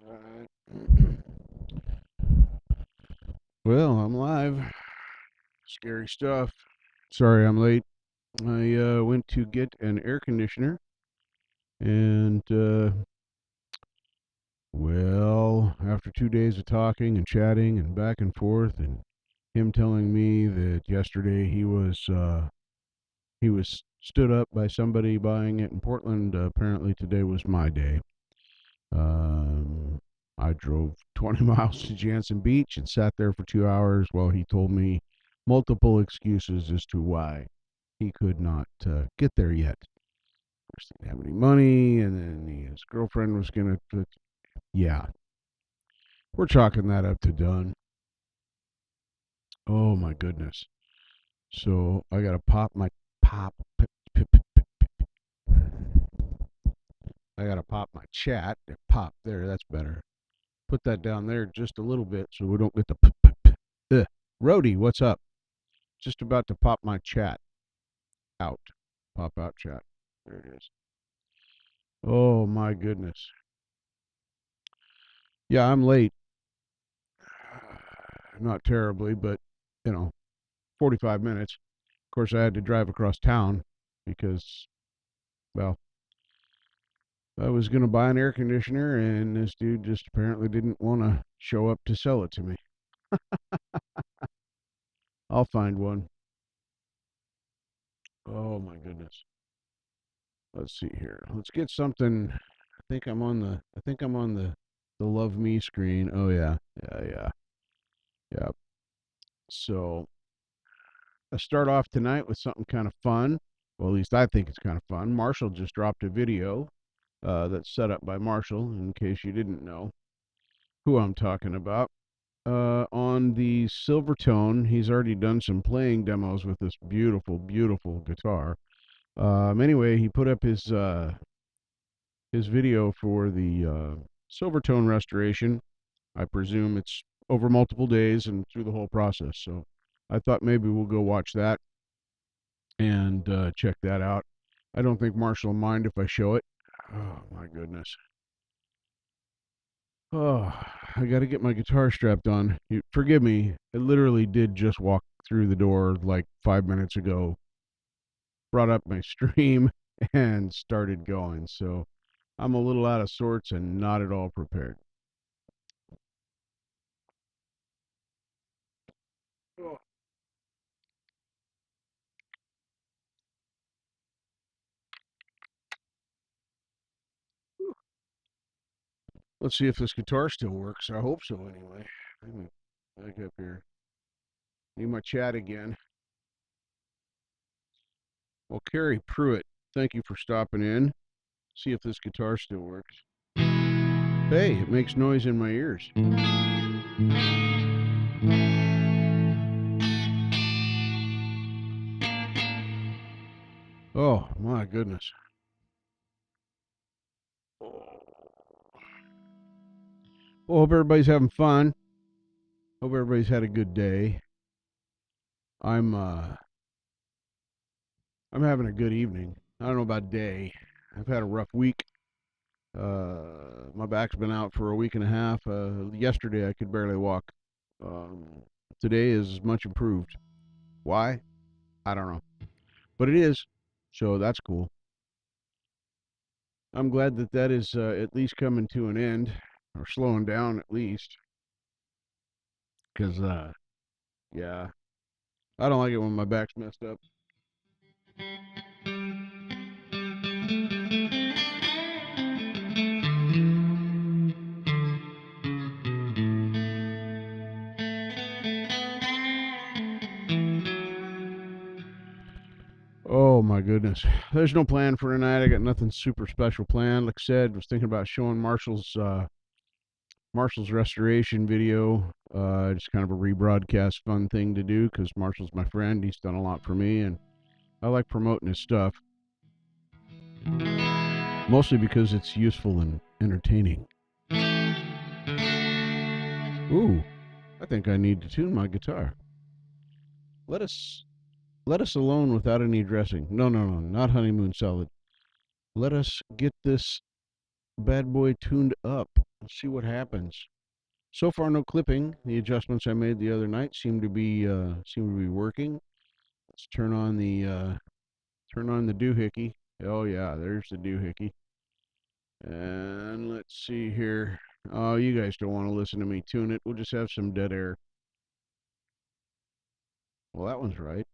Alright. Well, I'm live. Scary stuff. Sorry I'm late. I went to get an air conditioner and, well, after 2 days of talking and chatting and back and forth and him telling me that yesterday he was stood up by somebody buying it in Portland, apparently today was my day. Um, I drove 20 miles to Jansen Beach and sat there for 2 hours while he told me multiple excuses as to why he could not get there yet. First, he didn't have any money, and then his girlfriend was going to. Yeah, we're chalking that up to done. Oh my goodness. So I got to pop my pop. I got to pop my chat. Pop there. That's better. Put that down there just a little bit so we don't get the. Rody, what's up? Just about to pop my chat out. Pop out chat. There it is. Oh my goodness. Yeah, I'm late. Not terribly, but 45 minutes. Of course, I had to drive across town because, well, I was going to buy an air conditioner, and this dude just apparently didn't want to show up to sell it to me. I'll find one. Oh my goodness. Let's see here. Let's get something. I think I'm on the love me screen. Oh yeah. Yeah, yeah. Yeah. So I start off tonight with something kind of fun. Well, at least I think it's kind of fun. Marshall just dropped a video that's set up by Marshall, in case you didn't know who I'm talking about. On the Silvertone, he's already done some playing demos with this beautiful, beautiful guitar. Anyway, he put up his video for the Silvertone restoration. I presume it's over multiple days and through the whole process. So I thought maybe we'll go watch that and check that out. I don't think Marshall will mind if I show it. Oh my goodness. Oh, I got to get my guitar strapped on. Forgive me. I literally did just walk through the door like 5 minutes ago, brought up my stream, and started going. So I'm a little out of sorts and not at all prepared. Oh, let's see if this guitar still works. I hope so anyway. Let me back up here. Need my chat again. Well, Carrie Pruitt, thank you for stopping in. See if this guitar still works. Hey, it makes noise in my ears. Oh, my goodness. Well, hope everybody's having fun. Hope everybody's had a good day. I'm uh I'm having a good evening. I don't know about day. I've had a rough week. My back's been out for a week and a half. Yesterday I could barely walk. Um, Today is much improved. Why? I don't know, but it is. So that's cool. I'm glad that that is at least coming to an end, or slowing down at least. Because yeah, I don't like it when my back's messed up. Oh my goodness. There's no plan for tonight. I got nothing super special planned. Like I said, was thinking about showing Marshall's restoration video. Just kind of a rebroadcast fun thing to do because Marshall's my friend. He's done a lot for me, and I like promoting his stuff. Mostly because it's useful and entertaining. Ooh, I think I need to tune my guitar. Let us let us alone without any dressing. No, no, no, not honeymoon salad. Let us get this bad boy tuned up. Let's see what happens. So far, no clipping. The adjustments I made the other night seem to be working. Let's turn on the doohickey. Oh yeah, there's the doohickey. And let's see here. Oh, you guys don't want to listen to me tune it. We'll just have some dead air. Well, that one's right.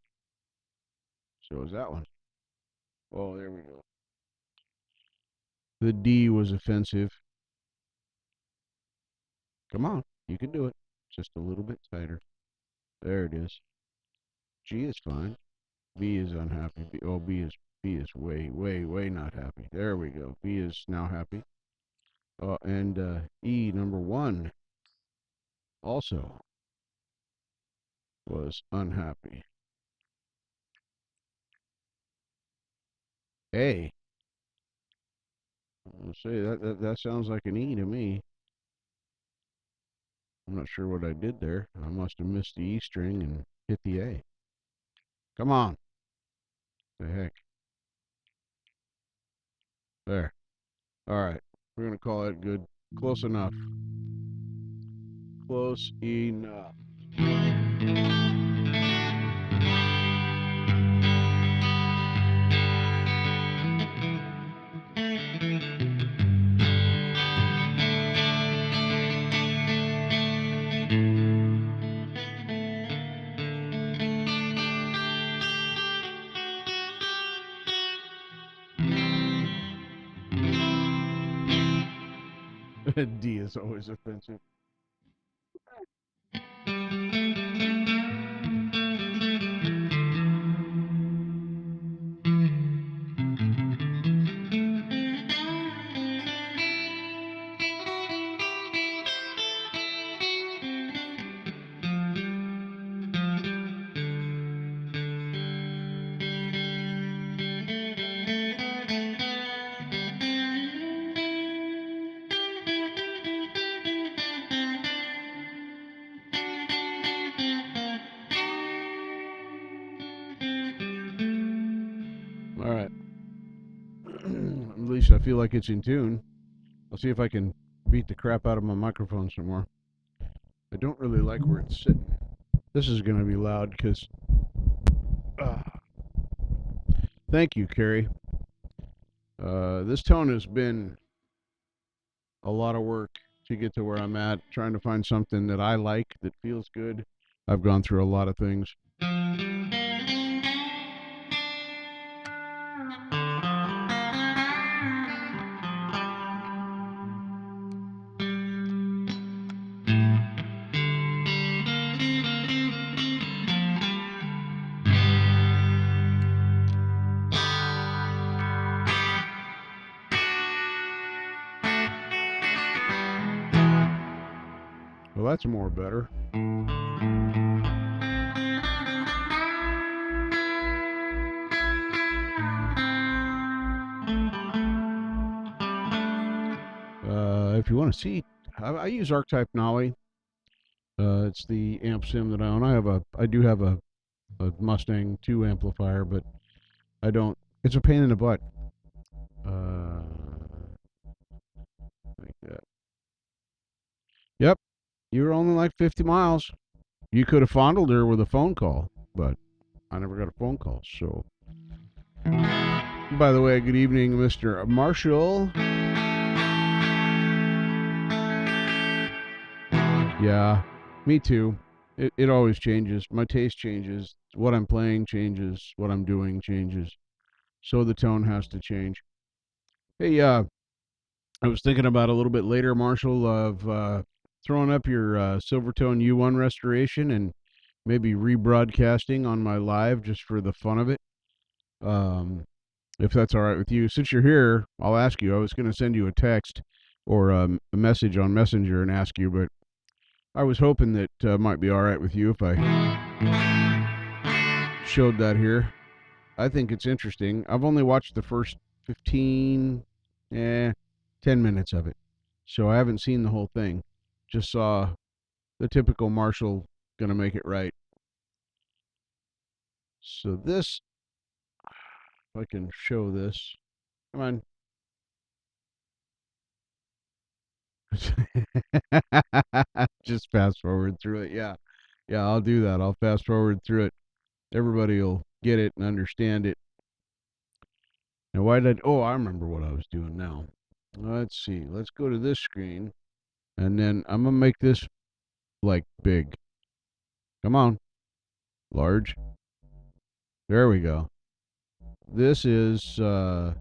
So is that one. Oh, there we go. The D was offensive. Come on, you can do it. Just a little bit tighter. There it is. G is fine. B is unhappy. B is way, way, way not happy. There we go. B is now happy. And E number one also was unhappy. A. I'll say that sounds like an E to me. I'm not sure what I did there. I must have missed the E string and hit the A. Come on. The heck. There. All right. We're going to call it good. Close enough. Close enough. D is always offensive. All right. At least I feel like it's in tune. I'll see if I can beat the crap out of my microphone some more. I don't really like where it's sitting. This is going to be loud because. Thank you, Carrie. This tone has been a lot of work to get to where I'm at, trying to find something that I like, that feels good. I've gone through a lot of things. Well, that's more better. If you want to see, I use Archetype Nolly. It's the amp sim that I own. I do have a Mustang 2 amplifier, but I don't. It's a pain in the butt. Like that. Yep, you were only like 50 miles. You could have fondled her with a phone call, but I never got a phone call. So, by the way, good evening, Mr. Marshall. Yeah, me too. It always changes. My taste changes. What I'm playing changes. What I'm doing changes. So the tone has to change. Hey, I was thinking about a little bit later, Marshall, of throwing up your Silvertone U1 restoration and maybe rebroadcasting on my live just for the fun of it. If that's all right with you. Since you're here, I'll ask you. I was going to send you a text or a message on Messenger and ask you, but I was hoping that might be all right with you if I showed that here. I think it's interesting. I've only watched the first 15, 10 minutes of it. So I haven't seen the whole thing. Just saw the typical Marshall gonna make it right. So this, if I can show this. Come on. Just fast forward through it. Yeah. Yeah, I'll do that. I'll fast forward through it. Everybody will get it and understand it. Now, why did, oh, I remember what I was doing now. Let's see. Let's go to this screen. And then I'm going to make this like big. Come on. Large. There we go. This is the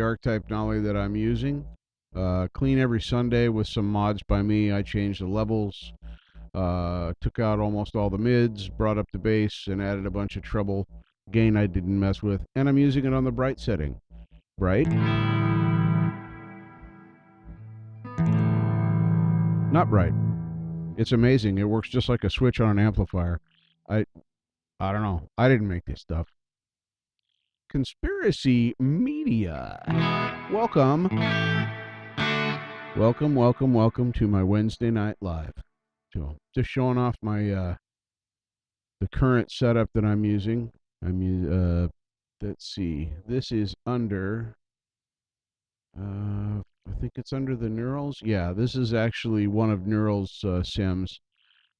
archetype nollie that I'm using. Clean every Sunday with some mods by me. I changed the levels, took out almost all the mids, brought up the bass, and added a bunch of treble gain I didn't mess with. And I'm using it on the bright setting. Bright. Not bright. It's amazing. It works just like a switch on an amplifier. I I don't know. I didn't make this stuff. Conspiracy Media. Welcome. Welcome to my Wednesday night live. So just showing off my the current setup that I'm using. Let's see. This is under I think it's under the Neurals. Yeah, this is actually one of Neurals Sims.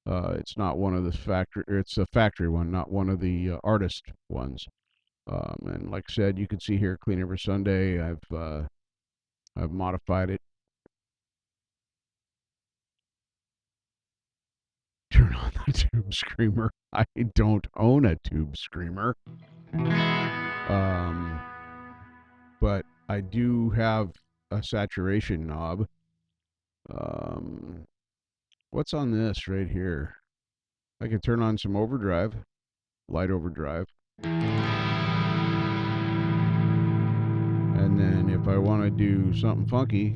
It's not one of the factory. It's a factory one, not one of the artist ones. And like I said, you can see here, clean every Sunday. I've modified it. Turn on the tube screamer. I don't own a tube screamer. But I do have a saturation knob. What's on this right here? I can turn on some overdrive, light overdrive. And then if I want to do something funky,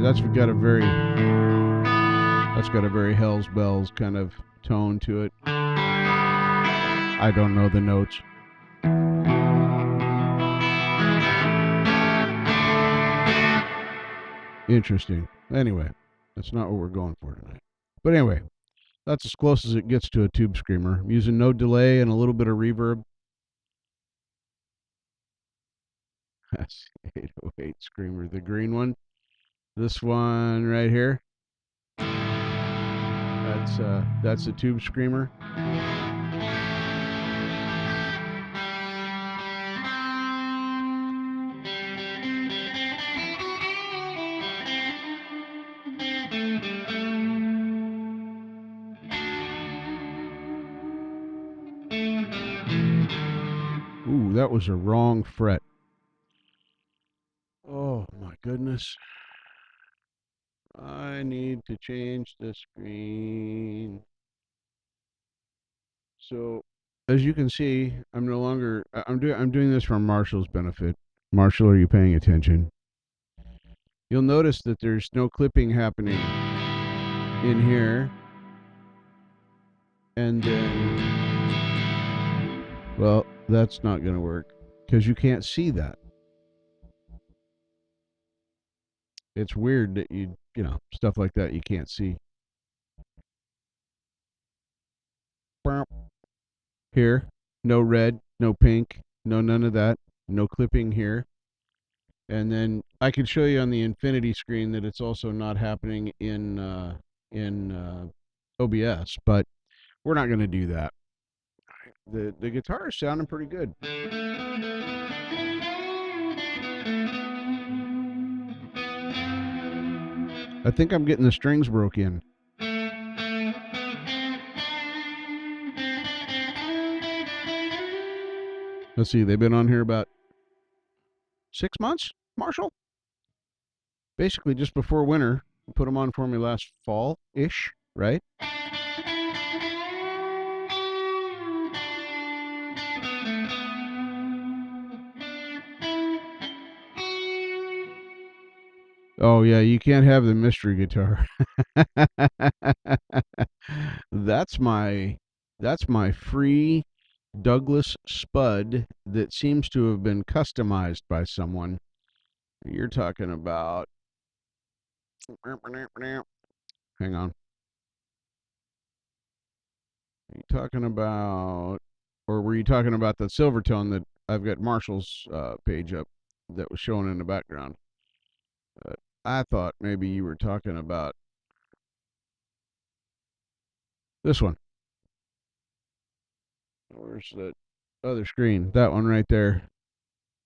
that's got a very Hell's Bells kind of tone to it. I don't know the notes. Interesting. Anyway, that's not what we're going for tonight. But anyway, that's as close as it gets to a tube screamer. I'm using no delay and a little bit of reverb. That's 808 screamer, the green one. This one right here. That's a tube screamer. Ooh, that was a wrong fret. Oh my goodness. I need to change the screen. So, as you can see, I'm no longer I'm doing this for Marshall's benefit. Marshall, are you paying attention? You'll notice that there's no clipping happening in here. And then, well, that's not going to work because you can't see that. It's weird that you know, stuff like that you can't see. Here, no red, no pink, no none of that, no clipping here. And then I can show you on the infinity screen that it's also not happening in OBS, but we're not going to do that. The guitar is sounding pretty good. I think I'm getting the strings broke in. Let's see, they've been on here about 6 months, Marshall? Basically just before winter. Put them on for me last fall-ish, right? Oh yeah, you can't have the mystery guitar. That's my free Douglas Spud that seems to have been customized by someone. You're talking about, hang on. Are you talking about, or were you talking about the Silvertone that I've got Marshall's page up? that was showing in the background. I thought maybe you were talking about this one. Where's the other screen? That one right there.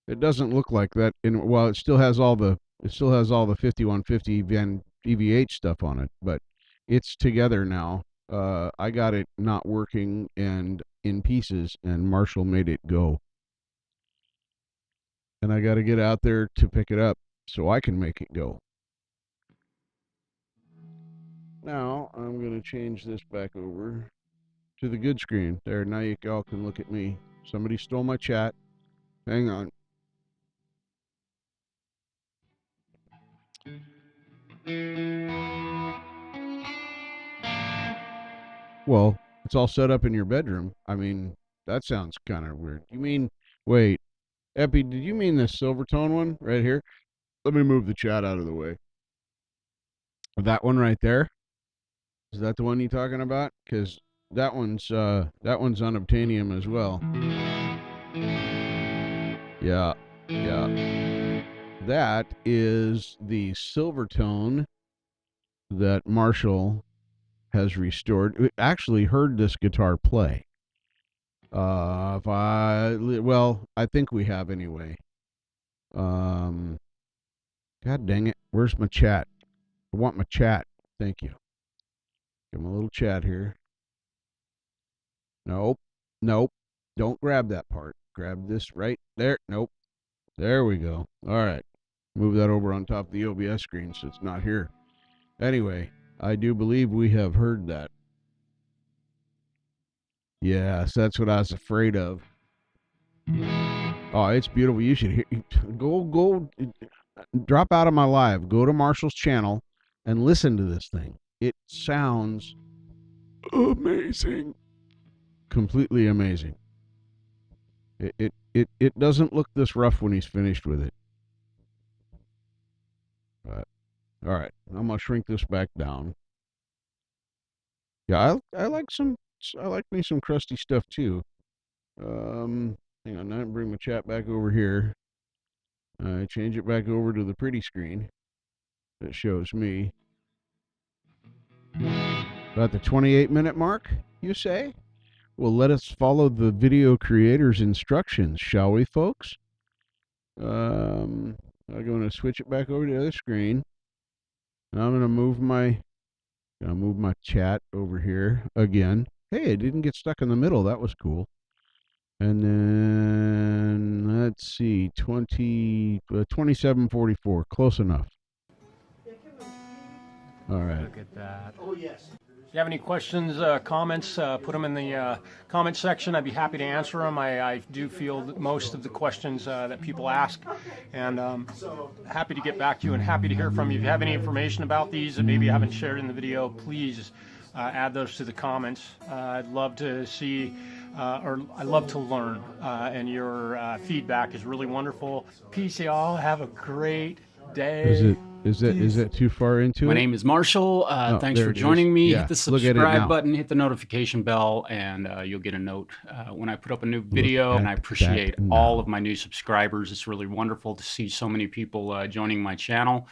It doesn't look like that. Well, it still has all the 5150 Van EVH stuff on it, but it's together now. I got it not working and in pieces, and Marshall made it go. And I got to get out there to pick it up so I can make it go. Now I'm going to change this back over to the good screen. There, now you all can look at me. Somebody stole my chat. Hang on. Well, it's all set up in your bedroom. I mean, that sounds kind of weird. You mean, wait, Epi, did you mean the Silvertone one right here? Let me move the chat out of the way. That one right there? Is that the one you're talking about? Because that one's unobtainium as well. Yeah, yeah. That is the Silvertone that Marshall has restored. We actually heard this guitar play. I think we have anyway. God dang it. Where's my chat? I want my chat. Thank you. Give him a little chat here. Nope. Don't grab that part. Grab this right there. Nope. There we go. All right. Move that over on top of the OBS screen so it's not here. Anyway, I do believe we have heard that. Yes, that's what I was afraid of. Oh, it's beautiful. You should hear. Go. Drop out of my live. Go to Marshall's channel and listen to this thing. It sounds amazing. Completely amazing. It doesn't look this rough when he's finished with it. But all right, I'm gonna shrink this back down. Yeah, I like me some crusty stuff too. Hang on, now bring my chat back over here. I change it back over to the pretty screen that shows me. About the 28-minute mark, you say? Well, let us follow the video creator's instructions, shall we, folks? I'm going to switch it back over to the other screen. I'm going to move my chat over here again. Hey, it didn't get stuck in the middle. That was cool. And then let's see, 2744, close enough. All right. Look at that. Oh, yes. If you have any questions, comments, put them in the comment section. I'd be happy to answer them. I do field most of the questions that people ask, and happy to get back to you and happy to hear from you. If you have any information about these that maybe you haven't shared in the video, please add those to the comments. I'd love to see, or I love to learn, and your feedback is really wonderful. Peace, y'all. Have a great day. Is that too far into it? My name is Marshall. Thanks for joining me. Yeah. Hit the subscribe button, hit the notification bell, and you'll get a note when I put up a new video. And I appreciate all of my new subscribers. It's really wonderful to see so many people joining my channel.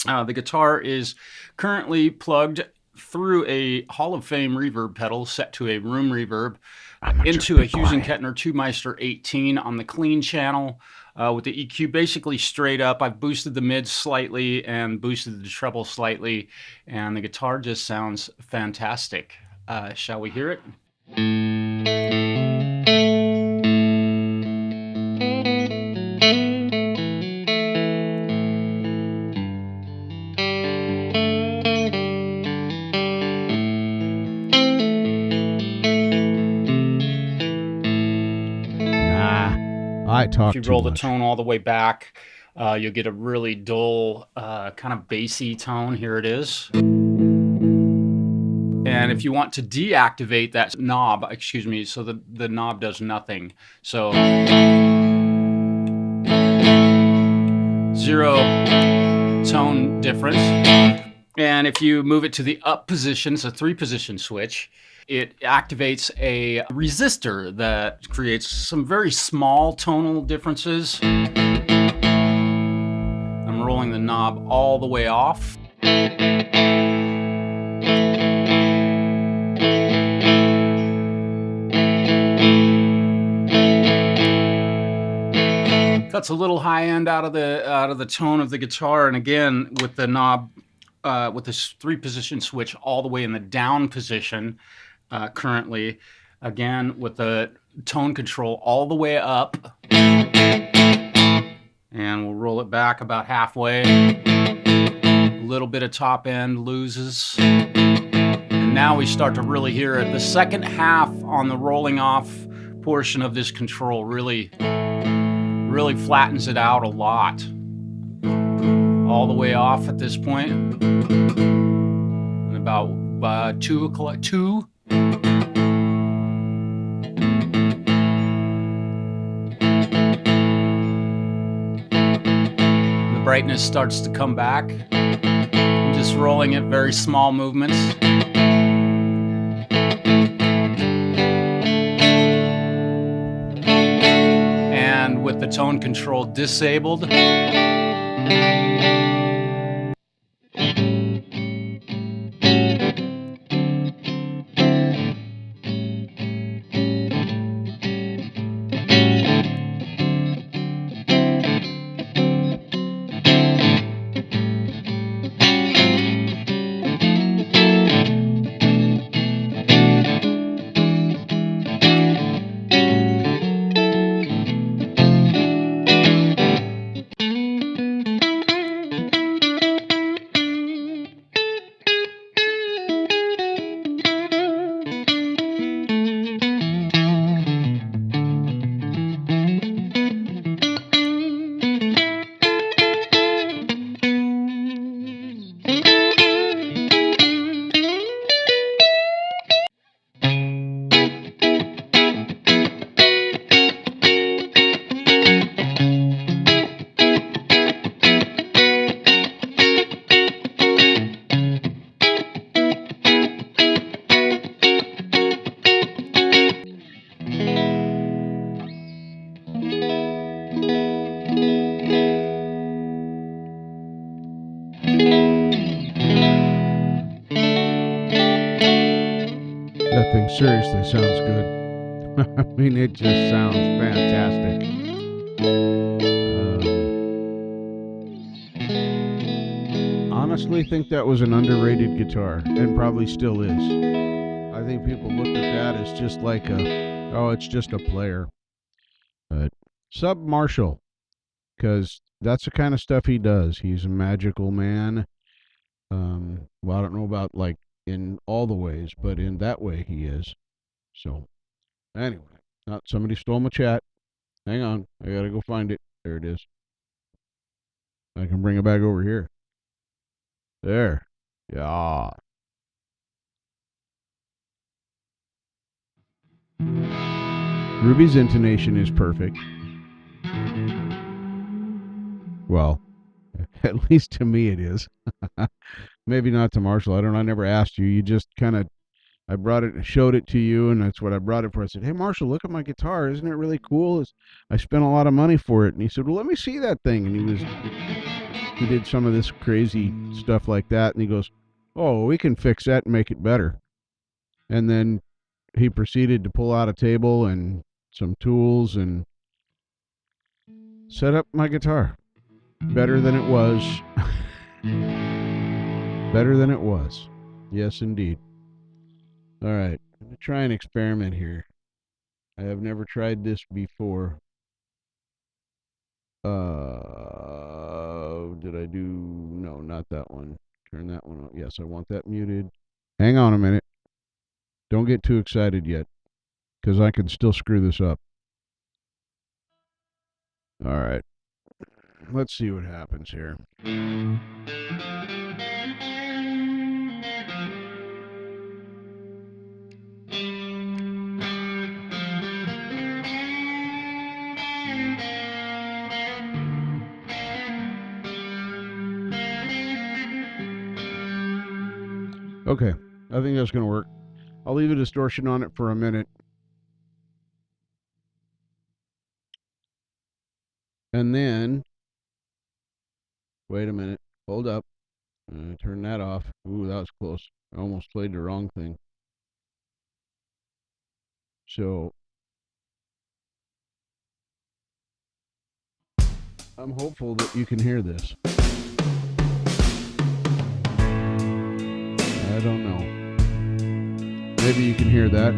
The guitar is currently plugged through a Hall of Fame reverb pedal set to a room reverb into a Hughes & Kettner 2Meister 18 on the clean channel. With the EQ basically straight up. I've boosted the mids slightly and boosted the treble slightly, and the guitar just sounds fantastic. Shall we hear it? If you roll the tone all the way back, you'll get a really dull, kind of bassy tone. Here it is. And if you want to deactivate that knob, so the knob does nothing. So zero tone difference. And if you move it to the up position, it's a 3-position switch, it activates a resistor that creates some very small tonal differences. I'm rolling the knob all the way off. Cuts a little high end out of the tone of the guitar, and again with the knob, with this 3-position switch all the way in the down position, currently, again with the tone control all the way up, and we'll roll it back about halfway. A little bit of top end loses, and now we start to really hear it. The second half on the rolling off portion of this control really flattens it out a lot. All the way off at this point. And about 2 o'clock. The brightness starts to come back. I'm just rolling it, very small movements. With the tone control disabled. That thing seriously sounds good. I mean, it just sounds fantastic. Honestly think that was an underrated guitar, and probably still is. I think people looked at that as just like it's just a player. But sub Marshall, because that's the kind of stuff he does. He's a magical man. Well, I don't know about like in all the ways, but in that way he is. So, anyway, somebody stole my chat. Hang on, I gotta go find it. There it is. I can bring it back over here. There. Yeah. Ruby's intonation is perfect. Well, at least to me it is. Maybe not to Marshall. I don't know. I never asked you. You just kind of, I brought it and showed it to you, and that's what I brought it for. I said, hey, Marshall, look at my guitar. Isn't it really cool? I spent a lot of money for it. And he said, well, let me see that thing. And he did some of this crazy stuff like that. And he goes, oh, we can fix that and make it better. And then he proceeded to pull out a table and some tools and set up my guitar. Better than it was. Better than it was. Yes, indeed. All right. I'm going to try an experiment here. I have never tried this before. Did I do... No, not that one. Turn that one on. Yes, I want that muted. Hang on a minute. Don't get too excited yet, because I can still screw this up. All right. Let's see what happens here. Okay, I think that's going to work. I'll leave a distortion on it for a minute. And then Wait a minute. Hold up. Turn that off. Ooh, that was close. I almost played the wrong thing. So I'm hopeful that you can hear this. I don't know. Maybe you can hear that.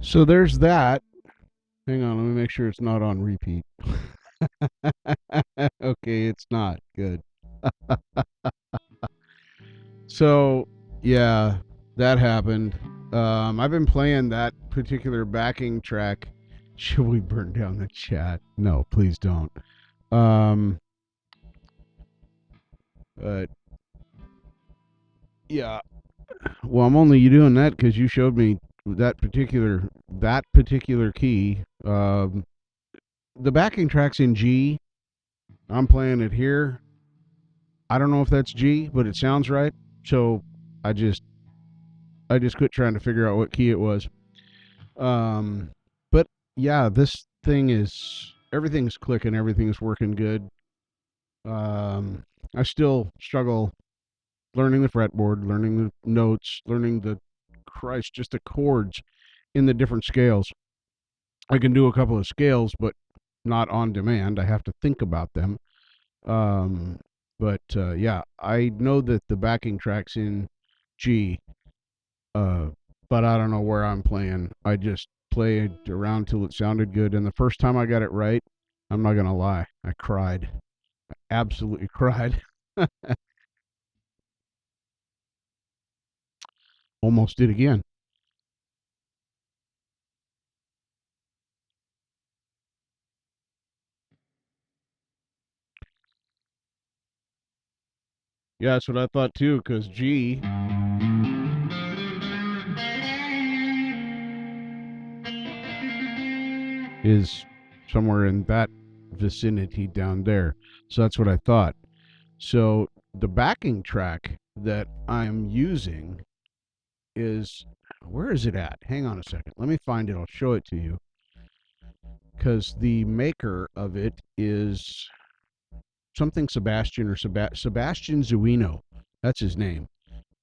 So there's that. Hang on, let me make sure it's not on repeat. Okay, it's not. Good. So, yeah, that happened. I've been playing that particular backing track. Should we burn down the chat? No, please don't. But yeah, well, I'm only doing that because you showed me that particular key. The backing track's in G. I'm playing it here. I don't know if that's G, but it sounds right. So I just I just quit trying to figure out what key it was. Um, but yeah, this thing is everything's clicking, everything's working good. I still struggle learning the fretboard, learning the notes, learning just the chords in the different scales. I can do a couple of scales, but not on demand. I have to think about them. Um, but yeah, I know that the backing track's in G, uh, but I don't know where I'm playing. I just played around till it sounded good, and the first time I got it right, I'm not gonna lie, I cried, absolutely cried. Almost did again. Yeah, that's what I thought too, because G is somewhere in that vicinity down there. So that's what I thought. So the backing track that I'm using is, where is it at? Hang on a second. Let me find it. I'll show it to you. Because the maker of it is something Sebastian or Sebastian Zuino. That's his name.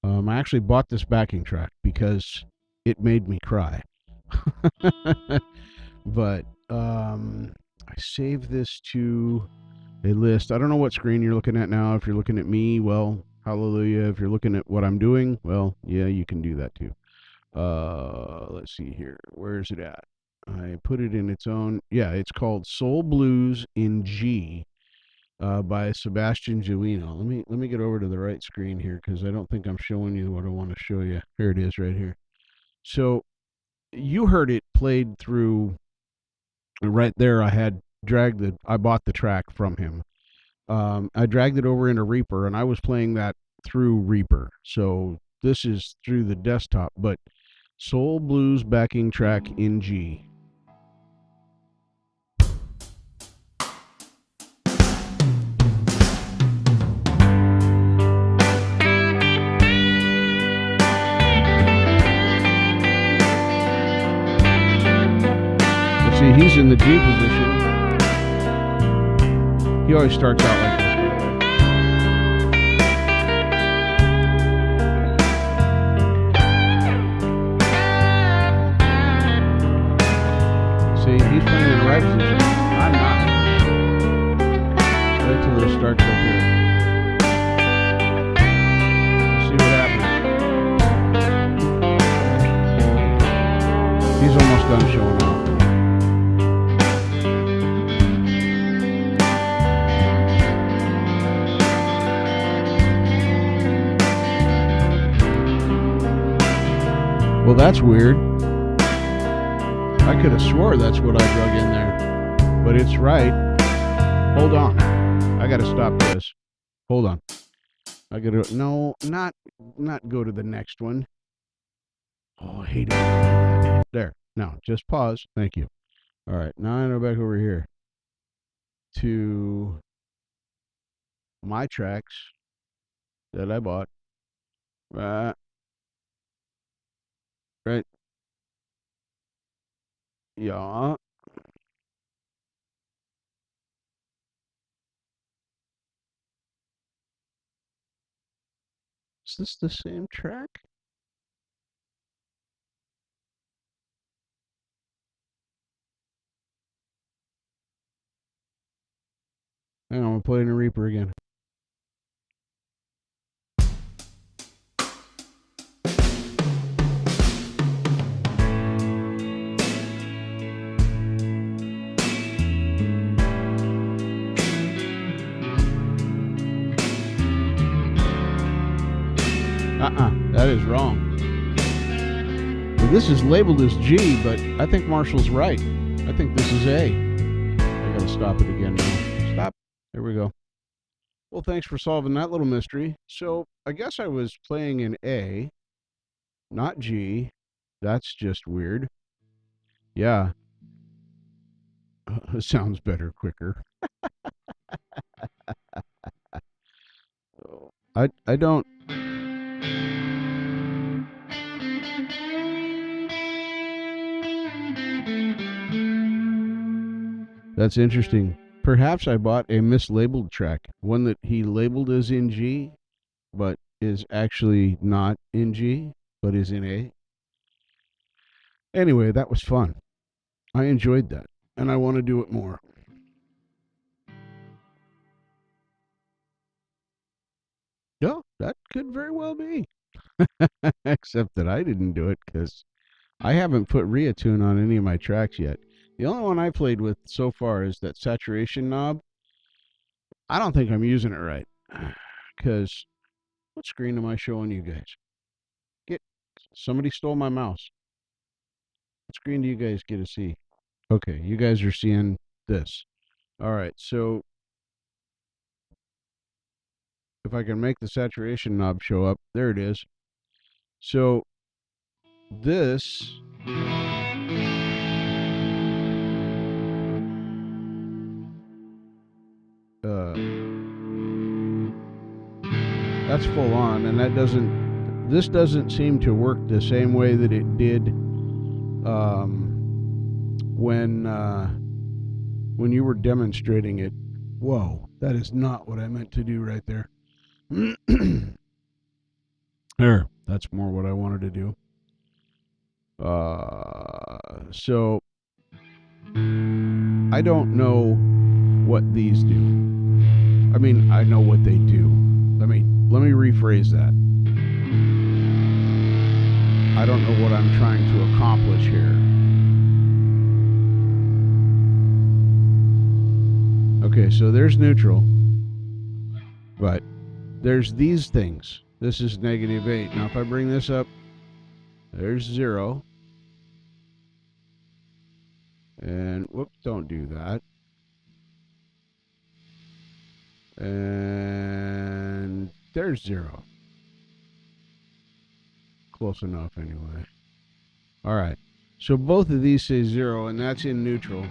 I actually bought this backing track because it made me cry. But I saved this to a list. I don't know what screen you're looking at now. If you're looking at me, well, hallelujah. If you're looking at what I'm doing, well, yeah, you can do that too. Let's see here. Where is it at? I put it in its own. Yeah, it's called Soul Blues in G, by Sebastian Giuino. Let me get over to the right screen here because I don't think I'm showing you what I want to show you. Here it is, right here. So you heard it played through right there. I bought the track from him. I dragged it over into Reaper, and I was playing that through Reaper. So this is through the desktop, but Soul Blues backing track in G. Let's see, he's in the G position. He always starts out like this. See, he's playing in the right position. I'm not. Wait till it starts up here. Let's see what happens. He's almost done showing off. Well, that's weird. I could have swore that's what I drug in there. But it's right. Hold on. I got to stop this. Hold on. I got to... No, not go to the next one. Oh, I hate it. There. Now, just pause. Thank you. All right. Now I go back over here to my tracks that I bought. Right. Yeah. Is this the same track? Hang on, I'm playing a Reaper again. That is wrong. Well, this is labeled as G, but I think Marshall's right. I think this is A. I gotta stop it again now. Stop. There we go. Well, thanks for solving that little mystery. So I guess I was playing in A, not G. That's just weird. Yeah. Sounds better, quicker. I don't. That's interesting. Perhaps I bought a mislabeled track, one that he labeled as in G, but is actually not in G, but is in A. Anyway, that was fun. I enjoyed that, and I want to do it more. Yeah, that could very well be. Except that I didn't do it because I haven't put Reatune on any of my tracks yet. The only one I played with so far is that saturation knob. I don't think I'm using it right. Because what screen am I showing you guys? Somebody stole my mouse. What screen do you guys get to see? Okay, you guys are seeing this. All right, so if I can make the saturation knob show up, there it is. So this that's full on, and this doesn't seem to work the same way that it did when you were demonstrating it. Whoa, that is not what I meant to do right there. There, that's more what I wanted to do. So I don't know what these do. I mean, I know what they do. Let me rephrase that. I don't know what I'm trying to accomplish here. Okay, so there's neutral, but there's these things. This is -8. Now if I bring this up, there's 0. And whoops, don't do that. And there's 0. Close enough anyway. All right. So both of these say 0, and that's in neutral.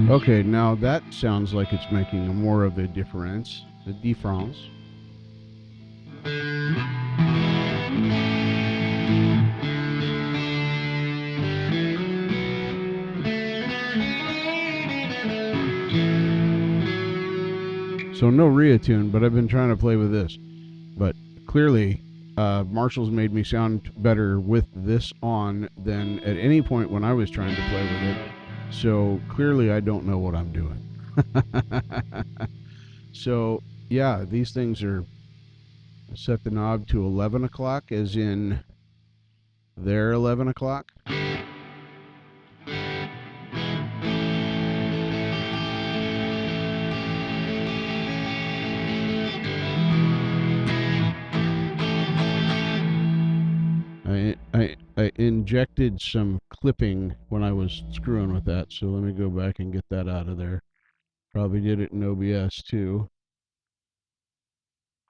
Okay, now that sounds like it's making more of a difference. The difference. So no Reatune, but I've been trying to play with this. But clearly, Marshall's made me sound better with this on than at any point when I was trying to play with it. So clearly I don't know what I'm doing. So yeah, these things are set the knob to 11 o'clock as in their 11 o'clock. I injected some clipping when I was screwing with that, so let me go back and get that out of there. Probably did it in OBS too.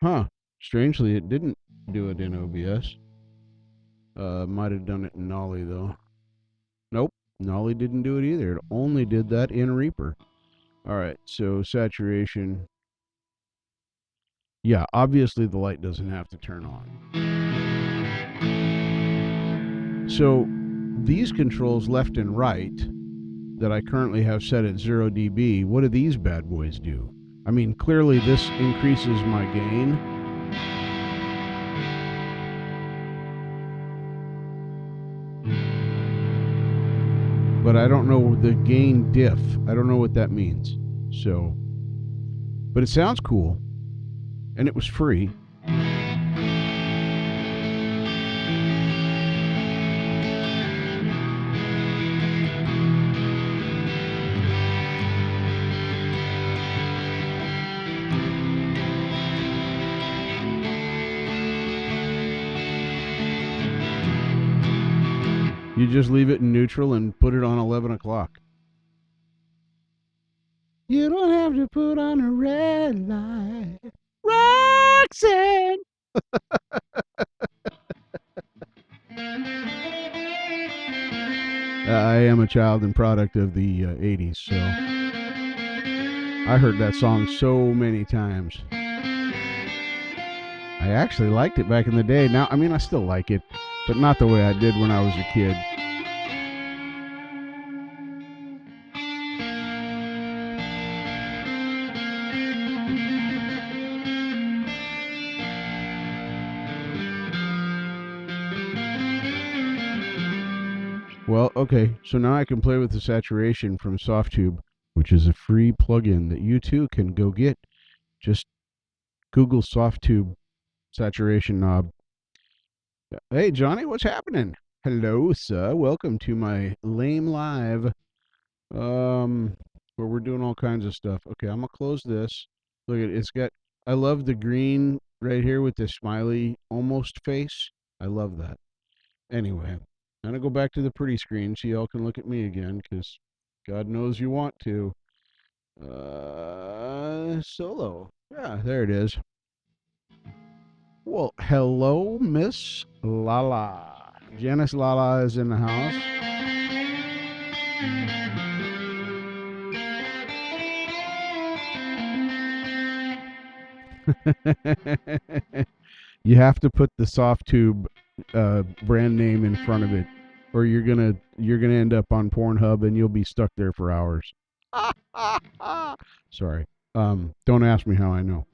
Huh. Strangely, it didn't do it in OBS. Might have done it in Nolly though. Nope, Nolly didn't do it either. It only did that in Reaper. Alright, so saturation. Yeah, obviously the light doesn't have to turn on. So these controls left and right that I currently have set at 0 dB, what do these bad boys do? I mean, clearly this increases my gain. But I don't know the gain diff. I don't know what that means. So, but it sounds cool. And it was free. You just leave it in neutral and put it on 11 o'clock. You don't have to put on a red light. Roxanne! I am a child and product of the 80s, so I heard that song so many times. I actually liked it back in the day. Now, I mean, I still like it, but not the way I did when I was a kid. Well, okay, so now I can play with the saturation from SoftTube, which is a free plugin that you too can go get. Just Google SoftTube saturation knob. Hey, Johnny, what's happening? Hello, sir. Welcome to my lame live, where we're doing all kinds of stuff. Okay, I'm gonna close this. Look at it. It's got. I love the green right here with the smiley almost face. I love that. Anyway, I'm gonna go back to the pretty screen so y'all can look at me again, because God knows you want to. Solo. Yeah, there it is. Well, hello, Miss Lala. Janice Lala is in the house. You have to put the SoftTube brand name in front of it, or you're gonna end up on Pornhub and you'll be stuck there for hours. Sorry. Don't ask me how I know.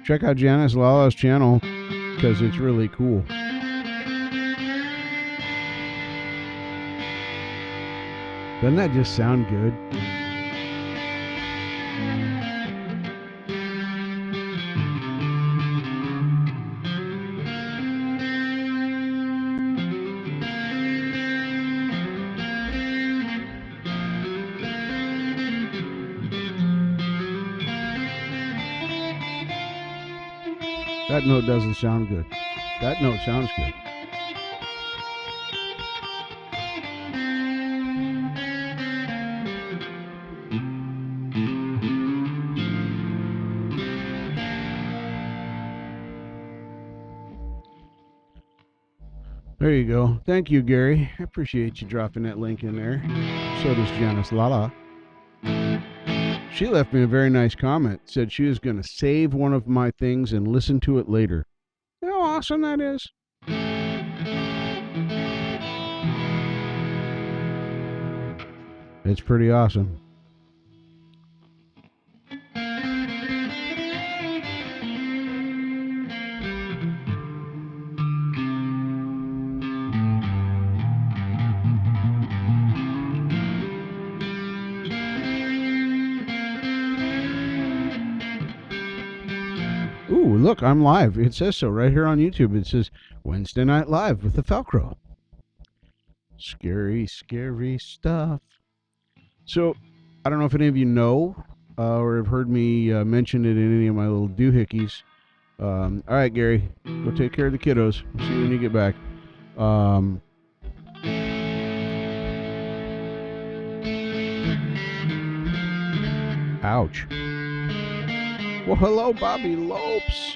Check out Janice Lala's channel because it's really cool. Doesn't that just sound good? That note doesn't sound good. That note sounds good. There you go. Thank you, Gary. I appreciate you dropping that link in there. So does Janice Lala. She left me a very nice comment. Said she was going to save one of my things and listen to it later. You know how awesome that is? It's pretty awesome. Ooh, look, I'm live. It says so right here on YouTube. It says Wednesday Night Live with the Falcro. Scary, scary stuff. So, I don't know if any of you know or have heard me mention it in any of my little doohickeys. All right, Gary, go take care of the kiddos. See you when you get back. Ouch. Well, hello, Bobby Lopes.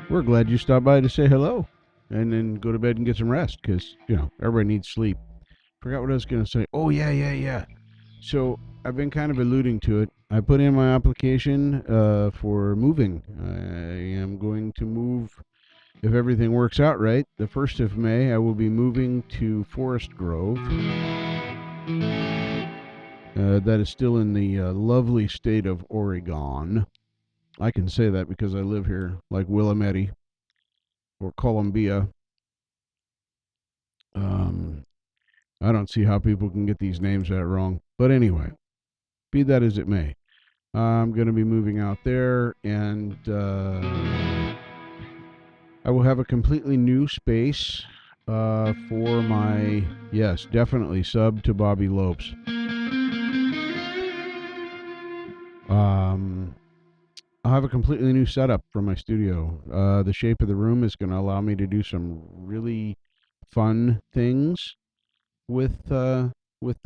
We're glad you stopped by to say hello and then go to bed and get some rest because, everybody needs sleep. Forgot what I was going to say. Oh, yeah. So I've been kind of alluding to it. I put in my application for moving. I am going to move, if everything works out right, the 1st of May. I will be moving to Forest Grove. That is still in the lovely state of Oregon. I can say that because I live here, like Willamette or Columbia. I don't see how people can get these names that wrong. But anyway, be that as it may, I'm going to be moving out there, and I will have a completely new space for my, yes, definitely sub to Bobby Lopes. I'll have a completely new setup for my studio. The shape of the room is going to allow me to do some really fun things with the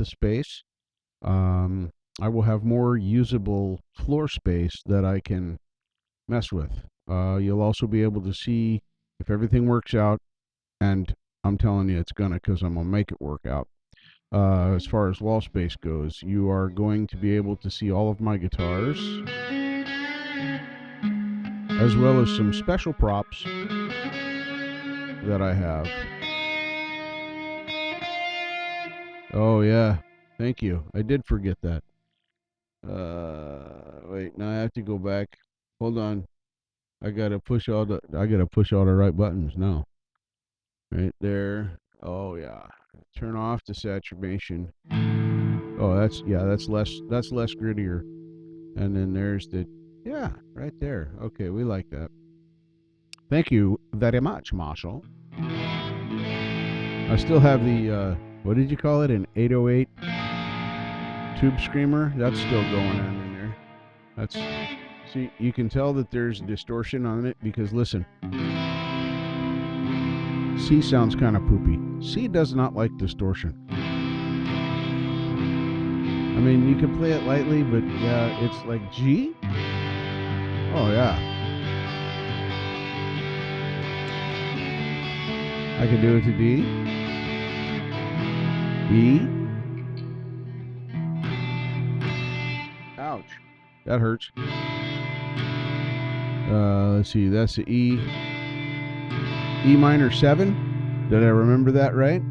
space. Um, I will have more usable floor space that I can mess with. You'll also be able to see if everything works out, and I'm telling you it's gonna, because I'm gonna make it work out. As far as wall space goes, you are going to be able to see all of my guitars, as well as some special props that I have. Oh yeah, thank you. I did forget that. Wait, now I have to go back. Hold on. I gotta push all the right buttons now. Right there. Oh yeah. Turn off the saturation. Oh, that's less grittier. And then there's the, yeah, right there. Okay, we like that. Thank you very much, Marshall. I still have the what did you call it? An 808 tube screamer. That's still going on in there. That's, see, you can tell that there's distortion on it because listen. C sounds kind of poopy. C does not like distortion. I mean, you can play it lightly, but yeah, it's like G? Oh, yeah. I can do it to D. E. Ouch. That hurts. Let's see, that's the E. E minor 7. Did I remember that right?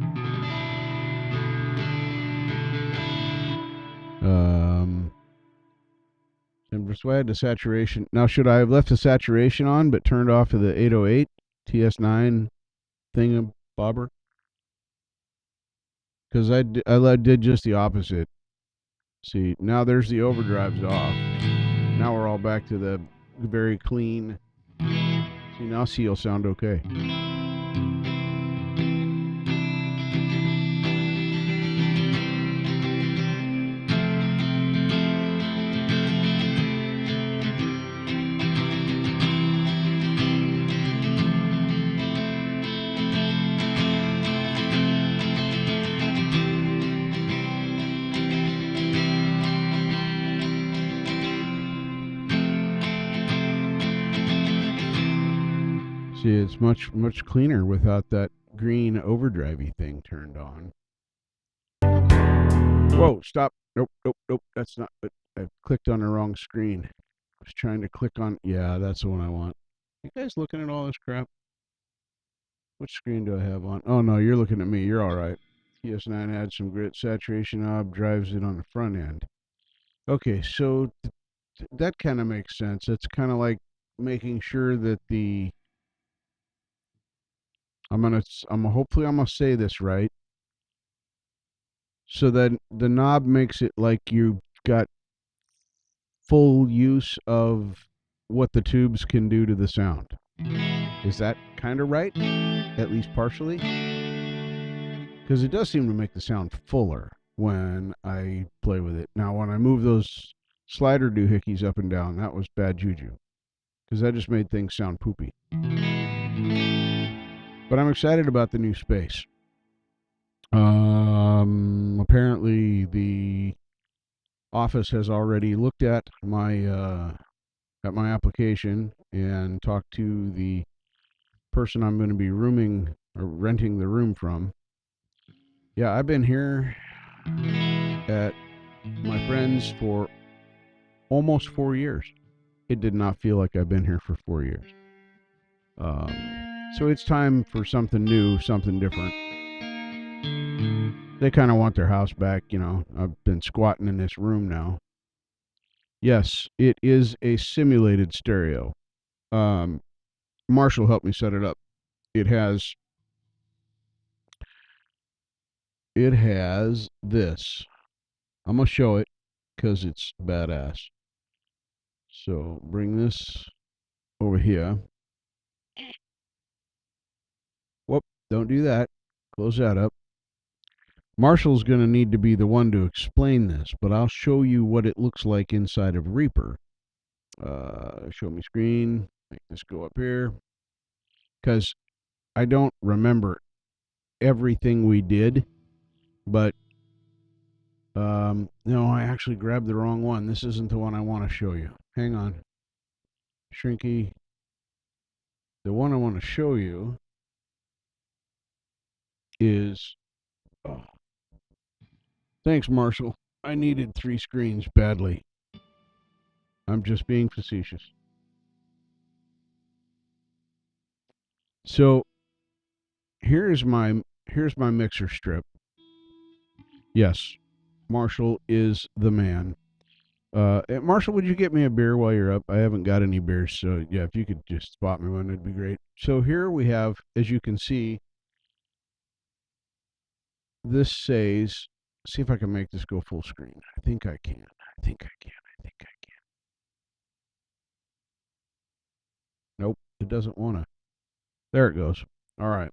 And persuade the saturation. Now, should I have left the saturation on but turned off of the 808 TS9 thingamabobber? Because I did just the opposite. See, now there's the overdrives off. Now we're all back to the very clean. See, now C will sound okay. See, it's much, much cleaner without that green overdrivey thing turned on. Whoa, stop. Nope, nope, nope. That's not, but I clicked on the wrong screen. I was trying to click on, yeah, that's the one I want. You guys looking at all this crap? Which screen do I have on? Oh, no, you're looking at me. You're all right. TS9 adds some grit saturation knob, drives it on the front end. Okay, so that kind of makes sense. It's kind of like making sure that the, hopefully I'm gonna say this right. So that the knob makes it like you've got full use of what the tubes can do to the sound. Is that kind of right? At least partially? Because it does seem to make the sound fuller when I play with it. Now, when I move those slider doohickeys up and down, that was bad juju. Because that just made things sound poopy. But I'm excited about the new space. Apparently the office has already looked at my application and talked to the person I'm going to be rooming or renting the room from. Yeah, I've been here at my friend's for almost 4 years. It did not feel like I've been here for 4 years. So it's time for something new, something different. They kind of want their house back, you know. I've been squatting in this room now. Yes, it is a simulated stereo. Marshall helped me set it up. It has this. I'm gonna show it because it's badass. So bring this over here. Whoop! Don't do that. close that up. Marshall's going to need to be the one to explain this, but I'll show you what it looks like inside of Reaper. Show me screen. Make this go up here. Because I don't remember everything we did, but no, I actually grabbed the wrong one. This isn't the one I want to show you. Hang on. Shrinky. The one I want to show you is... Oh. Thanks, Marshall. I needed 3 screens badly. I'm just being facetious. So here's my mixer strip. Yes, Marshall is the man. Marshall, would you get me a beer while you're up? I haven't got any beers, so yeah, if you could just spot me one, it'd be great. So here we have, as you can see, this says, see if I can make this go full screen. I think I can. I think I can. I think I can. Nope, it doesn't want to. There it goes. All right.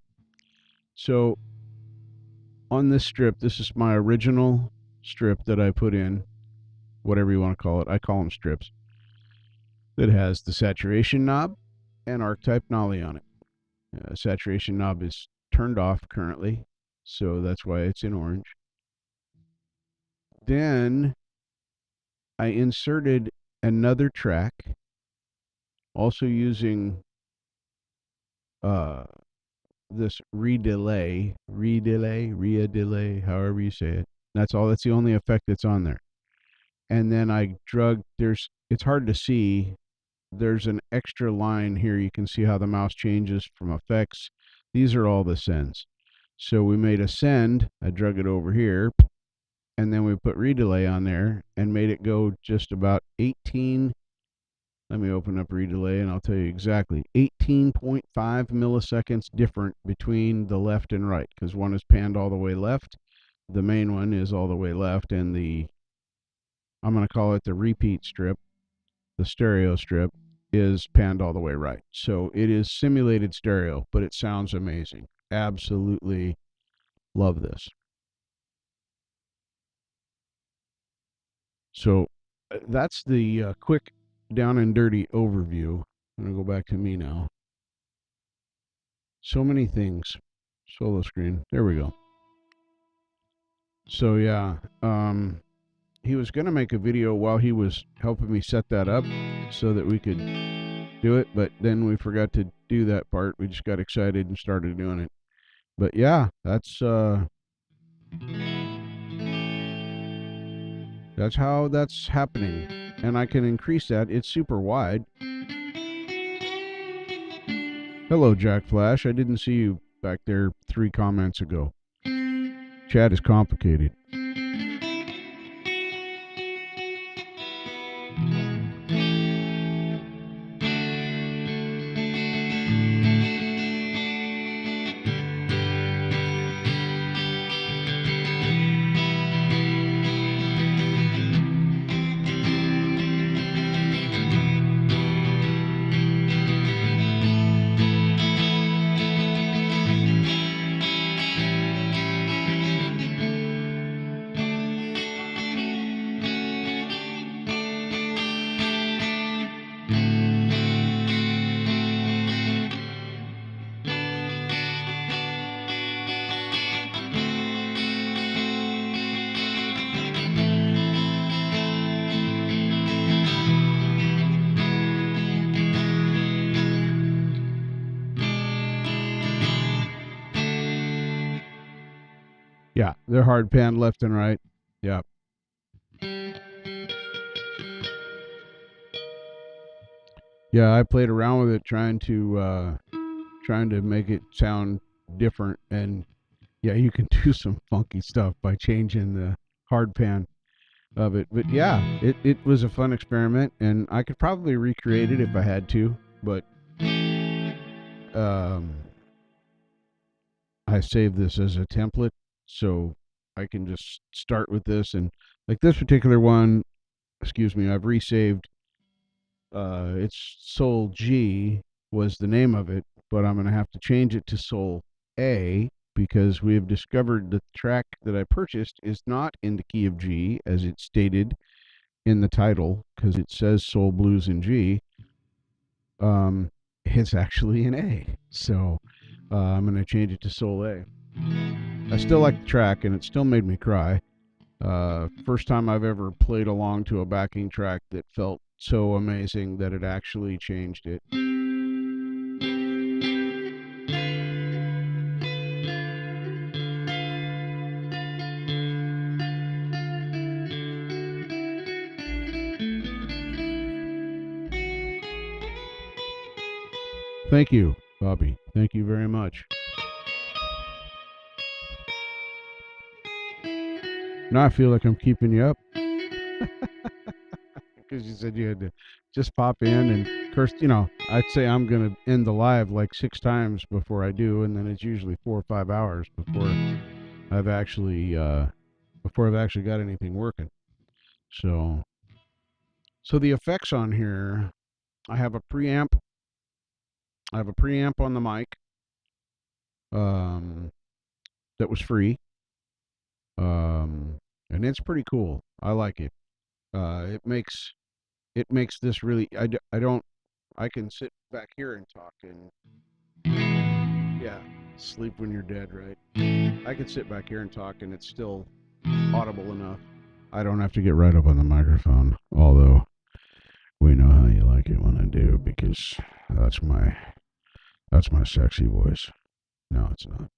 So on this strip, this is my original strip that I put in, whatever you want to call it. I call them strips. That has the saturation knob and archetype nollie on it. Saturation knob is turned off currently, so that's why it's in orange. Then I inserted another track, also using this redelay, however you say it. That's all. That's the only effect that's on there. And then I drug. It's hard to see. There's an extra line here. You can see how the mouse changes from effects. These are all the sends. So we made a send. I drug it over here, and then we put redelay on there and made it go just about 18. Let me open up redelay and I'll tell you exactly. 18.5 milliseconds different between the left and right, because one is panned all the way left. The main one is all the way left, and I'm going to call it the repeat strip, the stereo strip, is panned all the way right. So it is simulated stereo, but it sounds amazing. Absolutely love this. So that's the quick down and dirty overview. I'm going to go back to me now. So many things. Solo screen. There we go. So yeah, he was going to make a video while he was helping me set that up so that we could do it, but then we forgot to do that part. We just got excited and started doing it. But yeah, that's how that's happening. And I can increase that. It's super wide. Hello, Jack Flash. I didn't see you back there 3 comments ago. Chat is complicated. Yeah, they're hard panned left and right. Yeah. Yeah, I played around with it trying to make it sound different, and yeah, you can do some funky stuff by changing the hard pan of it. But yeah, it was a fun experiment, and I could probably recreate it if I had to, but I saved this as a template, so I can just start with this. And like this particular one, excuse me, I've resaved. It's Soul G was the name of it, but I'm going to have to change it to Soul A because we have discovered the track that I purchased is not in the key of G as it's stated in the title, because it says Soul Blues in G. It's actually an A. So I'm going to change it to Soul A. I still like the track, and it still made me cry. First time I've ever played along to a backing track that felt so amazing that it actually changed it. Thank you, Bobby. Thank you very much. Now I feel like I'm keeping you up because you said you had to just pop in and curse. I'd say I'm going to end the live like 6 times before I do, and then it's usually 4 or 5 hours I've actually before I've actually got anything working. So the effects on here, I have a preamp. I have a preamp on the mic. That was free. And it's pretty cool. I like it. It makes this really. I don't. I can sit back here and talk and yeah, sleep when you're dead, right? I can sit back here and talk and it's still audible enough. I don't have to get right up on the microphone, although we know how you like it when I do, because that's my sexy voice. No, it's not.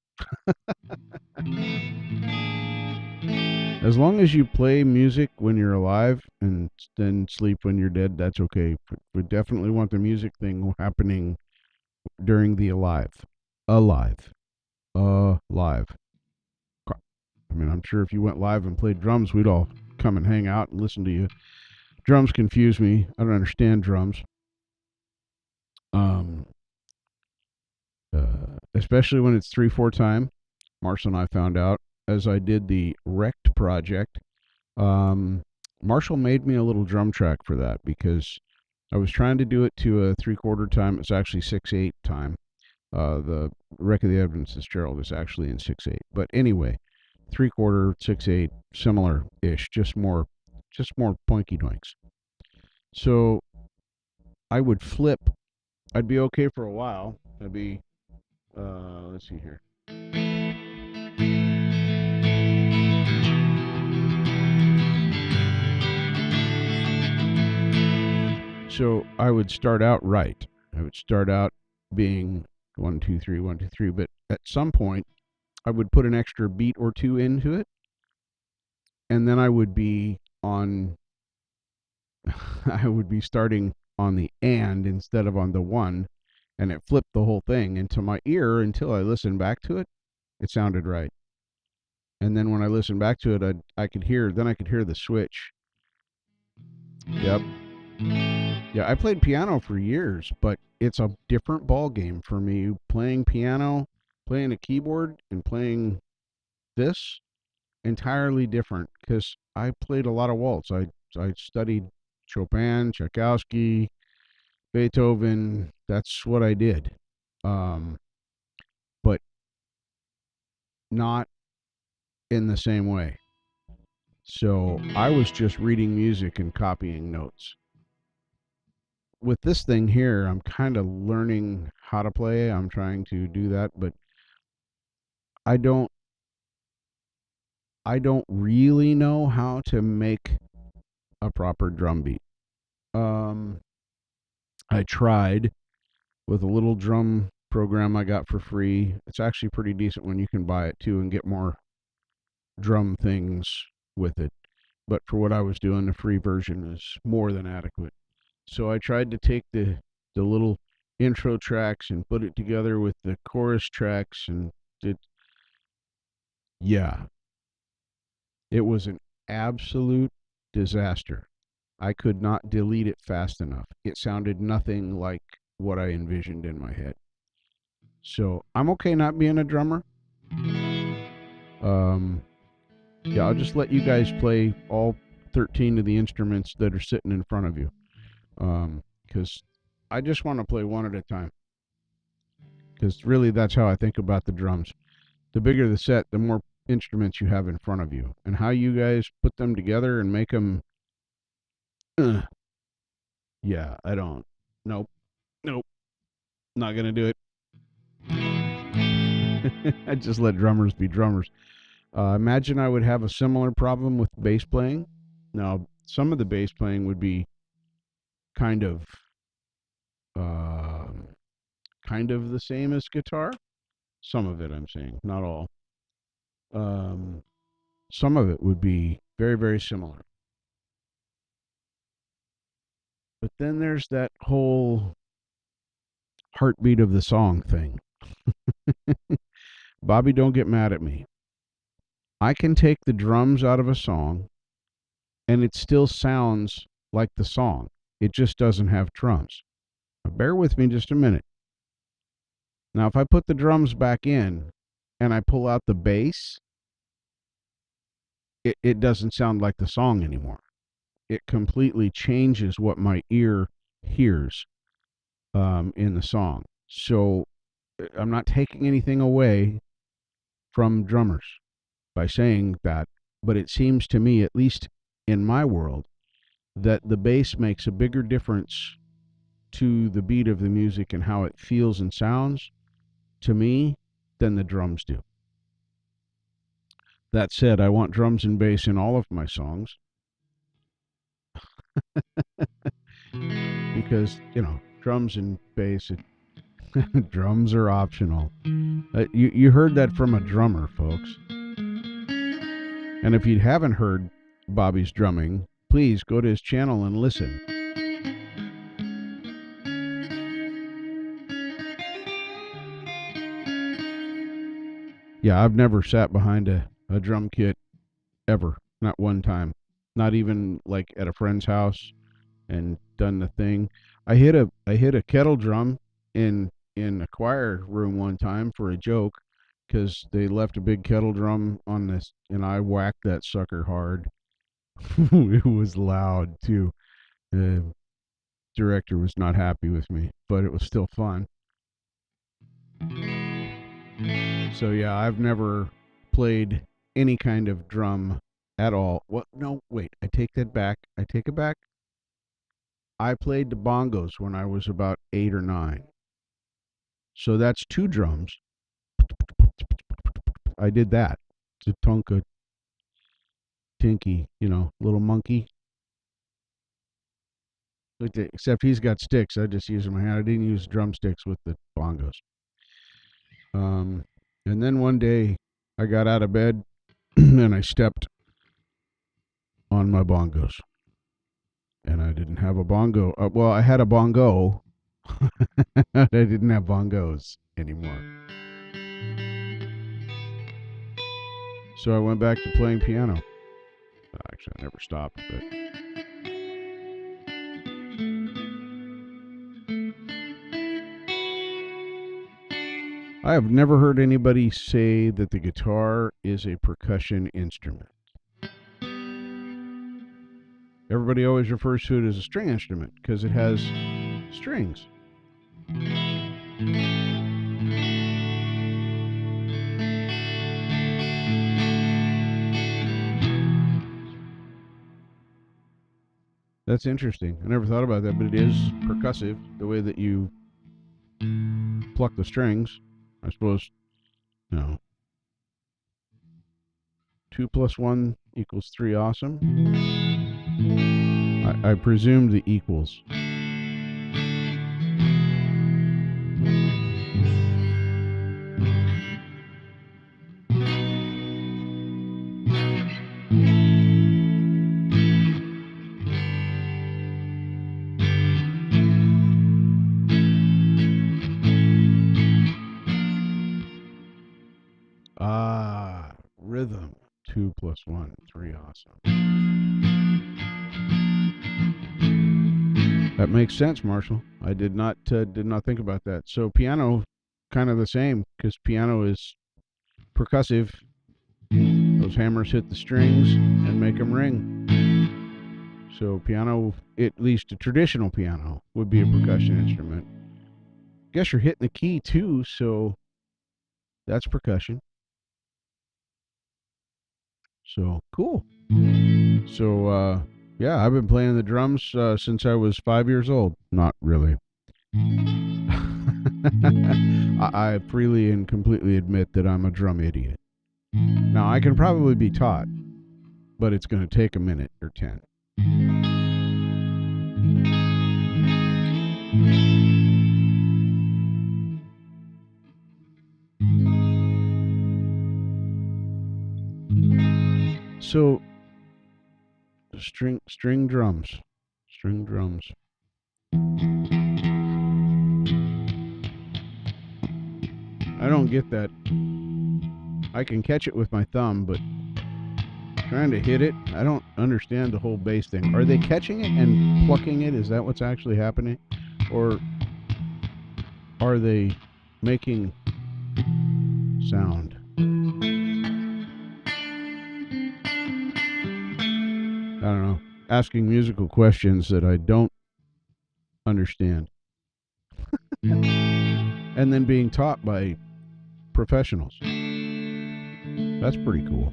As long as you play music when you're alive and then sleep when you're dead, that's okay. We definitely want the music thing happening during the alive. Alive. Live. I mean, I'm sure if you went live and played drums, we'd all come and hang out and listen to you. Drums confuse me. I don't understand drums. Especially when it's 3/4 time. Marshall and I found out as I did the Wrecked project. Marshall made me a little drum track for that because I was trying to do it to a 3/4 time. It's actually 6/8 time. The Wreck of the Edmund Fitzgerald is actually in 6/8. But anyway, 3/4, 6/8, similar-ish, just more poinky doinks. So I would flip. I'd be okay for a while. I'd be, let's see here. So I would start out right. I would start out being 1, 2, 3, 1, 2, 3. But at some point, I would put an extra beat or two into it, and then I would be on. I would be starting on the and instead of on the one, and it flipped the whole thing. And to my ear, until I listened back to it, it sounded right. And then when I listened back to it, I could hear the switch. Yep. Yeah, I played piano for years, but it's a different ball game for me. Playing piano, playing a keyboard, and playing this, entirely different, because I played a lot of waltz. I studied Chopin, Tchaikovsky, Beethoven. That's what I did. But not in the same way. So I was just reading music and copying notes. With this thing here, I'm kind of learning how to play. I'm trying to do that, but I don't really know how to make a proper drum beat. I tried with a little drum program I got for free. It's actually pretty decent when you can buy it too and get more drum things with it. But for what I was doing, the free version is more than adequate. So I tried to take the little intro tracks and put it together with the chorus tracks, and it was an absolute disaster. I could not delete it fast enough. It sounded nothing like what I envisioned in my head. So I'm okay not being a drummer. I'll just let you guys play all 13 of the instruments that are sitting in front of you. Because I just want to play one at a time. Because really, that's how I think about the drums. the bigger the set, the more instruments you have in front of you. And how you guys put them together and make them, yeah, I don't. Nope. Nope. Not going to do it. I just let drummers be drummers. Imagine I would have a similar problem with bass playing. Now, some of the bass playing would be kind of uh, the same as guitar. Some of it, I'm saying, not all. Um, some of it would be very, very similar. But then there's that whole heartbeat of the song thing. Bobby, don't get mad at me. I can take the drums out of a song and it still sounds like the song. It just doesn't have drums. Now, bear with me just a minute. Now, if I put the drums back in and I pull out the bass, it doesn't sound like the song anymore. It completely changes what my ear hears in the song. So I'm not taking anything away from drummers by saying that, but it seems to me, at least in my world, that the bass makes a bigger difference to the beat of the music and how it feels and sounds to me than the drums do. That said, I want drums and bass in all of my songs because, drums and bass, drums are optional. You heard that from a drummer, folks. And if you haven't heard Bobby's drumming, please go to his channel and listen. Yeah, I've never sat behind a drum kit ever. Not one time. Not even like at a friend's house and done the thing. I hit a kettle drum in a choir room one time for a joke because they left a big kettle drum on this, and I whacked that sucker hard. It was loud too. The director was not happy with me, but it was still fun. So yeah, I've never played any kind of drum at all. What? No, wait. I take that back. I take it back. I played the bongos when I was about 8 or 9. So that's 2 drums. I did that. Tonka, Tinky, little monkey. Except he's got sticks. I just use my hand. I didn't use drumsticks with the bongos. And then one day I got out of bed and I stepped on my bongos. And I didn't have a bongo. Well, I had a bongo. I didn't have bongos anymore. So I went back to playing piano. Actually, I never stopped, but I have never heard anybody say that the guitar is a percussion instrument. Everybody always refers to it as a string instrument because it has strings. That's interesting. I never thought about that, but it is percussive, the way that you pluck the strings. I suppose, 2 plus 1 equals 3 awesome. I presume the equals. Rhythm. 2 plus 1, 3 awesome. That makes sense, Marshall. I did not think about that. So piano, kind of the same, because piano is percussive. Those hammers hit the strings and make them ring. So piano, at least a traditional piano, would be a percussion instrument. Guess you're hitting the key too, so that's percussion. So cool. So yeah, I've been playing the drums since I was 5 years old. Not really. I freely and completely admit that I'm a drum idiot. Now I can probably be taught, but it's going to take a minute or 10. So string drums. String drums. I don't get that. I can catch it with my thumb, but trying to hit it, I don't understand the whole bass thing. Are they catching it and plucking it? Is that what's actually happening? Or are they making sound? I don't know. Asking musical questions that I don't understand. And then being taught by professionals. That's pretty cool.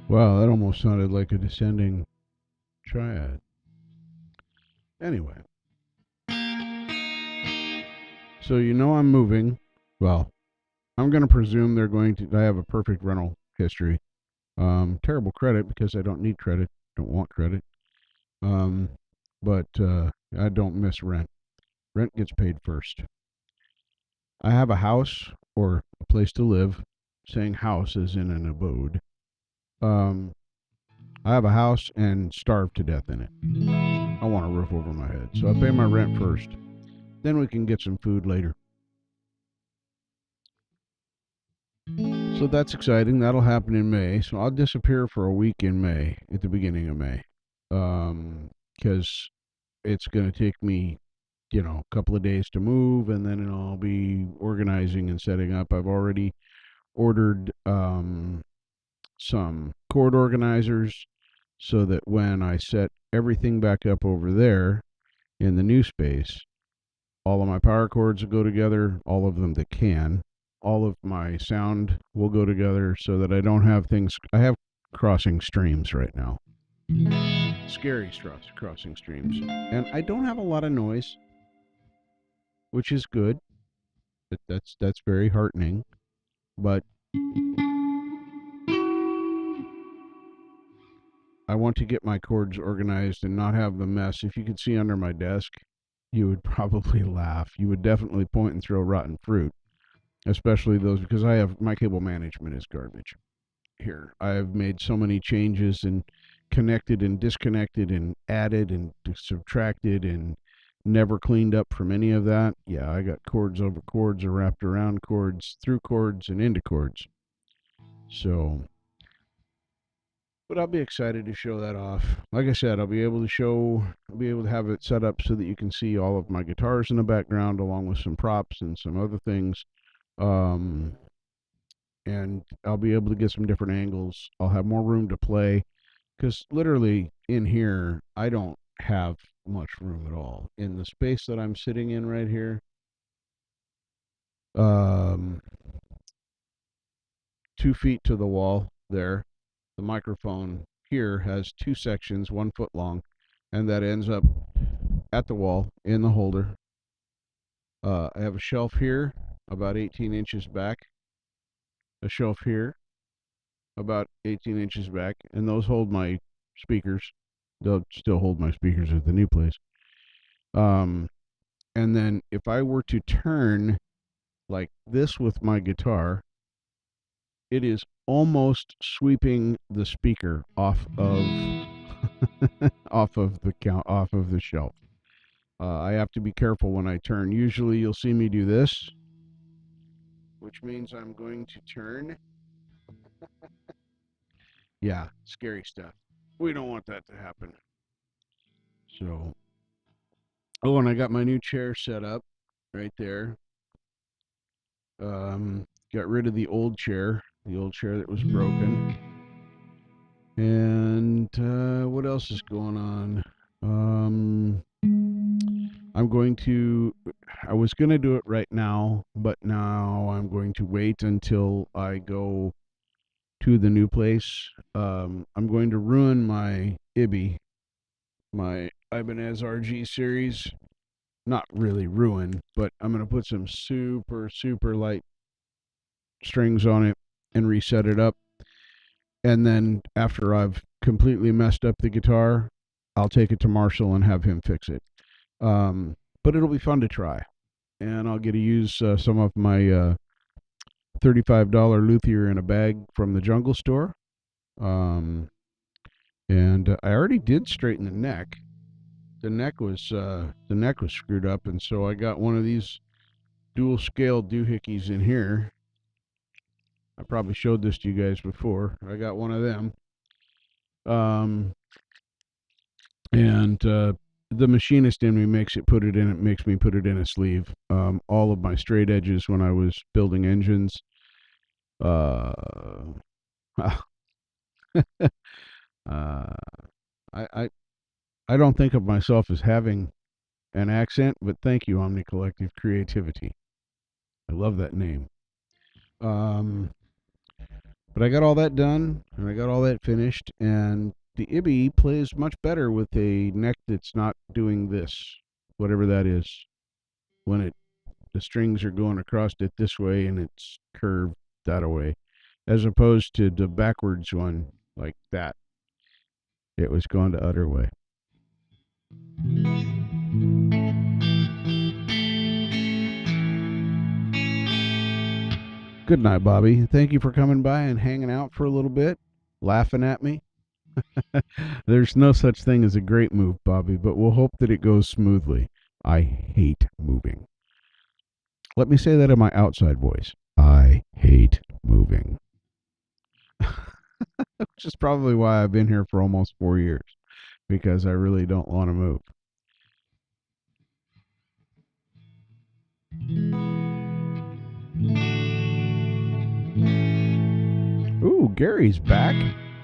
Wow, that almost sounded like a descending triad. Anyway, so you know I'm moving. Well, I'm going to presume they're going to. I have a perfect rental history. Terrible credit because I don't need credit. Don't want credit. Um, but I don't miss rent. Rent gets paid first. I have a house or a place to live. Saying house is in an abode. Um, I have a house and starve to death in it. I want a roof over my head, so I pay my rent first. Then we can get some food later. So that's exciting. That'll happen in May. So I'll disappear for a week in May, at the beginning of May, because it's going to take me, a couple of days to move, and then I'll be organizing and setting up. I've already ordered some cord organizers so that when I set everything back up over there in the new space, all of my power cords will go together, all of them that can. All of my sound will go together so that I don't have things. I have crossing streams right now. Scary crossing streams. And I don't have a lot of noise, which is good. That's very heartening. But I want to get my cords organized and not have the mess. If you could see under my desk, you would probably laugh. You would definitely point and throw rotten fruit, especially those because my cable management is garbage here. I've made so many changes and connected and disconnected and added and subtracted and never cleaned up from any of that. Yeah, I got cords over cords or wrapped around cords, through cords and into cords. So, but I'll be excited to show that off. Like I said, I'll be able to have it set up so that you can see all of my guitars in the background along with some props and some other things. And I'll be able to get some different angles. I'll have more room to play because literally in here, I don't have much room at all. In the space that I'm sitting in right here, um, 2 feet to the wall there, the microphone here has two sections, 1 foot long, and that ends up at the wall in the holder. I have a shelf here about 18 inches back, a shelf here about 18 inches back, and those hold my speakers. They'll still hold my speakers at the new place. Um, and then if I were to turn like this with my guitar, it is almost sweeping the speaker off of off of the shelf. I have to be careful when I turn. Usually you'll see me do this, which means I'm going to turn. Yeah, scary stuff. We don't want that to happen. So, oh, and I got my new chair set up right there. Got rid of the old chair that was broken. And what else is going on? I'm going to. I was going to do it right now, but now I'm going to wait until I go to the new place. I'm going to ruin my Ibby, my Ibanez RG series. Not really ruin, but I'm going to put some super, super light strings on it and reset it up. And then after I've completely messed up the guitar, I'll take it to Marshall and have him fix it. But it'll be fun to try. And I'll get to use some of my $35 luthier in a bag from the jungle store. Um, and I already did straighten the neck. The neck was screwed up, and so I got one of these dual scale doohickeys in here. I probably showed this to you guys before. I got one of them. And the machinist in me makes me put it in a sleeve. All of my straight edges when I was building engines. Uh, uh, I, I I don't think of myself as having an accent, but thank you, Omni Collective Creativity. I love that name. Um, but I got all that done, and I got all that finished, and the Ibby plays much better with a neck that's not doing this, whatever that is. When the strings are going across it this way and it's curved that way, as opposed to the backwards one like that. It was going the other way. Good night, Bobby. Thank you for coming by and hanging out for a little bit, laughing at me. There's no such thing as a great move, Bobby, but we'll hope that it goes smoothly. I hate moving. Let me say that in my outside voice. I hate moving. Which is probably why I've been here for almost 4 years, because I really don't want to move. Ooh, Gary's back.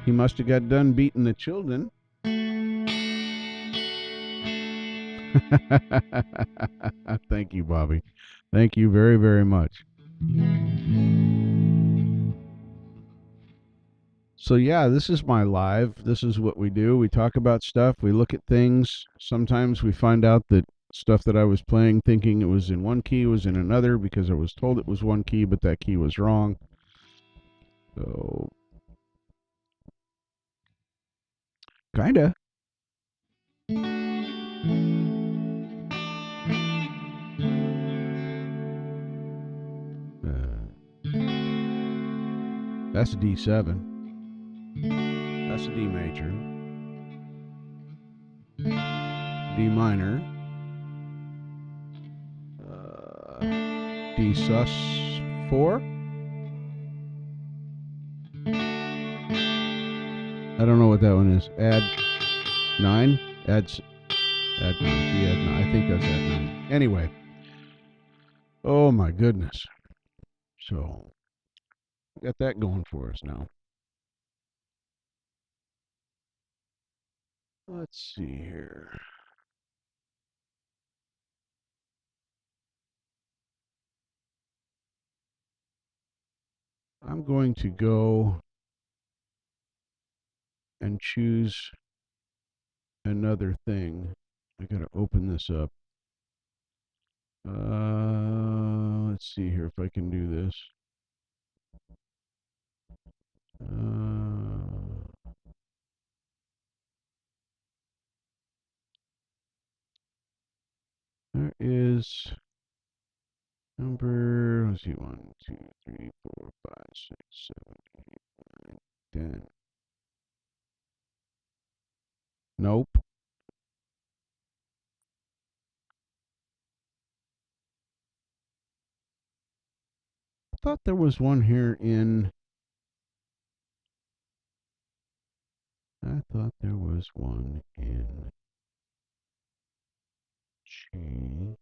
He must have got done beating the children. Thank you, Bobby. Thank you very, very much. So, yeah, this is my live. This is what we do. We talk about stuff. We look at things. Sometimes we find out that stuff that I was playing thinking it was in one key was in another because I was told it was one key, but that key was wrong. So, kinda. That's a D7. That's a D major. D minor. D sus4. I don't know what that one is. Add 9. Add 9. D add 9. I think that's add 9. Anyway. Oh my goodness. So got that going for us now. Let's see here. I'm going to go and choose another thing. I gotta open this up. Let's see here if I can do this. There is number, let's see, 1, 2, 3, 4, 5, 6, 7, 8, 9, 10. Nope. I thought there was one here in. I thought there was one in G.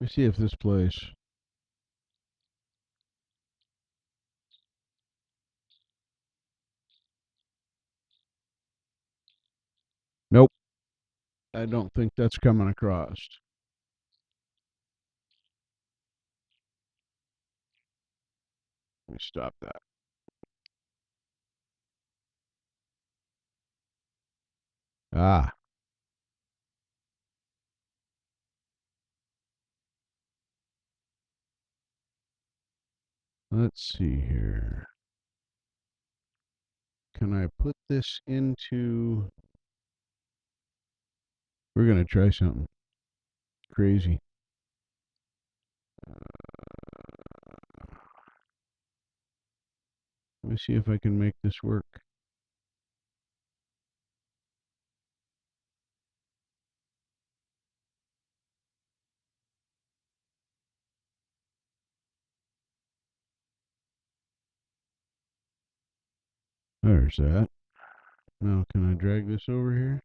Let me see if this plays. Nope. I don't think that's coming across. Let me stop that. Ah. Let's see here. Can I put this into. We're going to try something crazy. Let me see if I can make this work. There's that. Now, can I drag this over here?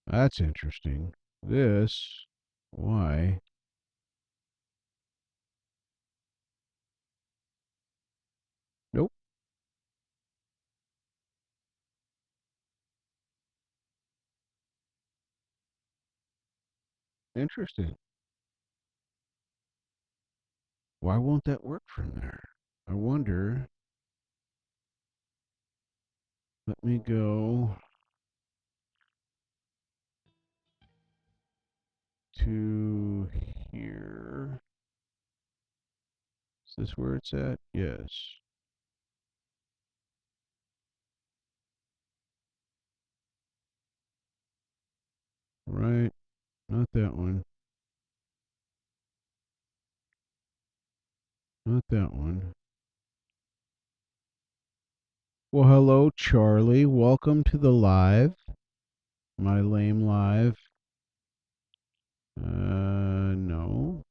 That's interesting. This, why? Nope. Interesting. Why won't that work from there? I wonder. Let me go to here. Is this where it's at? Yes. Right. Not that one. Not that one. Well, hello, Charlie. Welcome to the live. My lame live. No.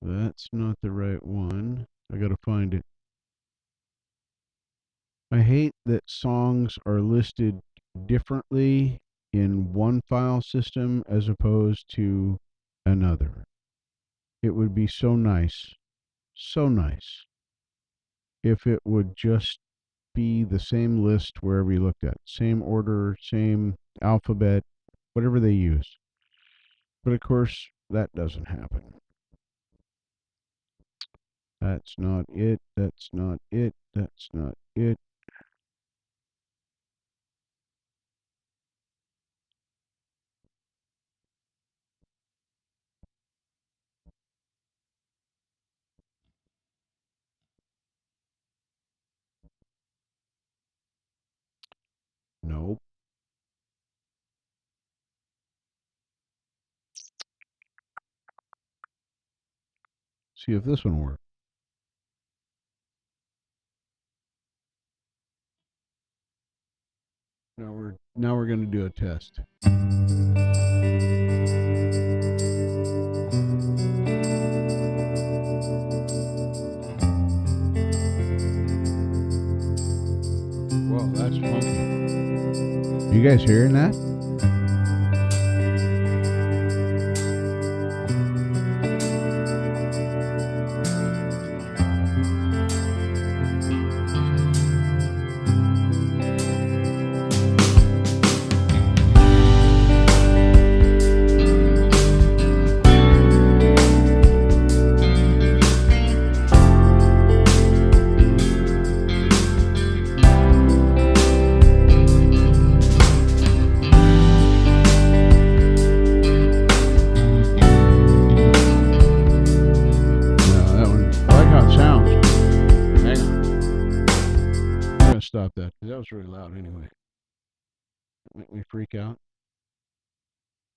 That's not the right one. I gotta find it. I hate that songs are listed differently in one file system as opposed to another. It would be so nice, if it would just be the same list wherever you looked at. Same order, same alphabet, whatever they use. But of course, that doesn't happen. That's not it. That's not it. That's not it. Nope. See if this one works. Now we're going to do a test. Whoa, that's funky. You guys hearing that? That's really loud anyway. Make me freak out?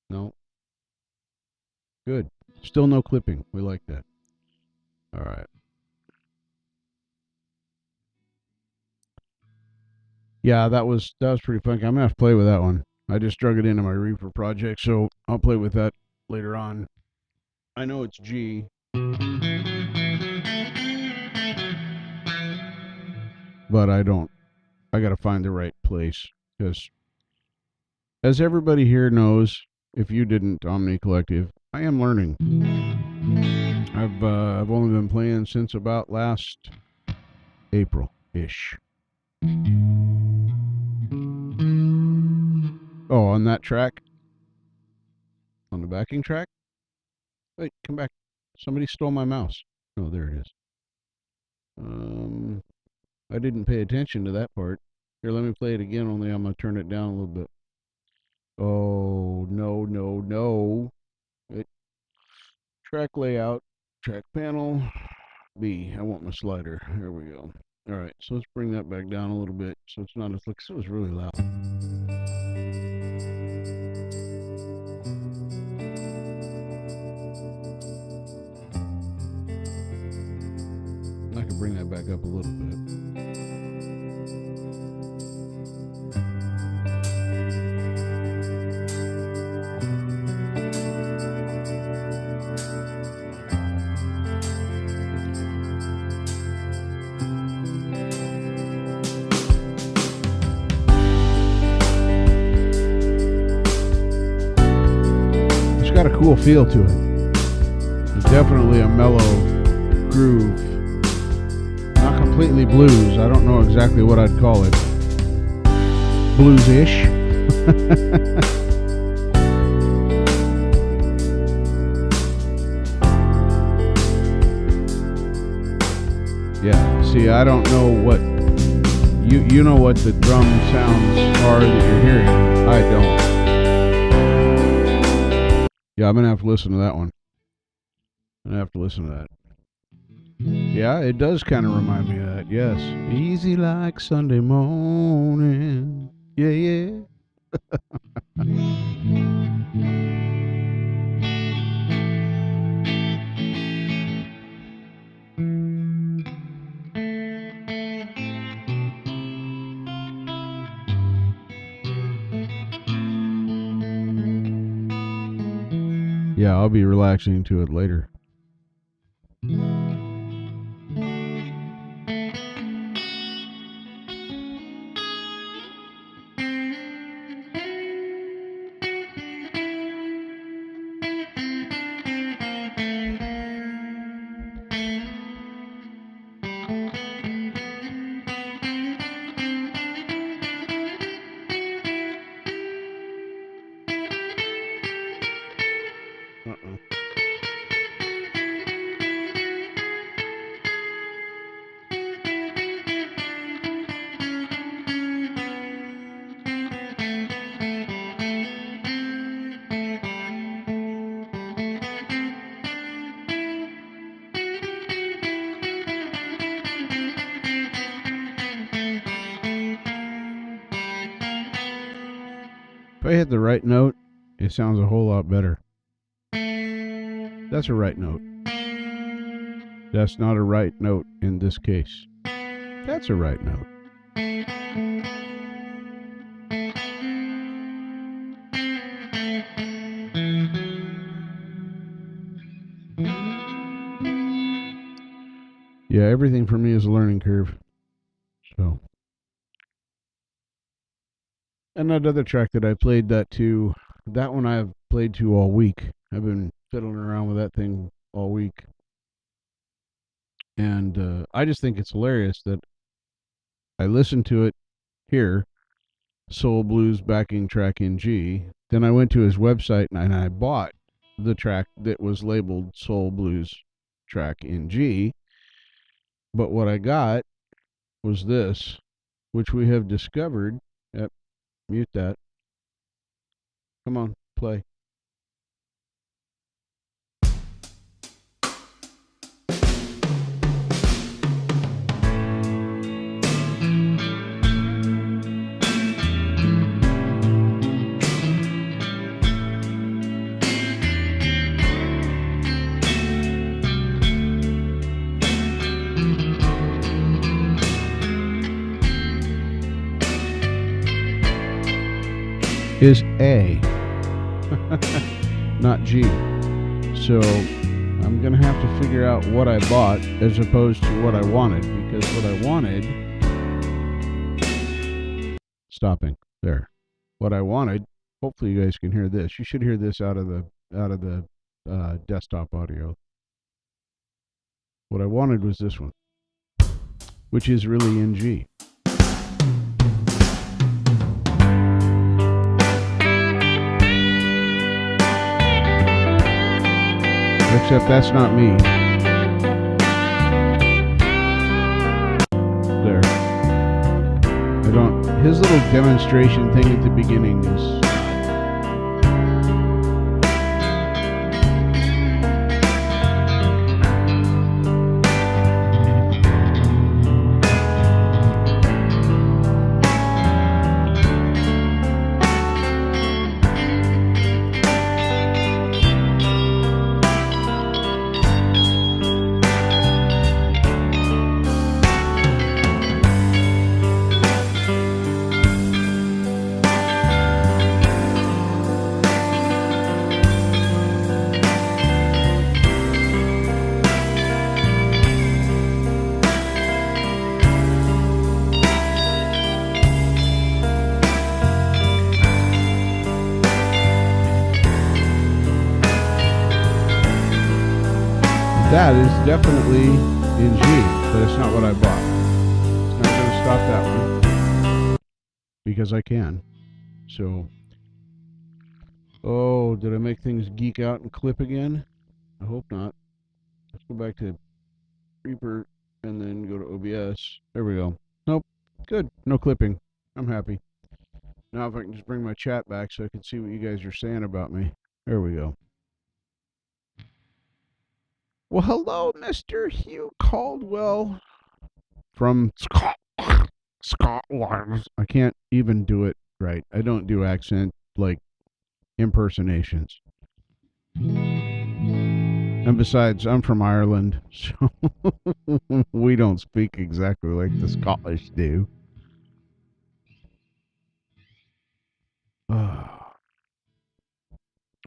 No. Good. Still no clipping. We like that. All right. Yeah, that was pretty fun. I'm gonna have to play with that one. I just drug it into my Reaper project, so I'll play with that later on. I know it's G, but I don't. I got to find the right place because, as everybody here knows, if you didn't, Omni Collective, I am learning. I've only been playing since about last April ish. Oh, on that track, on the backing track. Wait, come back. Somebody stole my mouse. Oh, there it is. I didn't pay attention to that part. Here, let me play it again, only I'm going to turn it down a little bit. Oh, no, no, no. Track layout, track panel, B. I want my slider. There we go. All right, so let's bring that back down a little bit so it's not as like, so it was really loud. I can bring that back up a little bit. It's got a cool feel to it. It's definitely a mellow groove. Not completely blues. I don't know exactly what I'd call it. Blues-ish. Yeah, see, I don't know what you know what the drum sounds are that you're hearing. I don't. Yeah, I'm gonna have to listen to that one. I'm gonna have to listen to that. Yeah, it does kind of remind me of that. Yes, easy like Sunday morning. Yeah, yeah. Yeah, I'll be relaxing to it later. Uh-uh. If I hit the right note, it sounds a whole lot better. That's a right note. That's not a right note in this case. That's a right note. Yeah, everything for me is a learning curve. So, and that other track that I played that to, that one I've played to all week. I've been fiddling around with that thing all week. And I just think it's hilarious that I listened to it here, Soul Blues backing track in G. Then I went to his website and I bought the track that was labeled Soul Blues track in G. But what I got was this, which we have discovered. Yep, mute that. Come on, play. is A, not G. So I'm going to have to figure out what I bought as opposed to what I wanted, because what I wanted, stopping there. What I wanted, hopefully you guys can hear this. You should hear this out of the desktop audio. What I wanted was this one, which is really in G. Except that's not me. There. I don't. His little demonstration thing at the beginning is. That is definitely in G, but it's not what I bought. I'm not going to stop that one because I can. So, oh, did I make things geek out and clip again? I hope not. Let's go back to Reaper and then go to OBS. There we go. Nope. Good. No clipping. I'm happy. Now if I can just bring my chat back so I can see what you guys are saying about me. There we go. Well, hello, Mr. Hugh Caldwell from Scotland. I can't even do it right. I don't do accent, like, impersonations. And besides, I'm from Ireland, so we don't speak exactly like the Scottish do. Oh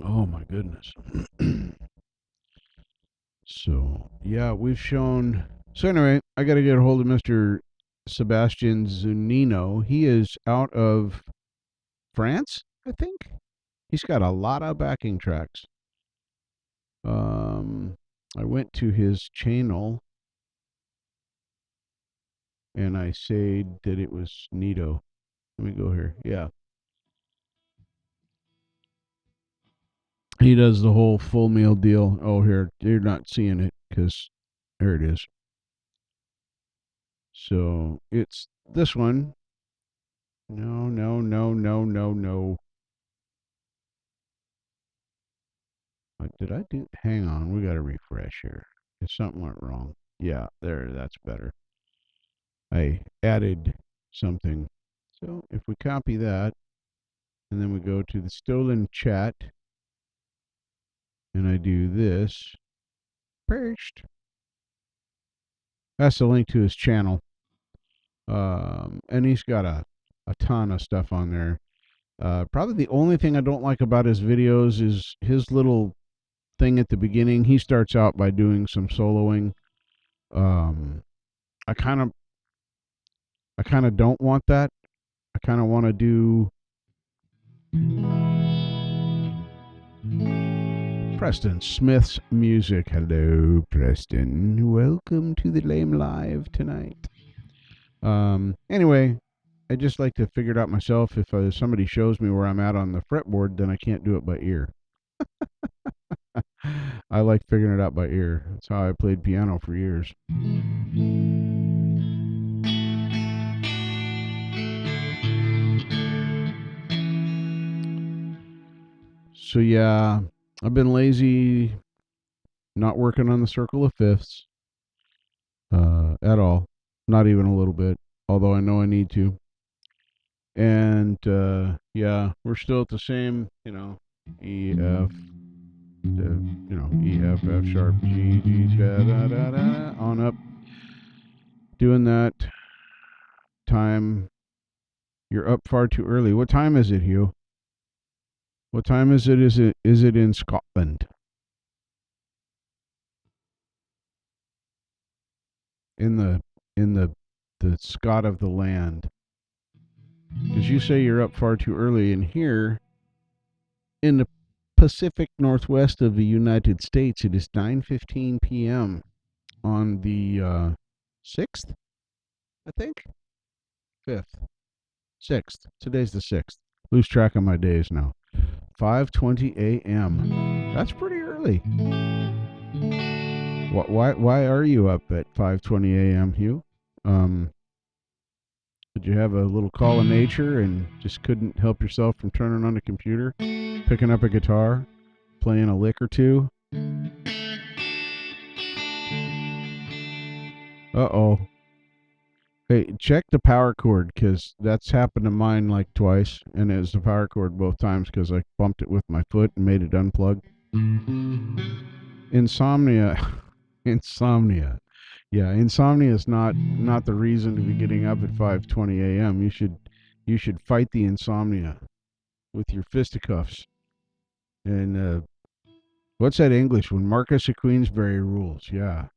my goodness. So, yeah, we've shown. So, anyway, I got to get a hold of Mr. Sebastian Zunino. He is out of France, I think. He's got a lot of backing tracks. I went to his channel and I said that it was Nito. Let me go here. Yeah. He does the whole full meal deal. Oh, here, you're not seeing it because there it is. So it's this one. No. What did I do? Hang on, we got to refresh here. If something went wrong. Yeah, there, that's better. I added something. So if we copy that, and then we go to the stolen chat, and I do this, paste. That's the link to his channel. And he's got a ton of stuff on there. Probably the only thing I don't like about his videos is his little thing at the beginning. He starts out by doing some soloing. I kind of don't want that. I kind of want to do Preston Smith's music. Hello, Preston. Welcome to the Lame Live tonight. Anyway, I just like to figure it out myself. If somebody shows me where I'm at on the fretboard, then I can't do it by ear. I like figuring it out by ear. That's how I played piano for years. So yeah, I've been lazy, not working on the circle of fifths at all. Not even a little bit, although I know I need to. And yeah, we're still at the same, E, F, E, F, F sharp, G, G, da, da, da, da, on up. Doing that. Time. You're up far too early. What time is it, Hugh? What time is it? Is it in Scotland? In the Scot of the land? Because you say you're up far too early, and here in the Pacific Northwest of the United States, it is 9:15 p.m. on the 6th, I think, 5th, 6th. Today's the 6th. Lose track of my days now. 5:20 a.m. That's pretty early. Why are you up at 5:20 a.m., Hugh? Um, did you have a little call of nature and just couldn't help yourself from turning on the computer, picking up a guitar, playing a lick or two? Uh-oh. Hey, check the power cord, because that's happened to mine like twice, and it was the power cord both times because I bumped it with my foot and made it unplug. Insomnia. Insomnia. Yeah, insomnia is not the reason to be getting up at 5:20 a.m. You should fight the insomnia with your fisticuffs. And what's that English? When Marcus of Queensberry rules. Yeah.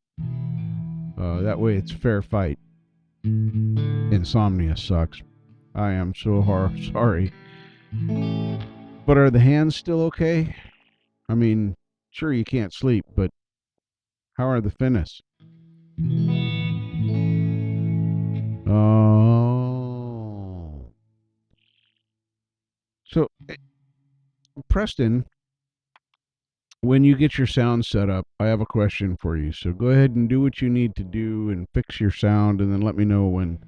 That way it's fair fight. Insomnia sucks. I am so sorry. But are the hands still okay? I mean, sure you can't sleep, but how are the finnes? Oh. So, Preston, when you get your sound set up, I have a question for you. So go ahead and do what you need to do and fix your sound, and then let me know when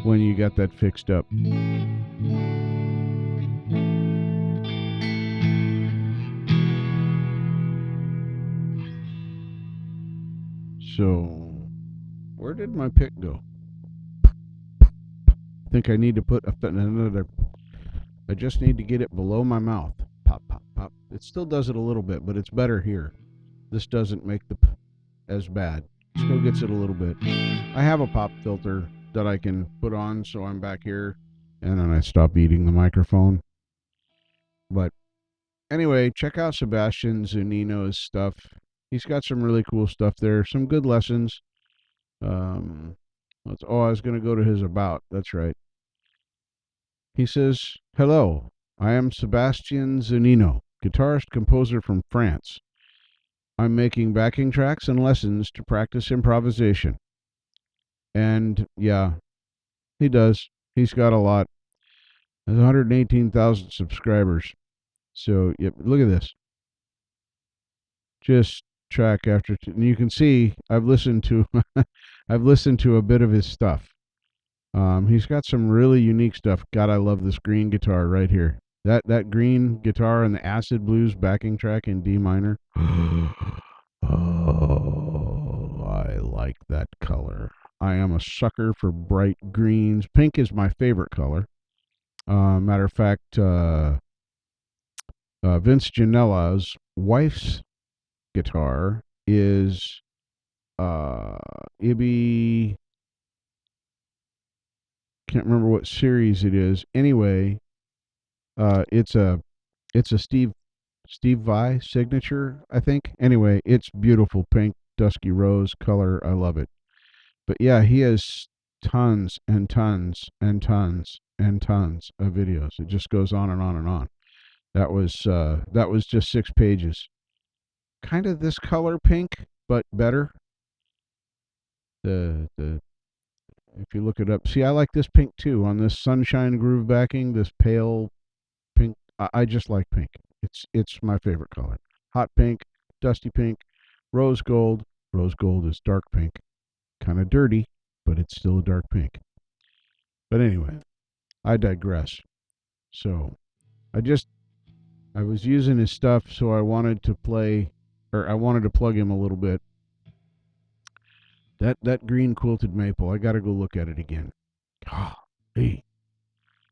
you got that fixed up. So, where did my pick go? I think I need to put another. I just need to get it below my mouth. Pop, pop, pop. It still does it a little bit, but it's better here. This doesn't make the as bad. Still gets it a little bit. I have a pop filter that I can put on, so I'm back here, and then I stop eating the microphone. But anyway, check out Sebastian Zunino's stuff. He's got some really cool stuff there. Some good lessons. I was going to go to his about. That's right. He says, "Hello, I am Sebastian Zunino, guitarist composer from France. I'm making backing tracks and lessons to practice improvisation." And yeah, he does. He's got a lot. Has 118,000 subscribers. So, yep, look at this. Just track after, and you can see I've listened to I've listened to a bit of his stuff. He's got some really unique stuff. God, I love this green guitar right here. That green guitar and the acid blues backing track in D minor. Oh, I like that color. I am a sucker for bright greens. Pink is my favorite color. Matter of fact, Vince Ginella's wife's guitar is Ibby. Can't remember what series it is. Anyway, it's a Steve Vai signature, I think. Anyway, it's beautiful pink, dusky rose color. I love it. But yeah, he has tons and tons and tons and tons of videos. It just goes on and on and on. That was just 6 pages. Kind of this color pink, but better. The If you look it up, see, I like this pink too on this Sunshine Groove backing. This pale pink. I just like pink. It's my favorite color. Hot pink, dusty pink, rose gold. Rose gold is dark pink, kind of dirty, but it's still a dark pink. But anyway, I digress. So I was using his stuff, so I wanted to plug him a little bit. That green quilted maple, I got to go look at it again. Ah, hey.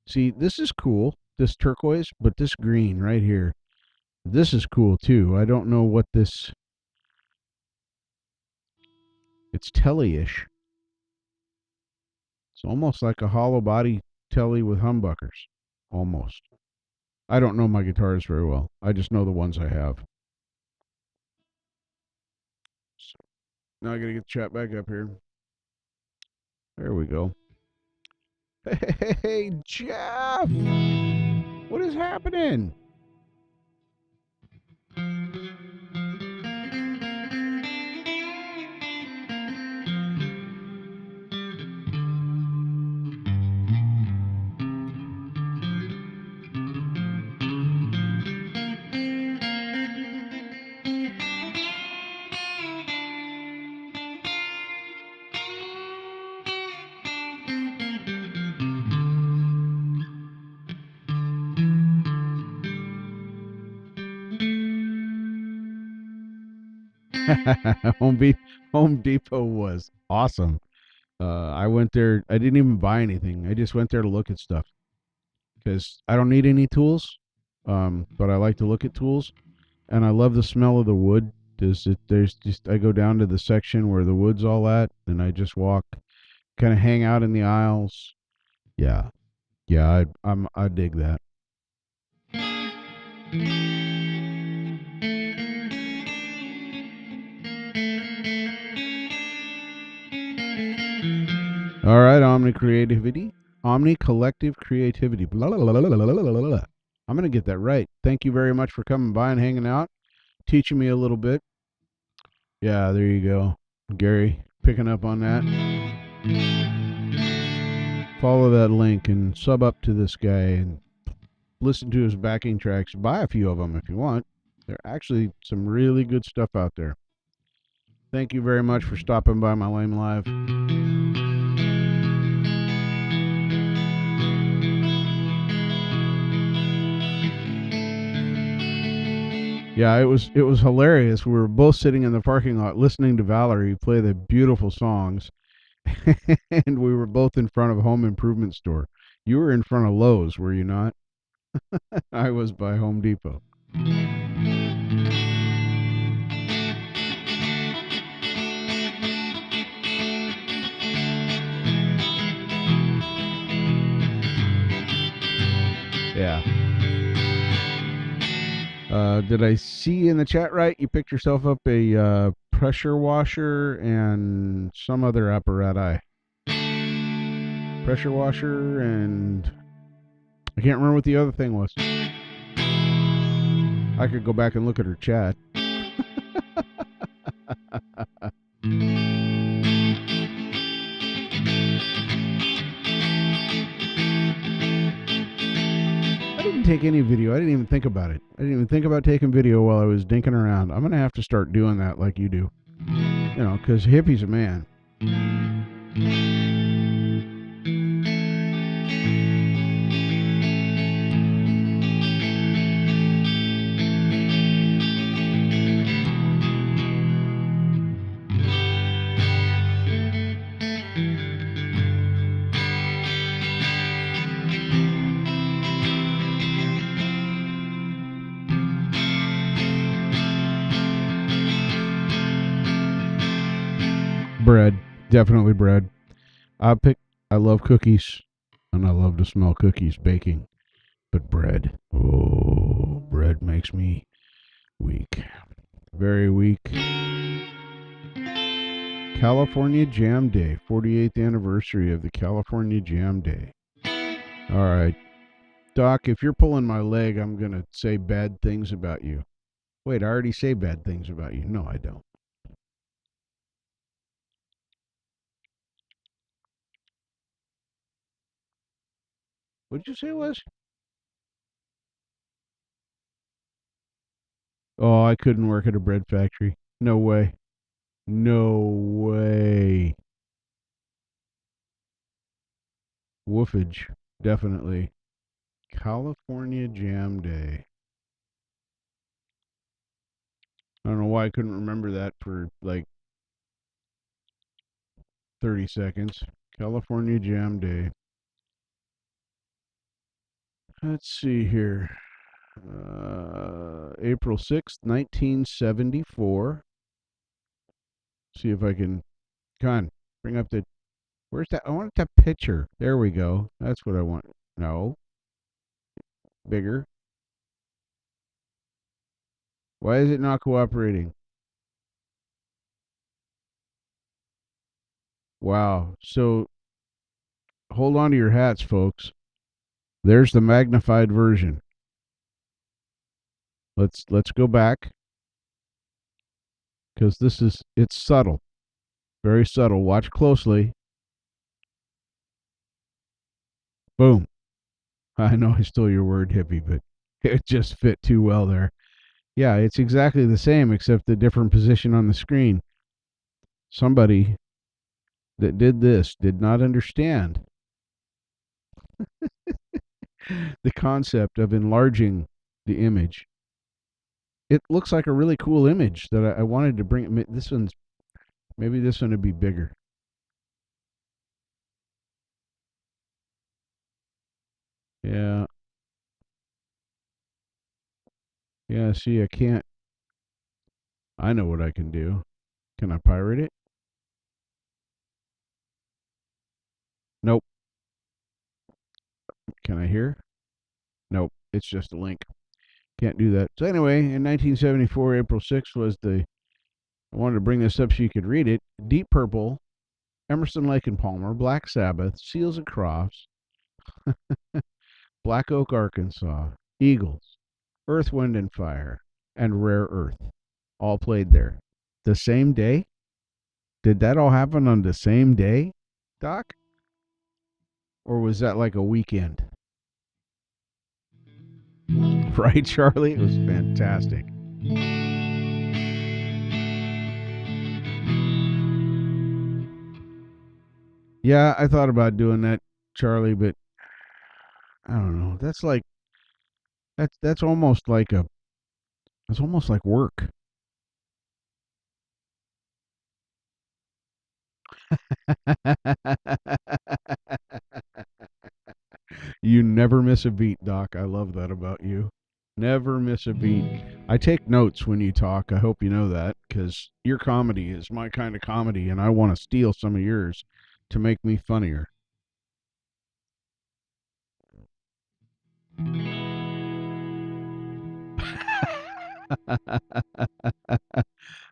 See, this is cool, this turquoise, but this green right here, this is cool too. I don't know what this. It's telly-ish. It's almost like a hollow body telly with humbuckers, almost. I don't know my guitars very well. I just know the ones I have. So now I gotta get the chat back up here. There we go. Hey, Jeff! What is happening? Home Depot was awesome. I went there. I didn't even buy anything. I just went there to look at stuff because I don't need any tools. But I like to look at tools, and I love the smell of the wood. There's just I go down to the section where the wood's all at, and I just walk, kind of hang out in the aisles. Yeah, yeah, I dig that. All right, Omni Collective Creativity. Blah, blah, blah, blah, blah, blah, blah, blah. I'm gonna get that right. Thank you very much for coming by and hanging out, teaching me a little bit. Yeah, there you go, Gary, picking up on that. Follow that link and sub up to this guy and listen to his backing tracks. Buy a few of them if you want. There are actually some really good stuff out there. Thank you very much for stopping by my Lame Live. Yeah, it was hilarious. We were both sitting in the parking lot listening to Valerie play the beautiful songs, and we were both in front of a home improvement store. You were in front of Lowe's, were you not? I was by Home Depot. Yeah. Did I see in the chat right? You picked yourself up a pressure washer and some other apparatus. Pressure washer and I can't remember what the other thing was. I could go back and look at her chat. I didn't take any video. I didn't even think about it. I didn't even think about taking video while I was dinking around. I'm going to have to start doing that like you do. You know, because Hippie's a man. Bread. Definitely bread. I love cookies, and I love to smell cookies baking. But bread. Oh, bread makes me weak. Very weak. California Jam Day. 48th anniversary of the California Jam Day. All right. Doc, if you're pulling my leg, I'm going to say bad things about you. Wait, I already say bad things about you. No, I don't. What did you say it was? Oh, I couldn't work at a bread factory. No way. No way. Woofage. Definitely. California Jam Day. I don't know why I couldn't remember that for like 30 seconds. California Jam Day. Let's see here. April 6th, 1974. See if I can. Come on. Bring up the. Where's that? I want that picture. There we go. That's what I want. No. Bigger. Why is it not cooperating? Wow. So hold on to your hats, folks. There's the magnified version. Let's go back because it's subtle, very subtle. Watch closely. Boom. I know I stole your word, hippie, but it just fit too well there. Yeah, it's exactly the same except the different position on the screen. Somebody that did this did not understand the concept of enlarging the image. It looks like a really cool image that I wanted to bring. Maybe this one would be bigger. Yeah, yeah. See, I can't. I know what I can do. Can I pirate it? Nope. Can I hear? Nope. It's just a link. Can't do that. So anyway, in 1974, April 6th was the. I wanted to bring this up so you could read it. Deep Purple, Emerson, Lake and Palmer, Black Sabbath, Seals and Crofts, Black Oak, Arkansas, Eagles, Earth, Wind and Fire, and Rare Earth, all played there. The same day? Did that all happen on the same day, Doc? Or was that like a weekend? Right, Charlie? It was fantastic. Yeah, I thought about doing that, Charlie, but I don't know. That's almost like a it's almost like work. You never miss a beat, Doc. I love that about you. Never miss a beat. I take notes when you talk. I hope you know that because your comedy is my kind of comedy, and I want to steal some of yours to make me funnier.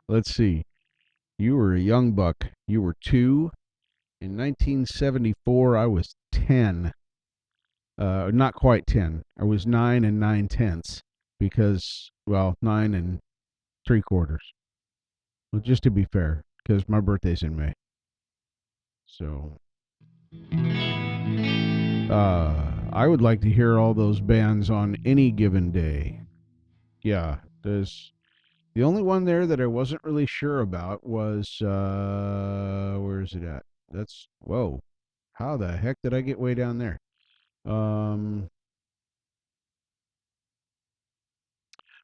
Let's see. You were a young buck. You were two. In 1974, I was 10. Not quite 10. I was 9 9/10 because, well, 9 3/4. Well, just to be fair, because my birthday's in May. So, I would like to hear all those bands on any given day. Yeah, there's the only one there that I wasn't really sure about was where is it at? That's whoa. How the heck did I get way down there? Um,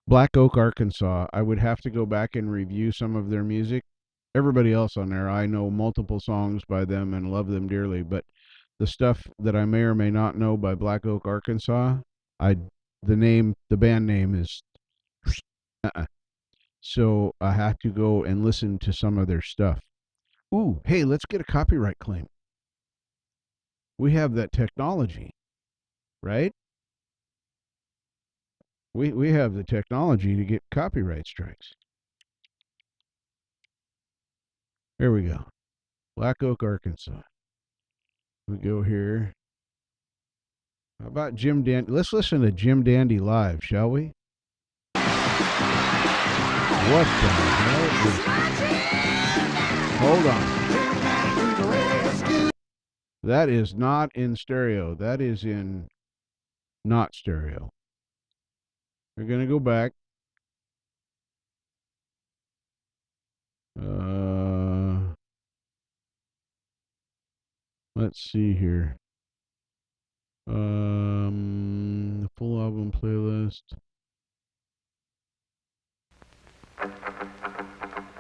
Black Oak, Arkansas. I would have to go back and review some of their music. Everybody else on there, I know multiple songs by them and love them dearly, but the stuff that I may or may not know by Black Oak, Arkansas, I the band name is uh-uh. So I have to go and listen to some of their stuff. Ooh, hey, let's get a copyright claim. We have that technology, right? We have the technology to get copyright strikes. There we go. Black Oak, Arkansas. We go here. How about Jim Dandy? Let's listen to Jim Dandy live, shall we? What the hell Hold on. That is not in stereo. That is in not stereo. We're going to go back. Let's see here. The full album playlist.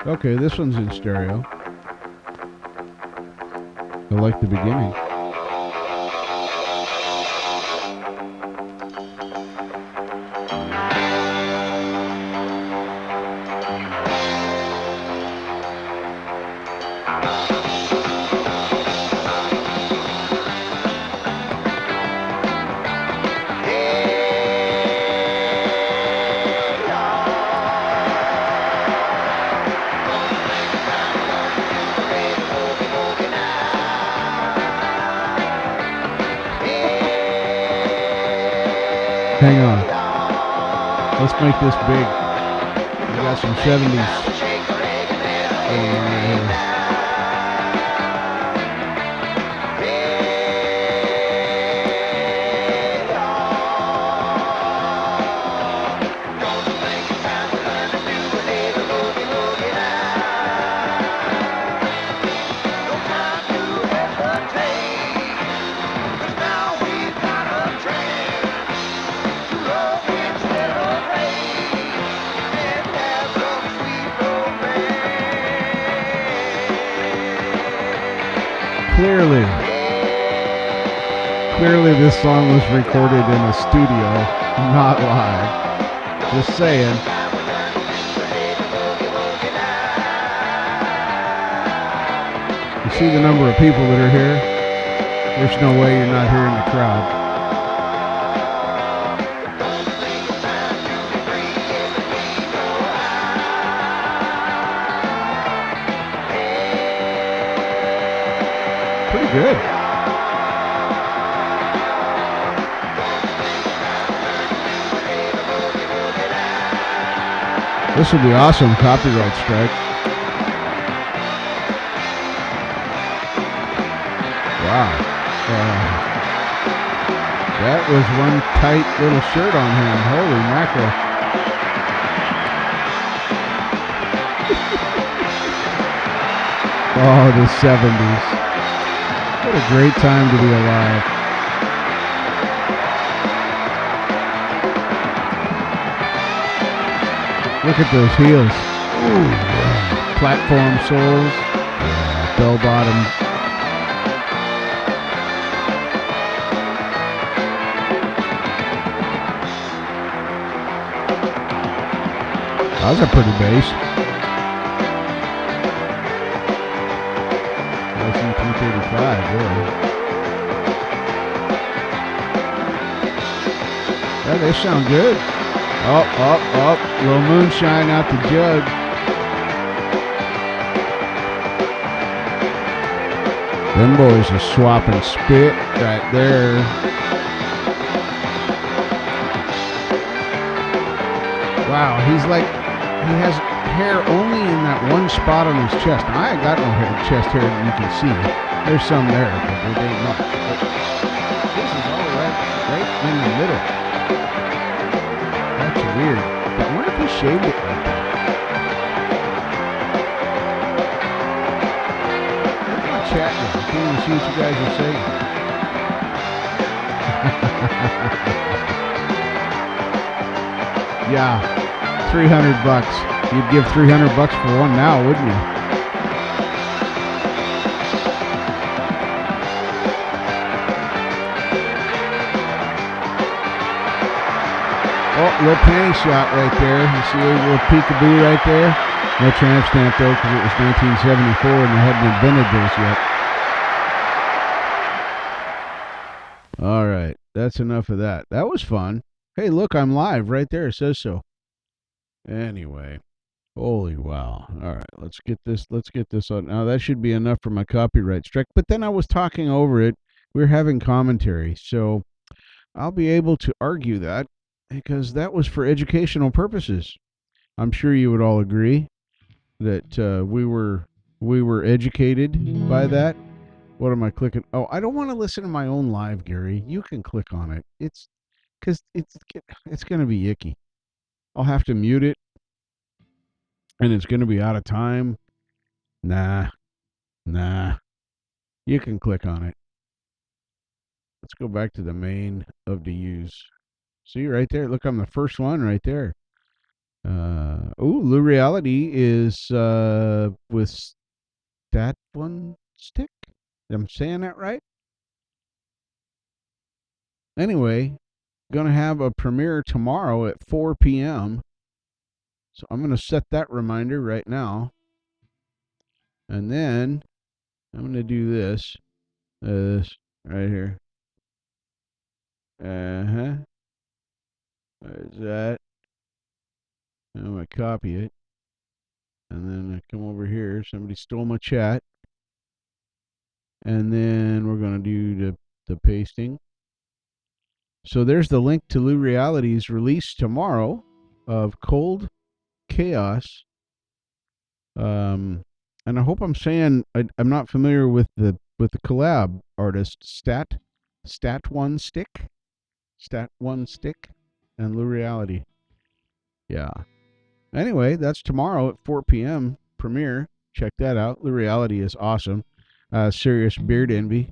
Okay, this one's in stereo. I like the beginning. Hang on. Let's make this big. We got some 70s going on right here. Clearly this song was recorded in a studio, not live. Just saying. You see the number of people that are here? There's no way you're not hearing the crowd. Pretty good. This would be awesome, copyright strike. Wow. That was one tight little shirt on him. Holy mackerel. Oh, the 70s. What a great time to be alive. Look at those heels. Ooh, yeah. Platform soles. Yeah, bell bottom. That was a pretty bass. 235, really. Yeah, they sound good. Up. Little moonshine out the jug. Them boys are swapping spit right there. Wow, he's like, he has hair only in that one spot on his chest. Now, I ain't got no chest hair that you can see. There's some there, but it ain't much. But this is all right in the middle. That's weird. But I wonder if he shaved it right there. Where's my chat now? I can't even see what you guys are saying. Yeah, $300. You'd give $300 for one now, wouldn't you? Oh, little panty shot right there. You see a little peekaboo right there? No tramp stamp though, because it was 1974 and they hadn't invented those yet. All right, that's enough of that. That was fun. Hey, look, I'm live right there. It says so. Anyway, holy wow. All right, let's get this on. Now, that should be enough for my copyright strike. But then I was talking over it. We're having commentary, so I'll be able to argue that because that was for educational purposes. I'm sure you would all agree that we were educated by that. What am I clicking? Oh, I don't want to listen to my own live, Gary. You can click on it. It's because it's going to be icky. I'll have to mute it, and it's going to be out of time. Nah. You can click on it. Let's go back to the main of the use. See right there? Look, I'm the first one right there. Lou Reality is with that one stick. I'm saying that right? Anyway, going to have a premiere tomorrow at 4 p.m. So I'm going to set that reminder right now. And then I'm going to do this. This right here. There's that. I'm going to copy it. And then I come over here. Somebody stole my chat. And then we're going to do the pasting. So there's the link to Lou Reality's release tomorrow of Cold Chaos. And I hope I'm saying I'm not familiar with the collab artist Stat One Stick, and Lou Reality. Yeah. Anyway, that's tomorrow at 4 p.m. premiere. Check that out. Lou Reality is awesome. Serious beard envy.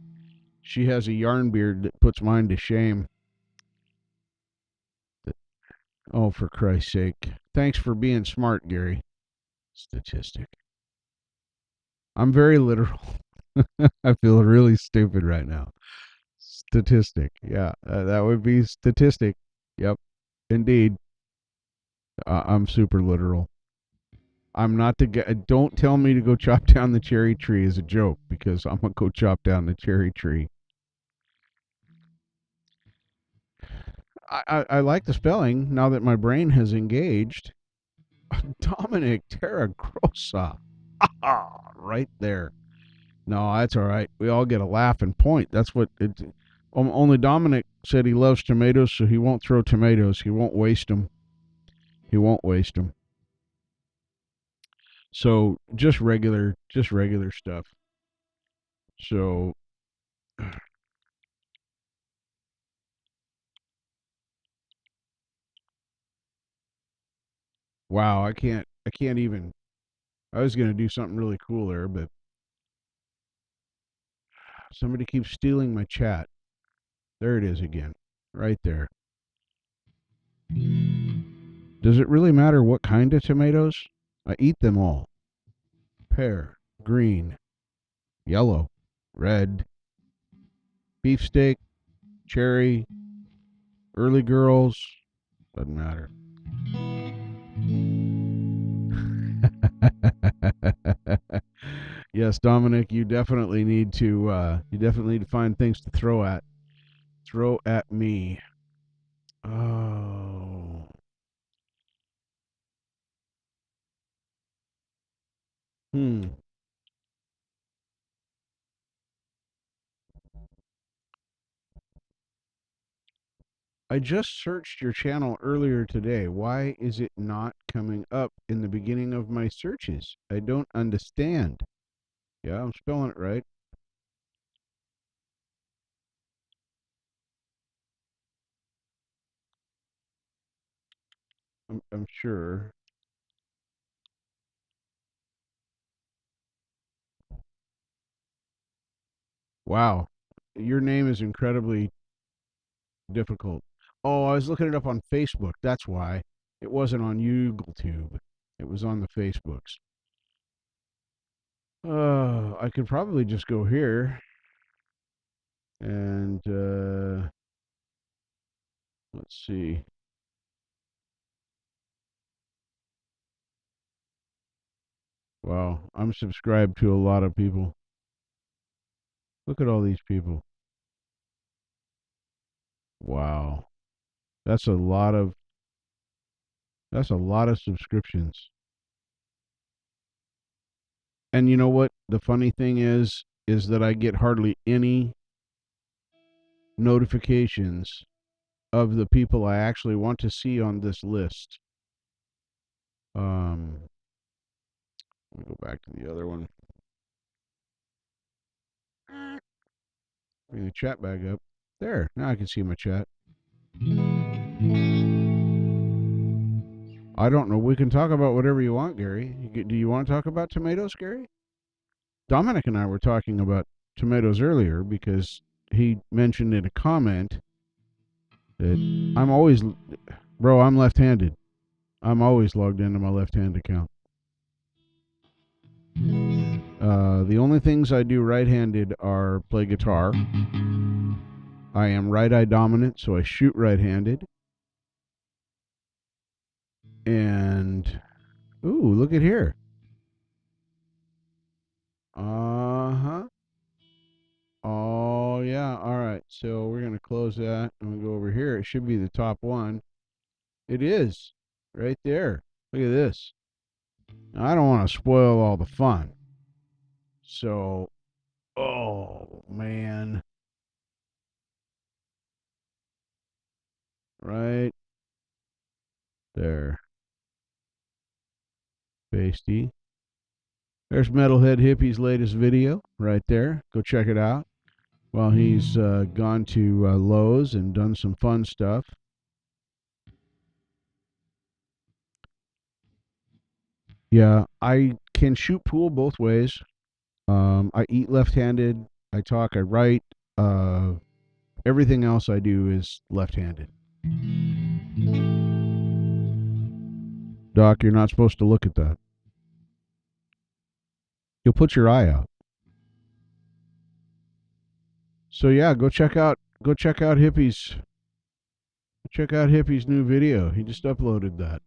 She has a yarn beard that puts mine to shame. Oh, for Christ's sake. Thanks for being smart, Gary. Statistic. I'm very literal. I feel really stupid right now. Statistic. Yeah, that would be statistic. Yep, indeed. I'm super literal. I'm not the guy. Don't tell me to go chop down the cherry tree as a joke, because I'm going to go chop down the cherry tree. I like the spelling now that my brain has engaged. Dominic Terragrossa. Right there. No, that's all right. We all get a laugh and point. That's what it. Only Dominic said he loves tomatoes, so he won't throw tomatoes. He won't waste them. He won't waste them. So just regular stuff. So wow, I can't even. I was gonna do something really cool there, but somebody keeps stealing my chat. There it is again, right there. Does it really matter what kind of tomatoes? I eat them all. Pear, green, yellow, red, beefsteak, cherry, early girls. Doesn't matter. Yes, Dominic, you definitely need to find things to throw at. Throw at me. Oh. Hmm. I just searched your channel earlier today. Why is it not coming up in the beginning of my searches? I don't understand. Yeah, I'm spelling it right. I'm sure. Wow. Your name is incredibly difficult. Oh, I was looking it up on Facebook. That's why. It wasn't on YouTube. It was on the Facebooks. I could probably just go here and let's see. Wow, I'm subscribed to a lot of people. Look at all these people. Wow. That's a lot of subscriptions. And you know what? The funny thing is that I get hardly any notifications of the people I actually want to see on this list. Let me go back to the other one. Bring the chat back up. There. Now I can see my chat. I don't know. We can talk about whatever you want, Gary. Do you want to talk about tomatoes, Gary? Dominic and I were talking about tomatoes earlier because he mentioned in a comment that I'm left-handed. I'm always logged into my left-hand account. The only things I do right-handed are play guitar. I am right-eye dominant, so I shoot right-handed. And, ooh, look at here. Uh-huh. Oh, yeah. All right. So we're going to close that and we go over here. It should be the top one. It is. Right there. Look at this. Now, I don't want to spoil all the fun. So, oh, man. Right there. Pasty. There's Metalhead Hippie's latest video right there. Go check it out. While he's gone to Lowe's and done some fun stuff. Yeah, I can shoot pool both ways. I eat left-handed. I talk. I write. Uh, Everything else I do is left-handed. Doc, you're not supposed to look at that. You'll put your eye out. So yeah, go check out Hippie's new video. He just uploaded that.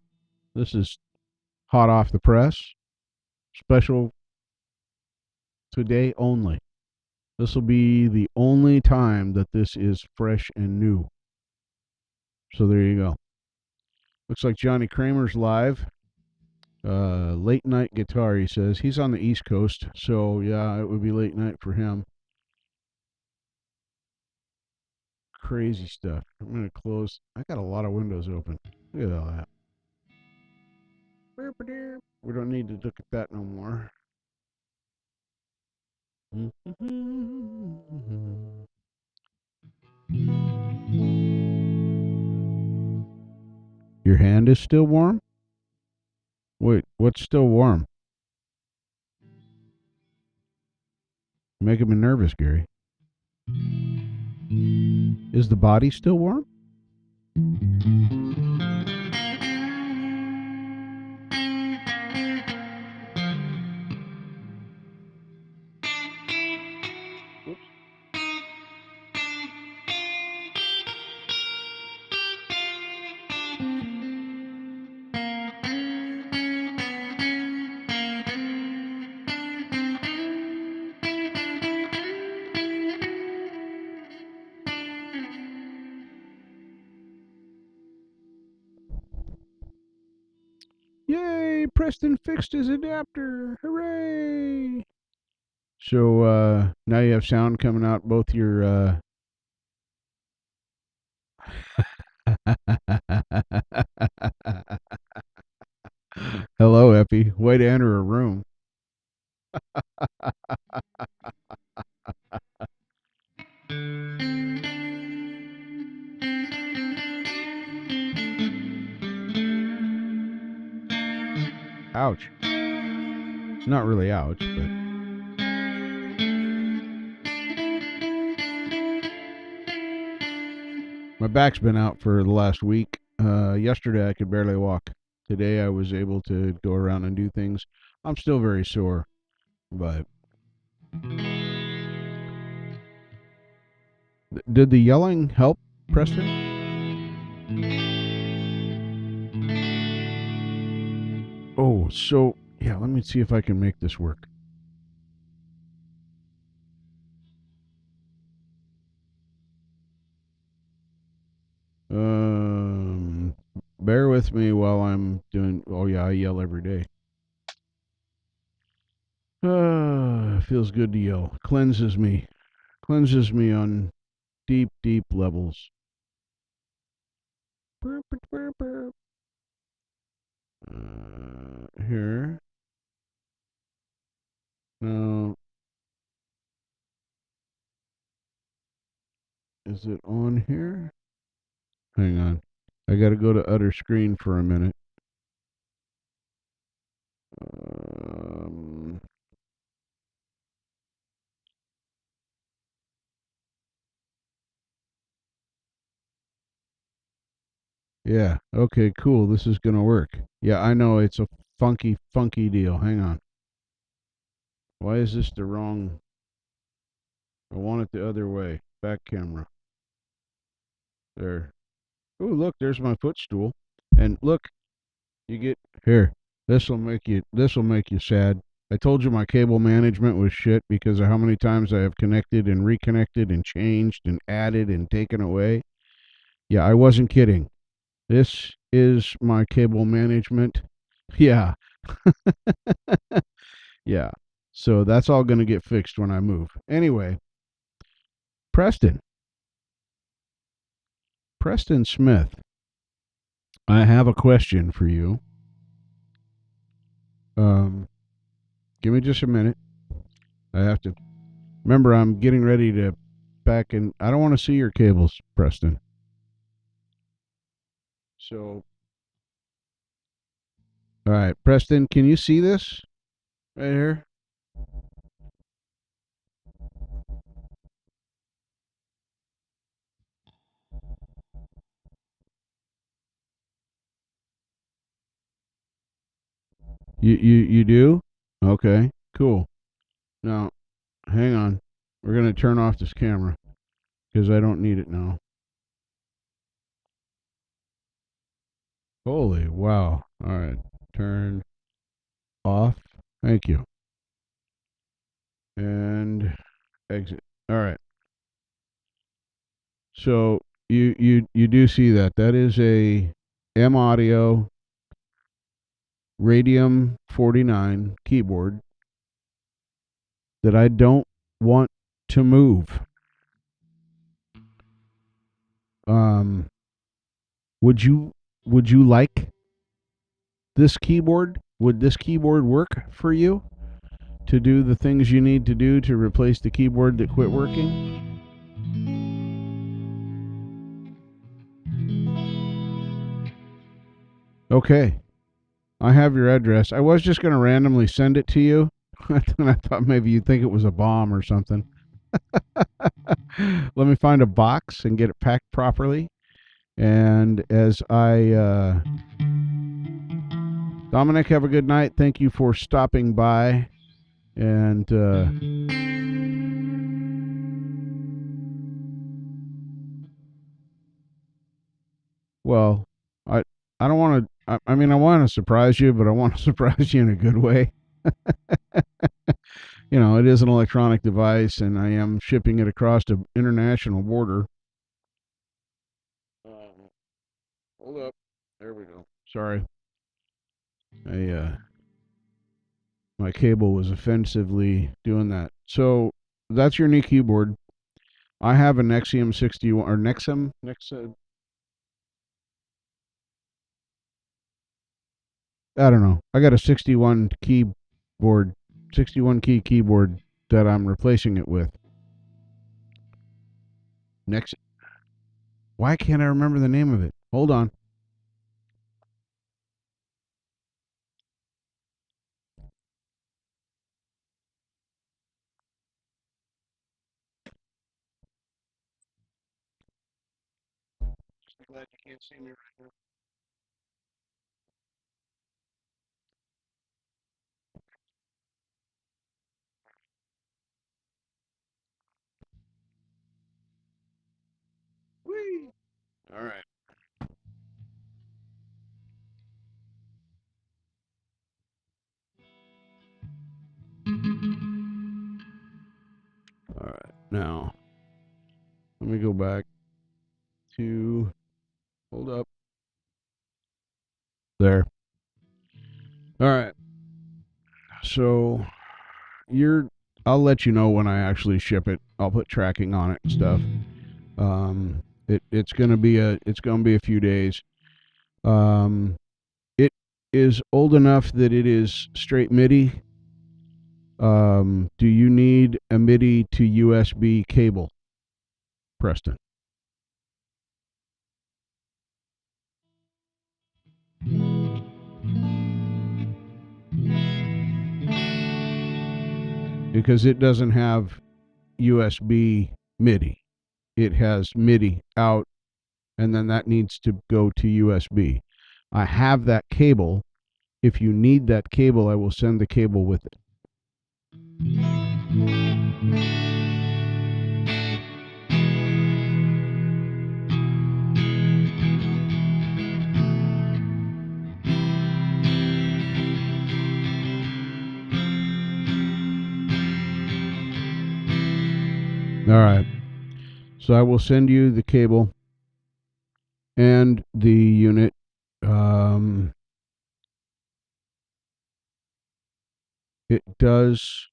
This is hot off the press. Special today only. This will be the only time that this is fresh and new. So there you go. Looks like Johnny Kramer's live. Late night guitar, he says. He's on the East Coast, so yeah, it would be late night for him. Crazy stuff. I'm going to close. I got a lot of windows open. Look at all that. We don't need to look at that no more. Your hand is still warm? Wait, what's still warm? Making me nervous, Gary. Is the body still warm? Yay! Preston fixed his adapter. Hooray! So now you have sound coming out both your. Hello, Epi. Way to enter a room. Ouch. Not really ouch, but. My back's been out for the last week. Yesterday I could barely walk. Today I was able to go around and do things. I'm still very sore, but. Did the yelling help, Preston? Oh, so yeah, let me see if I can make this work. Bear with me while I'm doing. Oh yeah, I yell every day. Feels good to yell. Cleanses me on deep, deep levels. Here. Now, is it on here? Hang on. I got to go to other screen for a minute. Yeah. Okay, cool. This is going to work. Yeah, I know it's a funky, funky deal. Hang on. Why is this the wrong? I want it the other way. Back camera. There. Oh, look, there's my footstool. And look, you get here. This will make you sad. I told you my cable management was shit because of how many times I have connected and reconnected and changed and added and taken away. Yeah, I wasn't kidding. This is my cable management. Yeah. Yeah. So that's all going to get fixed when I move. Anyway, Preston Smith. I have a question for you. Um, Give me just a minute. I have to remember I'm getting ready to back in. I don't want to see your cables, Preston. So, all right, Preston, can you see this right here? You do? Okay, cool. Now, hang on. We're gonna turn off this camera because I don't need it now. Holy wow! All right, turn off. Thank you. And exit. All right. So you do see that. That is a M Audio Radium 49 keyboard that I don't want to move. Um, would would you like this keyboard? Would this keyboard work for you to do the things you need to do to replace the keyboard that quit working? Okay, I have your address. I was just going to randomly send it to you. And I thought maybe you'd think it was a bomb or something. Let me find a box and get it packed properly. And as Dominic, have a good night. Thank you for stopping by. And well, I don't want to. I mean, I want to surprise you, but I want to surprise you in a good way. You know, it is an electronic device, and I am shipping it across the international border. Hold up. There we go. Sorry. I my cable was offensively doing that. So that's your new keyboard. I have a Nexium 61 or Nexum. I don't know. I got a 61 key keyboard that I'm replacing it with. Next, why can't I remember the name of it? Hold on. Glad you can't see me right now. Whee! All right. All right. Now, let me go back to. Hold up. There. All right. So you're. I'll let you know when I actually ship it. I'll put tracking on it and stuff. It's gonna be a few days. It is old enough that it is straight MIDI. Do you need a MIDI to USB cable, Preston? Because it doesn't have USB MIDI. It has MIDI out, and then that needs to go to USB. I have that cable. If you need that cable, I will send the cable with it. All right. So I will send you the cable and the unit. Um, it does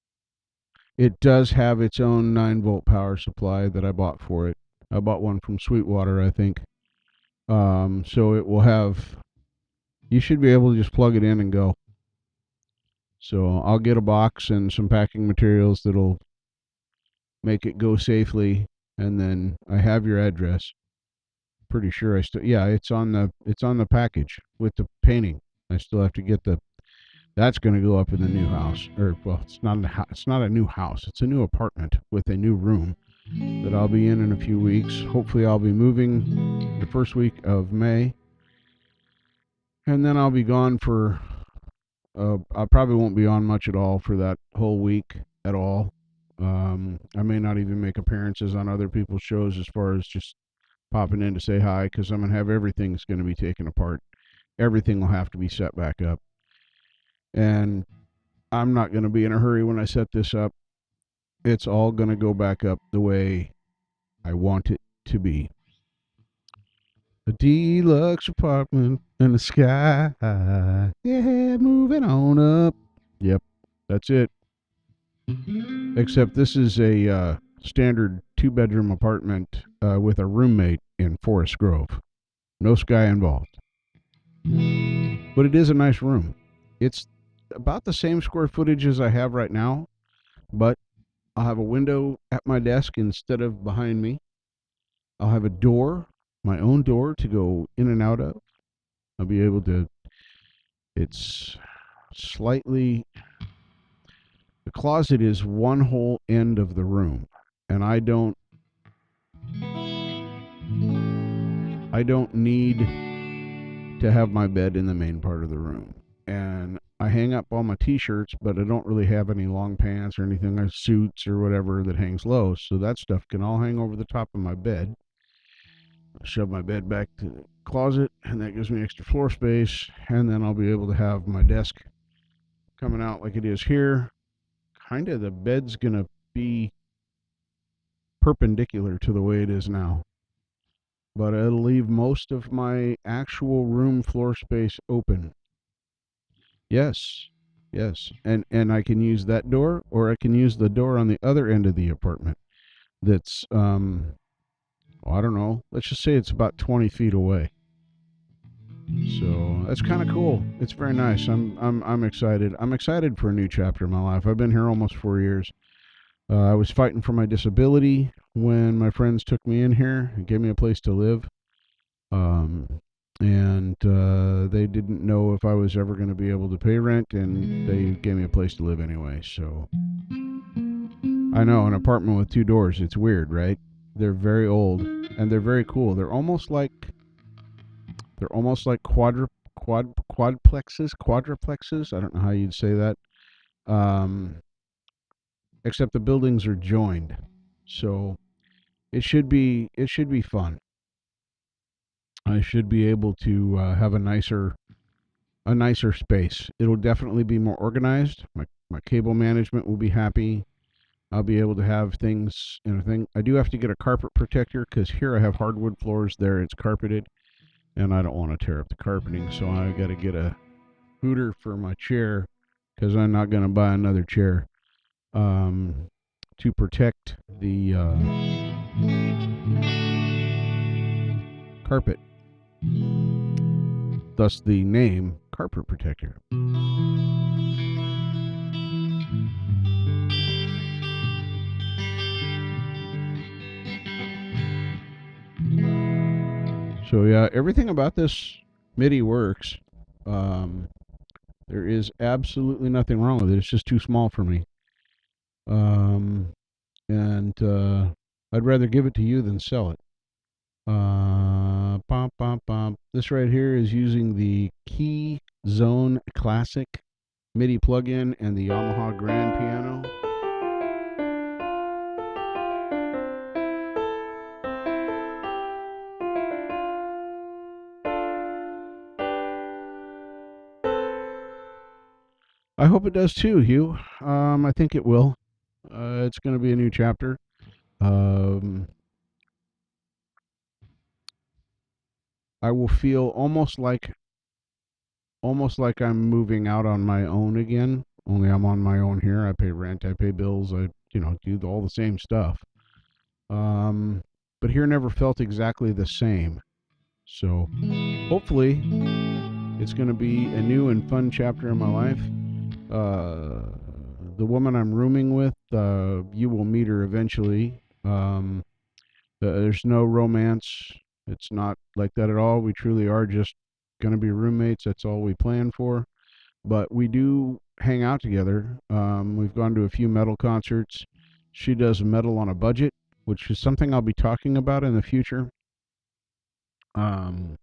have its own 9-volt power supply that I bought for it. I bought one from Sweetwater, I think. So it will have, you should be able to just plug it in and go. So I'll get a box and some packing materials that'll make it go safely, and then I have your address. Pretty sure I still, yeah, it's on the package with the painting. I still have to get the, that's going to go up in the new house, or well, it's not a new house, it's a new apartment with a new room that I'll be in a few weeks. Hopefully I'll be moving the first week of May, and then I'll be gone for I probably won't be on much at all for that whole week at all. I may not even make appearances on other people's shows as far as just popping in to say hi, because I'm going to have everything's going to be taken apart. Everything will have to be set back up. And I'm not going to be in a hurry when I set this up. It's all going to go back up the way I want it to be. A deluxe apartment in the sky. Yeah, moving on up. Yep, that's it. Except this is a standard 2-bedroom apartment with a roommate in Forest Grove. No sky involved. But it is a nice room. It's about the same square footage as I have right now, but I'll have a window at my desk instead of behind me. I'll have a door, my own door to go in and out of. I'll be able to, it's slightly, the closet is one whole end of the room, and I don't need to have my bed in the main part of the room. And I hang up all my t-shirts, but I don't really have any long pants or anything, or suits or whatever that hangs low. So that stuff can all hang over the top of my bed. I shove my bed back to the closet, and that gives me extra floor space. And then I'll be able to have my desk coming out like it is here. Kind of the bed's going to be perpendicular to the way it is now. But it'll leave most of my actual room floor space open. Yes, yes. And I can use that door, or I can use the door on the other end of the apartment that's, well, I don't know. Let's just say it's about 20 feet away. So that's kind of cool. It's very nice. I'm excited. I'm excited for a new chapter in my life. I've been here almost 4 years. I was fighting for my disability when my friends took me in here and gave me a place to live. And they didn't know if I was ever going to be able to pay rent, and they gave me a place to live anyway. So I know, an apartment with 2 doors, it's weird, right? They're very old, and they're very cool. They're almost like quadruplexes. I don't know how you'd say that. Except the buildings are joined, so it should be fun. I should be able to have a nicer space. It'll definitely be more organized. My cable management will be happy. I'll be able to have things in a thing. I do have to get a carpet protector, because here I have hardwood floors, there it's carpeted, and I don't want to tear up the carpeting, so I got to get a hooter for my chair, because I'm not going to buy another chair to protect the carpet. Thus the name carpet protector. So yeah, everything about this MIDI works. There is absolutely nothing wrong with it. It's just too small for me. And I'd rather give it to you than sell it. This right here is using the Key Zone Classic MIDI plugin and the Yamaha Grand Piano. I hope it does too, Hugh. I think it will. It's going to be a new chapter. I will feel almost like I'm moving out on my own again. Only I'm on my own here. I pay rent, I pay bills, I do all the same stuff. But here never felt exactly the same. So hopefully it's going to be a new and fun chapter in my life. The woman I'm rooming with, you will meet her eventually. There's no romance. It's not like that at all. We truly are just going to be roommates. That's all we plan for. But we do hang out together. We've gone to a few metal concerts. She does metal on a budget, which is something I'll be talking about in the future. Um,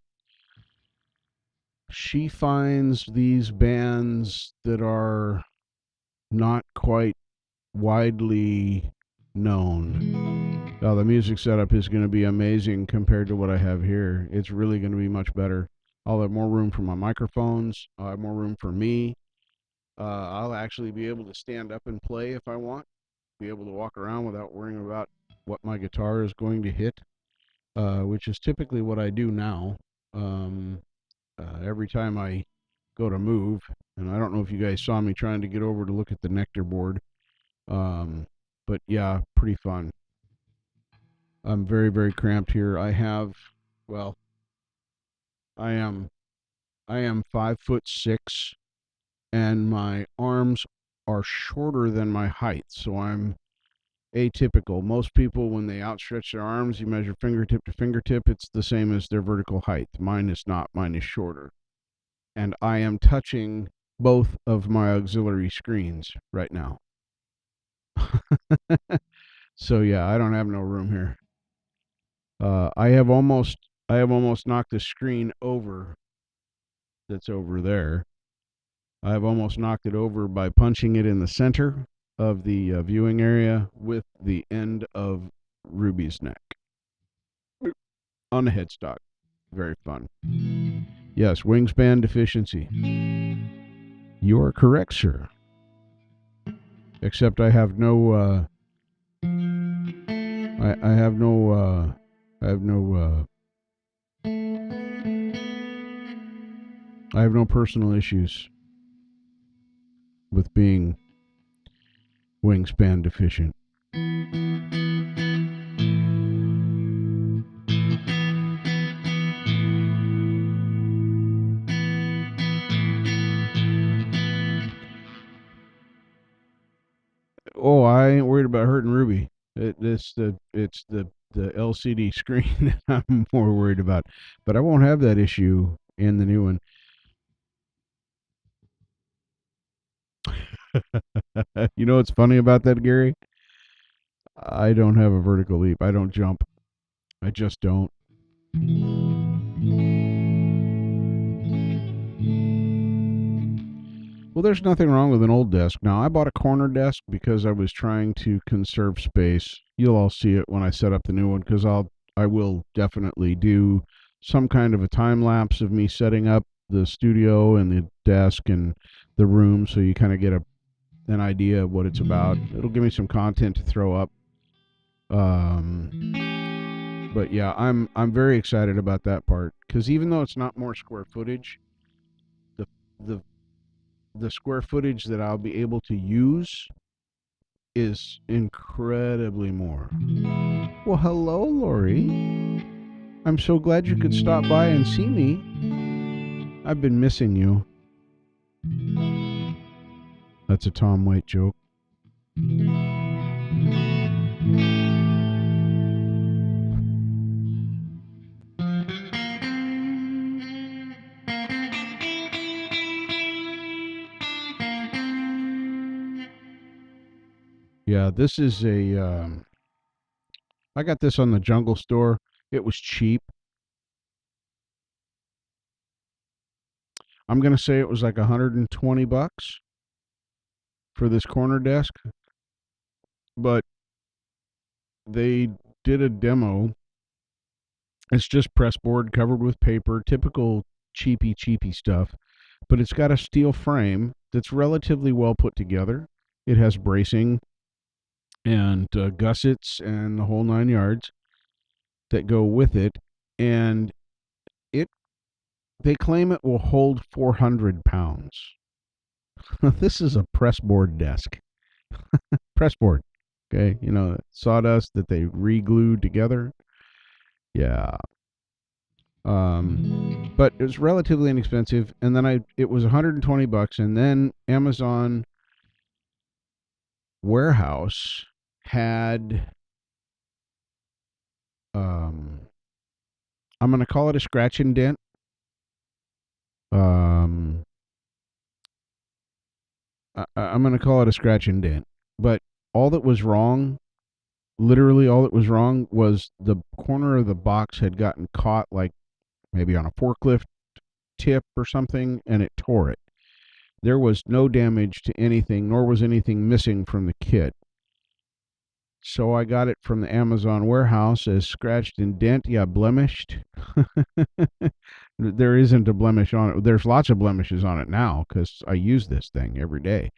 she finds these bands that are not quite widely known. Now, the music setup is going to be amazing compared to what I have here. It's really going to be much better. I'll have more room for my microphones. I'll have more room for me. I'll actually be able to stand up and play if I want. Be able to walk around without worrying about what my guitar is going to hit, which is typically what I do now. Um, every time I go to move, and I don't know if you guys saw me trying to get over to look at the Nectar board, but yeah, pretty fun. I'm very, very cramped here. Well, I am, I am 5'6", and my arms are shorter than my height, so I'm atypical. Most people, when they outstretch their arms, you measure fingertip to fingertip, it's the same as their vertical height. Mine is not. Mine is shorter. And I am touching both of my auxiliary screens right now. So yeah, I don't have no room here. I have almost knocked the screen over that's over there. I've almost knocked it over by punching it in the center of the viewing area with the end of Ruby's neck on the headstock. Very fun. Yes, wingspan deficiency. You are correct, sir. Except I have no. I have no. I have no. I have no personal issues with being wingspan deficient. Oh, I ain't worried about hurting Ruby. It's the LCD screen that I'm more worried about. But I won't have that issue in the new one. You know what's funny about that, Gary? I don't have a vertical leap. I don't jump. I just don't. Well, there's nothing wrong with an old desk. Now, I bought a corner desk because I was trying to conserve space. You'll all see it when I set up the new one because I will definitely do some kind of a time lapse of me setting up the studio and the desk and the room so you kind of get an idea of what it's about. It'll give me some content to throw up. But yeah, I'm very excited about that part because even though it's not more square footage, the the the square footage that I'll be able to use is incredibly more. Well, hello, Lori. I'm so glad you could stop by and see me. I've been missing you. That's a Tom Waite joke. Yeah, this is I got this on the Jungle Store. It was cheap. I'm gonna say it was like $120 for this corner desk, but they did a demo. It's just pressboard covered with paper, typical cheapy stuff, but it's got a steel frame that's relatively well put together. It has bracing and gussets and the whole 9 yards that go with it, and it they claim it will hold 400 pounds. This is a pressboard desk. Pressboard. Okay, sawdust that they re-glued together. Yeah. But it was relatively inexpensive. And then it was $120, and then Amazon warehouse had, um, I'm going to call it a scratch and dent. Um, I'm going to call it a scratch and dent. But all that was wrong, literally all that was wrong, was the corner of the box had gotten caught, like maybe on a forklift tip or something, and it tore it. There was no damage to anything, nor was anything missing from the kit. So I got it from the Amazon warehouse as scratched and dent, yeah, blemished. There isn't a blemish on it. There's lots of blemishes on it now because I use this thing every day.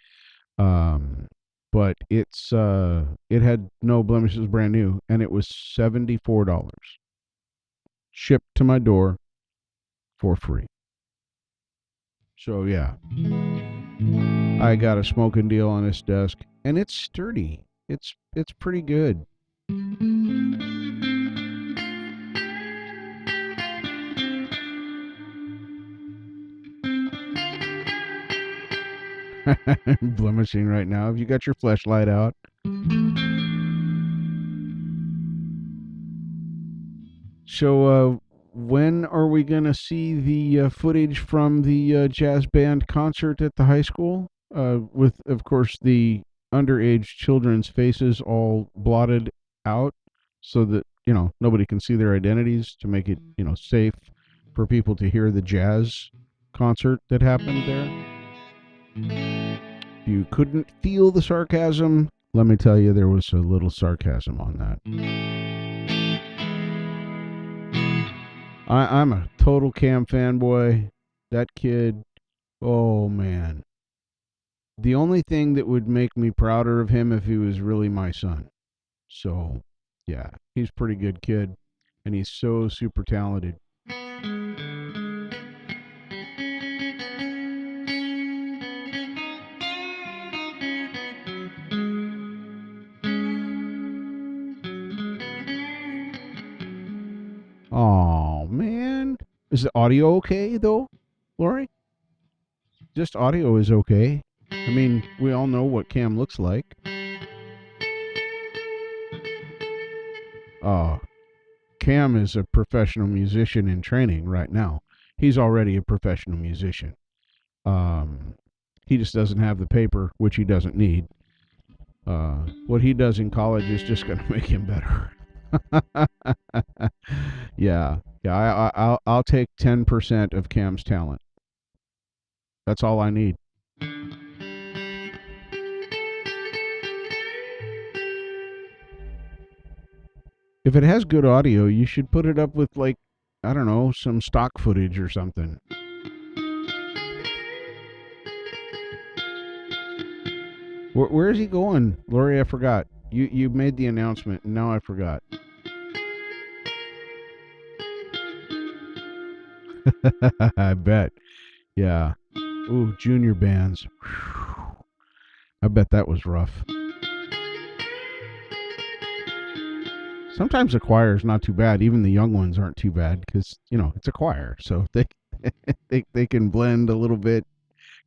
Um, but it had no blemishes, brand new, and it was $74 shipped to my door for free. So yeah, I got a smoking deal on this desk, and it's sturdy. It's pretty good. I'm blemishing right now. Have you got your flashlight out? So, when are we going to see the footage from the jazz band concert at the high school? With, of course, the underage children's faces all blotted out so that, nobody can see their identities to make it, safe for people to hear the jazz concert that happened there. If you couldn't feel the sarcasm, let me tell you, there was a little sarcasm on that. I'm a total Cam fanboy. That kid, oh man. The only thing that would make me prouder of him if he was really my son. So, yeah, he's a pretty good kid, and he's so super talented. Oh man, is the audio okay though, Lori? Just audio is okay. I mean, we all know what Cam looks like. Oh, Cam is a professional musician in training right now. He's already a professional musician. Um, he just doesn't have the paper, which he doesn't need. What he does in college is just going to make him better. Yeah, I'll take 10% of Cam's talent. That's all I need. If it has good audio, you should put it up with, like, I don't know, some stock footage or something. Where is he going, Lori? I forgot. You made the announcement, and now I forgot. I bet. Yeah. Ooh, junior bands. Whew. I bet that was rough. Sometimes the choir is not too bad. Even the young ones aren't too bad because, it's a choir. So they can blend a little bit,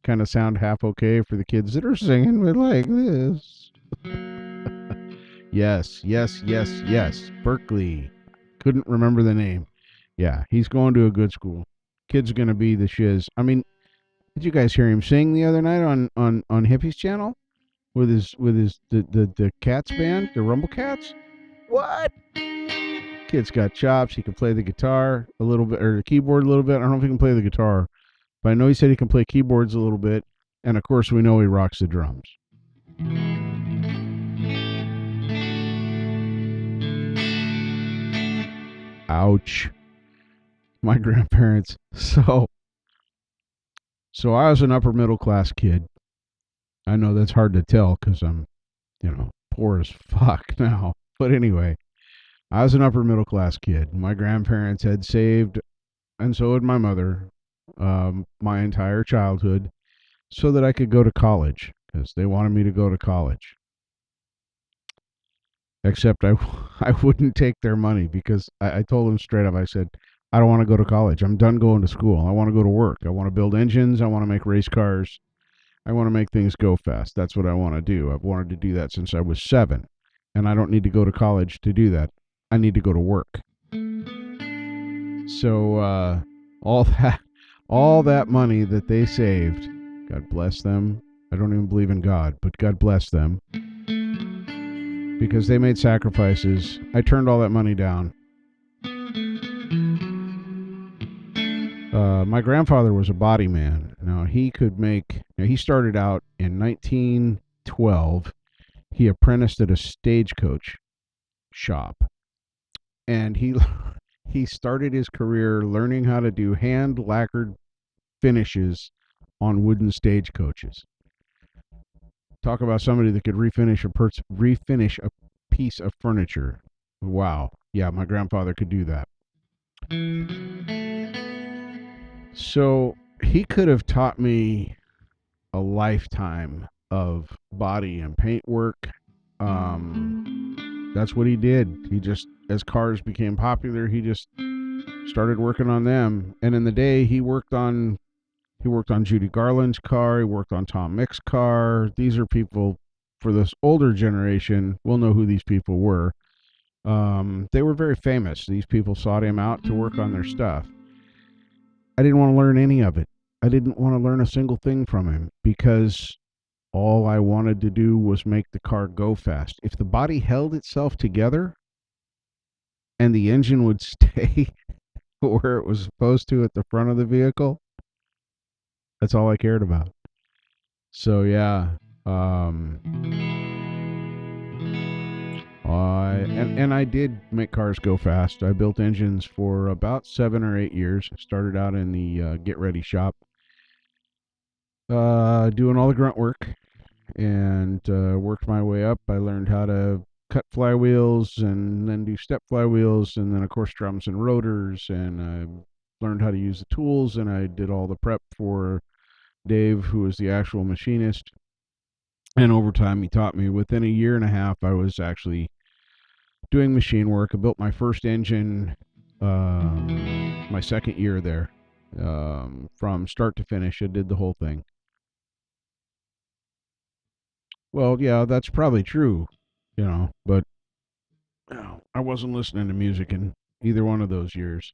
kind of sound half okay for the kids that are singing with like this. Yes. Berkeley. Couldn't remember the name. Yeah, he's going to a good school. Kid's going to be the shiz. I mean, did you guys hear him sing the other night on Hippie's channel with the Cats band, the Rumble Cats? What? Kid's got chops. He can play the guitar a little bit, or the keyboard a little bit. I don't know if he can play the guitar, but I know he said he can play keyboards a little bit. And of course, we know he rocks the drums. Ouch. My grandparents. So I was an upper middle class kid. I know that's hard to tell because I'm, poor as fuck now. But anyway, I was an upper middle class kid. My grandparents had saved, and so had my mother, my entire childhood, so that I could go to college because they wanted me to go to college. Except I wouldn't take their money because I told them straight up. I said, I don't want to go to college. I'm done going to school. I want to go to work. I want to build engines. I want to make race cars. I want to make things go fast. That's what I want to do. I've wanted to do that since I was 7. And I don't need to go to college to do that. I need to go to work. So all that all that money that they saved, God bless them. I don't even believe in God, but God bless them because they made sacrifices. I turned all that money down. My grandfather was a body man. Now he started out in 1912. He apprenticed at a stagecoach shop, and he started his career learning how to do hand lacquered finishes on wooden stagecoaches. Talk about somebody that could refinish a piece of furniture. Wow. Yeah, my grandfather could do that. So he could have taught me a lifetime of body and paint work. That's what he did. He just, as cars became popular, he just started working on them. And in the day, he worked on Judy Garland's car. He worked on Tom Mick's car. These are people for this older generation. We'll know who these people were. They were very famous. These people sought him out to work on their stuff. I didn't want to learn any of it. I didn't want to learn a single thing from him because all I wanted to do was make the car go fast. If the body held itself together and the engine would stay where it was supposed to at the front of the vehicle, that's all I cared about. So yeah, I did make cars go fast. I built engines for about 7 or 8 years. Started out in the get ready shop, doing all the grunt work, and worked my way up. I learned how to cut flywheels and then do step flywheels, and then of course drums and rotors, and I learned how to use the tools, and I did all the prep for Dave, who was the actual machinist. And over time, he taught me. Within a year and a half, I was actually doing machine work. I built my first engine my second year there. From start to finish, I did the whole thing. Well, yeah, that's probably true, but I wasn't listening to music in either one of those years.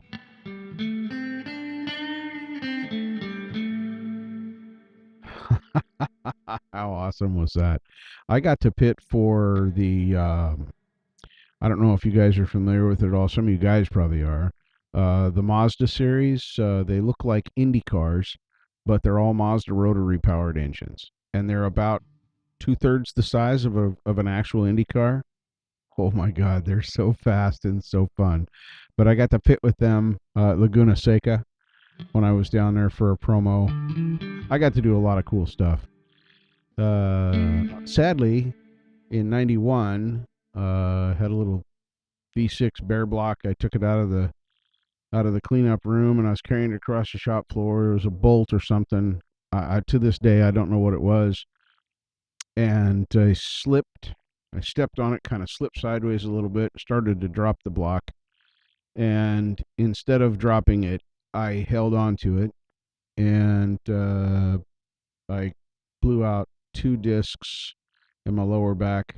How awesome was that? I got to pit for the I don't know if you guys are familiar with it at all. Some of you guys probably are. The Mazda series, they look like Indy cars, but they're all Mazda rotary powered engines, and they're about 2/3 the size of an actual Indy car. Oh my God, they're so fast and so fun. But I got to pit with them Laguna Seca when I was down there for a promo. I got to do a lot of cool stuff. Sadly, in '91, had a little V6 bear block. I took it out of the cleanup room, and I was carrying it across the shop floor. It was a bolt or something. To this day, I don't know what it was. And I slipped. I stepped on it, kind of slipped sideways a little bit, started to drop the block. And instead of dropping it, I held on to it, and I blew out 2 discs in my lower back.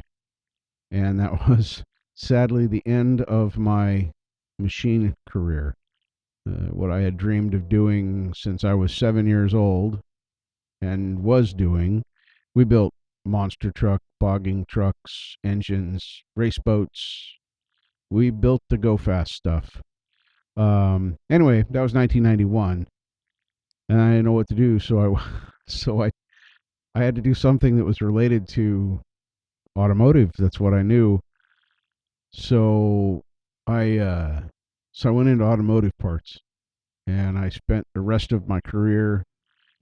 And that was sadly the end of my machine career. What I had dreamed of doing since I was 7 years old and was doing. We built monster truck, bogging trucks, engines, race boats. We built the go fast stuff. Anyway, that was 1991, and I didn't know what to do, so I had to do something that was related to automotive. That's what I knew. So I went into automotive parts, and I spent the rest of my career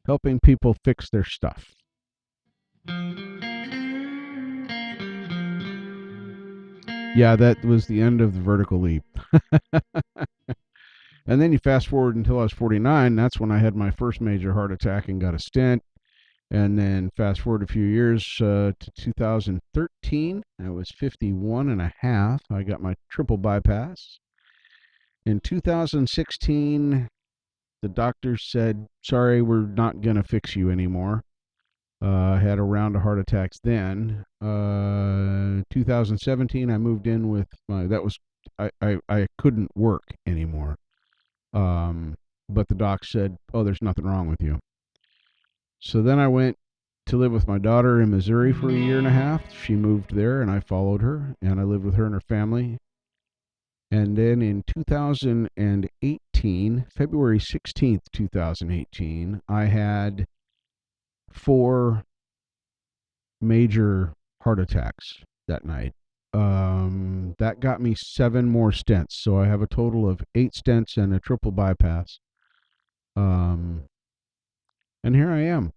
helping people fix their stuff. Yeah, that was the end of the vertical leap. And then you fast forward until I was 49. That's when I had my first major heart attack and got a stent. And then fast forward a few years to 2013. I was 51 and a half. I got my triple bypass. In 2016, the doctors said, sorry, we're not going to fix you anymore. I had a round of heart attacks then. 2017, I moved in with I couldn't work anymore. But the doc said, oh, there's nothing wrong with you. So then I went to live with my daughter in Missouri for a year and a half. She moved there and I followed her and I lived with her and her family. And then in 2018, February 16th, 2018, I had 4 major heart attacks that night. That got me 7 more stents. So I have a total of 8 stents and a triple bypass. And here I am.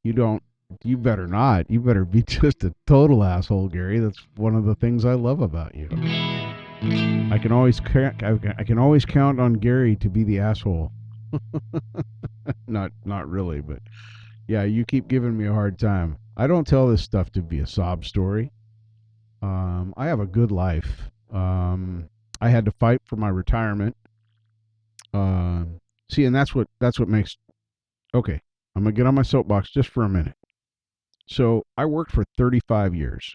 You better not. You better be just a total asshole, Gary. That's one of the things I love about you. I can always count on Gary to be the asshole. Not really, but yeah, you keep giving me a hard time. I don't tell this stuff to be a sob story. I have a good life. I had to fight for my retirement. See, and that's what makes. Okay, I'm gonna get on my soapbox just for a minute. So I worked for 35 years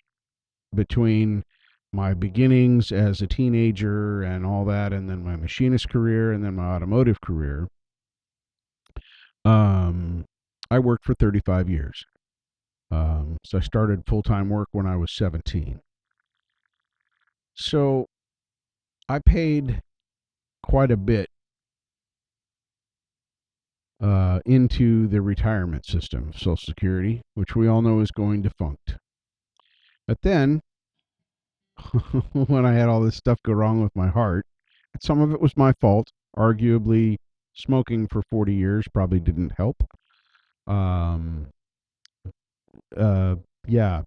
between my beginnings as a teenager and all that, and then my machinist career, and then my automotive career. I worked for 35 years. So I started full-time work when I was 17. So I paid quite a bit into the retirement system, Social Security, which we all know is going defunct. But then, when I had all this stuff go wrong with my heart, and some of it was my fault. Arguably, smoking for 40 years probably didn't help. Yeah,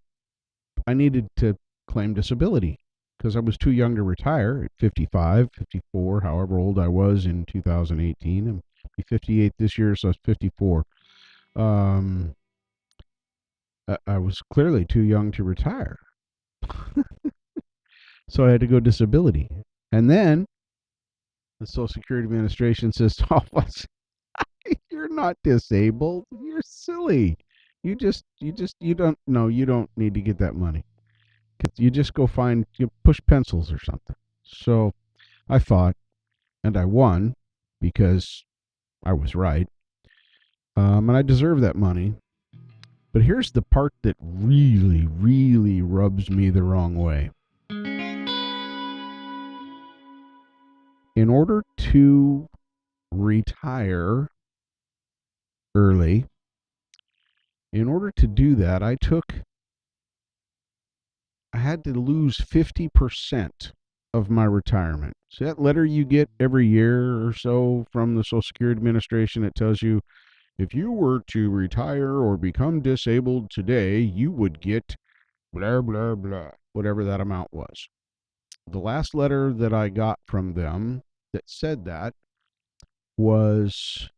I needed to claim disability because I was too young to retire at 55, 54, however old I was in 2018. I'm 58 this year, so I was 54. I was clearly too young to retire. So I had to go disability. And then the Social Security Administration says, oh, you're not disabled. You're silly. You don't, no, you don't need to get that money. You just go push pencils or something. So I fought and I won because I was right. And I deserve that money. But here's the part that really, really rubs me the wrong way. In order to retire early, in order to do that, I had to lose 50% of my retirement. So that letter you get every year or so from the Social Security Administration, it tells you if you were to retire or become disabled today, you would get blah, blah, blah, whatever that amount was. The last letter that I got from them that said that was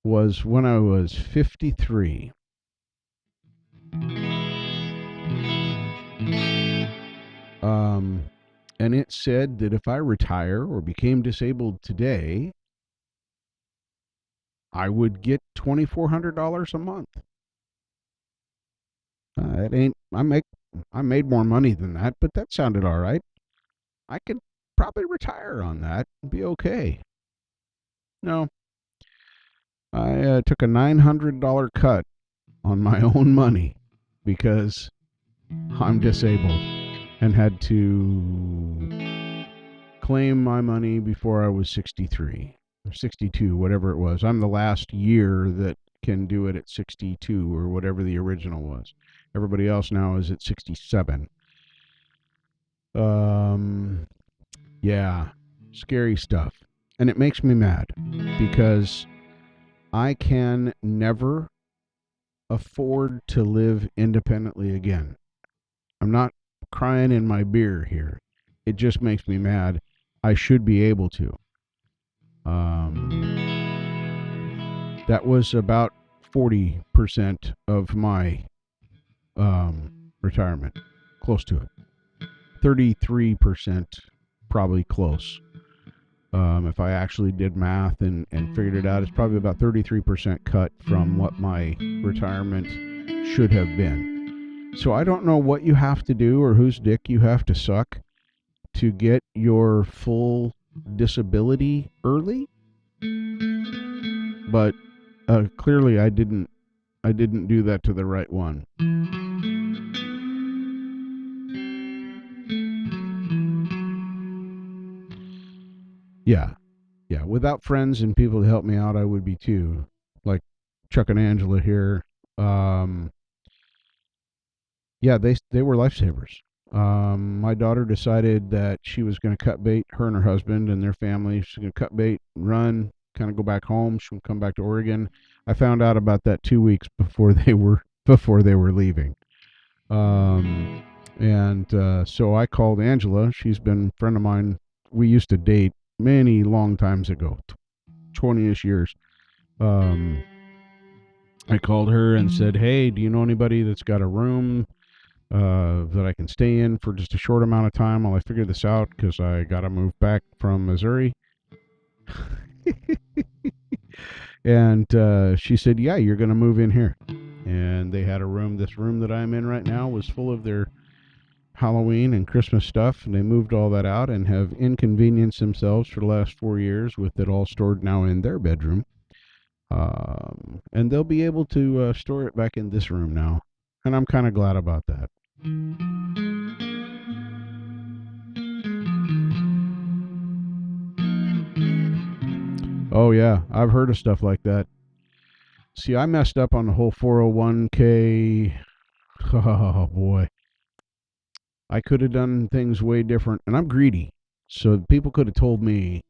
was when I was 53. And it said that if I retire or became disabled today, I would get $2,400 a month. It ain't. I made more money than that, but that sounded all right. I could probably retire on that and be okay. No, I took a $900 cut on my own money because I'm disabled and had to claim my money before I was 63 or 62, whatever it was. I'm the last year that can do it at 62 or whatever the original was. Everybody else now is at 67. Yeah, scary stuff. And it makes me mad because I can never afford to live independently again. I'm not crying in my beer here. It just makes me mad. I should be able to. That was about 40% of my retirement, close to it. 33% probably close. If I actually did math and figured it out, it's probably about 33% cut from what my retirement should have been. So I don't know what you have to do or whose dick you have to suck to get your full disability early, but clearly I didn't. I didn't do that to the right one. Yeah, yeah. Without friends and people to help me out, I would be too. Like Chuck and Angela here. Um, yeah, they were lifesavers. My daughter decided that she was going to cut bait. Her and her husband and their family. She's going to cut bait, run, kind of go back home. She would come back to Oregon. I found out about that 2 weeks before they were leaving. And so I called Angela. She's been a friend of mine. We used to date many long times ago, 20-ish years. I called her and said, "Hey, do you know anybody that's got a room that I can stay in for just a short amount of time while I figure this out? Because I got to move back from Missouri." And she said, "Yeah, you're going to move in here." And they had a room. This room that I'm in right now was full of their Halloween and Christmas stuff, and they moved all that out and have inconvenienced themselves for the last 4 years with it all stored now in their bedroom. And they'll be able to store it back in this room now, and I'm kind of glad about that. Oh yeah, I've heard of stuff like that. See, I messed up on the whole 401k. Oh boy, I could have done things way different, and I'm greedy. So people could have told me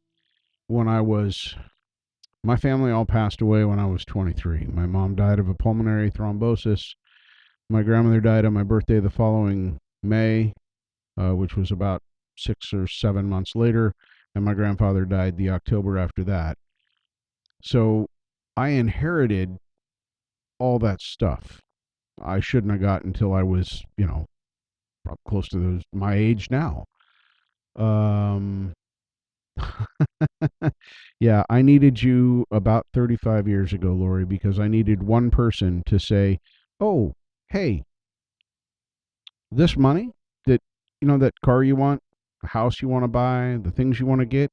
when I was my family all passed away when I was 23. My mom died of a pulmonary thrombosis. My grandmother died on my birthday the following May, which was about 6 or 7 months later, and my grandfather died the October after that. So I inherited all that stuff. I shouldn't have got until I was, close to my age now. Um, Yeah, I needed you about 35 years ago, Lori, because I needed one person to say, "Oh, hey, this money that, that car you want, the house you want to buy, the things you want to get,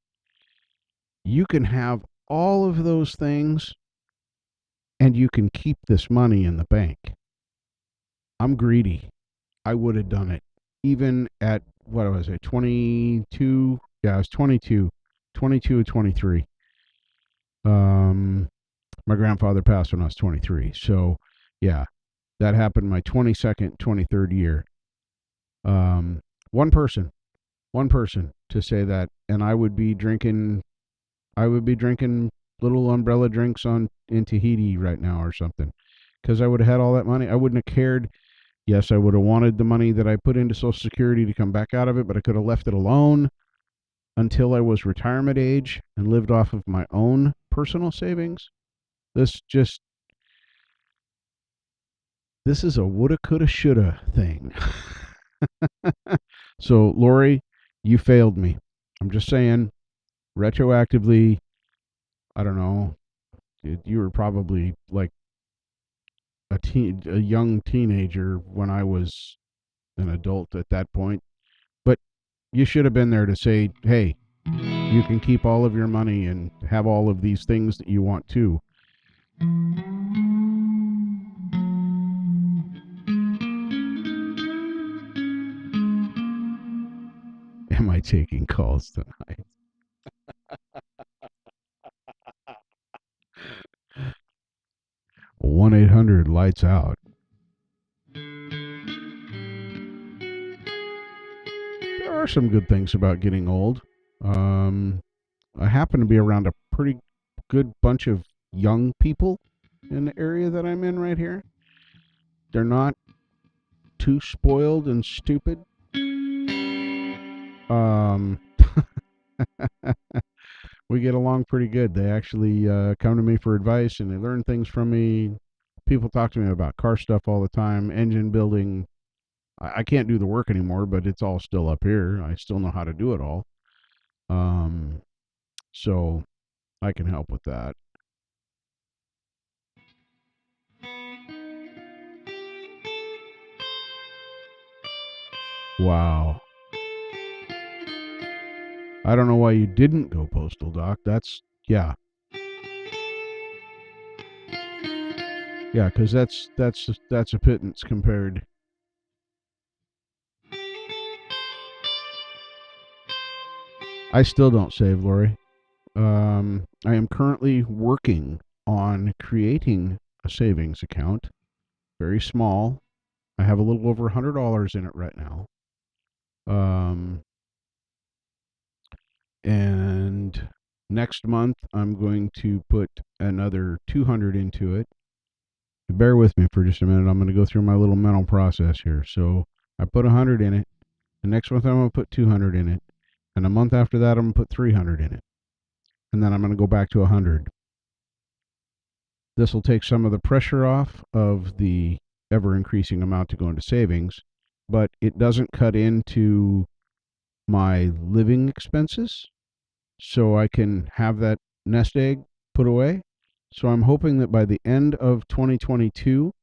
you can have all of those things and you can keep this money in the bank." I'm greedy. I would have done it. Even at, what was it, 22? Yeah, I was 22, 22 or 23. My grandfather passed when I was 23. So, yeah, that happened my 22nd, 23rd year. Um, one person, one person to say that, and I would be drinking little umbrella drinks in Tahiti right now or something, because I would have had all that money. I wouldn't have cared. Yes, I would have wanted the money that I put into Social Security to come back out of it, but I could have left it alone until I was retirement age and lived off of my own personal savings. This just This is a woulda, coulda, shoulda thing. So, Lori, you failed me. I'm just saying, retroactively, I don't know. You were probably like a young teenager when I was an adult at that point. But you should have been there to say, "Hey, you can keep all of your money and have all of these things that you want too." Am I taking calls tonight? 1-800 lights out. There are some good things about getting old. Um, I happen to be around a pretty good bunch of young people in the area that I'm in right here. They're not too spoiled and stupid. Um, we get along pretty good. They actually come to me for advice and they learn things from me. People talk to me about car stuff all the time, engine building. I can't do the work anymore, but it's all still up here. I still know how to do it all. Um, so I can help with that. Wow. I don't know why you didn't go postal, Doc. Yeah. Yeah, because that's a pittance compared. I still don't save, Lori. I am currently working on creating a savings account, very small. I have a little over $100 in it right now. Um, and next month I'm going to put another 200 into it. Bear with me for just a minute. I'm going to go through my little mental process here. So I put 100 in it. The next month I'm going to put 200 in it. And a month after that I'm going to put 300 in it. And then I'm going to go back to 100. This will take some of the pressure off of the ever increasing amount to go into savings, but it doesn't cut into my living expenses. So I can have that nest egg put away. So I'm hoping that by the end of 2022,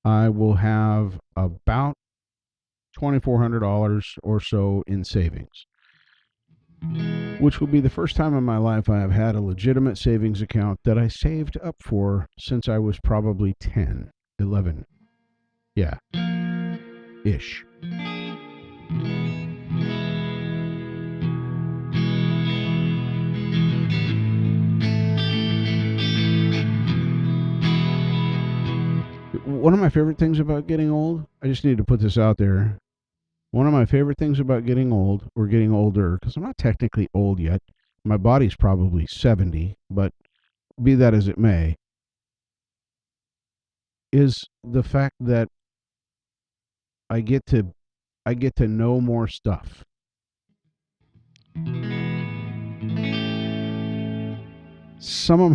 I will have about $2,400 or so in savings, which will be the first time in my life I have had a legitimate savings account that I saved up for since I was probably 10, 11. Yeah, ish. One of my favorite things about getting old, I just need to put this out there. One of my favorite things about getting old, or getting older, because I'm not technically old yet. My body's probably 70, but be that as it may, is the fact that I get to I get to know more stuff. Some of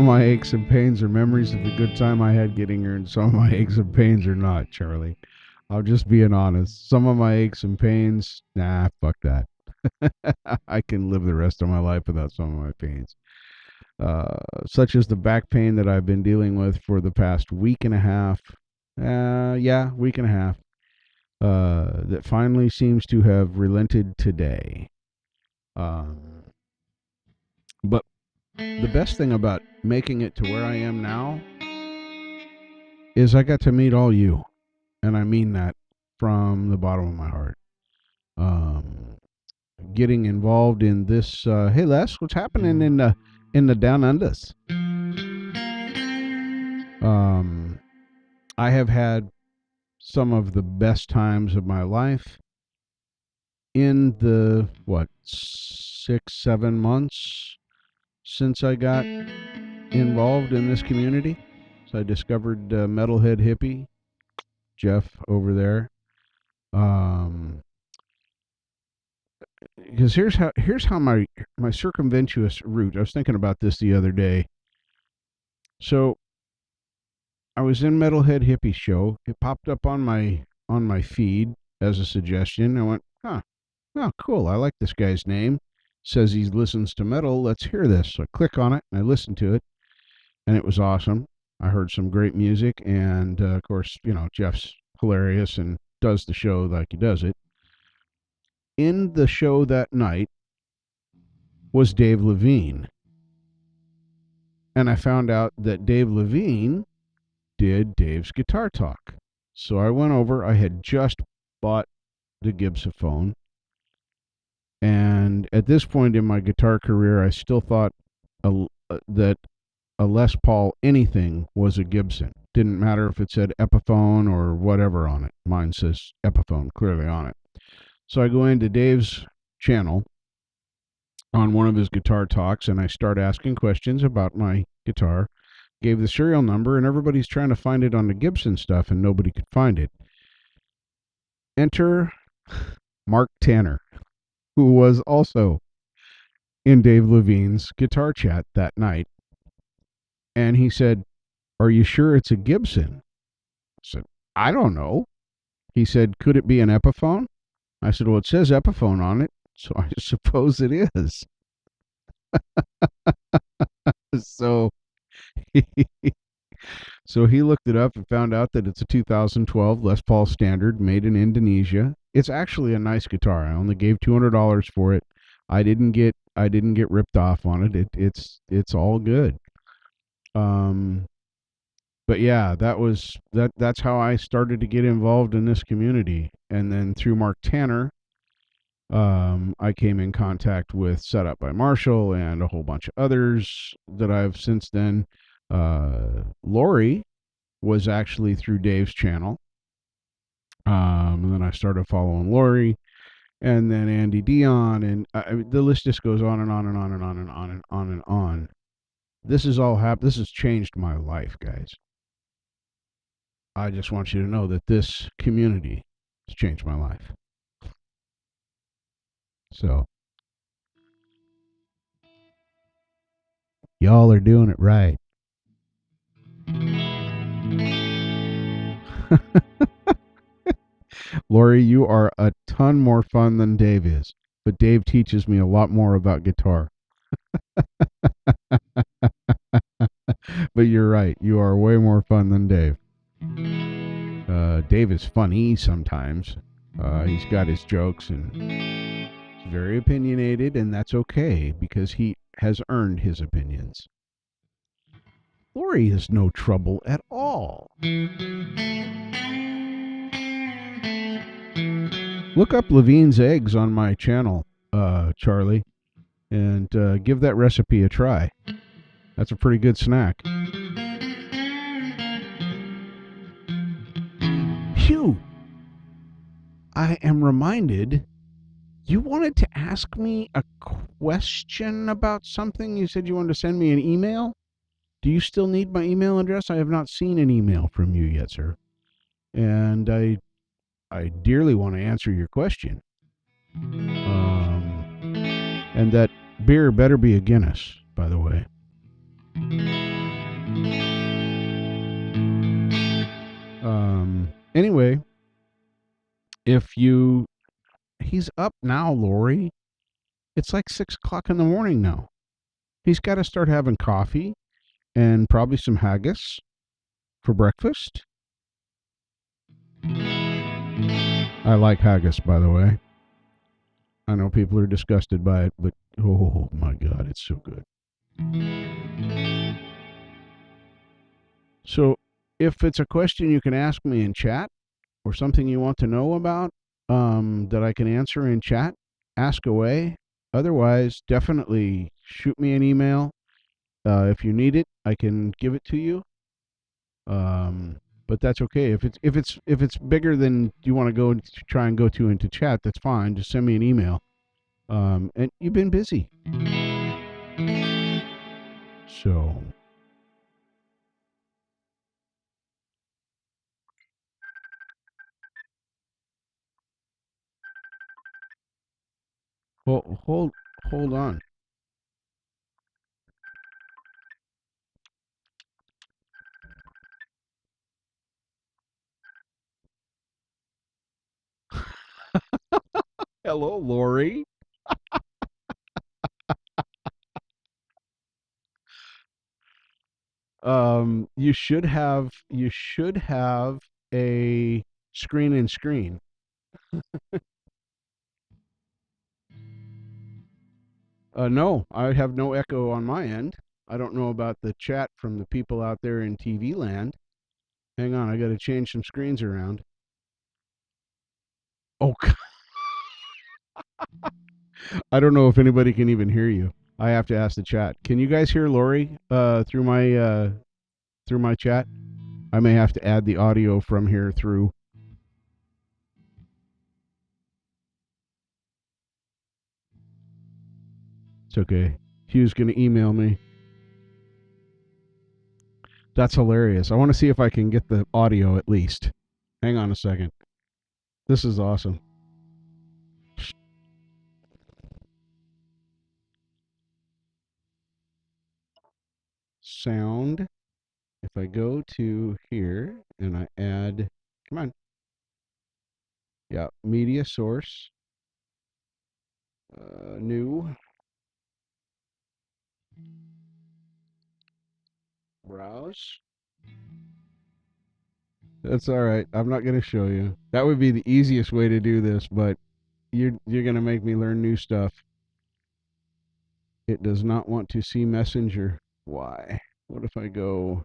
my aches and pains are memories of the good time I had getting here, and some of my aches and pains are not, Charlie. I'll just being honest. Some of my aches and pains, nah, fuck that. I can live the rest of my life without some of my pains. Such as the back pain that I've been dealing with for the past week and a half. Yeah, week and a half. That finally seems to have relented today. But the best thing about making it to where I am now is I got to meet all you, and I mean that from the bottom of my heart. Um, Getting involved in this. Hey, Les, what's happening in the down unders? I have had some of the best times of my life in the 6-7 months since I got involved in this community. So I discovered Metalhead Hippie, Jeff over there. Because here's how my circumventuous route. I was thinking about this the other day. So I was in Metalhead Hippie show. It popped up on my feed as a suggestion. I went, huh, oh cool. I like this guy's name. Says he listens to metal. Let's hear this. So I click on it and I listened to it, and it was awesome. I heard some great music, and of course, Jeff's hilarious and does the show like he does it. In the show that night was Dave Levine. And I found out that Dave Levine did Dave's Guitar Talk. So I went over. I had just bought the Gibsophone. And at this point in my guitar career, I still thought that a Les Paul anything was a Gibson. Didn't matter if it said Epiphone or whatever on it. Mine says Epiphone clearly on it. So I go into Dave's channel on one of his guitar talks, and I start asking questions about my guitar. Gave the serial number, and everybody's trying to find it on the Gibson stuff, and nobody could find it. Enter Mark Tanner, who was also in Dave Levine's guitar chat that night. And he said, "Are you sure it's a Gibson?" I said, "I don't know." He said, "Could it be an Epiphone?" I said, "Well, it says Epiphone on it." So I suppose it is. So so he looked it up and found out that it's a 2012 Les Paul Standard made in Indonesia. It's actually a nice guitar. I only gave $200 for it. I didn't get ripped off on it. It's all good. Um, but yeah, that's how I started to get involved in this community. And then through Mark Tanner, I came in contact with Setup by Marshall and a whole bunch of others that I've since then. Lori was actually through Dave's channel. And then I started following Lori, and then Andy Dion, and the list just goes on and on and on and on and on and on and on. This is all This has changed my life, guys. I just want you to know that this community has changed my life. So, y'all are doing it right. Lori, you are a ton more fun than Dave is, but Dave teaches me a lot more about guitar. But you're right. You are way more fun than Dave. Dave is funny sometimes. He's got his jokes and he's very opinionated, and that's okay because he has earned his opinions. Lori is no trouble at all. Look up Levine's eggs on my channel, Charlie, and give that recipe a try. That's a pretty good snack. Phew! I am reminded you wanted to ask me a question about something. You said you wanted to send me an email. Do you still need my email address? I have not seen an email from you yet, sir. And I dearly want to answer your question. And that beer better be a Guinness, by the way. Anyway, he's up now, Lori. It's like 6 o'clock in the morning now. He's got to start having coffee and probably some haggis for breakfast. I like haggis, by the way. I know people are disgusted by it, but oh my God, it's so good. So if it's a question you can ask me in chat or something you want to know about that I can answer in chat, ask away. Otherwise, definitely shoot me an email. If you need it, I can give it to you. But that's okay. If it's bigger than you want to try and go to into chat, that's fine. Just send me an email. And you've been busy. So hold on. Hello, Lori. You should have a screen and screen. No, I have no echo on my end. I don't know about the chat from the people out there in TV land. Hang on, I got to change some screens around. Oh, I don't know if anybody can even hear you. I have to ask the chat. Can you guys hear Lori through my chat? I may have to add the audio from here through. It's okay. Hugh's going to email me. That's hilarious. I want to see if I can get the audio at least. Hang on a second. This is awesome. Sound. If I go to here and I add, come on. Yeah, media source. New. Browse. That's all right. I'm not going to show you. That would be the easiest way to do this, but you're going to make me learn new stuff. It does not want to see Messenger. Why? What if I go?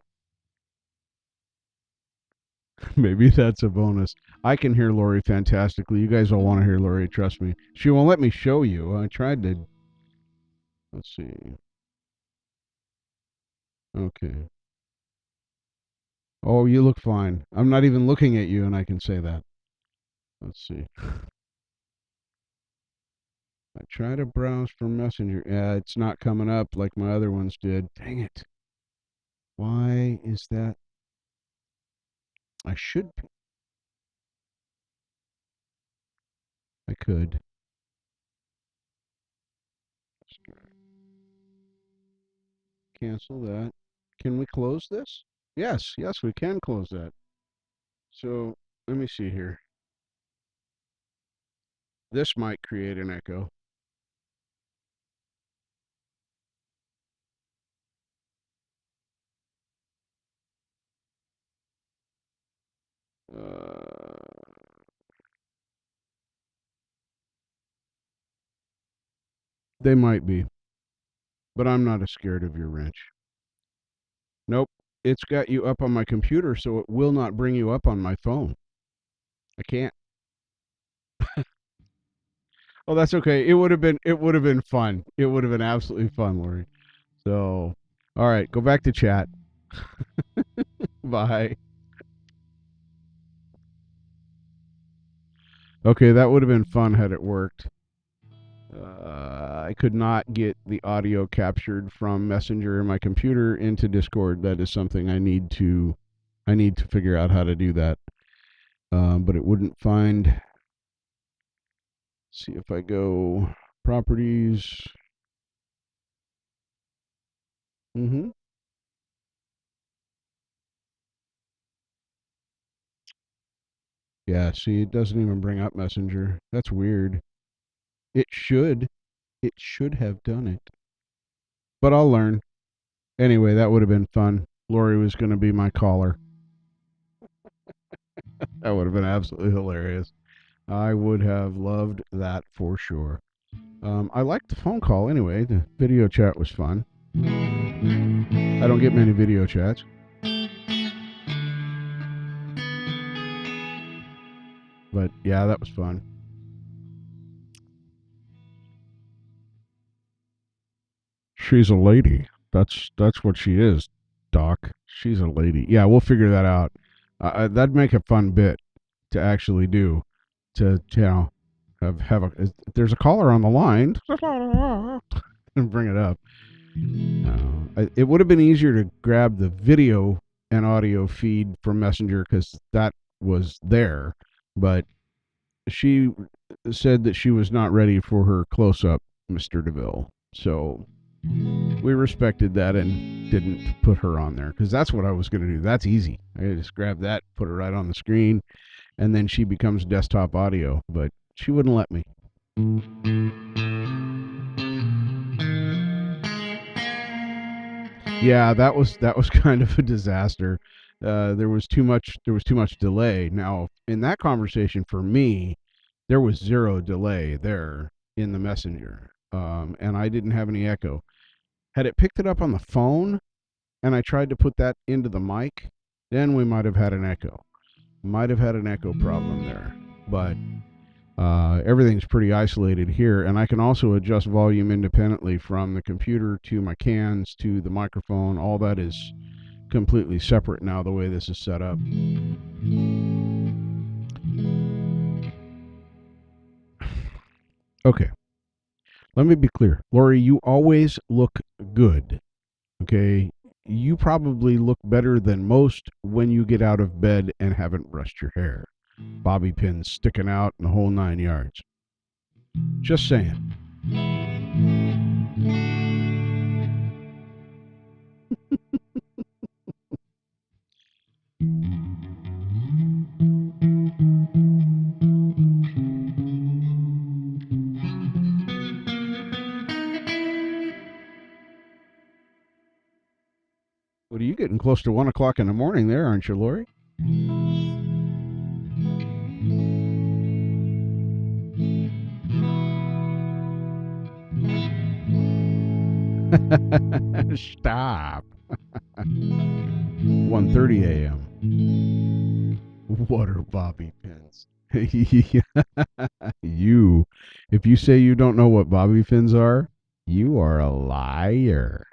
Maybe that's a bonus. I can hear Lori fantastically. You guys all want to hear Lori, trust me. She won't let me show you. I tried to. Let's see. Okay. Oh, you look fine. I'm not even looking at you, and I can say that. Let's see. I try to browse for Messenger. Yeah, it's not coming up like my other ones did. Dang it. Why is that? I should be. I could. Cancel that. Can we close this? Yes, yes, we can close that. So let me see here. This might create an echo. They might be, but I'm not as scared of your wrench. Nope. It's got you up on my computer, so it will not bring you up on my phone. I can't. Oh, that's okay. It would have been fun. It would have been absolutely fun, Lori. So, all right, go back to chat. Bye. Okay, that would have been fun had it worked. I could not get the audio captured from Messenger in my computer into Discord. That is something I need to figure out how to do that. But it wouldn't find. See if I go properties. Mm-hmm. Yeah, see, it doesn't even bring up Messenger. That's weird. It should. It should have done it. But I'll learn. Anyway, that would have been fun. Lori was going to be my caller. That would have been absolutely hilarious. I would have loved that for sure. I liked the phone call anyway. The video chat was fun. I don't get many video chats. But yeah, that was fun. She's a lady. That's what she is, Doc. She's a lady. Yeah, we'll figure that out. That'd make a fun bit to actually do. To have a. There's a caller on the line. And bring it up. It would have been easier to grab the video and audio feed from Messenger because that was there, but she said that she was not ready for her close up, Mr. DeVille. So we respected that and didn't put her on there because that's what I was going to do. That's easy. I just grab that, put her right on the screen, and then she becomes desktop audio. But she wouldn't let me. Yeah, that was kind of a disaster. There was too much delay. Now, in that conversation for me, there was zero delay there in the messenger. And I didn't have any echo. Had it picked it up on the phone and I tried to put that into the mic, then we might have had an echo. Might have had an echo problem there. But everything's pretty isolated here, and I can also adjust volume independently from the computer to my cans to the microphone. All that is completely separate now the way this is set up. Okay, let me be clear. Lori, you always look good, okay? You probably look better than most when you get out of bed and haven't brushed your hair. Bobby pins sticking out in the whole 9 yards. Just saying. getting close to 1 o'clock in the morning there, aren't you, Lori? Stop. 1:30 a.m. What are bobby pins? You, if you say you don't know what bobby pins are, you are a liar.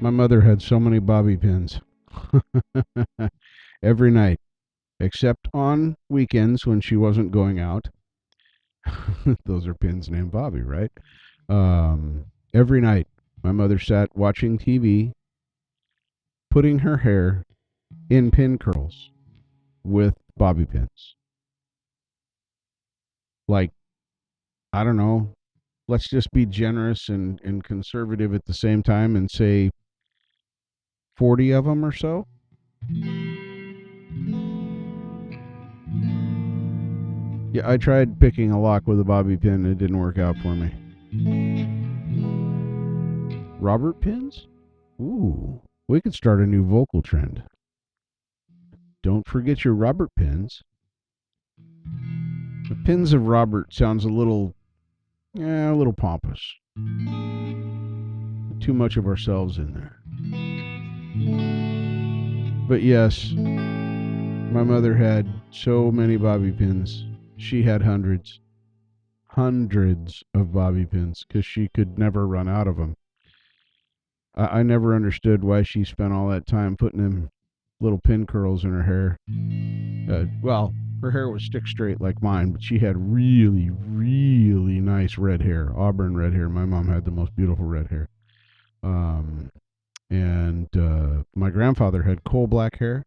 My mother had so many bobby pins. Every night, except on weekends when she wasn't going out. Those are pins named Bobby, right? Every night, my mother sat watching TV, putting her hair in pin curls with bobby pins. Like, I don't know, let's just be generous and conservative at the same time and say 40 of them or so. Yeah, I tried picking a lock with a bobby pin. It didn't work out for me. Robert pins? Ooh, we could start a new vocal trend. Don't forget your Robert pins. The pins of Robert sounds a little pompous. Too much of ourselves in there. But yes, my mother had so many bobby pins. She had hundreds of bobby pins because she could never run out of them. I never understood why she spent all that time putting them little pin curls in her hair. Well, her hair was stick straight like mine, but she had really, really nice red hair, auburn red hair. My mom had the most beautiful red hair. And my grandfather had coal black hair.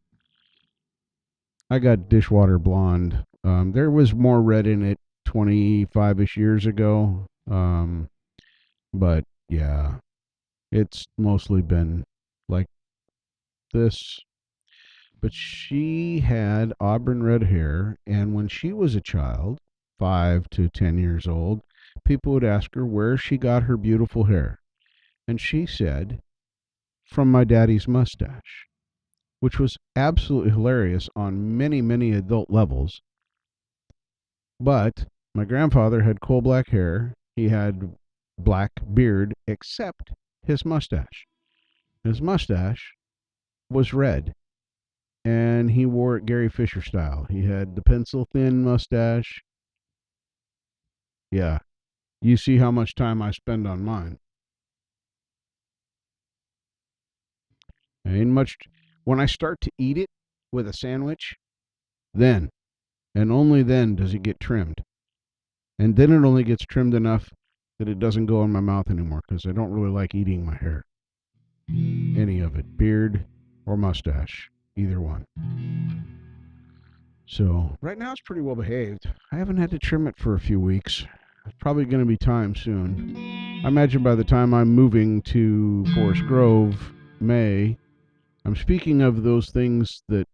I got dishwater blonde. There was more red in it 25-ish years ago. But yeah, it's mostly been like this. But she had auburn red hair, and when she was a child, 5 to 10 years old, people would ask her where she got her beautiful hair. And she said, from my daddy's mustache, which was absolutely hilarious on many, many adult levels. But my grandfather had coal black hair. He had black beard, except his mustache. His mustache was red, and he wore it Gary Fisher style. He had the pencil thin mustache. Yeah, you see how much time I spend on mine. Ain't much. When I start to eat it with a sandwich, then and only then does it get trimmed. And then it only gets trimmed enough that it doesn't go in my mouth anymore because I don't really like eating my hair. Any of it, beard or mustache, either one. So right now it's pretty well behaved. I haven't had to trim it for a few weeks. It's probably going to be time soon. I imagine by the time I'm moving to Forest Grove, May, I'm speaking of those things that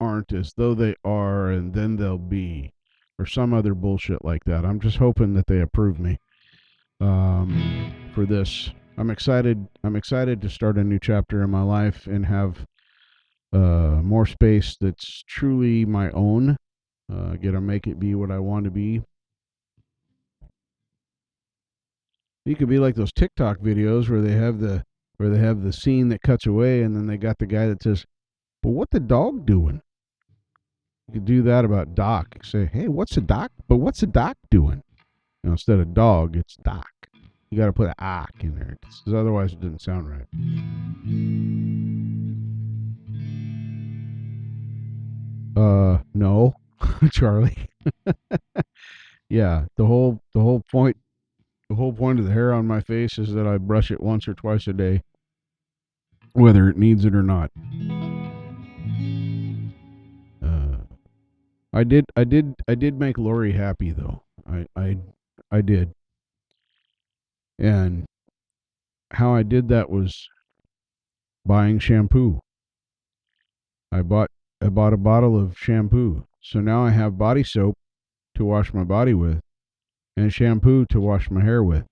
aren't as though they are and then they'll be, or some other bullshit like that. I'm just hoping that they approve me for this. I'm excited. I'm excited to start a new chapter in my life and have more space that's truly my own. Get to make it be what I want to be. You could be like those TikTok videos where they have the scene that cuts away and then they got the guy that says, "But what the dog doing?" You could do that about Doc. Say, "Hey, what's a doc? But what's a doc doing?" You know, instead of dog, it's Doc. You got to put an "ock" in there because otherwise it doesn't sound right. No, Charlie. Yeah, the whole point of the hair on my face is that I brush it once or twice a day, whether it needs it or not. Uh, I did make Lori happy though. I did, and how I did that was buying shampoo. I bought I bought a bottle of shampoo. So now I have body soap to wash my body with and shampoo to wash my hair with.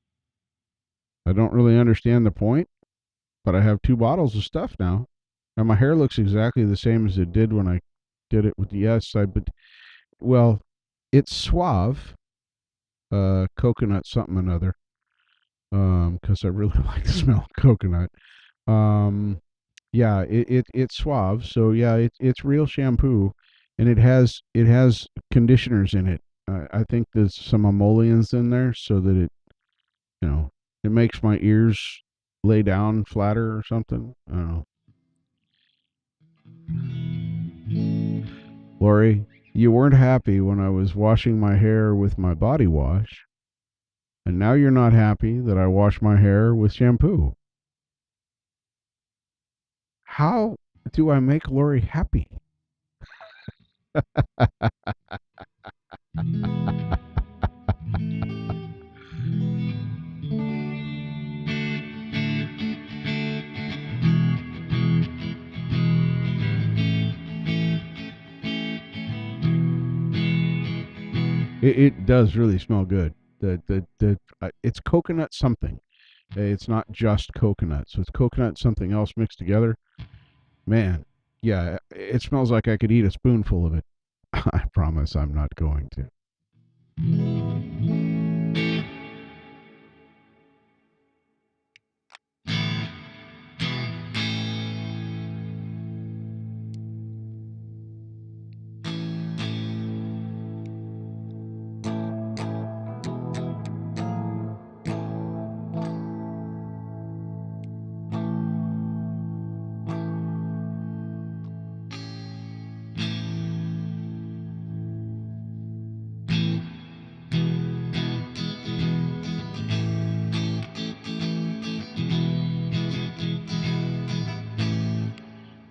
I don't really understand the point, but I have two bottles of stuff now. And my hair looks exactly the same as it did when I did it with the S side, but well, it's suave, coconut something another. Because I really like the smell of coconut. Um, yeah, it's suave. So yeah, it's real shampoo, and it has conditioners in it. I think there's some emollients in there so that you know it makes my ears lay down flatter or something. I don't know. Lori, you weren't happy when I was washing my hair with my body wash, and now you're not happy that I wash my hair with shampoo. How do I make Lori happy? It does really smell good. It's coconut something. It's not just coconut. So it's coconut something else mixed together. Man, yeah, it smells like I could eat a spoonful of it. I promise I'm not going to.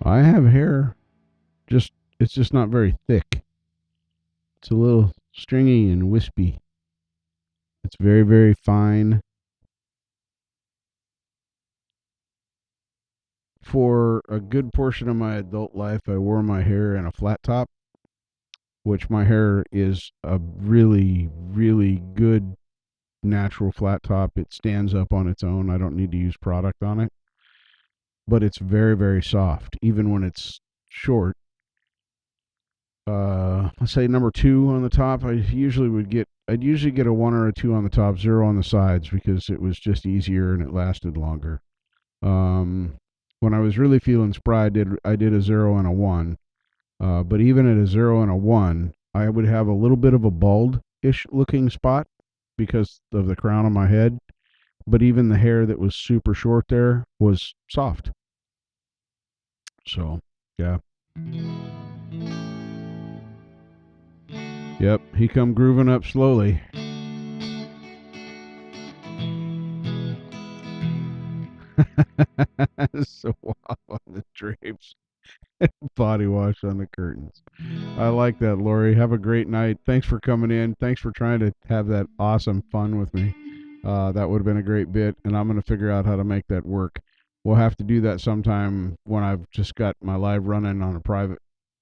I have hair, just it's just not very thick. It's a little stringy and wispy. It's very, very fine. For a good portion of my adult life, I wore my hair in a flat top, which my hair is a really, really good natural flat top. It stands up on its own. I don't need to use product on it, but it's very, very soft, even when it's short. Let's say number two on the top. I'd usually get a one or a two on the top, zero on the sides because it was just easier and it lasted longer. Um, when I was really feeling spry, I did a zero and a one. But even at a zero and a one, I would have a little bit of a bald-ish looking spot because of the crown of my head. But even the hair that was super short there was soft. So, yeah. Yep, he come grooving up slowly. So on the drapes, body wash on the curtains. I like that, Lori. Have a great night. Thanks for coming in. Thanks for trying to have that awesome fun with me. That would have been a great bit, and I'm going to figure out how to make that work. We'll have to do that sometime when I've just got my live running on a private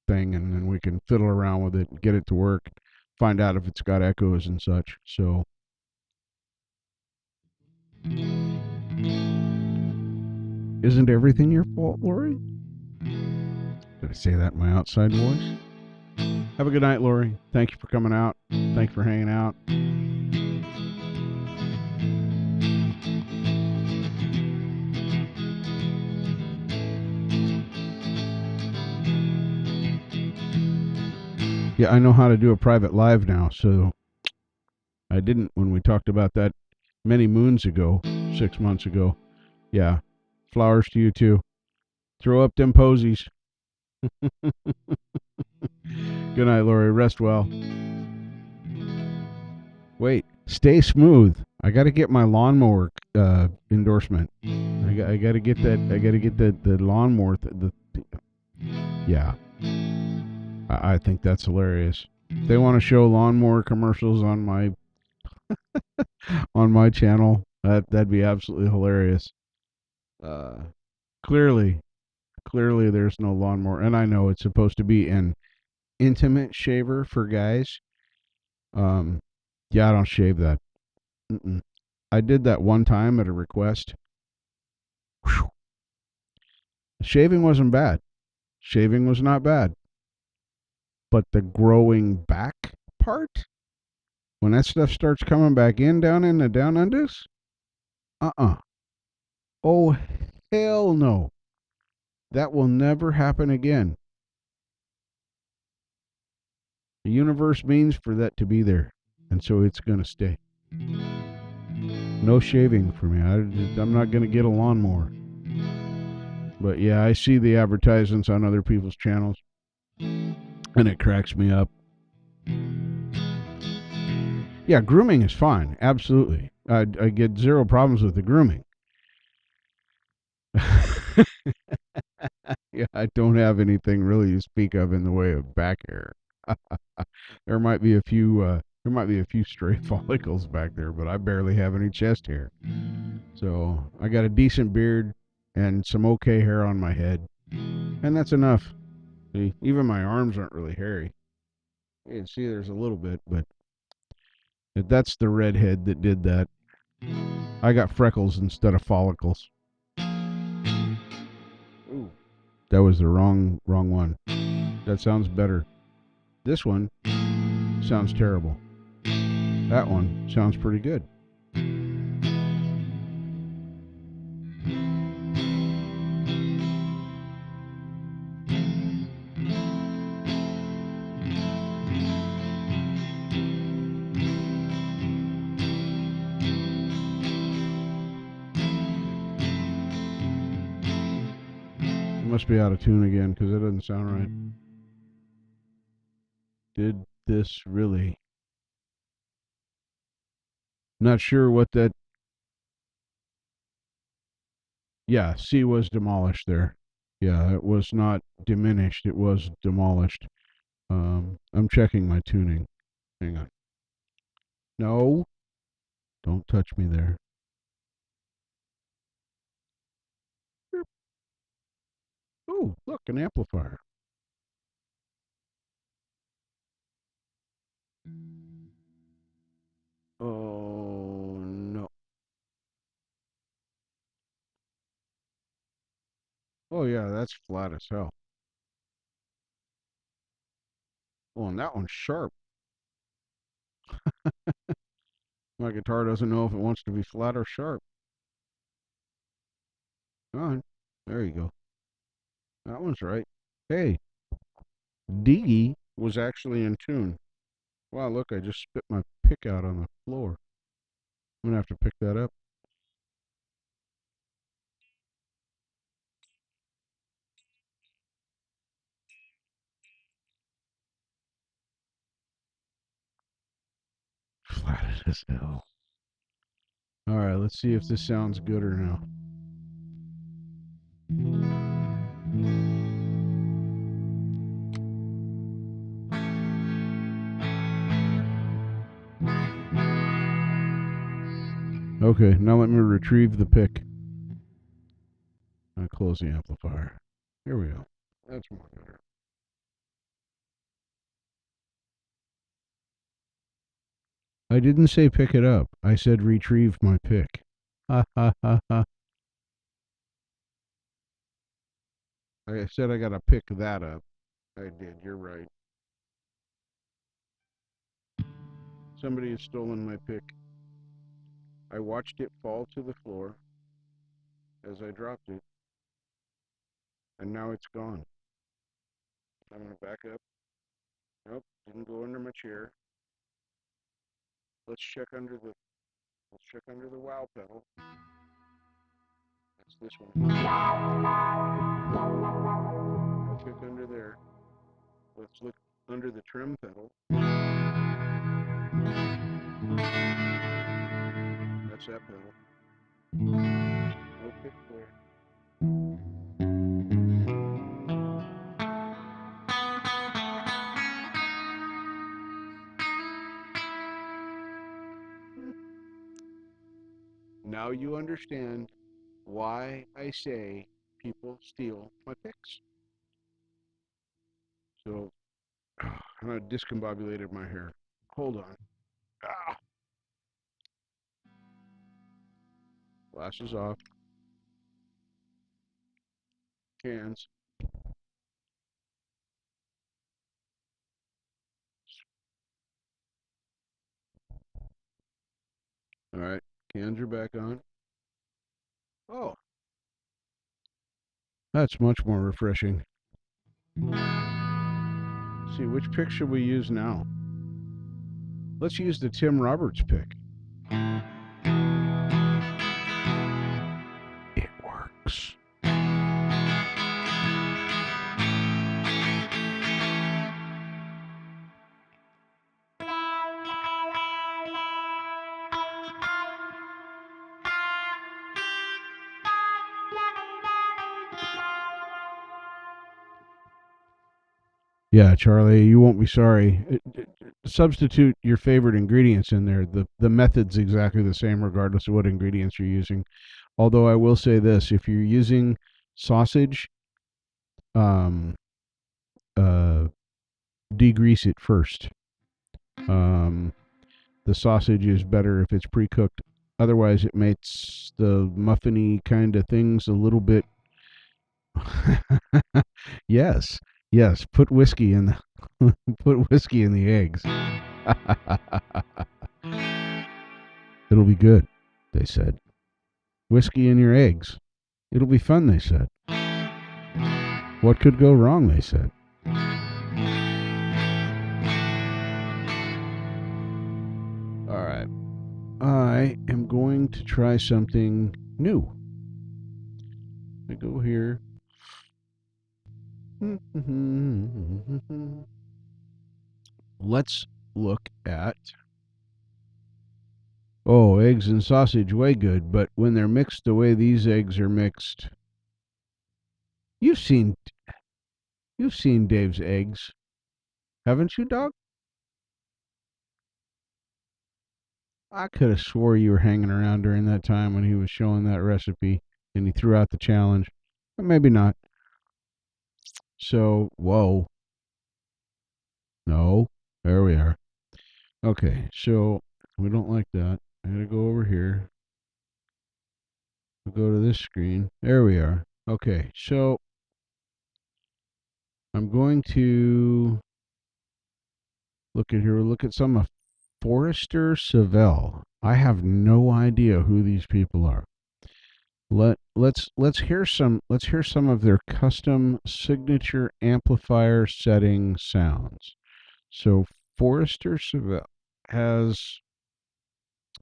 thing, and then we can fiddle around with it and get it to work, find out if it's got echoes and such. So, isn't everything your fault, Lori? Did I say that in my outside voice? Have a good night, Lori. Thank you for coming out. Thanks for hanging out. Yeah, I know how to do a private live now, so I didn't when we talked about that many moons ago, 6 months ago. Yeah, flowers to you too. Throw up them posies. Good night, Lori. Rest well. Wait, stay smooth. I got to get my lawnmower endorsement. I got to get that. I got to get the lawnmower. Yeah, I think that's hilarious. They want to show lawnmower commercials on my channel. That'd be absolutely hilarious. Uh, clearly, clearly there's no lawnmower, and I know it's supposed to be an intimate shaver for guys. Um, yeah, I don't shave that. Mm-mm. I did that one time at a request. Whew. Shaving wasn't bad. Shaving was not bad. But the growing back part, when that stuff starts coming back in down in the down unders, uh-uh. Oh, hell no. That will never happen again. The universe means for that to be there, and so it's going to stay. No shaving for me. I'm not going to get a lawnmower. But yeah, I see the advertisements on other people's channels, and it cracks me up. Yeah, grooming is fine. Absolutely. I get zero problems with the grooming. Yeah, I don't have anything really to speak of in the way of back hair. There might be a few stray follicles back there, but I barely have any chest hair. So I got a decent beard and some okay hair on my head, and that's enough. See, even my arms aren't really hairy. You can see there's a little bit, but that's the redhead that did that. I got freckles instead of follicles. Ooh, that was the wrong one. That sounds better. This one sounds terrible. That one sounds pretty good. It must be out of tune again because it doesn't sound right. Did this really? Not sure what that. Yeah, C was demolished there. Yeah, it was not diminished. It was demolished. I'm checking my tuning. Hang on. No, don't touch me there. Oh, look, an amplifier. Oh, no. Oh, yeah, that's flat as hell. Oh, and that one's sharp. My guitar doesn't know if it wants to be flat or sharp. Come on. There you go. That one's right. Hey, Diggy was actually in tune. Wow, look, I just spit my pick out on the floor. I'm gonna have to pick that up. Flat as hell. All right, let's see if this sounds gooder now. Okay, now let me retrieve the pick. I'll close the amplifier. Here we go. That's more better. I didn't say pick it up. I said retrieve my pick. Ha ha ha ha. I said I gotta pick that up. I did. You're right. Somebody has stolen my pick. I watched it fall to the floor as I dropped it, and now it's gone. I'm gonna back up. Nope, didn't go under my chair. Let's check under the wow pedal. That's this one. No pick under there. Let's look under the trim pedal. That's that pedal. No pick there. Now you understand why I say people steal my picks. So I discombobulated my hair. Hold on. Ah, glasses off. Cans. All right. Cans are back on. Oh, that's much more refreshing. Let's see, which pick should we use now? Let's use the Tim Roberts pick. It works. Yeah, Charlie, you won't be sorry. Substitute your favorite ingredients in there. The method's exactly the same regardless of what ingredients you're using. Although I will say this, if you're using sausage, um degrease it first. The sausage is better if it's pre-cooked. Otherwise it makes the muffiny kind of things a little bit Yes. Yes, put whiskey in the put whiskey in the eggs. It'll be good, they said. Whiskey in your eggs. It'll be fun, they said. What could go wrong, they said. All right. I am going to try something new. I go here. Let's look at. Oh, eggs and sausage, way good, but when they're mixed the way these eggs are mixed, you've seen Dave's eggs, haven't you, dog? I could have swore you were hanging around during that time when he was showing that recipe and he threw out the challenge, but maybe not. So, whoa, no, there we are. Okay, so we don't like that. I gotta go over here. We'll go to this screen. There we are. Okay, so I'm going to look at here. We'll look at some of Forrester Savell. I have no idea who these people are. Let's hear some of their custom signature amplifier setting sounds. So Forrester Savell has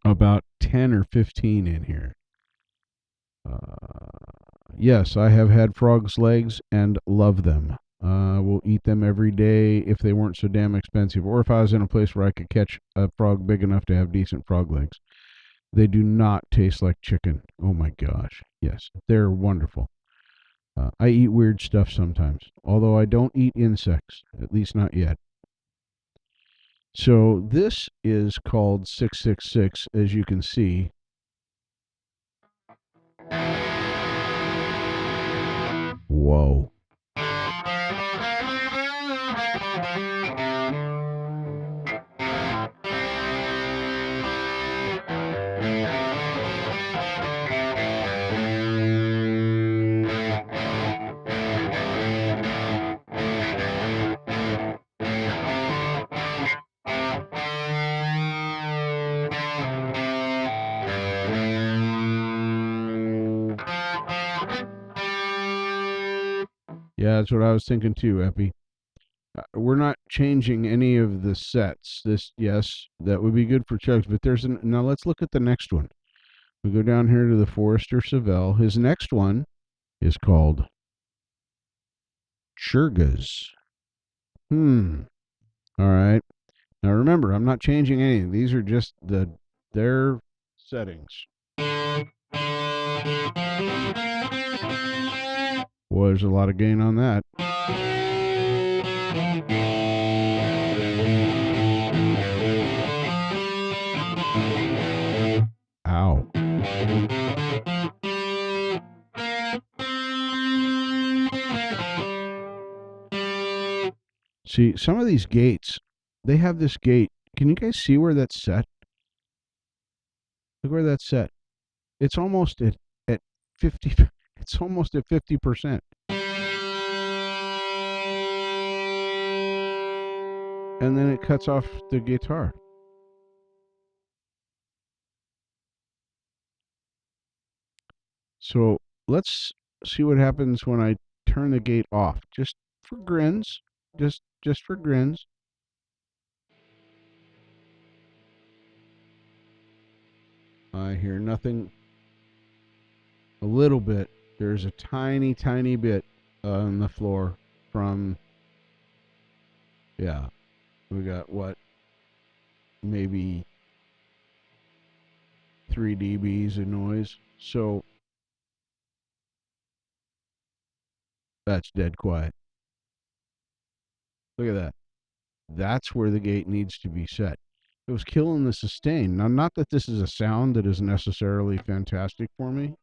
about 10 or 15 in here. Yes, I have had frog's legs and love them. Will eat them every day if they weren't so damn expensive, or if I was in a place where I could catch a frog big enough to have decent frog legs. They do not taste like chicken. Oh my gosh. Yes, they're wonderful. I eat weird stuff sometimes, although I don't eat insects, at least not yet. So this is called 666, as you can see. Whoa. Yeah, that's what I was thinking too, Epi. We're not changing any of the sets. Yes, that would be good for Chugs, but now let's look at the next one. We go down here to the Forrester Savell. His next one is called Churgas. All right. Now remember, I'm not changing anything. These are just their settings. Boy, there's a lot of gain on that. Ow. See, some of these gates, they have this gate. Can you guys see where that's set? Look where that's set. It's almost at 50. It's almost at 50%. And then it cuts off the guitar. So let's see what happens when I turn the gate off. Just for grins. Just for grins. I hear nothing. A little bit. There's a tiny, tiny bit on the floor from, yeah, we got what? Maybe 3 dBs of noise. So that's dead quiet. Look at that. That's where the gate needs to be set. It was killing the sustain. Now, not that this is a sound that is necessarily fantastic for me.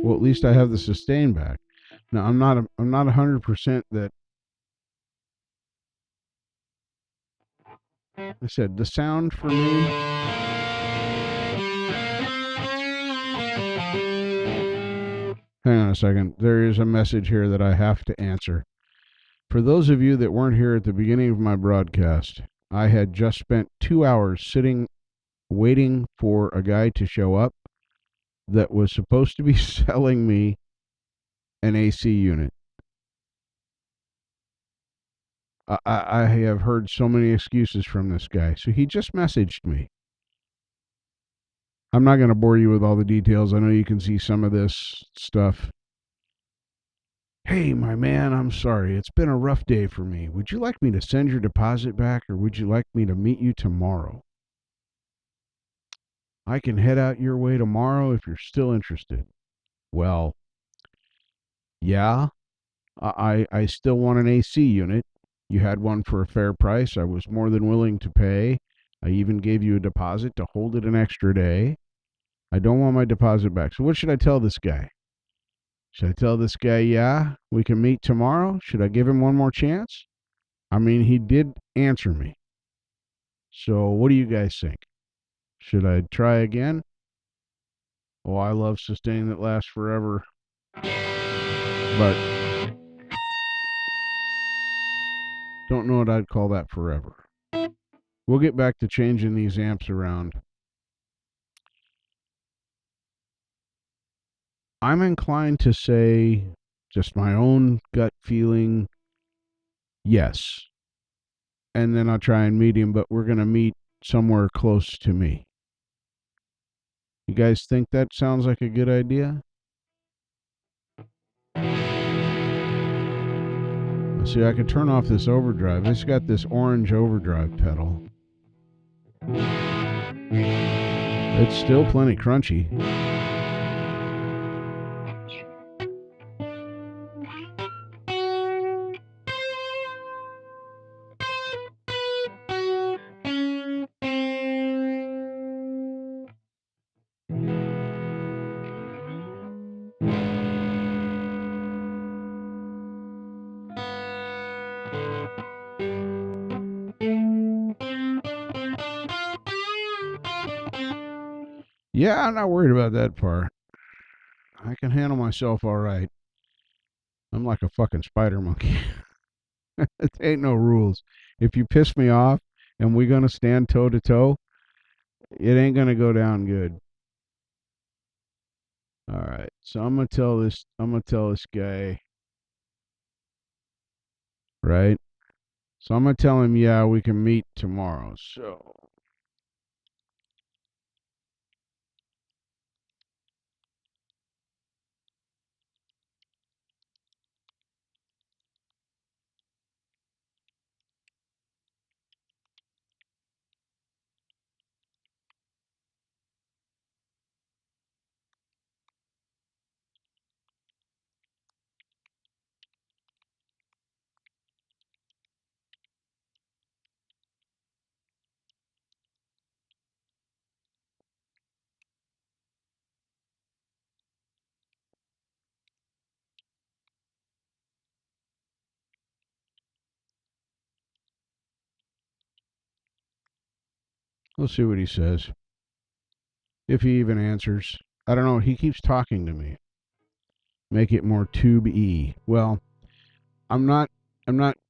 Well, at least I have the sustain back. Now I'm not 100% that. I said the sound for me. Hang on a second. There is a message here that I have to answer. For those of you that weren't here at the beginning of my broadcast, I had just spent 2 hours sitting waiting for a guy to show up that was supposed to be selling me an AC unit. I have heard so many excuses from this guy. So he just messaged me. I'm not going to bore you with all the details. I know you can see some of this stuff. Hey, my man, I'm sorry. It's been a rough day for me. Would you like me to send your deposit back, or would you like me to meet you tomorrow? I can head out your way tomorrow if you're still interested. Well, yeah, I still want an AC unit. You had one for a fair price. I was more than willing to pay. I even gave you a deposit to hold it an extra day. I don't want my deposit back. So what should I tell this guy? Should I tell this guy, yeah, we can meet tomorrow? Should I give him one more chance? I mean, he did answer me. So what do you guys think? Should I try again? Oh, I love sustain that lasts forever. But don't know what I'd call that forever. We'll get back to changing these amps around. I'm inclined to say, just my own gut feeling, yes. And then I'll try and meet him, but we're going to meet somewhere close to me. You guys think that sounds like a good idea? See, I could turn off this overdrive. It's got this orange overdrive pedal. It's still plenty crunchy. Yeah, I'm not worried about that part. I can handle myself all right. I'm like a fucking spider monkey. It ain't no rules. If you piss me off and we're gonna stand toe to toe, it ain't gonna go down good. All right. So I'm gonna tell this guy, right? So I'm gonna tell him, yeah, we can meet tomorrow. So We'll see what he says. If he even answers. I don't know. He keeps talking to me. Make it more tube-y. Well, I'm not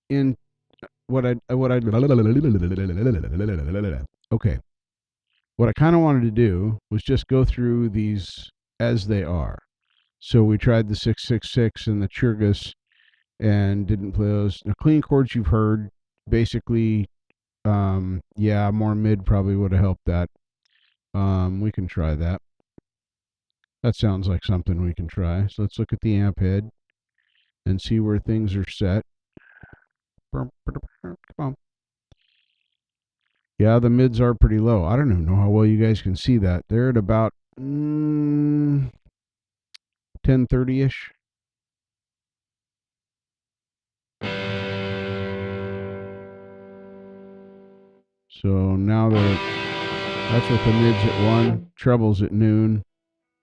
in what I okay. What I kind of wanted to do was just go through these as they are. So we tried the 666 and the Churgas and didn't play those. The clean chords you've heard, basically, yeah, more mid probably would have helped that. We can try that. That sounds like something we can try. So let's look at the amp head and see where things are set. Come on. Yeah, the mids are pretty low. I don't even know how well you guys can see that. They're at about 1030-ish. So now that's with the mids at 1, trebles at noon,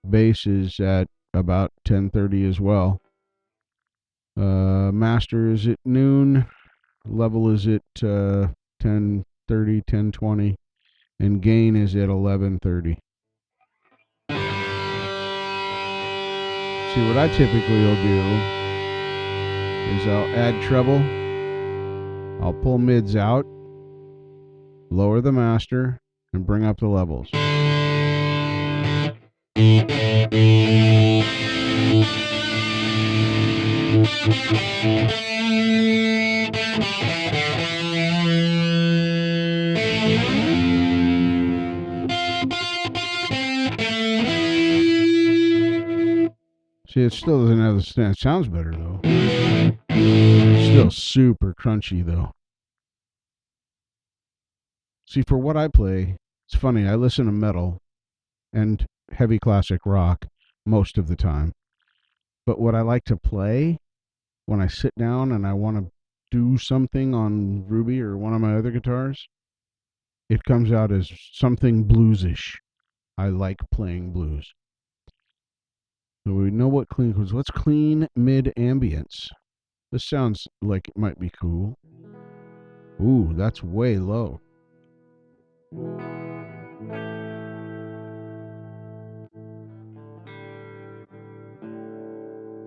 bass is at about 10:30 as well. Master is at noon, level is at 10:30, 10:20, and gain is at 11:30. See, what I typically will do is I'll add treble, I'll pull mids out, lower the master, and bring up the levels. See, it still doesn't have the stand. It sounds better, though. It's still super crunchy, though. See, for what I play, it's funny. I listen to metal and heavy classic rock most of the time. But what I like to play when I sit down and I want to do something on Ruby or one of my other guitars, it comes out as something bluesish. I like playing blues. So we know what clean was. What's clean mid ambience? This sounds like it might be cool. Ooh, that's way low.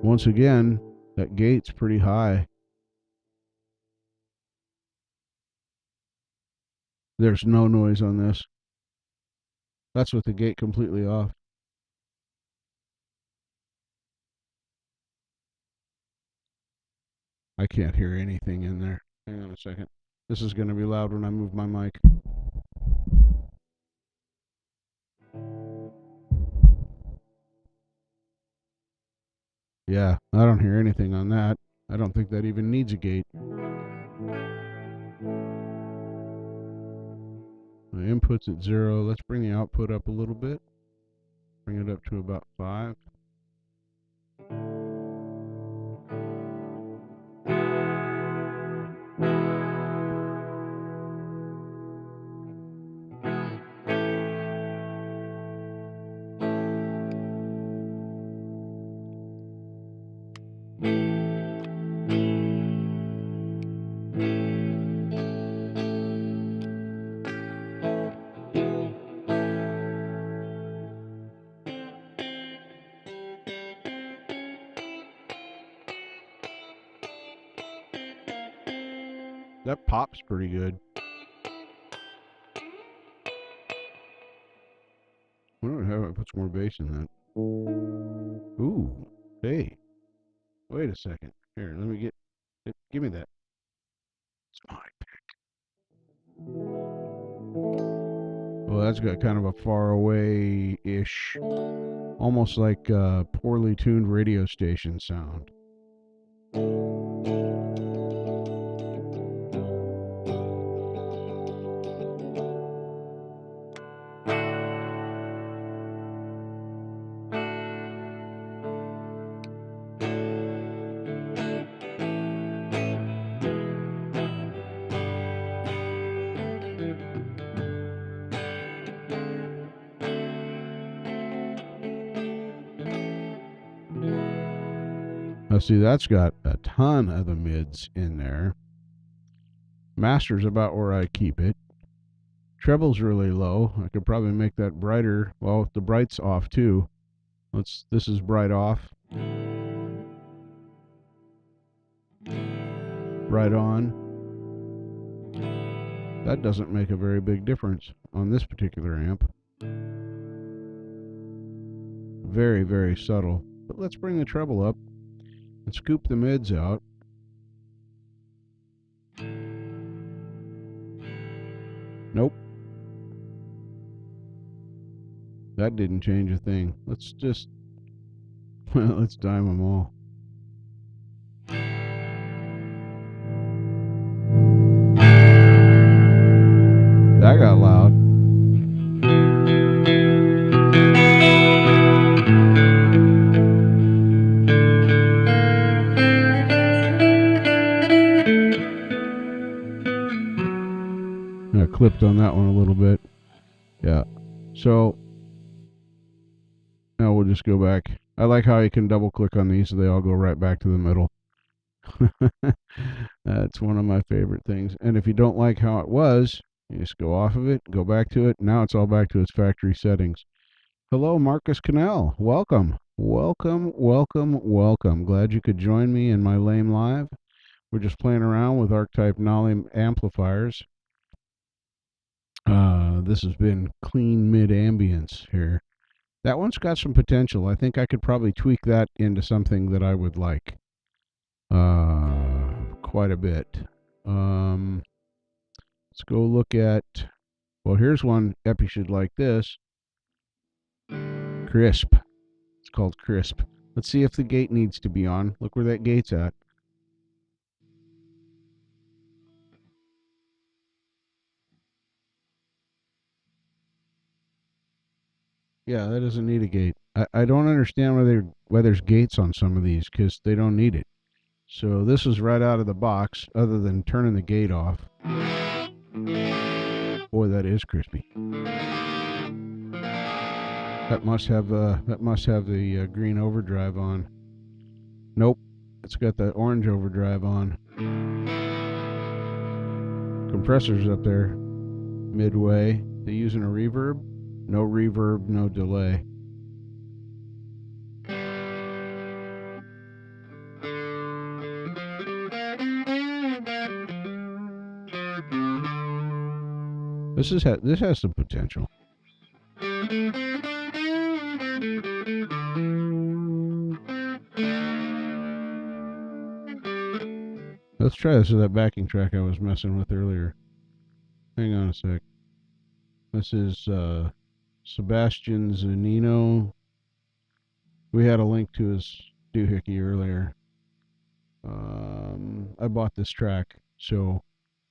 Once again, that gate's pretty high. There's no noise on this. That's with the gate completely off. I can't hear anything in there. Hang on a second. This is going to be loud when I move my mic. Yeah, I don't hear anything on that. I don't think that even needs a gate. My input's at 0. Let's bring the output up a little bit. Bring it up to about 5. That pop's pretty good. I don't know how it puts more bass in that. Ooh, hey, wait a second. Here, let me give me that. It's my pick. Well, that's got kind of a far away-ish, almost like a poorly tuned radio station sound. Now, see, that's got a ton of the mids in there. Master's about where I keep it. Treble's really low. I could probably make that brighter. Well, the bright's off too. This is bright off. Bright on. That doesn't make a very big difference on this particular amp. Very, very subtle. But let's bring the treble up and scoop the mids out. Nope. That didn't change a thing. Let's just, let's dime them all. That got loud. I clipped on that one a little bit. Yeah. So now we'll just go back. I like how you can double click on these so they all go right back to the middle. That's one of my favorite things. And if you don't like how it was, you just go off of it, go back to it. Now it's all back to its factory settings. Hello, Marcus Cannell. Welcome. Welcome, welcome, welcome. Glad you could join me in my lame live. We're just playing around with archetype Nolly amplifiers. This has been clean mid ambience here. That one's got some potential. I think I could probably tweak that into something that I would like quite a bit. Let's go look at, well, here's one. Epi should like this. Crisp. It's called Crisp. Let's see if the gate needs to be on. Look where that gate's at. Yeah, that doesn't need a gate. I don't understand why there's gates on some of these, because they don't need it. So this is right out of the box, other than turning the gate off. Boy, that is crispy. That must have the green overdrive on. Nope, it's got the orange overdrive on. Compressor's up there, midway. They using a reverb? No reverb, no delay. This has some potential. Let's try this with that backing track I was messing with earlier. Hang on a sec. This is Sebastian Zanino. We had a link to his doohickey earlier. I bought this track, so,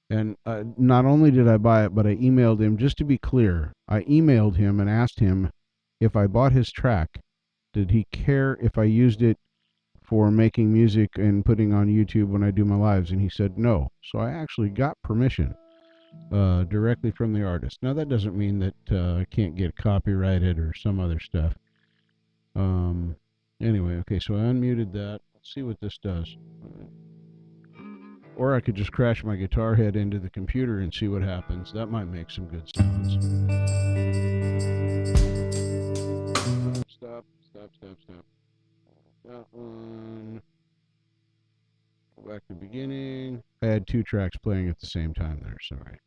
and not only did I buy it, but I emailed him, just to be clear. I emailed him and asked him if I bought his track, did he care if I used it for making music and putting on YouTube when I do my lives? And he said no. So I actually got permission directly from the artist. Now that doesn't mean that I can't get copyrighted or some other stuff. Anyway, okay, so I unmuted that. Let's see what this does. Or I could just crash my guitar head into the computer and see what happens. That might make some good sounds. Stop. That one. Go back to the beginning. I had two tracks playing at the same time there, sorry.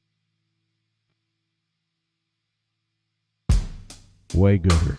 Way gooder.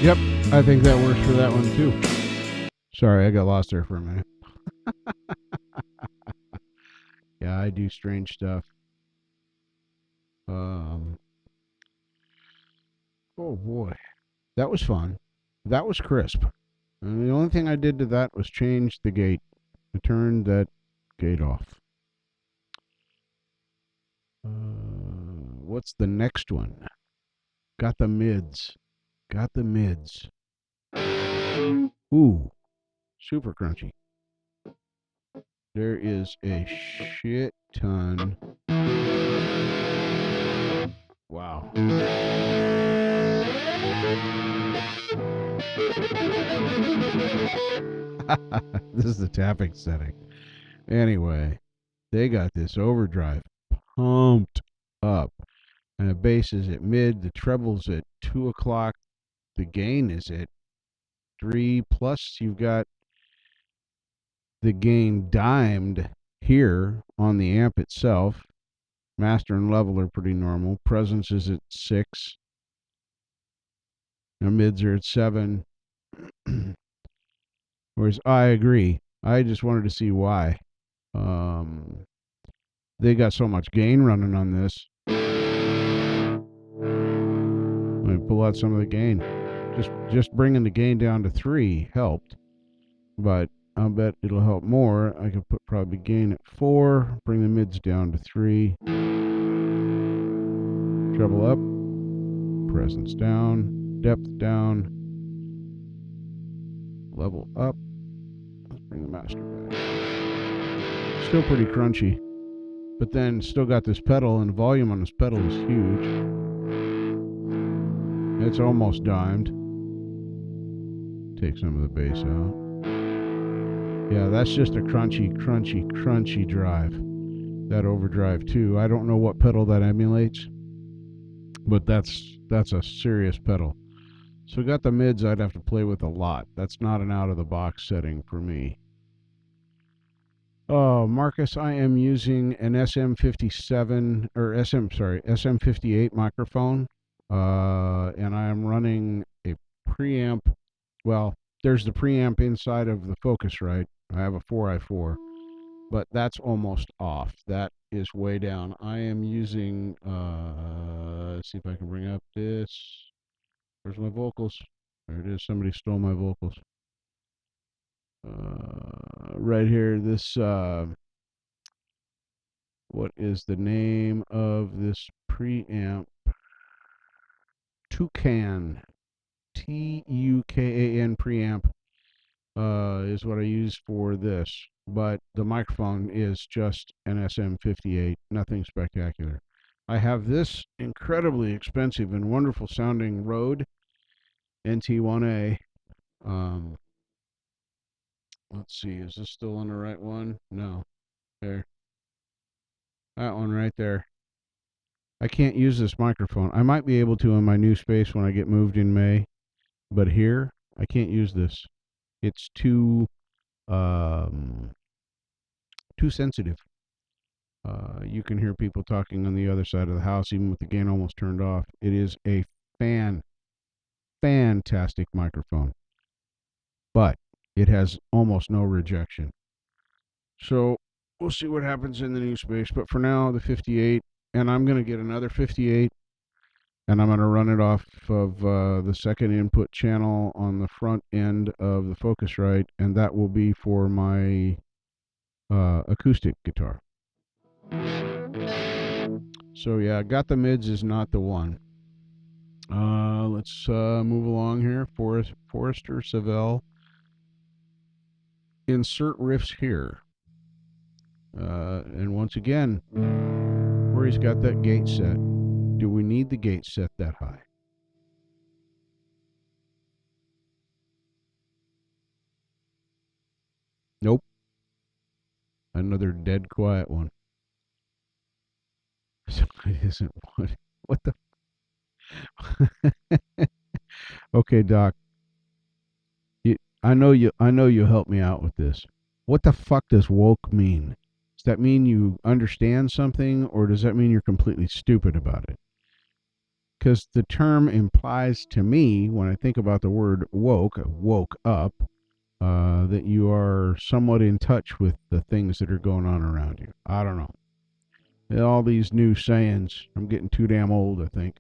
Yep, I think that works for that one too. Sorry, I got lost there for a minute. Yeah, I do strange stuff. Um, oh boy, that was fun. That was crisp. And the only thing I did to that was change the gate. I turned that gate off. What's the next one? Got the mids. Got the mids. Ooh, super crunchy. There is a shit ton. Wow. This is the tapping setting. Anyway, they got this overdrive pumped up. And the bass is at mid, the treble's at 2 o'clock, the gain is at 3, plus you've got the gain dimed here on the amp itself. Master and level are pretty normal. Presence is at 6. Now mids are at 7. Whereas I agree. I just wanted to see why. They got so much gain running on this. Let me pull out some of the gain. Just bringing the gain down to 3 helped, but I'll bet it'll help more. I could put probably gain at 4, bring the mids down to 3, treble up, presence down, depth down, level up. Let's bring the master back. Still pretty crunchy, but then still got this pedal, and the volume on this pedal is huge. It's almost dimed. Take some of the bass out. Yeah, that's just a crunchy drive. That overdrive too. I don't know what pedal that emulates, but that's a serious pedal. So got the mids I'd have to play with a lot. That's not an out of the box setting for me. Oh, Marcus, I am using an SM57 or SM58 microphone, and I am running a preamp. Well, there's the preamp inside of the Focusrite. I have a 4i4, but that's almost off. That is way down. I am using, let's see if I can bring up this. Where's my vocals? There it is. Somebody stole my vocals. Right here, this, what is the name of this preamp? Toucan. Tukan preamp is what I use for this. But the microphone is just an SM58, nothing spectacular. I have this incredibly expensive and wonderful sounding Rode NT1A. Let's see, is this still on the right one? No. There. That one right there. I can't use this microphone. I might be able to in my new space when I get moved in May, but here I can't use this. It's too sensitive. You can hear people talking on the other side of the house, even with the gain almost turned off. It is a fantastic microphone, but it has almost no rejection. So we'll see what happens in the new space. But for now, the 58, and I'm going to get another 58, and I'm going to run it off of the second input channel on the front end of the Focusrite, and that will be for my acoustic guitar. So yeah, got the mids is not the one. Let's move along here. Forester Savell. Insert riffs here. And once again, where he's got that gate set. Do we need the gate set that high? Nope. Another dead quiet one. So it isn't what the Okay, Doc. I know you'll help me out with this. What the fuck does woke mean? Does that mean you understand something, or does that mean you're completely stupid about it? because the term implies to me, when I think about the word woke up, that you are somewhat in touch with the things that are going on around you. I don't know. All these new sayings. I'm getting too damn old, I think.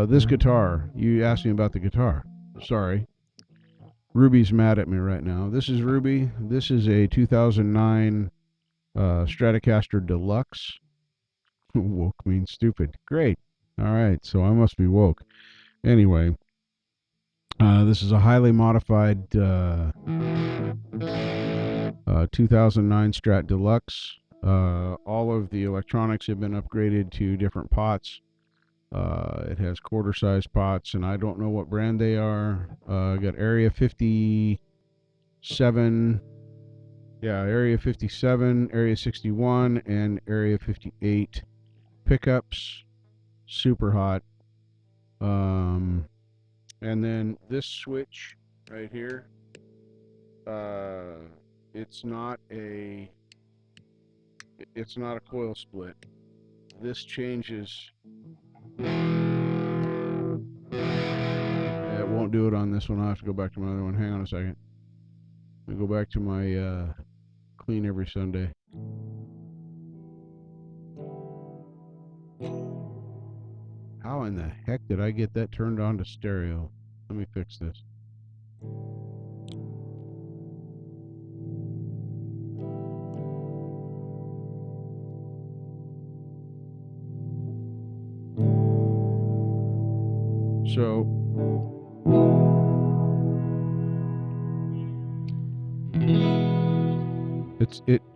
This guitar. You asked me about the guitar. Sorry. Ruby's mad at me right now. This is Ruby. This is a 2009 Stratocaster Deluxe. Woke means stupid. Great. All right, so I must be woke. Anyway, this is a highly modified 2009 Strat Deluxe. All of the electronics have been upgraded to different pots. It has quarter-size pots, and I don't know what brand they are. Got Area 57, Area 57, Area 61, and Area 58 pickups. Super hot. And then this switch right here, it's not a coil split. This changes. It won't do it on this one. I'll have to go back to my other one. Hang on a second. Let me go back to my clean every Sunday. How in the heck did I get that turned on to stereo? Let me fix this. So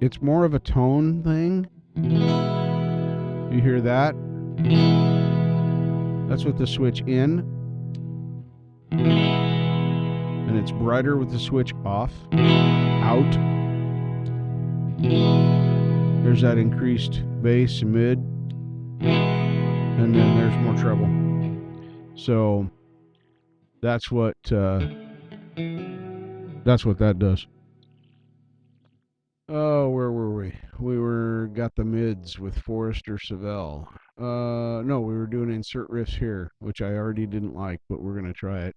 it's more of a tone thing. You hear that? That's with the switch in. And it's brighter with the switch off. Out. There's that increased bass and mid. And then there's more treble. So that's what that does. Oh, where were we? We got the mids with Forrester Savell. No, we were doing insert riffs here, which I already didn't like, but we're gonna try it.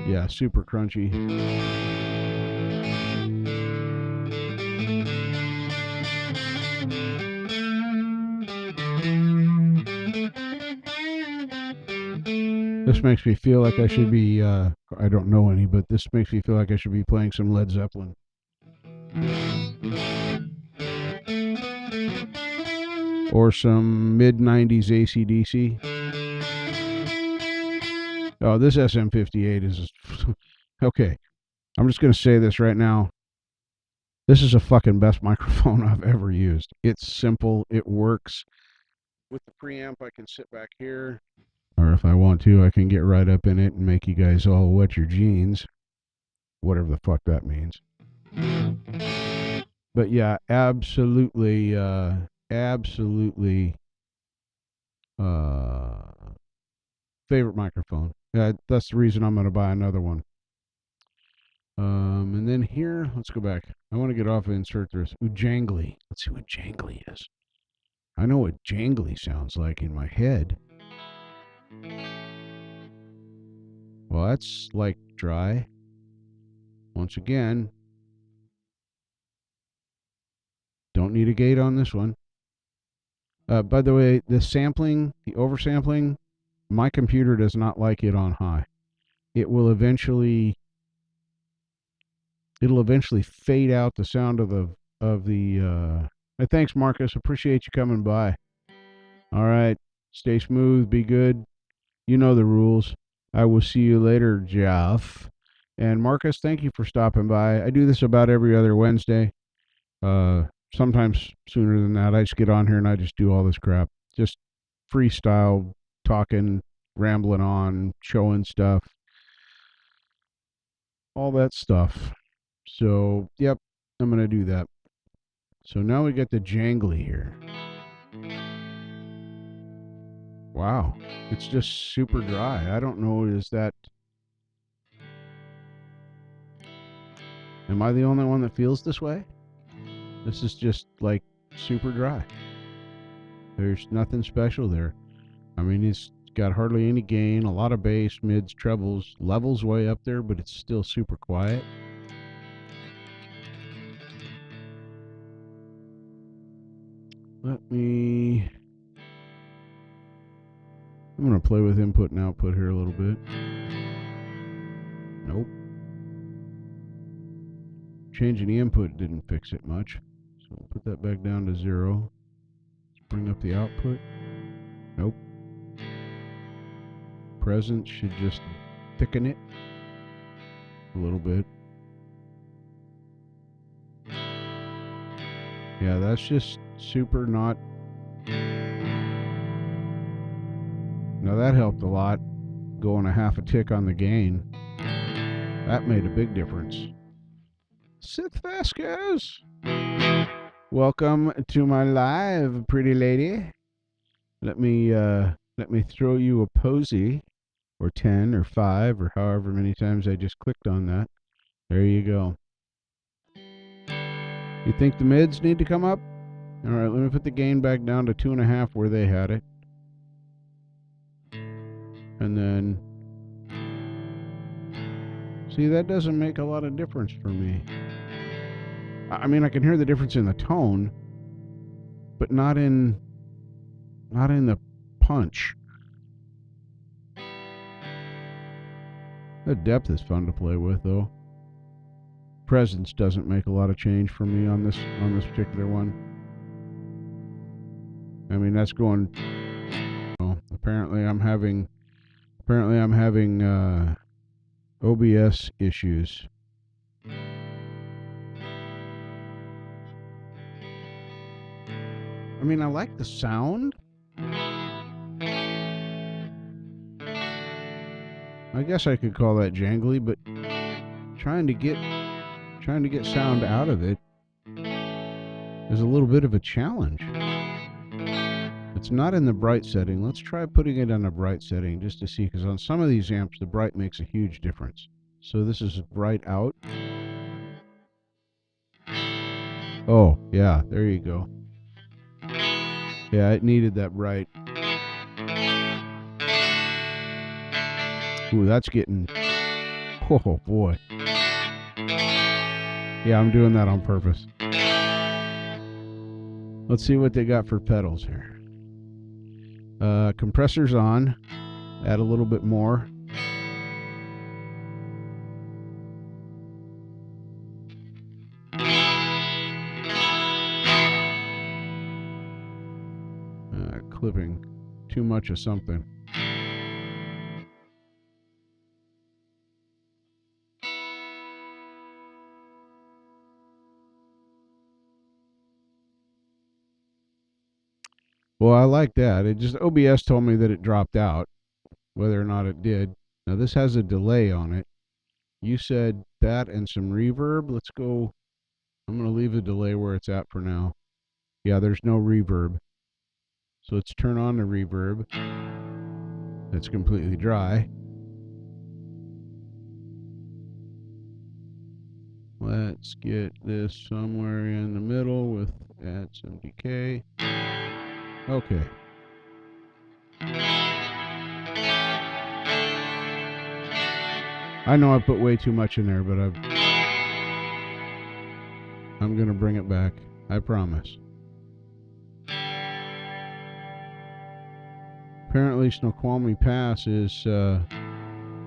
Yeah, super crunchy. This makes me feel like I should be, I don't know any, but this makes me feel like I should be playing some Led Zeppelin. Or some mid-90s AC/DC. Oh, this SM58 is... Okay, I'm just going to say this right now. This is the fucking best microphone I've ever used. It's simple. It works. With the preamp, I can sit back here. Or if I want to, I can get right up in it and make you guys all wet your jeans. Whatever the fuck that means. But yeah, absolutely, favorite microphone. That's the reason I'm going to buy another one. And then here, let's go back. I want to get off and insert this. Ooh, jangly. Let's see what jangly is. I know what jangly sounds like in my head. Well, that's like dry. Once again, don't need a gate on this one. By the way, the sampling, the oversampling, my computer does not like it on high. It'll eventually fade out the sound of the thanks, Marcus. Appreciate you coming by. All right. Stay smooth, be good. You know the rules. I will see you later, Jeff. And Marcus, thank you for stopping by. I do this about every other Wednesday. Sometimes sooner than that. I just get on here and I just do all this crap. Just freestyle, talking, rambling on, showing stuff. All that stuff. So, yep, I'm going to do that. So now we get the jangly here. Wow, it's just super dry. I don't know, is that... Am I the only one that feels this way? This is just like super dry. There's nothing special there. I mean, it's got hardly any gain, a lot of bass, mids, trebles, levels way up there, but it's still super quiet. I'm going to play with input and output here a little bit. Nope. Changing the input didn't fix it much. So we'll put that back down to 0. Let's bring up the output. Nope. Presence should just thicken it a little bit. Yeah, that's just super not. Now that helped a lot, going a half a tick on the gain. That made a big difference. Sith Vasquez, welcome to my live, pretty lady. Let me throw you a posy, or 10 or 5 or however many times I just clicked on that. There you go. You think the mids need to come up? All right, let me put the gain back down to 2.5 where they had it. And then, see, that doesn't make a lot of difference for me. I mean, I can hear the difference in the tone, but not in the punch. The depth is fun to play with, though. Presence doesn't make a lot of change for me on this particular one. I mean, that's going. Well, apparently I'm having OBS issues. I mean, I like the sound. I guess I could call that jangly, but trying to get sound out of it is a little bit of a challenge. It's not in the bright setting. Let's try putting it on a bright setting just to see, because on some of these amps, the bright makes a huge difference. So this is bright out. Oh, yeah, there you go. Yeah, it needed that bright. Ooh, that's getting... Oh, boy. Yeah, I'm doing that on purpose. Let's see what they got for pedals here. Compressor's on. Add a little bit more. Clipping too much of something. Well, I like that. It just, OBS told me that it dropped out, whether or not it did. Now this has a delay on it. You said that and some reverb. Let's go. I'm going to leave the delay where it's at for now. Yeah, there's no reverb. So let's turn on the reverb. It's completely dry. Let's get this somewhere in the middle with add some decay. Okay. I know I put way too much in there, but I'm going to bring it back. I promise. Apparently Snoqualmie Pass is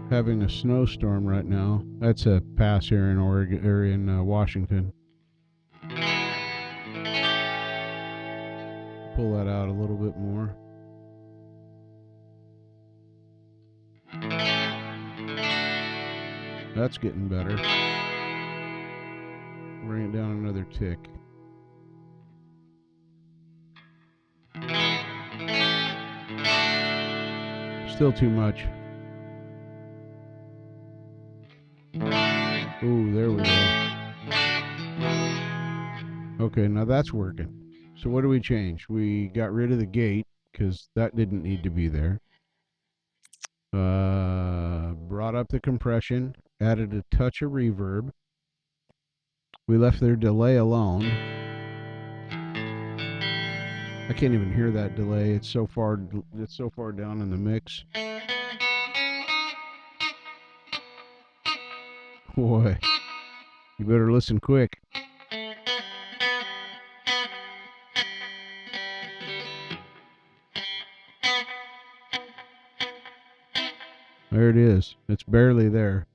having a snowstorm right now. That's a pass here in Oregon, or in Washington. Pull that out a little bit more. That's getting better. Bring it down another tick. Still too much. Ooh, there we go. Okay, now that's working. So what do we change? We got rid of the gate because that didn't need to be there. Brought up the compression, added a touch of reverb. We left their delay alone. I can't even hear that delay. It's so far down in the mix. Boy, you better listen quick. There it is. It's barely there.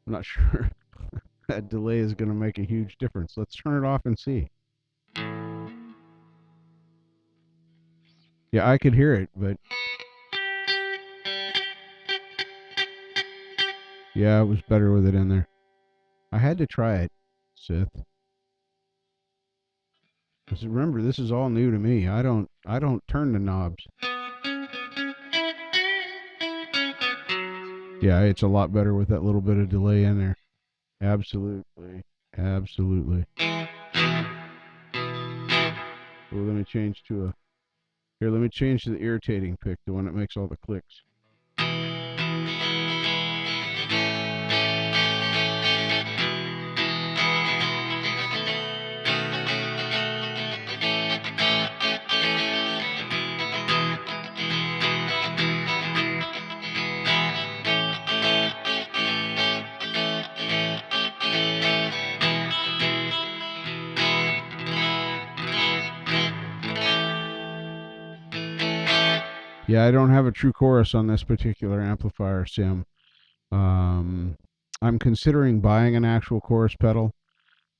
I'm not sure that delay is going to make a huge difference. Let's turn it off and see. Yeah, I could hear it, but yeah, it was better with it in there. I had to try it, Sith. Because remember, this is all new to me. I don't turn the knobs. Yeah, it's a lot better with that little bit of delay in there. Absolutely. Absolutely. Well, let me change to a... Here, let me change to the irritating pick, the one that makes all the clicks. Yeah, I don't have a true chorus on this particular amplifier sim. I'm considering buying an actual chorus pedal.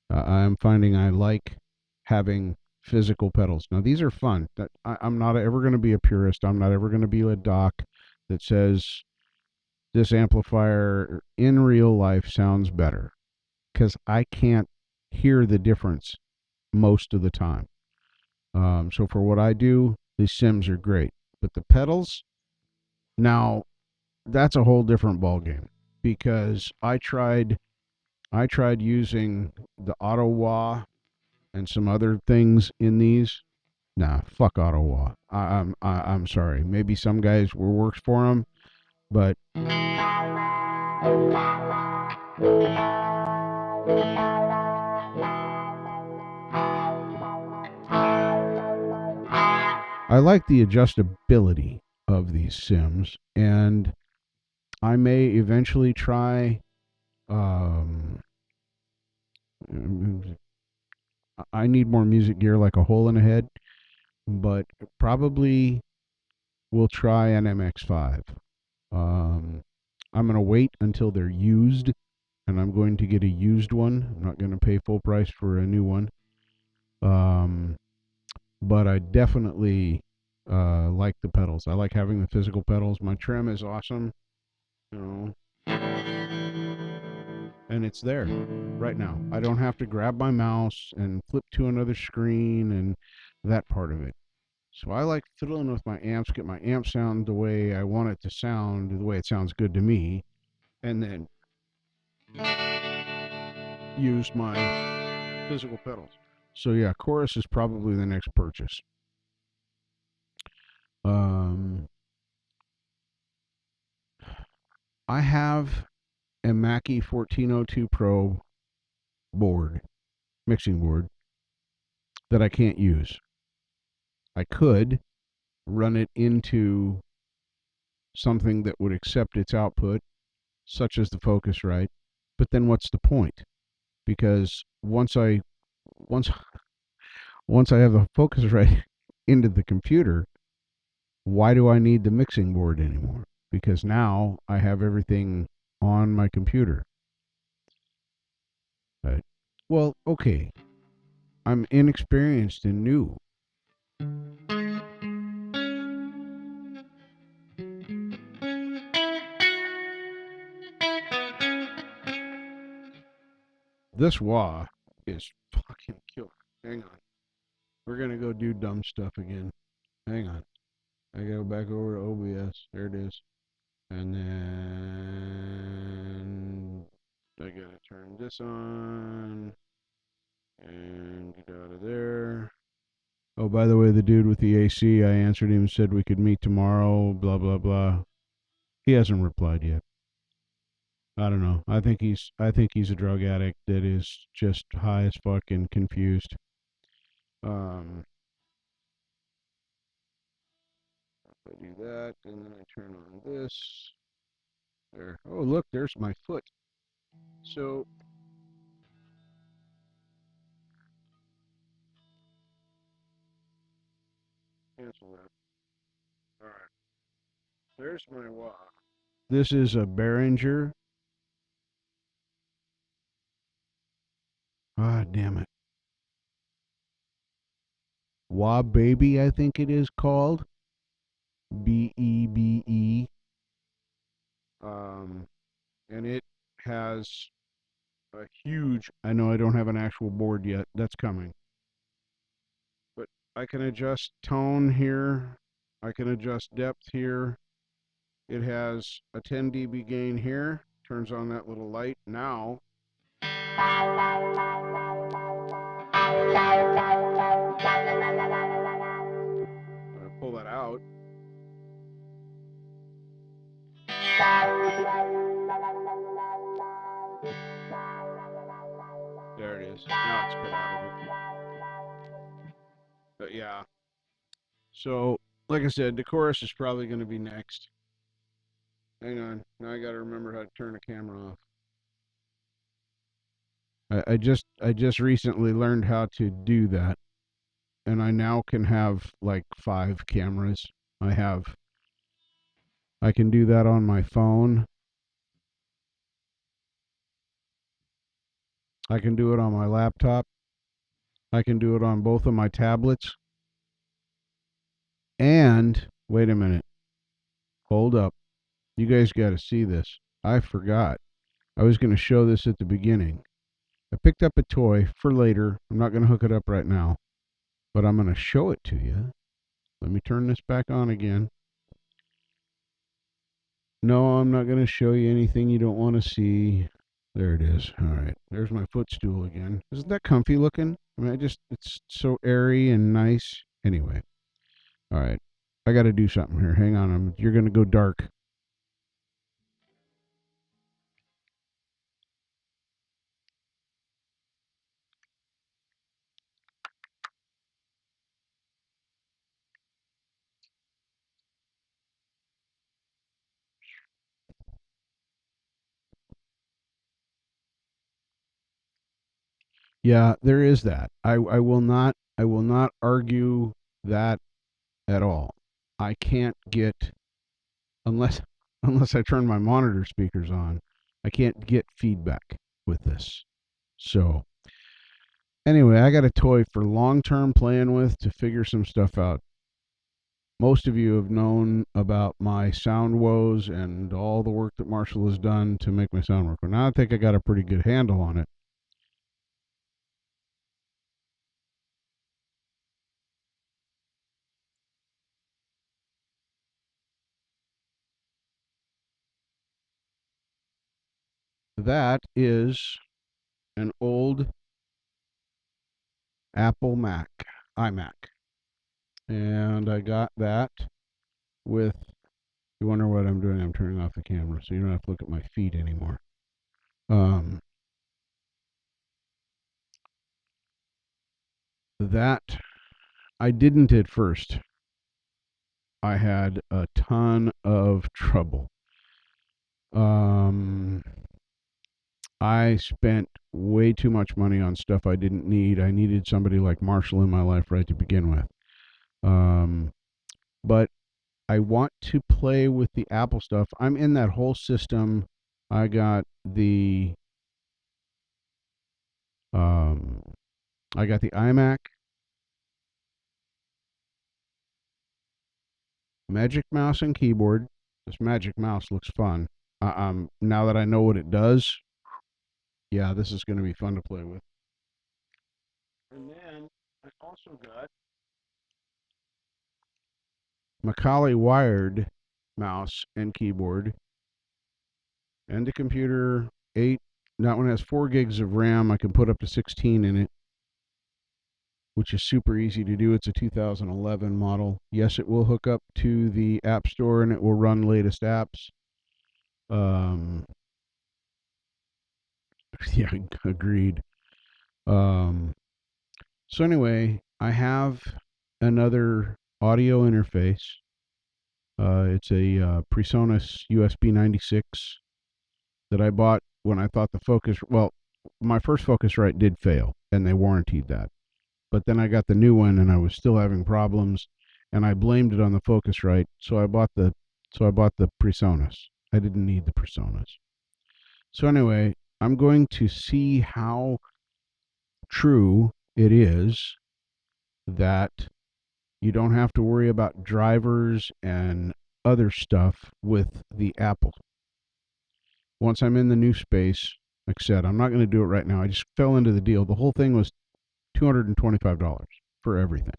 I'm finding I like having physical pedals. Now, these are fun. I'm not ever going to be a purist. I'm not ever going to be a doc that says this amplifier in real life sounds better, because I can't hear the difference most of the time. So for what I do, these sims are great. But the pedals, now that's a whole different ballgame, because I tried using the auto wah and some other things in these. Nah, fuck auto wah. I'm sorry. Maybe some guys works for them, but I like the adjustability of these sims, and I may eventually try. I need more music gear, like a hole in a head, but probably we'll try an MX5. I'm going to wait until they're used, and I'm going to get a used one. I'm not going to pay full price for a new one. But I definitely like the pedals. I like having the physical pedals. My trim is awesome, you know, and it's there right now. I don't have to grab my mouse and flip to another screen and that part of it. So I like fiddling with my amps, get my amp sound the way I want it to sound, the way it sounds good to me, and then use my physical pedals. So yeah, chorus is probably the next purchase. I have a Mackie 1402 Pro board, mixing board, that I can't use. I could run it into something that would accept its output, such as the Focusrite, but then what's the point? Because once I have the Focusrite into the computer, why do I need the mixing board anymore? Because now I have everything on my computer. Right. Well, okay. I'm inexperienced and new. This wah is fucking killer. Hang on. We're going to go do dumb stuff again. Hang on. I go back over to OBS. There it is. And then I gotta turn this on and get out of there. Oh, by the way, the dude with the AC, I answered him and said we could meet tomorrow, blah, blah, blah. He hasn't replied yet. I don't know. I think he's a drug addict that is just high as fuck and confused. Um, I do that, and then I turn on this. There. Oh, look, there's my foot. So cancel that. All right. There's my wah. This is a Behringer. Ah, damn it. Wah Baby, I think it is called. Bebe. Um, and it has a huge. I know I don't have an actual board yet. That's coming. But I can adjust tone here. I can adjust depth here. It has a 10 dB gain here. Turns on that little light. Now, when I pull that out, there it is. Now it's cut out of it. But yeah. So, like I said, the chorus is probably going to be next. Hang on. Now I got to remember how to turn the camera off. I just recently learned how to do that, and I now can have like 5 cameras. I can do that on my phone. I can do it on my laptop. I can do it on both of my tablets. And wait a minute. Hold up. You guys got to see this. I forgot. I was going to show this at the beginning. I picked up a toy for later. I'm not going to hook it up right now, but I'm going to show it to you. Let me turn this back on again. No, I'm not going to show you anything you don't want to see. There it is. All right. There's my footstool again. Isn't that comfy looking? I mean, it's so airy and nice. Anyway. All right. I got to do something here. Hang on. You're going to go dark. Yeah, there is that. I will not argue that at all. I can't get unless unless I turn my monitor speakers on, I can't get feedback with this. So anyway, I got a toy for long term playing with to figure some stuff out. Most of you have known about my sound woes and all the work that Marshall has done to make my sound work. Well, now I think I got a pretty good handle on it. That is an old Apple Mac, iMac. And I got that with, you wonder what I'm doing? I'm turning off the camera so you don't have to look at my feet anymore. Um, that I didn't at first. I had a ton of trouble. Um, I spent way too much money on stuff I didn't need. I needed somebody like Marshall in my life right to begin with. But I want to play with the Apple stuff. I'm in that whole system. I got the um, I got the iMac, Magic Mouse and keyboard. This Magic Mouse looks fun. Now that I know what it does, yeah, this is going to be fun to play with. And then I also got Macaulay wired mouse and keyboard, and the computer 8. That one has 4 gigs of RAM. I can put up to 16 in it, which is super easy to do. It's a 2011 model. Yes, it will hook up to the App Store and it will run latest apps. Um, Yeah, agreed. Um, so anyway, I have another audio interface. It's a PreSonus USB 96 that I bought when I thought the Focus. Well, my first Focusrite did fail, and they warranted that. But then I got the new one, and I was still having problems, and I blamed it on the Focusrite. So I bought the PreSonus. I didn't need the PreSonus. So anyway, I'm going to see how true it is that you don't have to worry about drivers and other stuff with the Apple. Once I'm in the new space, like I said, I'm not going to do it right now. I just fell into the deal. The whole thing was $225 for everything.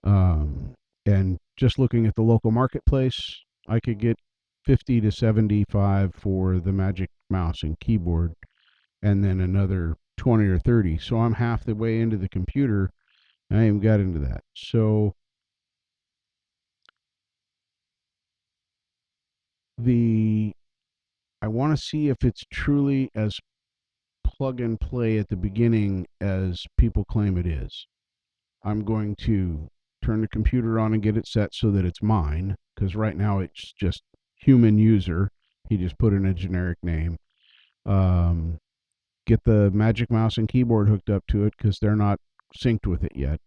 And just looking at the local marketplace, I could get 50 to 75 for the Magic Mouse and keyboard, and then another 20 or 30. So I'm half the way into the computer. I even got into that. So I want to see if it's truly as plug and play at the beginning as people claim it is. I'm going to turn the computer on and get it set so that it's mine, because right now it's just human user. He just put in a generic name. Get the Magic Mouse and keyboard hooked up to it because they're not synced with it yet.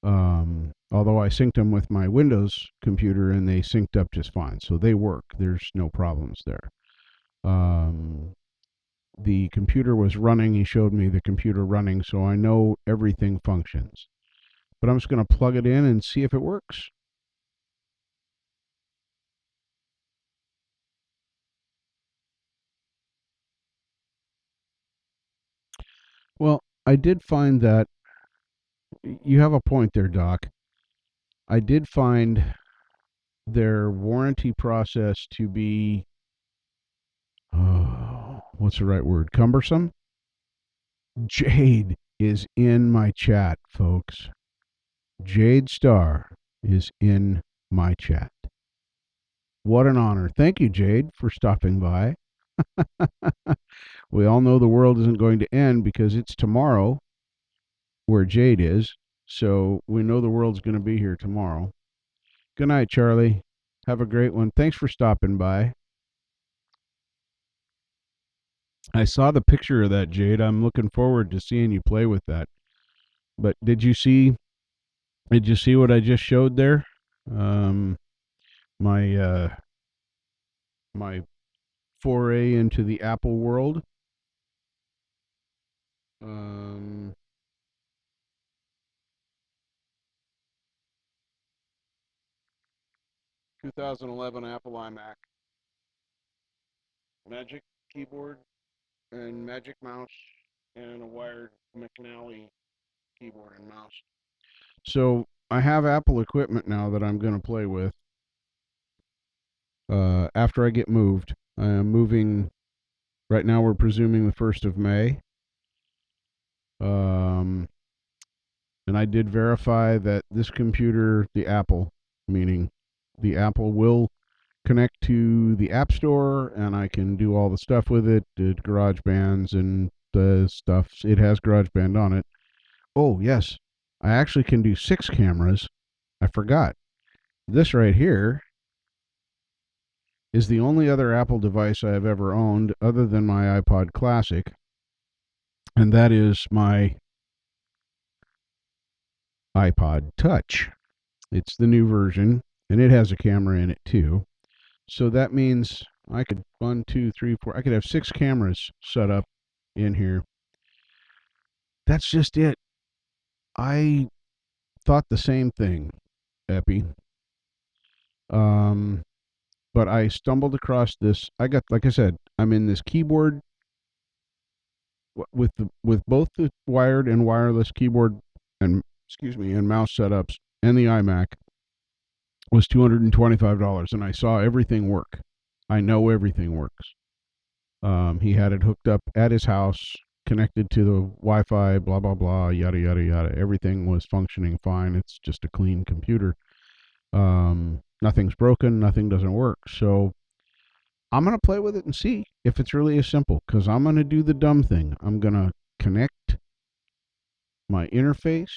Although I synced them with my Windows computer and they synced up just fine. So they work. There's no problems there. The computer was running. He showed me the computer running, so I know everything functions. But I'm just going to plug it in and see if it works. Well, I did find that you have a point there, Doc. I did find their warranty process to be, what's the right word? Cumbersome? Jade is in my chat, folks. Jade Star is in my chat. What an honor. Thank you, Jade, for stopping by. We all know the world isn't going to end because it's tomorrow where Jade is. So we know the world's going to be here tomorrow. Good night, Charlie. Have a great one. Thanks for stopping by. I saw the picture of that, Jade. I'm looking forward to seeing you play with that. But did you see what I just showed there? My my foray into the Apple world. Um, 2011 Apple iMac, Magic keyboard and Magic mouse, and a wired McNally keyboard and mouse. So I have Apple equipment now that I'm going to play with. After I get moved, I am moving. Right now, we're presuming the 1st of May. Um, and I did verify that this computer, the Apple, meaning the Apple, will connect to the App Store, and I can do all the stuff with it, GarageBands and the stuff. It has GarageBand on it. Oh, yes, I actually can do 6 cameras. I forgot. This right here is the only other Apple device I have ever owned other than my iPod Classic, and that is my iPod Touch. It's the new version, and it has a camera in it too. So that means I could 1, 2, 3, 4. I could have 6 cameras set up in here. That's just it. I thought the same thing, Epi. But I stumbled across this. Like I said, I'm in this keyboard with both the wired and wireless keyboard and and mouse setups, and the iMac was $225, and I saw everything work. I know everything works. He had it hooked up at his house, connected to the Wi-Fi, blah blah blah, yada yada yada. Everything was functioning fine. It's just a clean computer. Nothing's broken. Nothing doesn't work. So I'm going to play with it and see if it's really as simple, because I'm going to do the dumb thing. I'm going to connect my interface.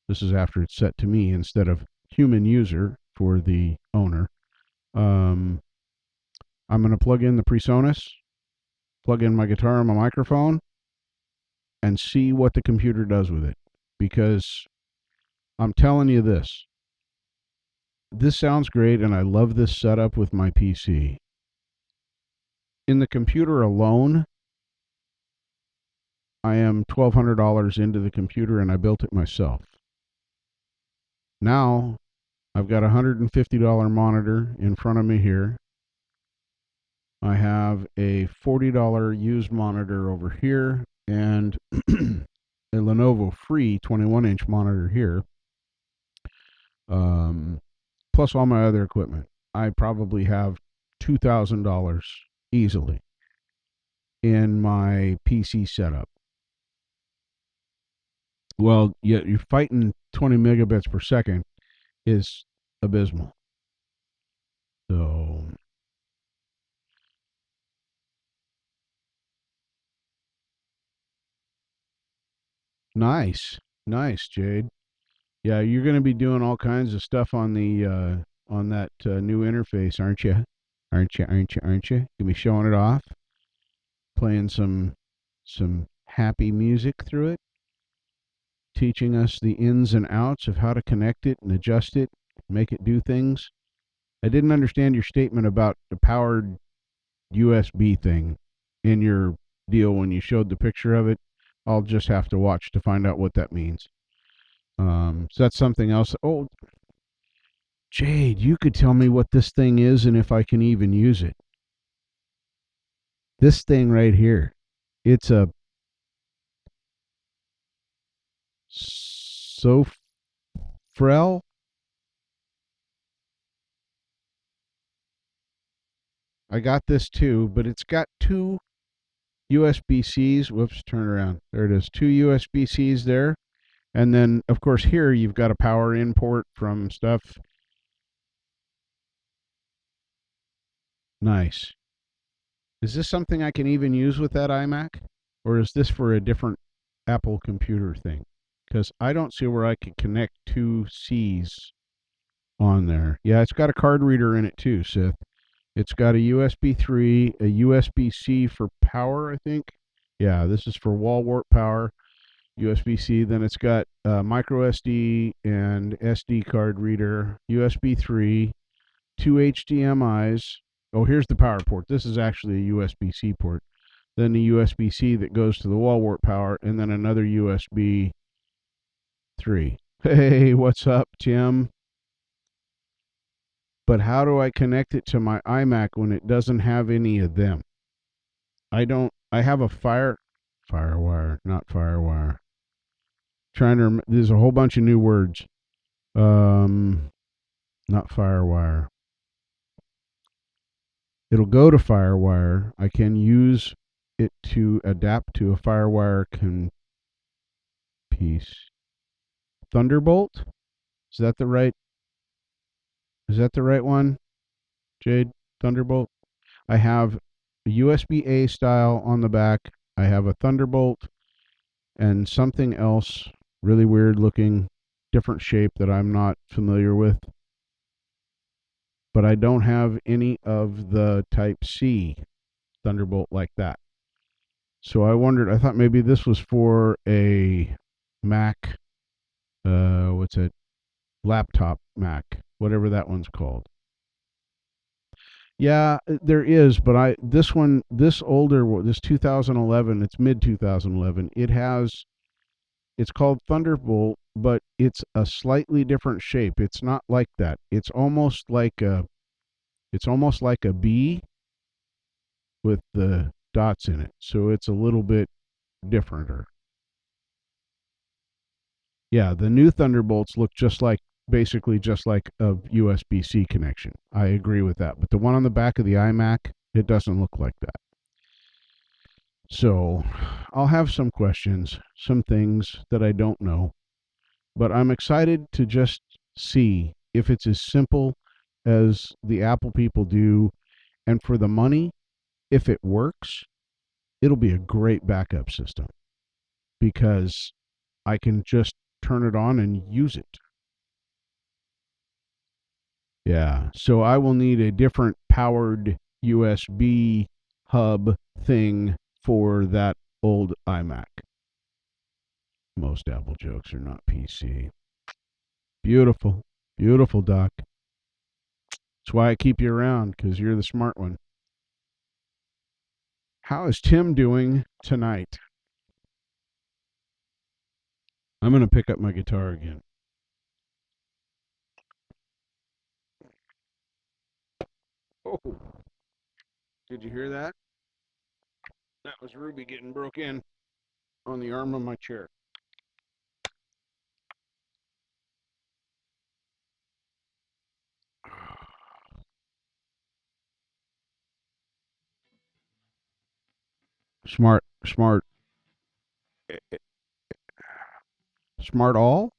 This is after it's set to me instead of human user for the owner. I'm going to plug in the PreSonus, plug in my guitar and my microphone, and see what the computer does with it. Because I'm telling you this sounds great, and I love this setup with my PC. In the computer alone, I am $1,200 into the computer, and I built it myself. Now, I've got a $150 monitor in front of me here. I have a $40 used monitor over here, and a Lenovo free 21-inch monitor here. Plus all my other equipment. I probably have $2,000 easily in my PC setup. Well, yet you're fighting 20 megabits per second is abysmal. So nice, Jade. Yeah, you're going to be doing all kinds of stuff on the on that new interface, aren't you? Aren't you? You'll be showing it off, playing some happy music through it, teaching us the ins and outs of how to connect it and adjust it, make it do things. I didn't understand your statement about the powered USB thing in your deal when you showed the picture of it. I'll just have to watch to find out what that means. So that's something else. Oh, Jade, you could tell me what this thing is and if I can even use it. This thing right here, it's a Sofrel. I got this too, but it's got two USB-Cs. Whoops, turn around. There it is. Two USB-Cs there. And then, of course, here you've got a power in port from stuff. Nice. Is this something I can even use with that iMac? Or is this for a different Apple computer thing? Because I don't see where I could connect two Cs on there. Yeah, it's got a card reader in it too, Sith. It's got a USB 3, a USB-C for power, I think. Yeah, this is for wall wart power. USB-C. Then it's got micro SD and SD card reader, USB 3, two HDMIs. Oh, here's the power port. This is actually a USB-C port. Then the USB-C that goes to the wall wart power, and then another USB 3. Hey, what's up, Tim? But how do I connect it to my iMac when it doesn't have any of them? I have a Firewire, not Firewire. Trying to there's a whole bunch of new words. Not Firewire. It'll go to Firewire. I can use it to adapt to a Firewire piece. Thunderbolt? Is that the right one? Jade, Thunderbolt? I have a USB-A style on the back. I have a Thunderbolt and something else really weird looking, different shape that I'm not familiar with. But I don't have any of the Type C Thunderbolt like that. So I thought maybe this was for a Mac, laptop Mac, whatever that one's called. Yeah, there is, but this 2011, it's mid 2011. It's called Thunderbolt, but it's a slightly different shape. It's not like that. It's almost like a B with the dots in it. So it's a little bit differenter. Yeah, the new Thunderbolts look basically just like a USB-C connection. I agree with that. But the one on the back of the iMac, it doesn't look like that. So I'll have some questions, some things that I don't know. But I'm excited to just see if it's as simple as the Apple people do And for the money, if it works, it'll be a great backup system because I can just turn it on and use it. Yeah. So I will need a different powered USB hub thing for that old iMac. Most Apple jokes are not PC. Beautiful. Beautiful, Doc. That's why I keep you around, because you're the smart one. How is Tim doing tonight? I'm going to pick up my guitar again. Oh, did you hear that? That was Ruby getting broke in on the arm of my chair. Smart, smart, smart all?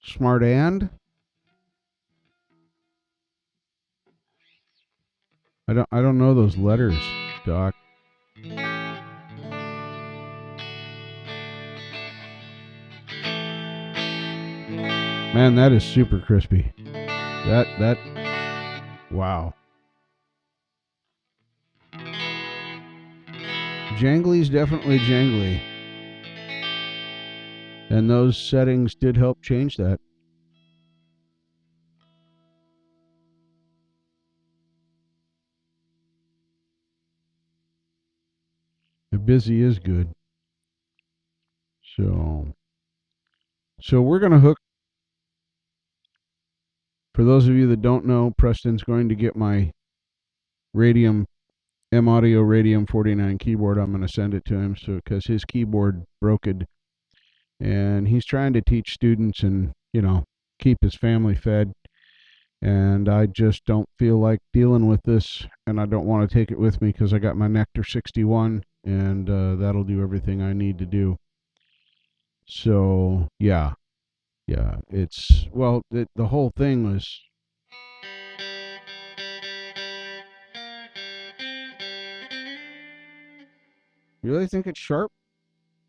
Smart and? I don't know those letters, Doc. Man, that is super crispy. That wow. Jangly's definitely jangly. And those settings did help change that. The busy is good. So we're going to hook. For those of you that don't know, Preston's going to get my Radium M Audio Radium 49 keyboard. I'm going to send it to him because his keyboard broke it, and he's trying to teach students and keep his family fed. And I just don't feel like dealing with this, and I don't want to take it with me because I got my Nectar 61, and that'll do everything I need to do. So yeah, the whole thing was. You really think it's sharp?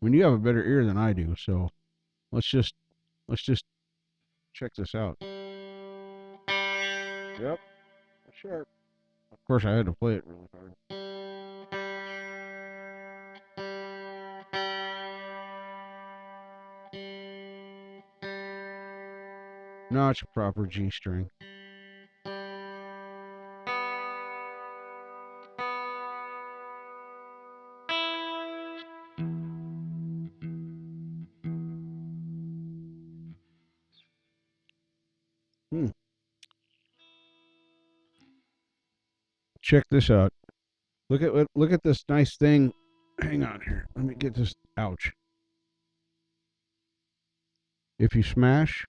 I mean, you have a better ear than I do, so let's just check this out. Yep, sharp. Of course, I had to play it really hard. No, it's a proper G string. Check this out. Look at this nice thing. Hang on here. Let me get this. Ouch. If you smash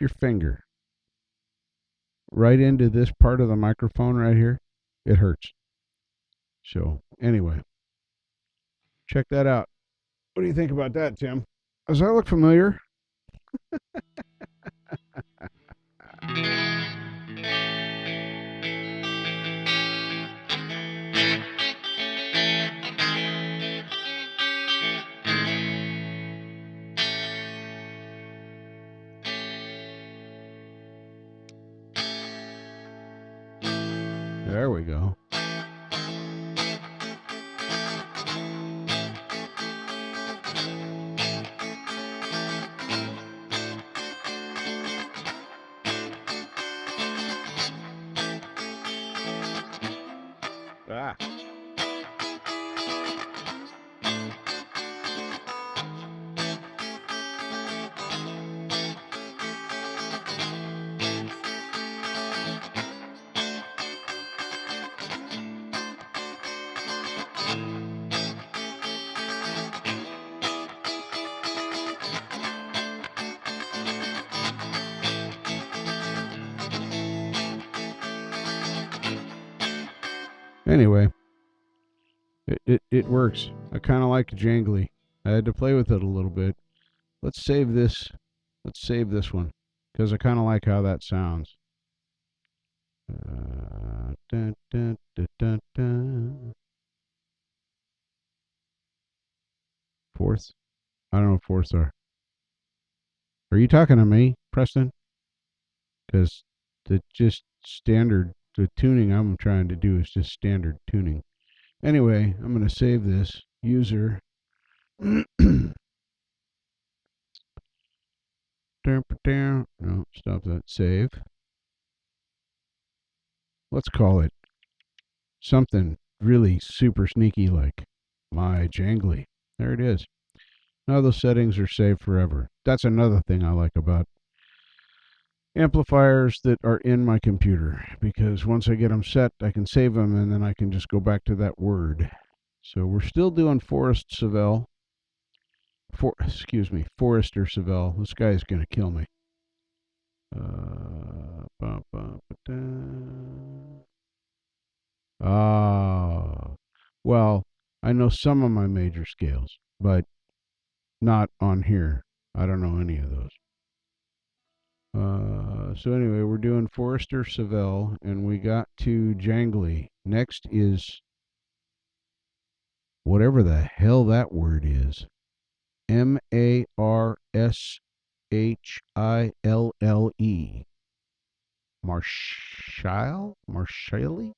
your finger right into this part of the microphone right here, it hurts. So anyway, check that out. What do you think about that, Tim? Does that look familiar? There we go. Ah. Anyway, it works. I kind of like jangly. I had to play with it a little bit. Let's save this. Let's save this one because I kind of like how that sounds. Dun, dun, dun, dun, dun. Fourths? I don't know what fourths are. Are you talking to me, Preston? Because the just standard, the tuning I'm trying to do is just standard tuning. Anyway, I'm going to save this user. No, stop that. Save. Let's call it something really super sneaky like my jangly. There it is. Now those settings are saved forever. That's another thing I like about amplifiers that are in my computer, because once I get them set, I can save them and then I can just go back to that word. So we're still doing Forrester Savell. Forrester Savell. This guy's going to kill me. Well, I know some of my major scales, but not on here. I don't know any of those. So anyway, we're doing Forrester Savell, and we got to jangly. Next is whatever the hell that word is. Marshille. Marshally?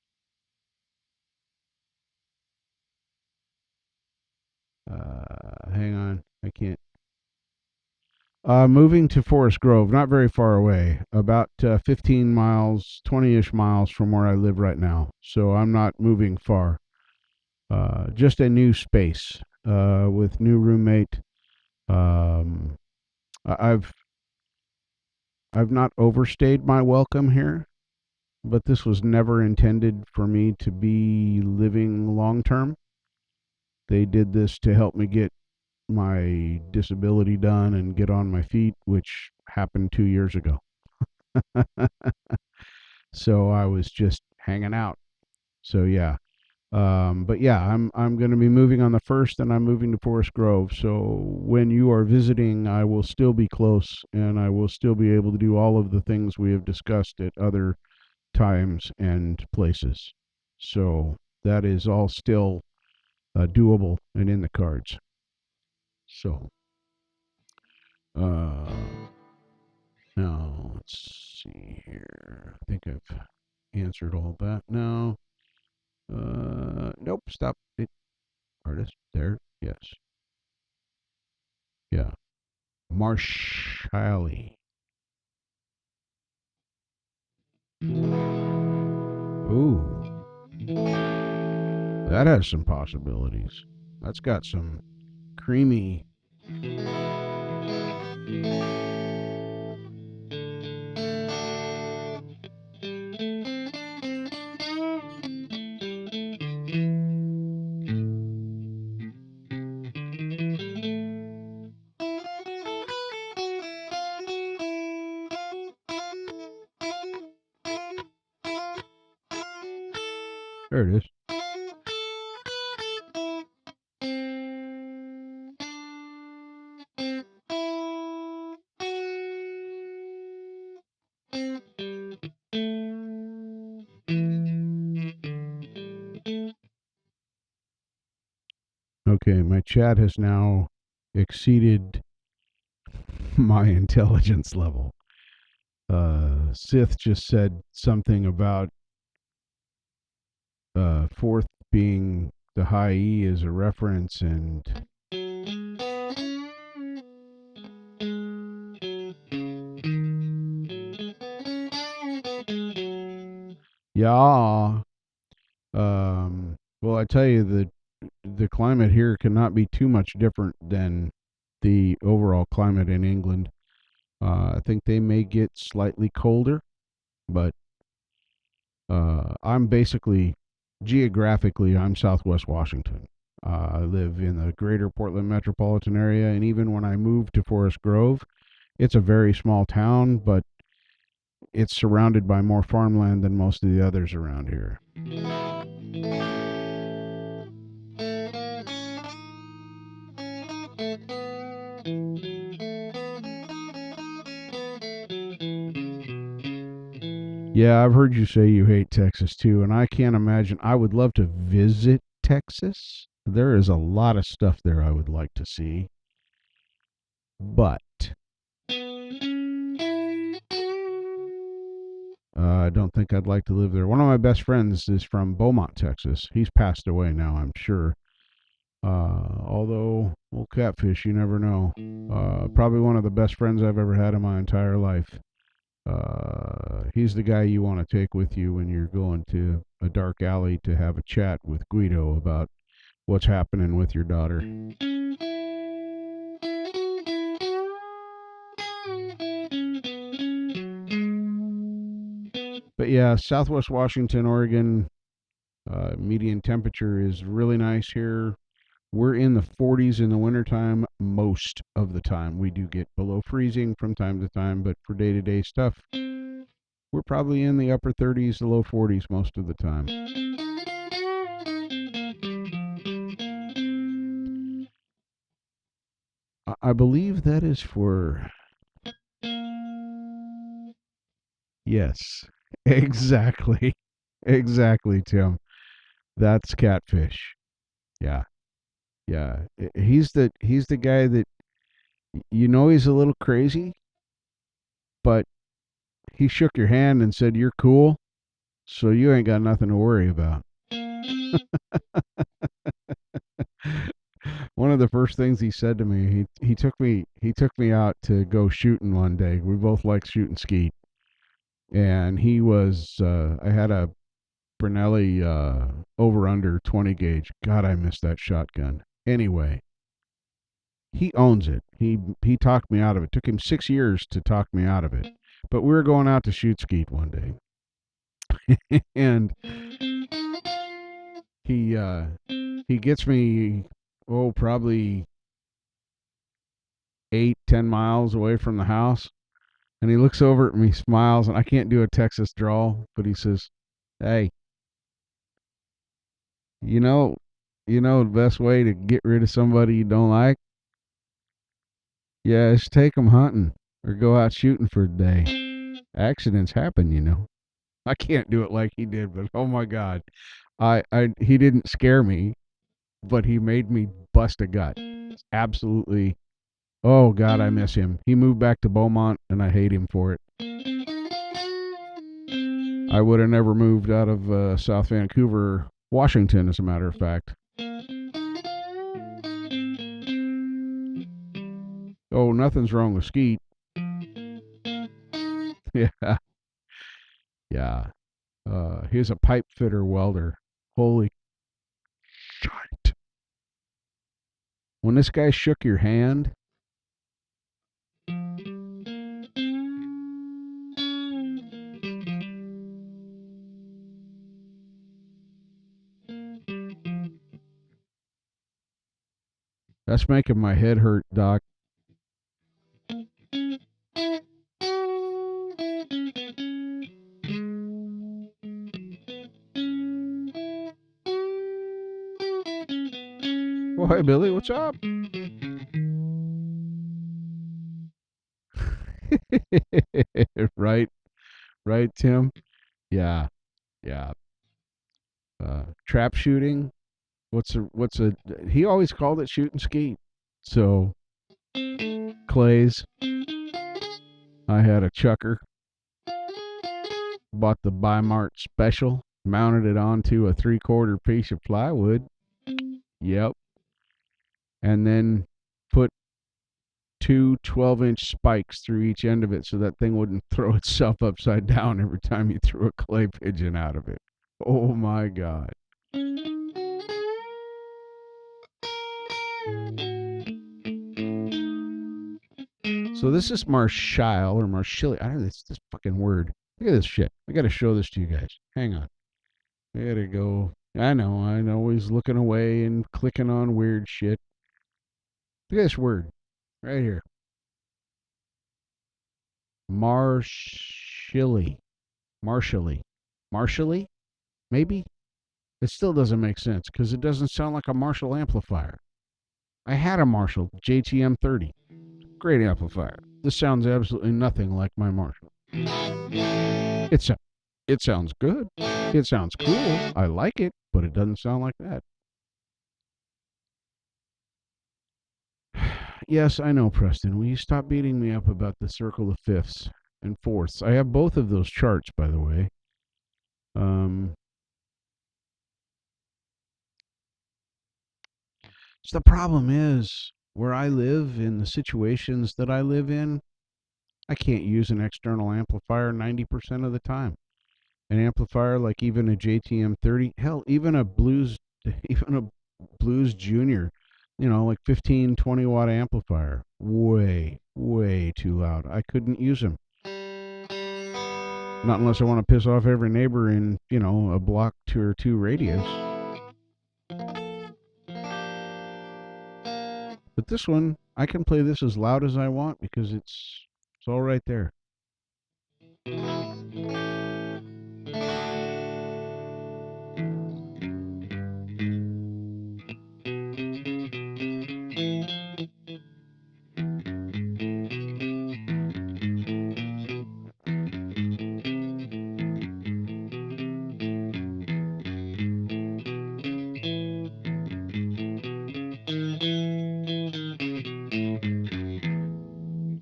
Hang on. I can't. Moving to Forest Grove, not very far away, about 15 miles, 20-ish miles from where I live right now. So I'm not moving far. Just a new space with new roommate. Um, I've not overstayed my welcome here, but this was never intended for me to be living long term. They did this to help me get my disability done and get on my feet, which happened 2 years ago. So I was just hanging out. So yeah. But yeah, I'm going to be moving on the first, and I'm moving to Forest Grove. So when you are visiting, I will still be close, and I will still be able to do all of the things we have discussed at other times and places. So that is all still doable and in the cards. So uh, now let's see here. I think I've answered all that now. Nope. Stop it. Artist there. Yes. Yeah. Marshally. Ooh, that has some possibilities. That's got some creamy. There it is. Okay, my chat has now exceeded my intelligence level. Sith just said something about fourth being the high E as a reference, and yeah. Well, I tell you, the climate here cannot be too much different than the overall climate in England. I think they may get slightly colder, but I'm basically, geographically, I'm Southwest Washington. I live in the greater Portland metropolitan area, and even when I moved to Forest Grove, it's a very small town, but it's surrounded by more farmland than most of the others around here. Yeah, I've heard you say you hate Texas too, and I can't imagine. I would love to visit Texas. There is a lot of stuff there I would like to see, but I don't think I'd like to live there. One of my best friends is from Beaumont, Texas. He's passed away now, I'm sure. Although, old catfish, you never know. Probably one of the best friends I've ever had in my entire life. He's the guy you want to take with you when you're going to a dark alley to have a chat with Guido about what's happening with your daughter. But yeah, Southwest Washington, Oregon, median temperature is really nice here. We're in the 40s in the wintertime most of the time. We do get below freezing from time to time, but for day to day stuff, we're probably in the upper 30s to low 40s most of the time. I believe that is for. Yes, exactly. Exactly, Tim. That's catfish. Yeah. Yeah. He's the guy that he's a little crazy, but he shook your hand and said you're cool, so you ain't got nothing to worry about. One of the first things he said to me, he took me out to go shooting one day. We both like shooting skeet, and I had a Brunelli over under 20 gauge. God, I miss that shotgun. Anyway, he owns it. He talked me out of it. Took him 6 years to talk me out of it. But we were going out to shoot skeet one day, and he gets me probably 8-10 miles away from the house, and he looks over at me, smiles, and I can't do a Texas drawl, but he says, "Hey, you know, the best way to get rid of somebody you don't like? Yeah, is take them hunting or go out shooting for a day. Accidents happen. I can't do it like he did, but oh my God, he didn't scare me, but he made me bust a gut. Absolutely. Oh God, I miss him. He moved back to Beaumont, and I hate him for it. I would have never moved out of South Vancouver, Washington, as a matter of fact. Oh, nothing's wrong with skeet. Yeah, yeah. He's a pipe fitter welder. Holy shit. When this guy shook your hand, that's making my head hurt, Doc. Well, hey, Billy, what's up? Right, right, Tim. Yeah, yeah. Trap shooting. What's a? He always called it shooting skeet. So clays. I had a chucker. Bought the Bi-Mart special. Mounted it onto a 3/4 piece of plywood. Yep. And then put two 12-inch spikes through each end of it so that thing wouldn't throw itself upside down every time you threw a clay pigeon out of it. Oh my God. So this is Marshall or Marshilly. I don't know this fucking word. Look at this shit. I gotta show this to you guys. Hang on. I gotta go. I know. I'm always looking away and clicking on weird shit. Look at this word right here. Marshilly. Marshally. Marshally? Maybe? It still doesn't make sense because it doesn't sound like a Marshall amplifier. I had a Marshall JTM 30. Great amplifier. This sounds absolutely nothing like my Marshall. It's a It sounds good. It sounds cool. I like it, but it doesn't sound like that. Yes, I know, Preston. Will you stop beating me up about the circle of fifths and fourths? I have both of those charts, by the way. Um, so the problem is where I live, in the situations that I live in, I can't use an external amplifier 90% of the time. An amplifier like even a JTM 30, hell, even a Blues, even a Blues Junior, like 15, 20 watt amplifier, way too loud. I couldn't use them. Not unless I want to piss off every neighbor in, a block 2 or 2 radius. But this one, I can play this as loud as I want because it's all right there.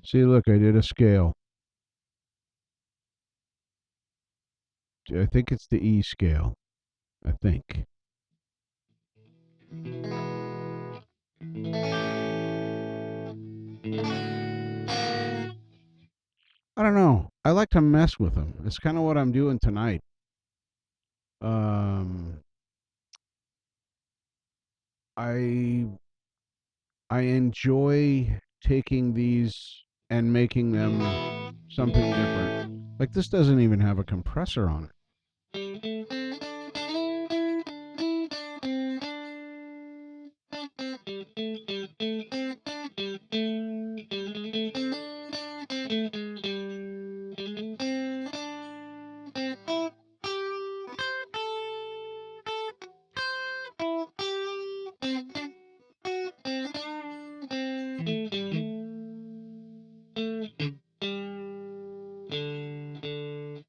See, look, I did a scale. I think it's the E scale. I think. I don't know. I like to mess with them. It's kind of what I'm doing tonight. Um, I I enjoy taking these and making them something different. Like this doesn't even have a compressor on it.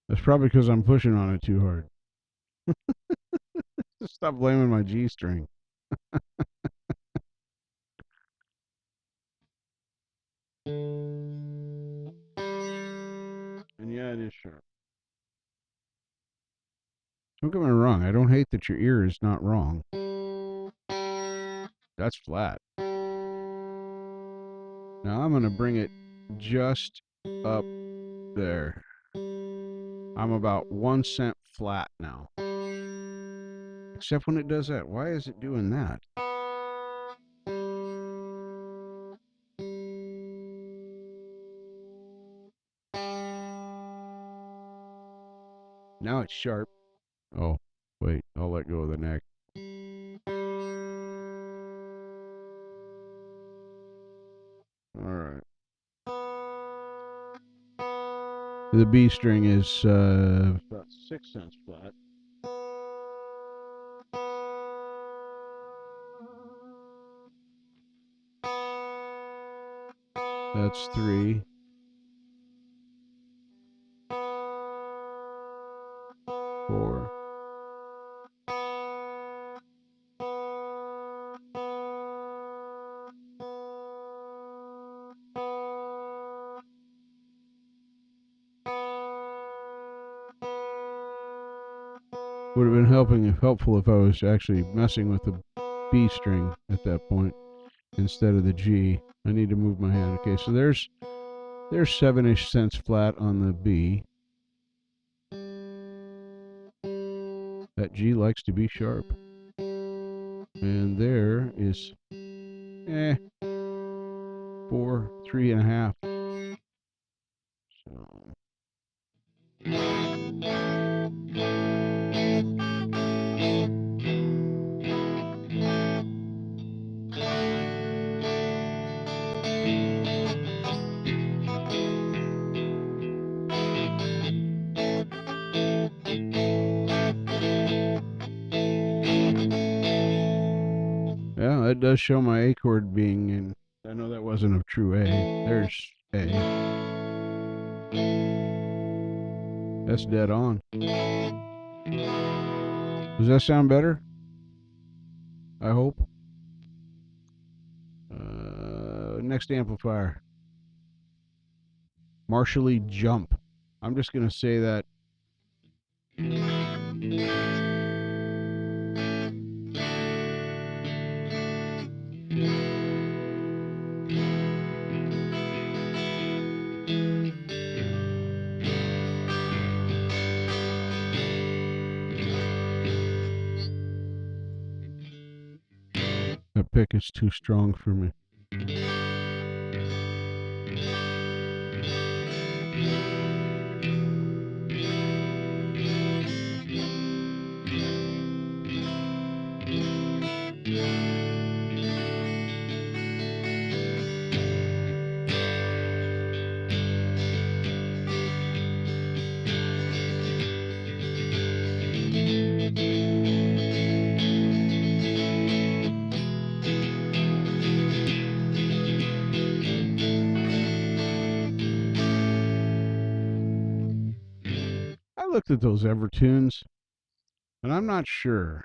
That's probably because I'm pushing on it too hard. Just stop blaming my G string. And yeah, it is sharp. Don't get me wrong. I don't hate that your ear is not wrong. That's flat. Now I'm going to bring it just up there. I'm about 1 cent flat now. Except when it does that. Why is it doing that? Now it's sharp. Oh, wait. I'll let go of the neck. All right. The B string is about 6 cents flat. That's 3. 4. Would have been helpful if I was actually messing with the B string at that point instead of the G. I need to move my hand. Okay, so there's 7-ish cents flat on the B. That G likes to be sharp. And there is 4, 3.5. So yeah, that does show my A chord being in. I know that wasn't a true A. There's A. That's dead on. Does that sound better? I hope. Next amplifier. Marshally Jump. I'm just going to say that. That pick is too strong for me. I looked at those Evertunes, and I'm not sure.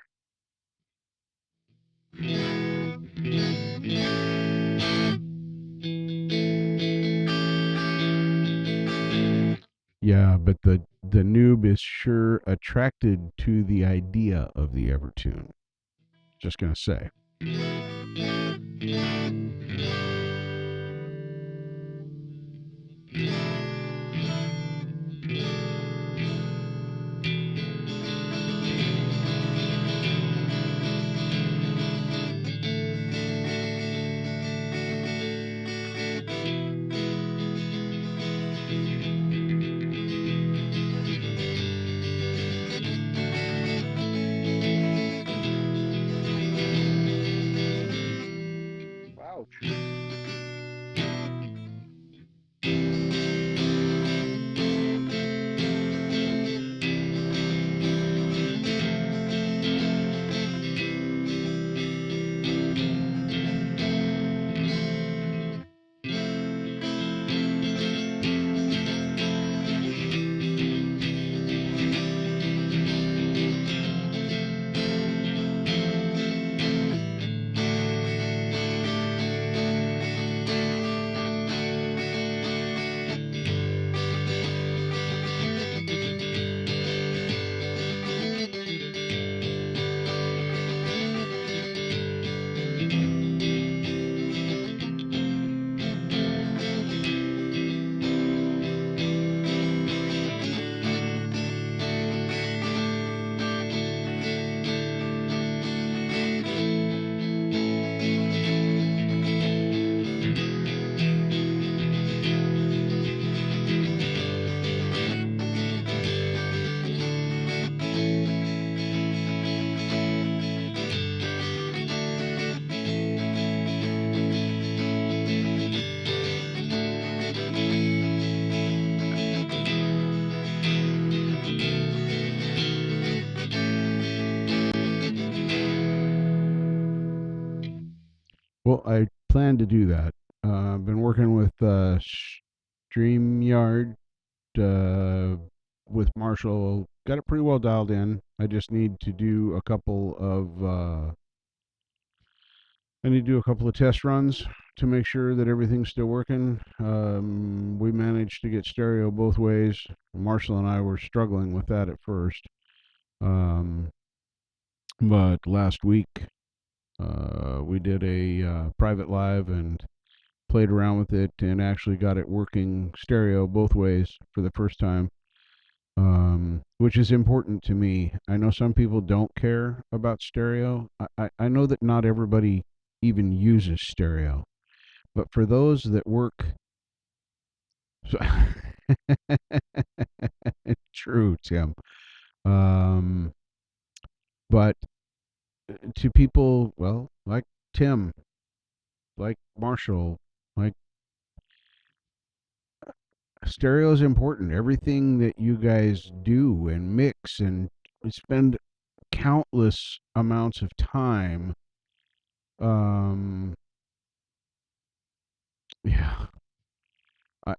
Yeah, but the noob is sure attracted to the idea of the Evertune. Just gonna say. Ouch. Well, I plan to do that. I've been working with StreamYard with Marshall. Got it pretty well dialed in. I just need to do a couple of test runs to make sure that everything's still working. We managed to get stereo both ways. Marshall and I were struggling with that at first, um, but last week we did a private live and played around with it and actually got it working stereo both ways for the first time, which is important to me. I know some people don't care about stereo. I know that not everybody even uses stereo, but for those that work, true, Tim. Um, but to people, well, like Tim, like Marshall, like stereo is important. Everything that you guys do and mix and spend countless amounts of time. Um, yeah,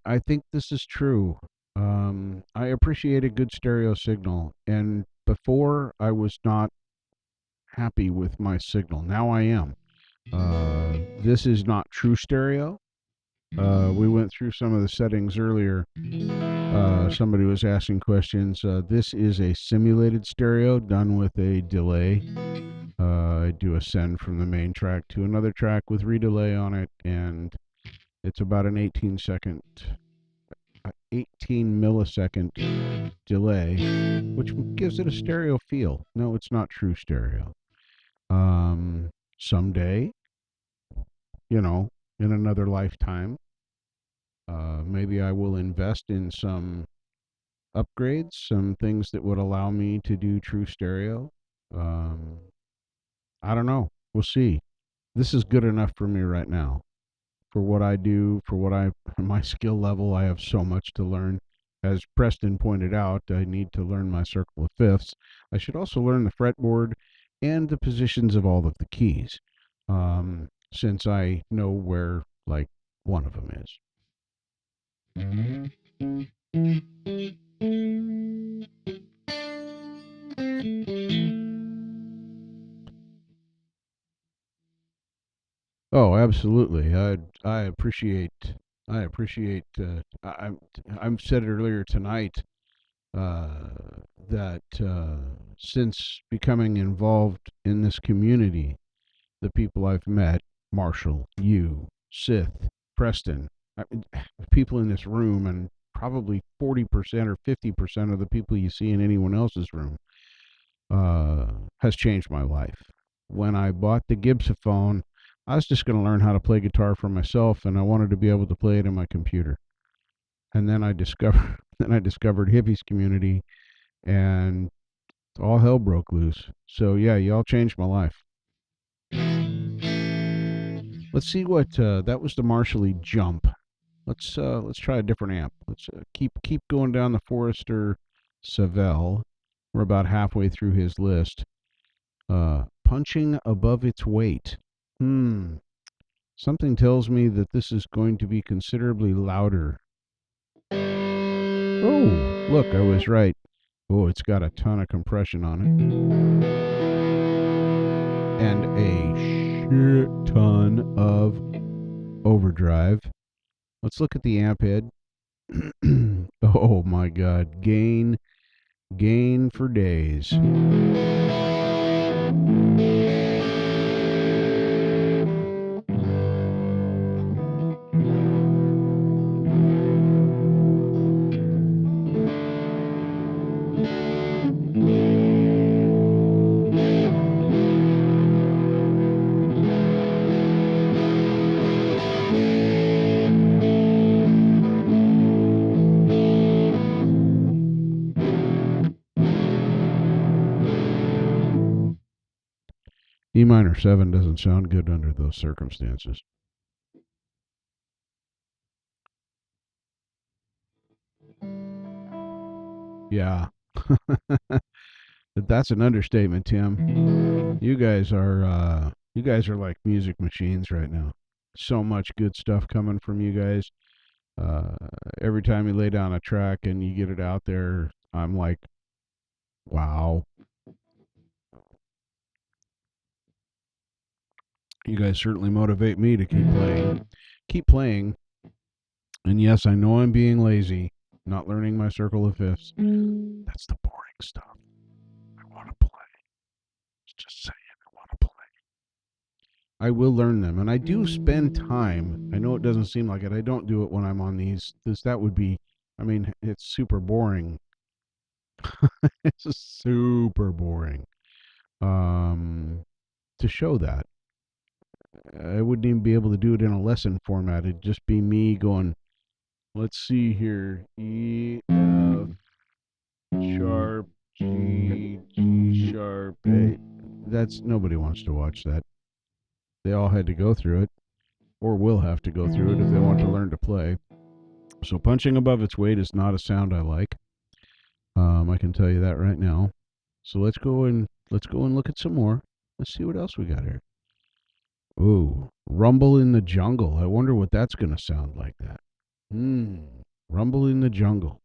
I think this is true. I appreciate a good stereo signal, and before I was not happy with my signal. Now I am. This is not true stereo. We went through some of the settings earlier. Somebody was asking questions. This is a simulated stereo done with a delay. I do a send from the main track to another track with redelay on it, and it's about an 18 millisecond delay, which gives it a stereo feel. No, it's not true stereo. Um, Someday, you know, in another lifetime, maybe I will invest in some upgrades, some things that would allow me to do true stereo. Um, I don't know. We'll see. This is good enough for me right now. For what I do, for what I my skill level, I have so much to learn. As Preston pointed out, I need to learn my circle of fifths. I should also learn the fretboard and the positions of all of the keys, since I know where like one of them is. Oh, absolutely. I appreciate. I'm said it earlier tonight uh, that since becoming involved in this community, the people I've met, Marshall, you, Sith, Preston, I, people in this room, and probably 40% or 50% of the people you see in anyone else's room, uh, has changed my life. When I bought the Gibsophone, I was just going to learn how to play guitar for myself, and I wanted to be able to play it in my computer. And then I discovered, then I discovered Hippie's community, and all hell broke loose. So yeah, y'all changed my life. Let's see what that was. The Marshall Jump. Let's try a different amp. Let's keep going down the Forester Savell. We're about halfway through his list. Punching above its weight. Something tells me that this is going to be considerably louder. Oh, look, I was right. Oh, it's got a ton of compression on it. And a shit ton of overdrive. Let's look at the amp head. Oh my god, gain for days. E minor 7 doesn't sound good under those circumstances. Yeah. That's an understatement, Tim. You guys are like music machines right now. So much good stuff coming from you guys. Uh, every time you lay down a track and you get it out there, I'm like, wow. You guys certainly motivate me to keep playing. Keep playing. And yes, I know I'm being lazy, not learning my circle of fifths. That's the boring stuff. I want to play. Just saying, I want to play. I will learn them, and I do spend time. I know it doesn't seem like it. I don't do it when I'm on these. That would be, I mean, it's super boring. It's super boring. To show that, I wouldn't even be able to do it in a lesson format. It'd just be me going, let's see here, E, F, sharp, G, G sharp, A. That's, nobody wants to watch that. They all had to go through it, or will have to go through it if they want to learn to play. So punching above its weight is not a sound I like. I can tell you that right now. So let's go and look at some more. Let's see what else we got here. Ooh, Rumble in the Jungle. I wonder what that's going to sound like. That. Rumble in the Jungle.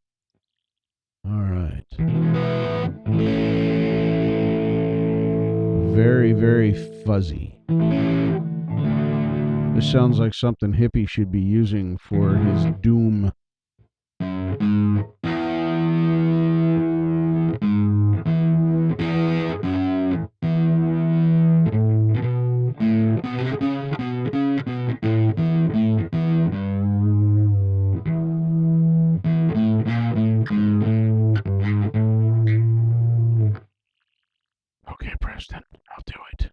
All right. Very, very fuzzy. This sounds like something Hippie should be using for his doom. Okay, Preston, I'll do it.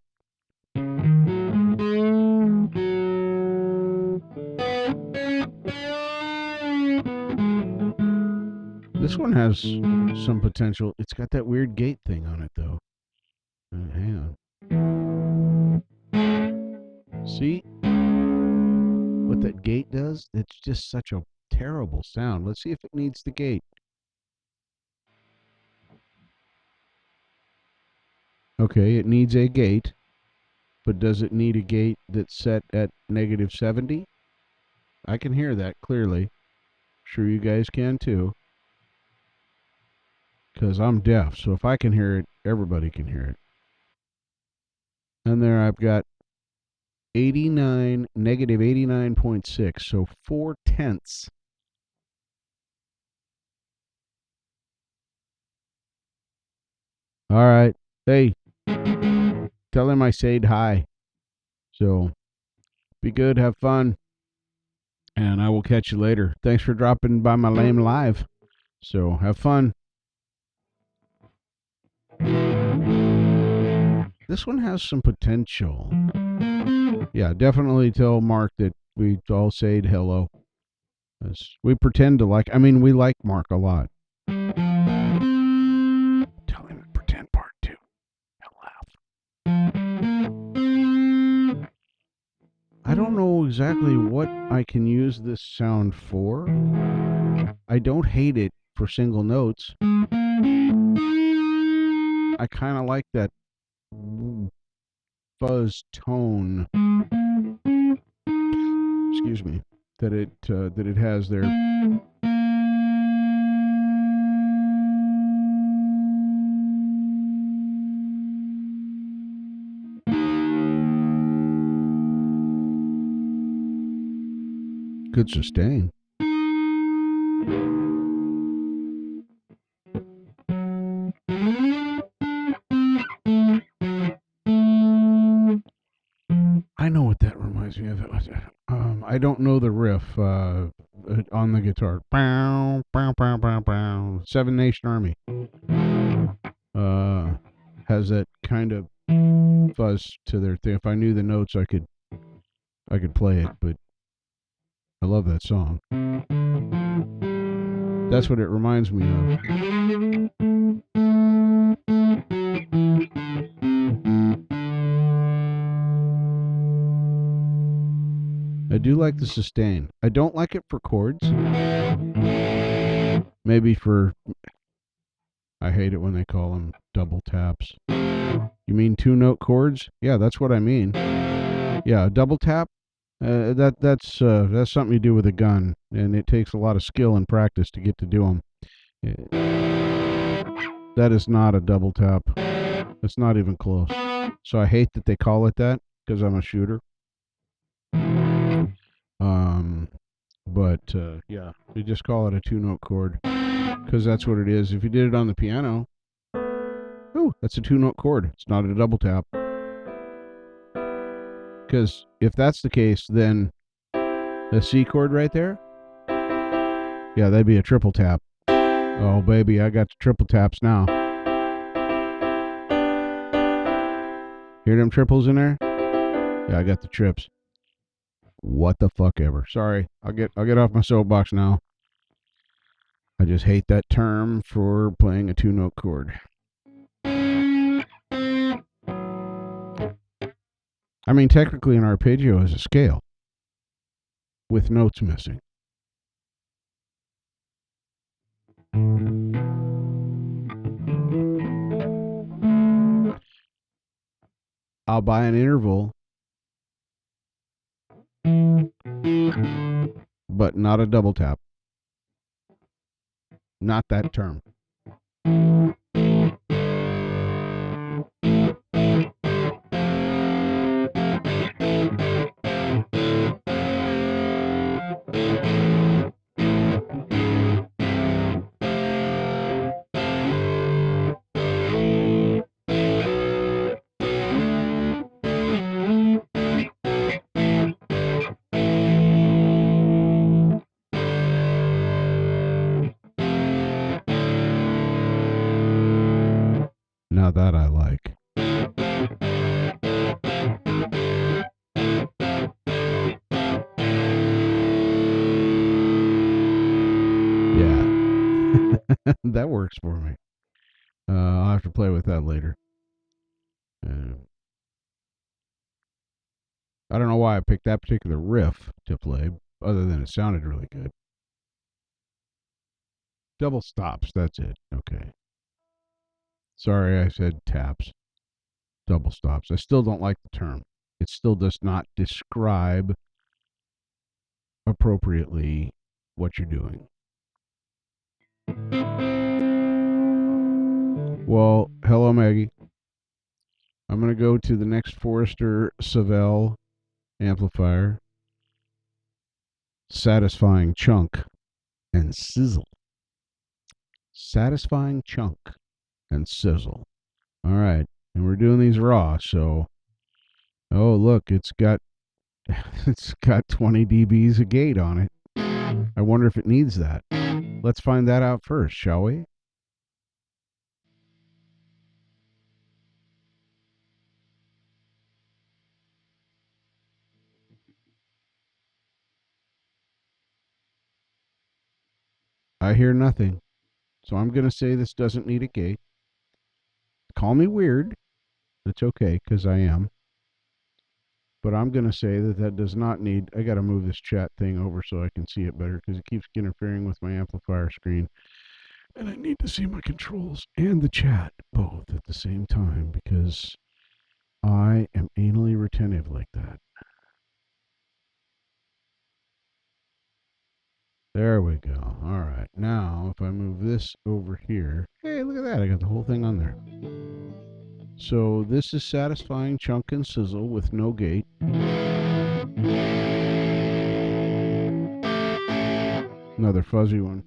This one has some potential. It's got that weird gate thing on it, though. Hang on. See what that gate does? It's just such a terrible sound. Let's see if it needs the gate. Okay, it needs a gate, but does it need a gate that's set at -70? I can hear that clearly. Sure you guys can too. Because I'm deaf, so if I can hear it, everybody can hear it. And there I've got 89, -89.6, so 4/10. All right. Hey, tell him I said hi. So be good, have fun, and I will catch you later. Thanks for dropping by my lame live. So have fun. This one has some potential. Yeah, definitely tell Mark that we all said hello. We pretend to like, we like Mark a lot. Tell him pretend part 2. He'll laugh. I don't know exactly what I can use this sound for. I don't hate it for single notes. I kind of like that fuzz tone. Excuse me. That it has there. Good sustain. I know what that reminds me of. I don't know the riff on the guitar. Bow, bow, bow, bow, bow. Seven Nation Army has that kind of fuzz to their thing. If I knew the notes, I could play it. But I love that song. That's what it reminds me of. I do like the sustain. I don't like it for chords. Maybe for... I hate it when they call them double taps. You mean 2-note chords? Yeah, that's what I mean. Yeah, a double tap. That's something you do with a gun, and it takes a lot of skill and practice to get to do them. That is not a double tap. It's not even close. So I hate that they call it that because I'm a shooter. But yeah, they just call it a 2-note chord because that's what it is. If you did it on the piano, ooh, that's a 2-note chord. It's not a double tap. Because if that's the case, then the C chord right there, yeah, that'd be a triple tap. Oh, baby, I got the triple taps now. Hear them triples in there? Yeah, I got the trips. What the fuck ever. Sorry, I'll get off my soapbox now. I just hate that term for playing a 2-note chord. I mean, technically an arpeggio is a scale with notes missing. I'll buy an interval, but not a double tap. Not that term. Now that I like. Yeah. That works for me. I'll have to play with that later. I don't know why I picked that particular riff to play, other than it sounded really good. Double stops, that's it. Okay. Sorry, I said taps. Double stops. I still don't like the term. It still does not describe appropriately what you're doing. Well, hello, Maggie. I'm going to go to the next Forrester Savell amplifier. Satisfying chunk and sizzle. Satisfying chunk and sizzle. All right. And we're doing these raw, so oh look, it's got 20 dBs of gate on it. I wonder if it needs that. Let's find that out first, shall we? I hear nothing. So I'm going to say this doesn't need a gate. Call me weird. It's okay, because I am. But I'm going to say that that does not need... I got to move this chat thing over so I can see it better, because it keeps interfering with my amplifier screen. And I need to see my controls and the chat both at the same time, because I am anally retentive like that. There we go. All right. Now, if I move this over here, hey, look at that. I got the whole thing on there. So this is satisfying chunk and sizzle with no gate. Another fuzzy one.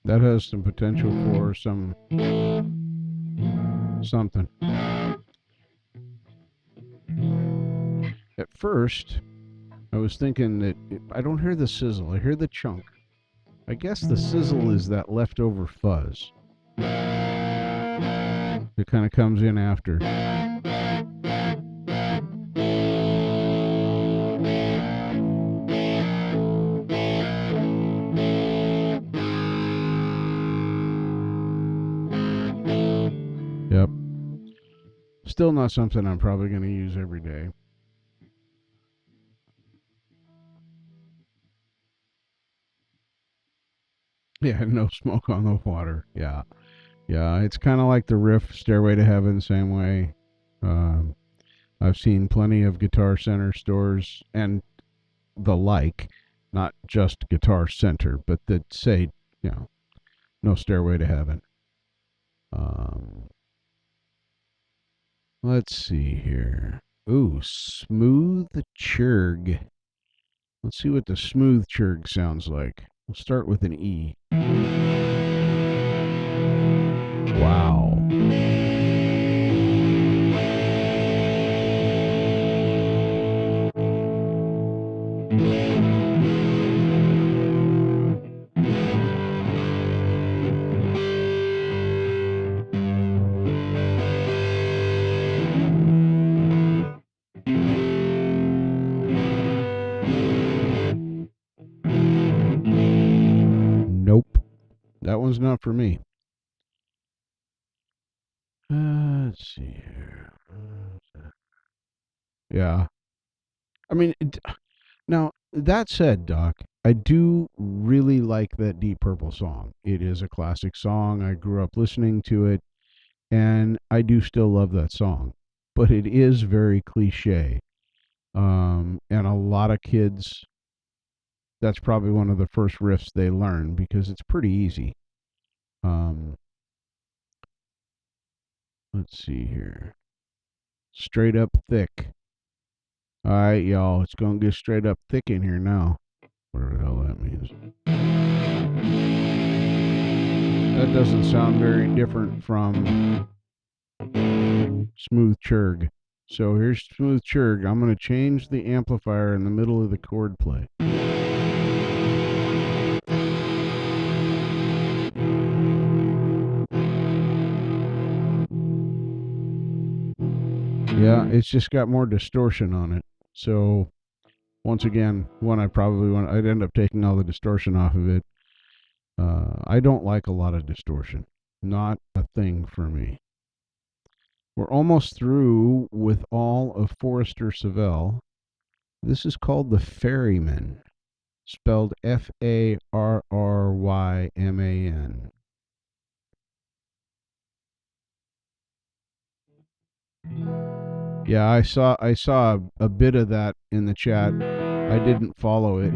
That has some potential for something. At first, I was thinking that I don't hear the sizzle. I hear the chunk. I guess the sizzle is that leftover fuzz. It kind of comes in after. Yep. Still not something I'm probably going to use every day. Yeah, no smoke on the water. Yeah. Yeah, it's kind of like the riff Stairway to Heaven, same way. I've seen plenty of Guitar Center stores and the like, not just Guitar Center, but that say, no Stairway to Heaven. Let's see here. Ooh, Smooth Churg. Let's see what the Smooth Churg sounds like. We'll start with an E. Wow. Nope. That one's not for me. Let's see here. Yeah. I mean, now, that said, Doc, I do really like that Deep Purple song. It is a classic song. I grew up listening to it, and I do still love that song. But it is very cliche. And a lot of kids, that's probably one of the first riffs they learn because it's pretty easy. Let's see here. Straight up thick. All right, y'all. It's going to get straight up thick in here now. Whatever the hell that means. That doesn't sound very different from smooth churg. So here's smooth churg. I'm going to change the amplifier in the middle of the chord play. Yeah, it's just got more distortion on it. So once again, I'd end up taking all the distortion off of it. I don't like a lot of distortion. Not a thing for me. We're almost through with all of Forrester Savell. This is called the Ferryman, spelled Farryrman. Yeah, I saw a bit of that in the chat. I didn't follow it.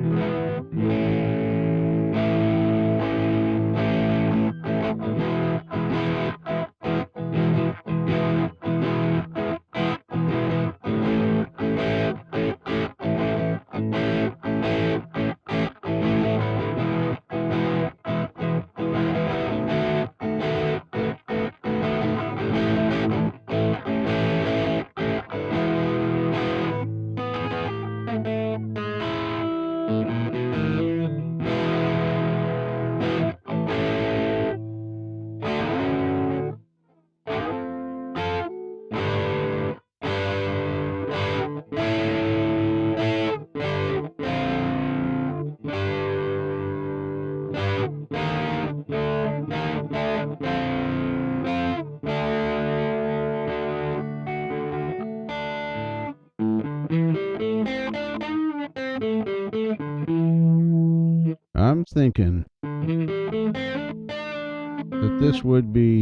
I'm thinking that this would be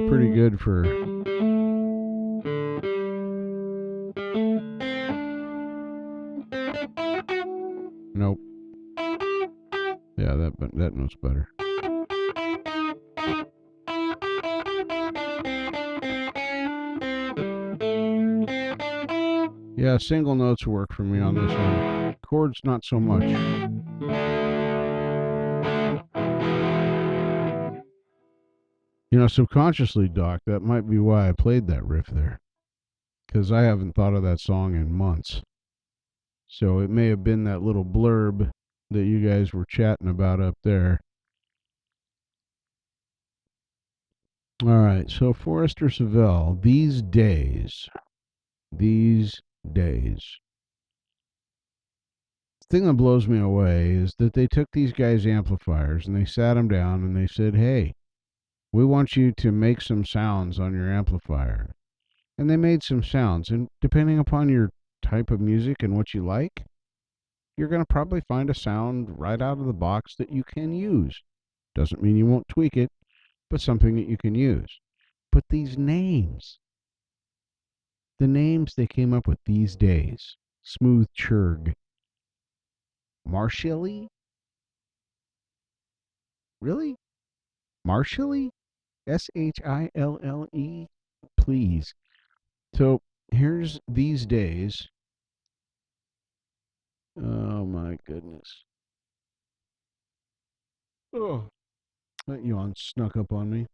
pretty good for nope. Yeah, that note's better. Yeah, single notes work for me on this one. Chords not so much. You know, subconsciously, Doc, that might be why I played that riff there. Because I haven't thought of that song in months. So it may have been that little blurb that you guys were chatting about up there. All right, so Forrester Savell, these days. The thing that blows me away is that they took these guys' amplifiers and they sat them down and they said, hey, we want you to make some sounds on your amplifier. And they made some sounds. And depending upon your type of music and what you like, you're going to probably find a sound right out of the box that you can use. Doesn't mean you won't tweak it, but something that you can use. But these names, the names they came up with these days, Smooth Churg, Marshally? Really? Marshally? Shille? Please. So here's these days. Oh my goodness. Oh, that yawn snuck up on me.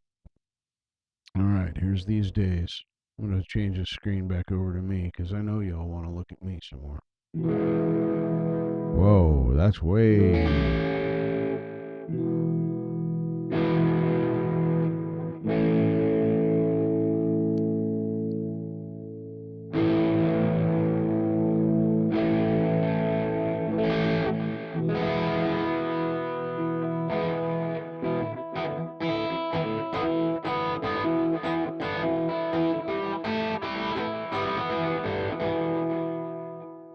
All right, here's these days. I'm going to change the screen back over to me because I know y'all want to look at me some more. Whoa, that's way.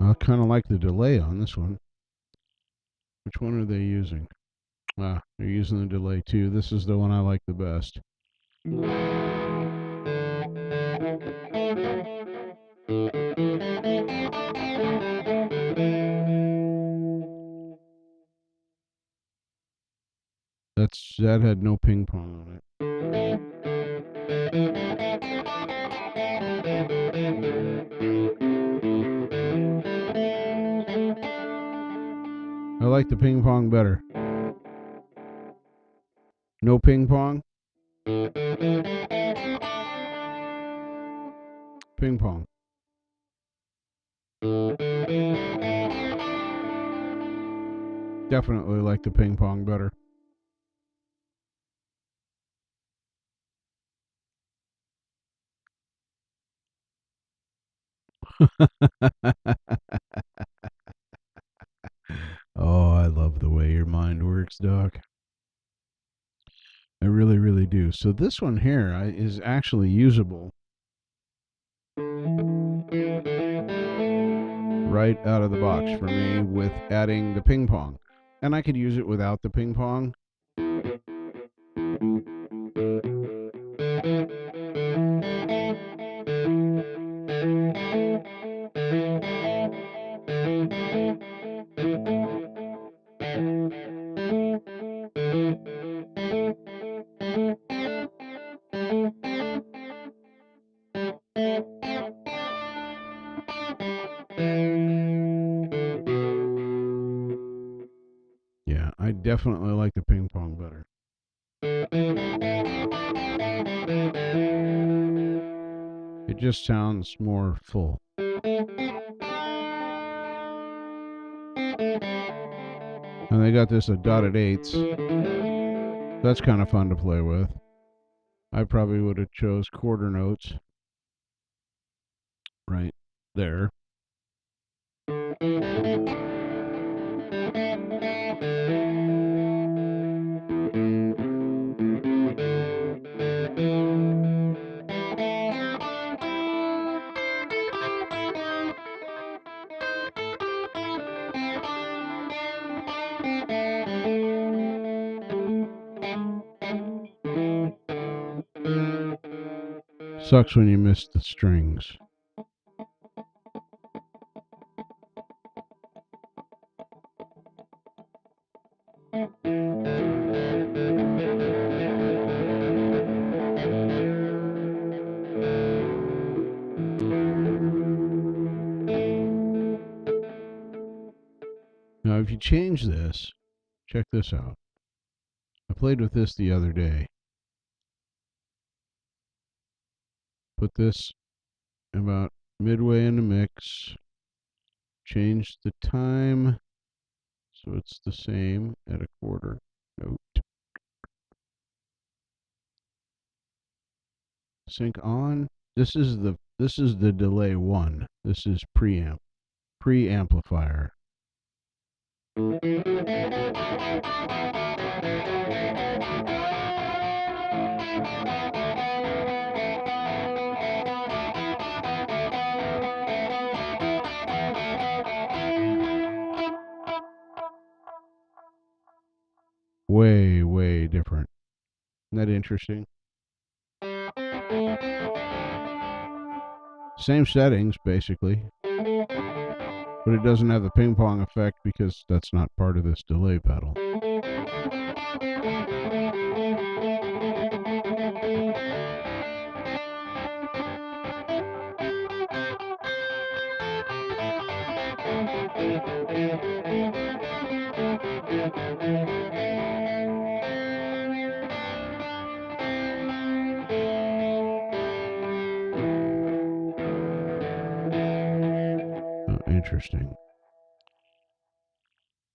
I kind of like the delay on this one. Which one are they using? Ah, they're using the delay too. This is the one I like the best. That had no ping pong on it. like the ping pong better. No ping pong? Ping pong. Definitely like the ping pong better. Oh, I love the way your mind works, Doc. I really, really do. So this one here is actually usable right out of the box for me with adding the ping pong. And I could use it without the ping pong. Yeah, I definitely like the ping pong better. It just sounds more full. And they got this at dotted eighths. That's kind of fun to play with. I probably would have chose quarter notes right there. Sucks when you miss the strings. Now, if you change this, check this out. I played with this the other day. Put this about midway in the mix. Change the time so it's the same at a quarter note. Sync on. This is the delay 1. This is preamplifier. Way, way different. Isn't that interesting? Same settings, basically. But it doesn't have the ping pong effect because that's not part of this delay pedal. Interesting.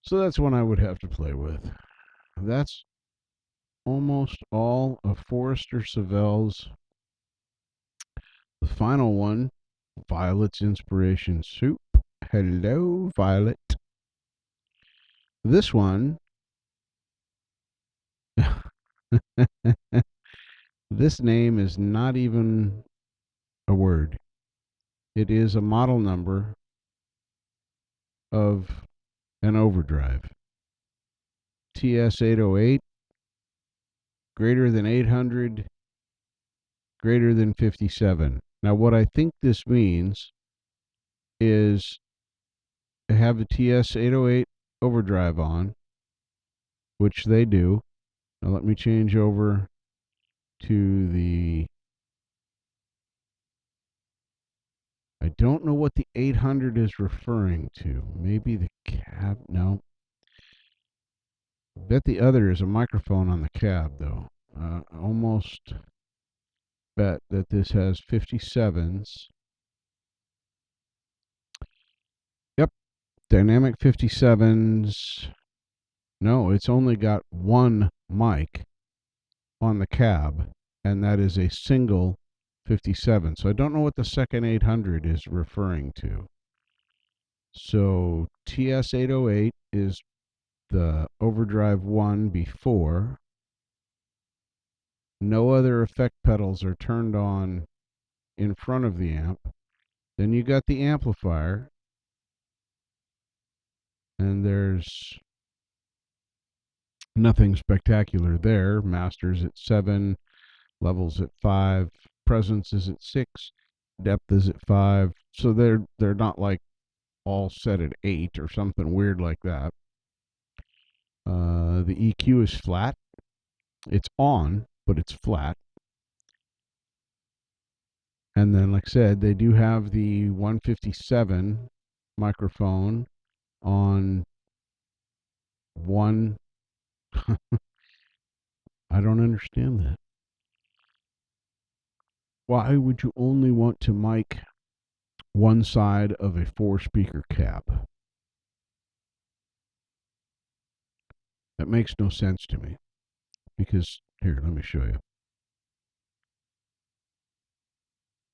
So that's one I would have to play with. That's almost all of Forrester Savel's. The final one, Violet's Inspiration Soup. Hello, Violet. This one, this name is not even a word. It is a model number of an overdrive. TS-808, greater than 800, greater than 57. Now, what I think this means is I have the TS-808 overdrive on, which they do. Now, let me change over to the... I don't know what the 800 is referring to. Maybe the cab... No. Bet the other is a microphone on the cab, though. Almost bet that this has 57s. Yep, dynamic 57s. No, it's only got one mic on the cab, and that is a single 57. So I don't know what the second 800 is referring to. So TS-808 is the overdrive one before. No other effect pedals are turned on in front of the amp. Then you got the amplifier, and there's nothing spectacular there. Masters at 7, levels at 5, presence is at 6, depth is at 5. So they're not like all set at 8 or something weird like that. The EQ is flat. It's on, but it's flat. And then, like I said, they do have the 157 microphone on one. I don't understand that. Why would you only want to mic one side of a 4-speaker cab? That makes no sense to me. Because, here, let me show you.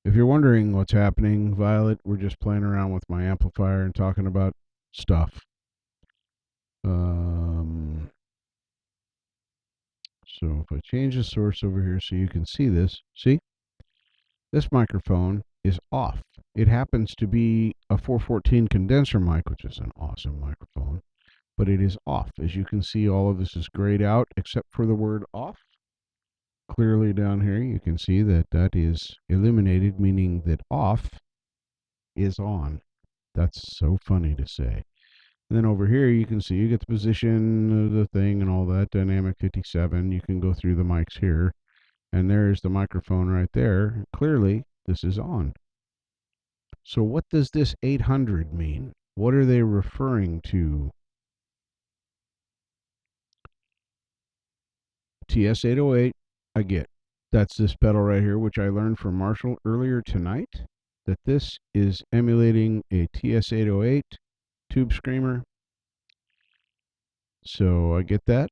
If you're wondering what's happening, Violet, we're just playing around with my amplifier and talking about stuff. So if I change the source over here so you can see this, see? This microphone is off. It happens to be a 414 condenser mic, which is an awesome microphone, but it is off. As you can see, all of this is grayed out except for the word off. Clearly down here, you can see that that is illuminated, meaning that off is on. That's so funny to say. And then over here, you can see you get the position of the thing and all that, dynamic 57. You can go through the mics here. And there's the microphone right there. Clearly, this is on. So what does this 800 mean? What are they referring to? TS-808, I get. That's this pedal right here, which I learned from Marshall earlier tonight, that this is emulating a TS-808 tube screamer. So I get that.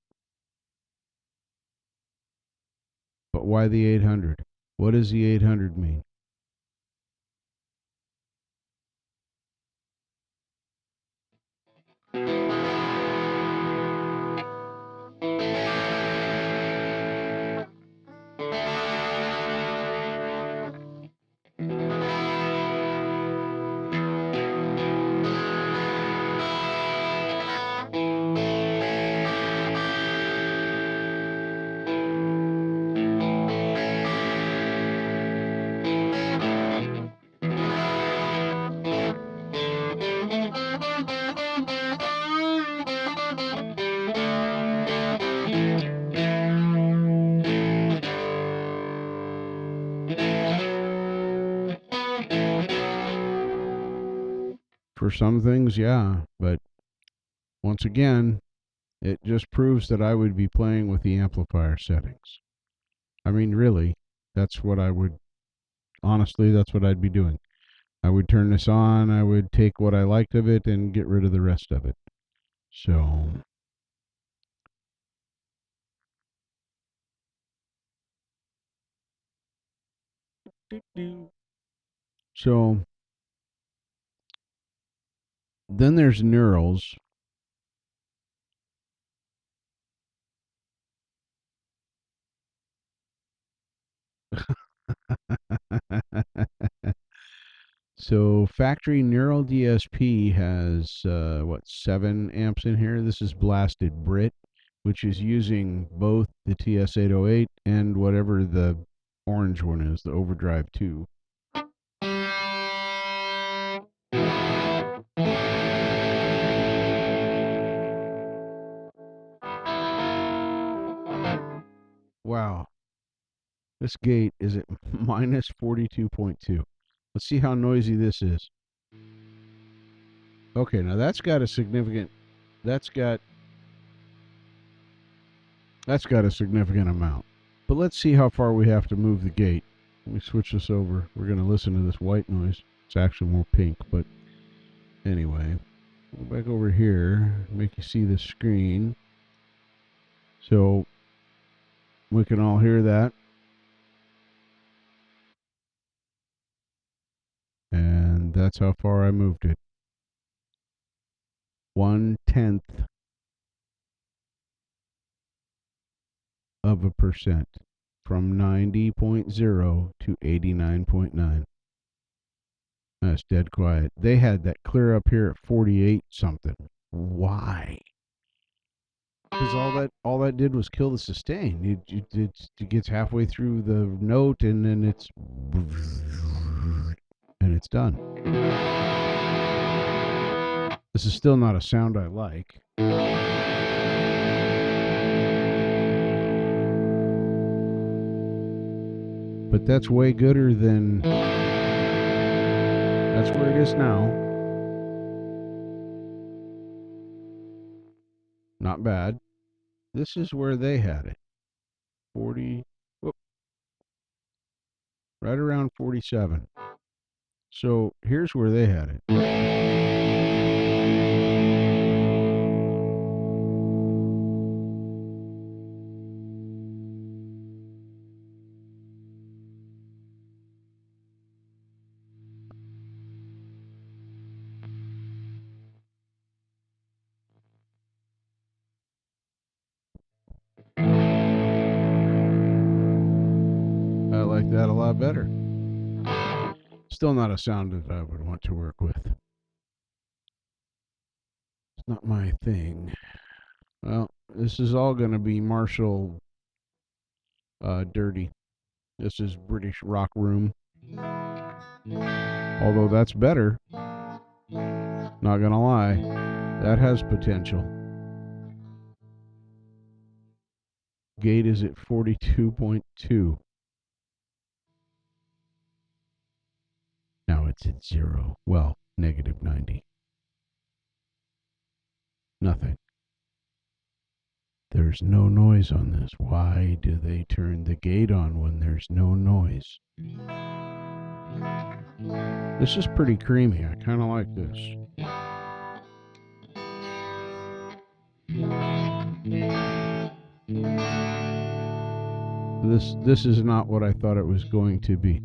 But why the 800? What does the 800 mean? For some things, yeah, but once again, it just proves that I would be playing with the amplifier settings. I mean, really, that's what I would, honestly, that's what I'd be doing. I would turn this on, I would take what I liked of it and get rid of the rest of it. So, so then there's neurals. So factory neural DSP has what, 7 amps in here. This is blasted Brit, which is using both the TS-808 and whatever the orange one is, the Overdrive 2. Wow, this gate is at minus 42.2. Let's see how noisy this is. Okay, now that's got a significant, that's got That's got a significant amount. But let's see how far we have to move the gate. Let me switch this over. We're going to listen to this white noise. It's actually more pink, but anyway. Go back over here, make you see the screen. So we can all hear that. And that's how far I moved it. 1/10 of a percent from 90.0 to 89.9. That's dead quiet. They had that clear up here at 48 something. Why? Because all that did was kill the sustain. It gets halfway through the note and then it's done. This is still not a sound I like. But that's way gooder than... That's where it is now. Not bad. This is where they had it. 40... Whoop, right around 47. So here's where they had it. I like that a lot better. Still not a sound that I would want to work with. It's not my thing. Well, this is all going to be Marshall dirty. This is British Rock Room. Although that's better. Not going to lie. That has potential. Gate is at 42.2. Now it's at 0. Well, negative 90. Nothing. There's no noise on this. Why do they turn the gate on when there's no noise? This is pretty creamy. I kind of like this. This is not what I thought it was going to be.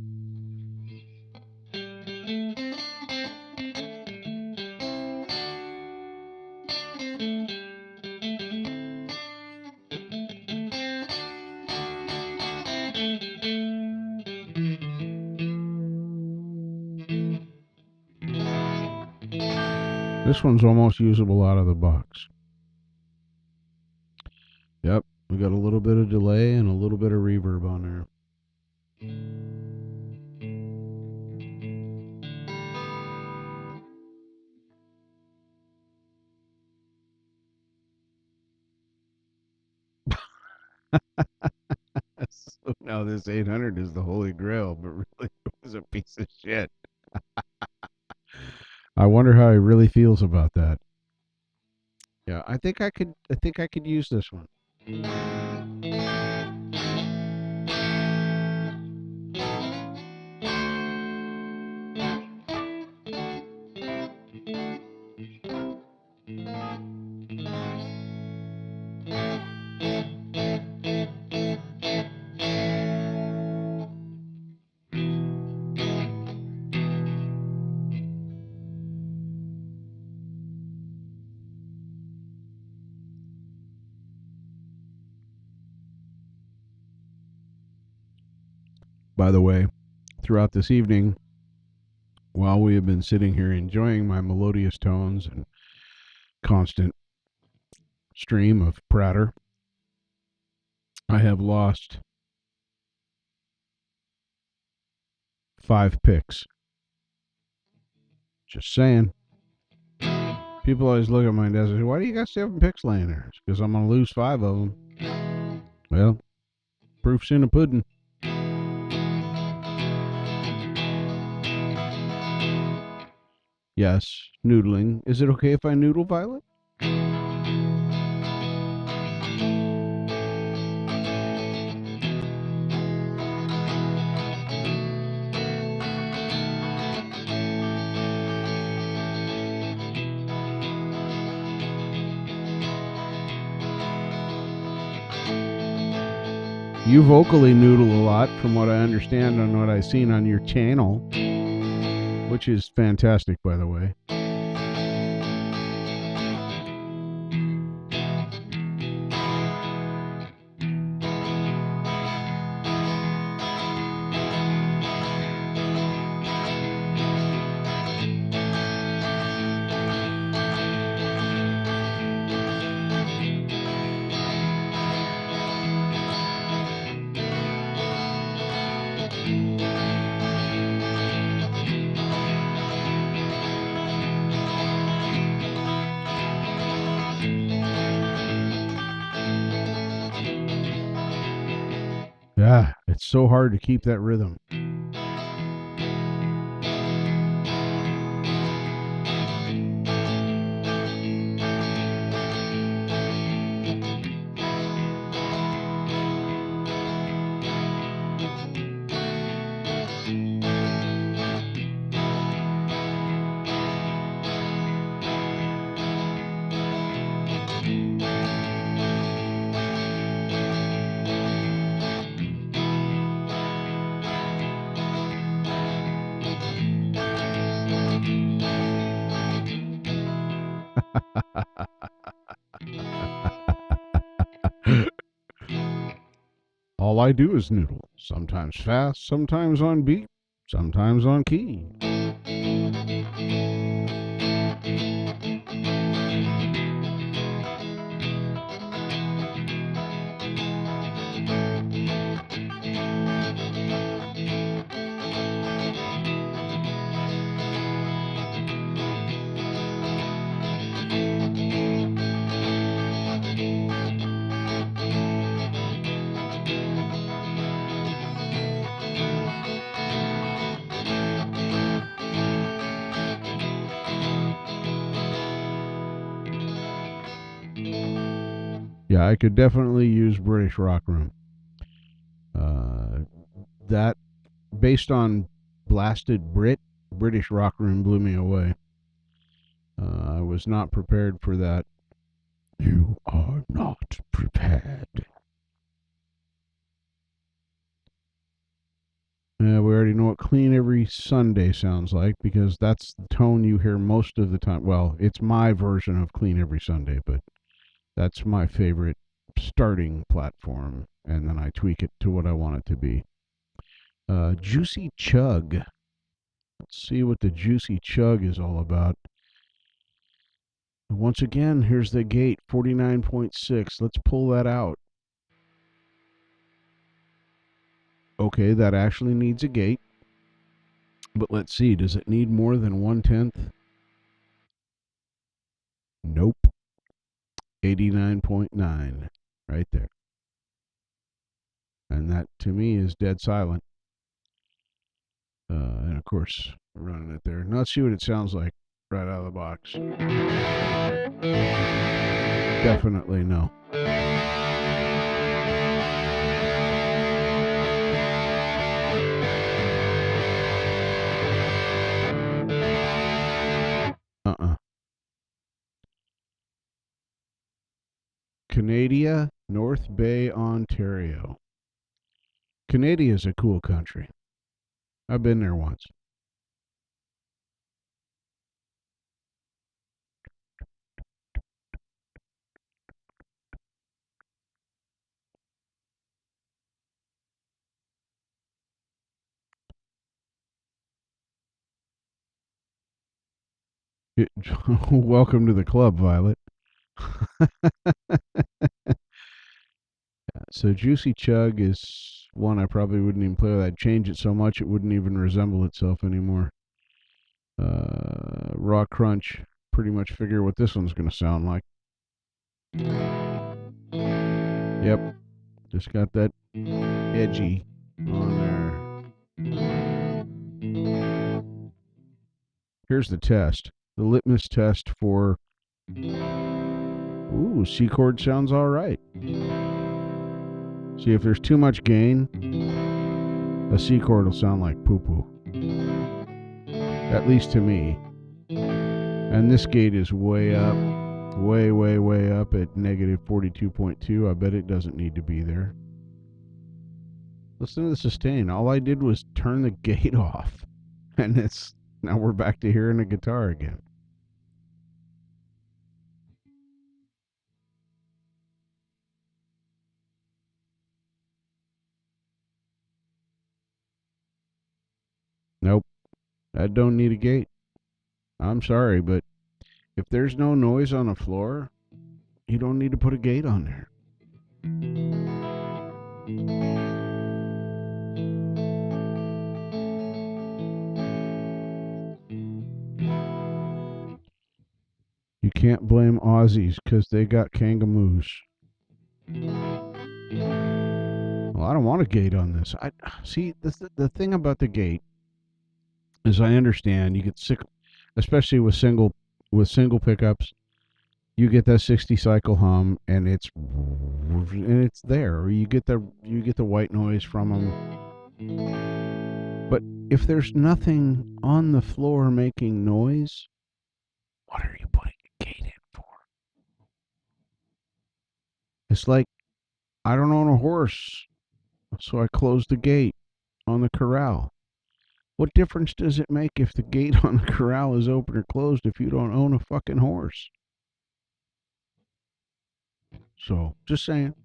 This one's almost usable out of the box. Yep, we got a little bit of delay and a little bit of reverb on there. So now this 800 is the holy grail, but really it was a piece of shit. I wonder how he really feels about that. Yeah, I think I could use this one. By the way, throughout this evening, while we have been sitting here enjoying my melodious tones and constant stream of pratter, I have lost 5 picks. Just saying. People always look at my desk and say, why do you got 7 picks laying there? It's because I'm going to lose 5 of them. Well, proof's in the pudding. Yes, noodling. Is it okay if I noodle, Violet? You vocally noodle a lot, from what I understand on what I've seen on your channel, which is fantastic, by the way. Yeah, it's so hard to keep that rhythm. All I do is noodle, sometimes fast, sometimes on beat, sometimes on key. Yeah, I could definitely use British Rock Room. That, based on Blasted British Rock Room blew me away. I was not prepared for that. You are not prepared. We already know what Clean Every Sunday sounds like, because that's the tone you hear most of the time. Well, it's my version of Clean Every Sunday, but that's my favorite starting platform, and then I tweak it to what I want it to be. Juicy Chug. Let's see what the Juicy Chug is all about. Once again, here's the gate, 49.6. Let's pull that out. Okay, that actually needs a gate. But let's see, does it need more than 1/10? Nope. 89.9. Right there. And that, to me, is dead silent. And of course, running it there. Now let's see what it sounds like right out of the box. Definitely no. Canada, North Bay, Ontario. Canada is a cool country. I've been there once. Welcome to the club, Violet. So Juicy Chug is one I probably wouldn't even play with. I'd change it so much it wouldn't even resemble itself anymore. Raw Crunch, pretty much figure what this one's going to sound like. Yep, just got that edgy on there. Here's the test. The litmus test for, ooh, C chord sounds all right. See, if there's too much gain, a C chord will sound like poo-poo. At least to me. And this gate is way up. way, way, way up at negative 42.2. I bet it doesn't need to be there. Listen to the sustain. All I did was turn the gate off. And now we're back to hearing the guitar again. Nope. That don't need a gate. I'm sorry, but if there's no noise on the floor, you don't need to put a gate on there. You can't blame Aussies because they got kangamoos. Well, I don't want a gate on this. I see the thing about the gate is I understand you get sick, especially with single pickups. You get that 60 cycle hum, and it's there. Or you get the white noise from them. But if there's nothing on the floor making noise, what are you putting a gate in for? It's like I don't own a horse, so I closed the gate on the corral. What difference does it make if the gate on the corral is open or closed if you don't own a fucking horse? So, just saying.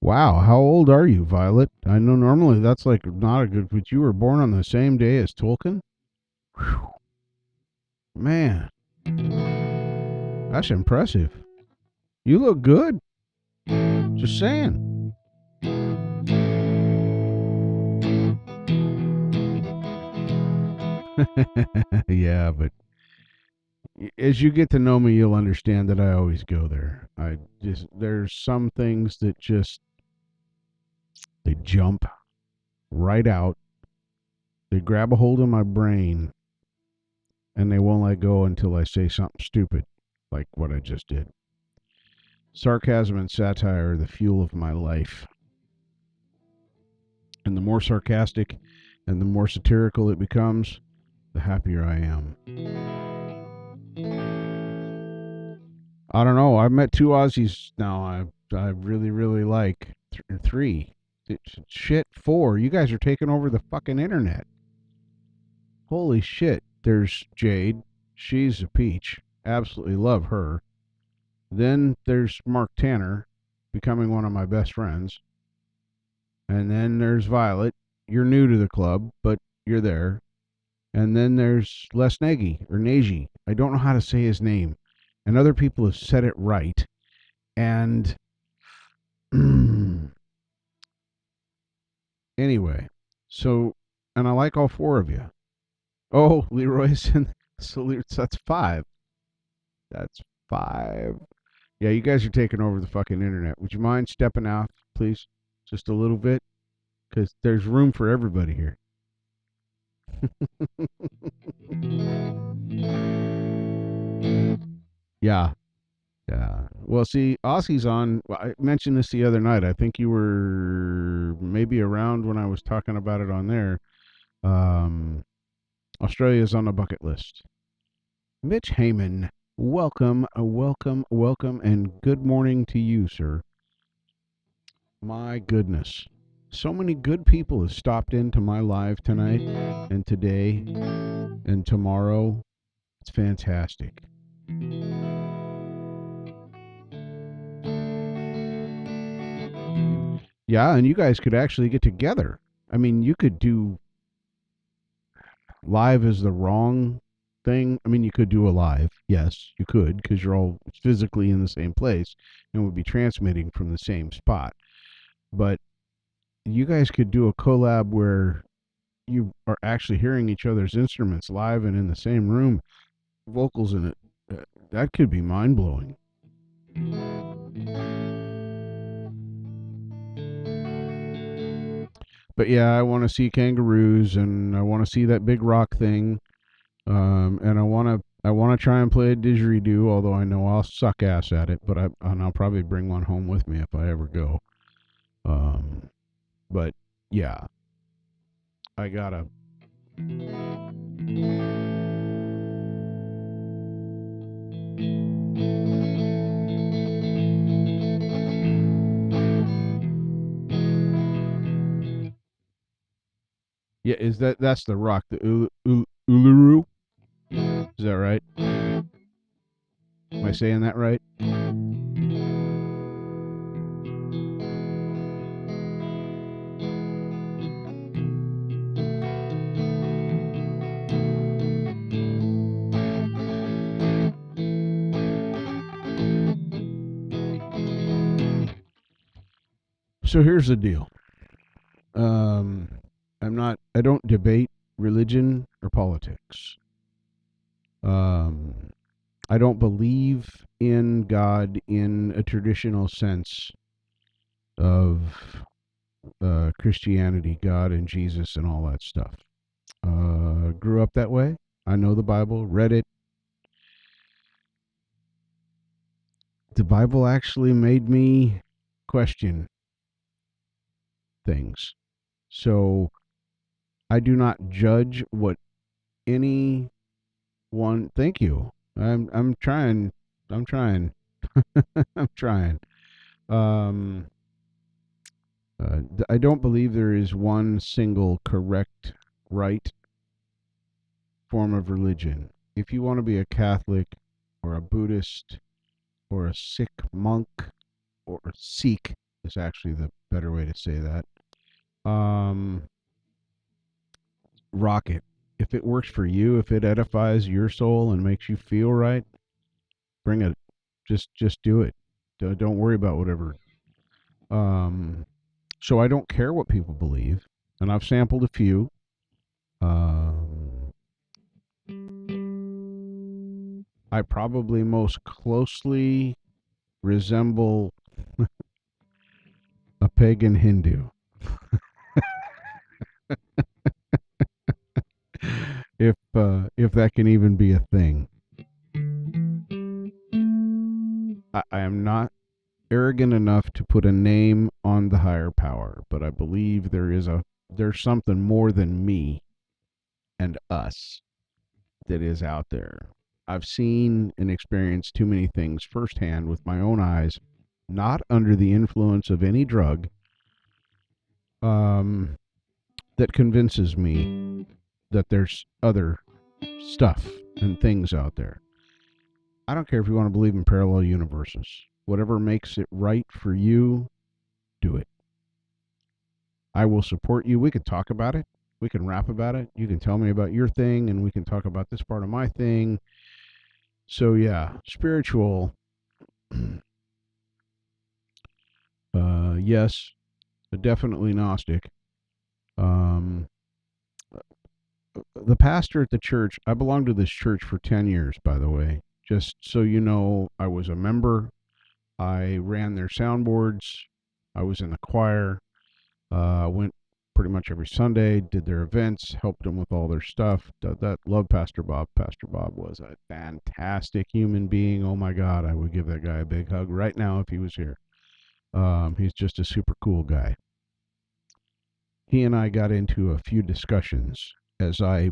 Wow, how old are you, Violet? I know normally that's like not a good, but you were born on the same day as Tolkien? Whew. Man, that's impressive. You look good. Just saying. Yeah, but as you get to know me, you'll understand that I always go there. There's some things that just, they jump right out. They grab a hold of my brain and they won't let go until I say something stupid, like what I just did. Sarcasm and satire are the fuel of my life. And the more sarcastic and the more satirical it becomes, the happier I am. I don't know. I've met 2 Aussies now I really, really like. 3. Shit, 4. You guys are taking over the fucking internet. Holy shit. There's Jade. She's a peach. Absolutely love her. Then there's Mark Tanner, becoming one of my best friends. And then there's Violet. You're new to the club, but you're there. And then there's Les Nagy, or Nagy. I don't know how to say his name. And other people have said it right. And anyway, so, and I like all 4 of you. Oh, Leroy's in salutes. That's 5. That's 5. Yeah, you guys are taking over the fucking internet. Would you mind stepping out, please? Just a little bit? Because there's room for everybody here. Yeah. Yeah. Well, see, Aussie's on. Well, I mentioned this the other night. I think you were maybe around when I was talking about it on there. Australia's on the bucket list. Mitch Heyman, welcome, welcome, welcome, and good morning to you, sir. My goodness. So many good people have stopped into my live tonight and today and tomorrow. It's fantastic. Yeah, and you guys could actually get together. I mean, you could do live is the wrong thing. I mean, you could do a live. Yes, you could, because you're all physically in the same place and would be transmitting from the same spot. But you guys could do a collab where you are actually hearing each other's instruments live and in the same room, vocals in it. That could be mind blowing. But yeah, I want to see kangaroos, and I want to see that big rock thing, and I want to try and play a didgeridoo. Although I know I'll suck ass at it, but I'll probably bring one home with me if I ever go. But yeah, I gotta. Yeah, that's the rock, the Uluru? Is that right? Am I saying that right? So here's the deal. Um, I don't debate religion or politics. Um, I don't believe in God in a traditional sense of Christianity, God and Jesus and all that stuff. Grew up that way. I know the Bible, read it. The Bible actually made me question things. So I do not judge what anyone. Thank you. I'm trying. I'm trying. I'm trying. Um, I don't believe there is one single correct, right form of religion. If you want to be a Catholic or a Buddhist or a Sikh monk or a Sikh is actually the better way to say that. Um, Rock it. If it works for you, if it edifies your soul and makes you feel right, bring it. Just do it. Don't worry about whatever. Um, so I don't care what people believe, and I've sampled a few. Um, I probably most closely resemble a pagan Hindu, if that can even be a thing. I am not arrogant enough to put a name on the higher power, but I believe there's something more than me and us that is out there. I've seen and experienced too many things firsthand with my own eyes, not under the influence of any drug, um, that convinces me that there's other stuff and things out there. I don't care if you want to believe in parallel universes. Whatever makes it right for you, do it. I will support you. We can talk about it. We can rap about it. You can tell me about your thing, and we can talk about this part of my thing. So yeah, spiritual. Yes, definitely Gnostic. Um, the pastor at the church. I belonged to this church for 10 years, by the way. Just so you know, I was a member. I ran their soundboards. I was in the choir. Went pretty much every Sunday, did their events, helped them with all their stuff. Love Pastor Bob. Pastor Bob was a fantastic human being. Oh my God, I would give that guy a big hug right now if he was here. He's just a super cool guy. He and I got into a few discussions as I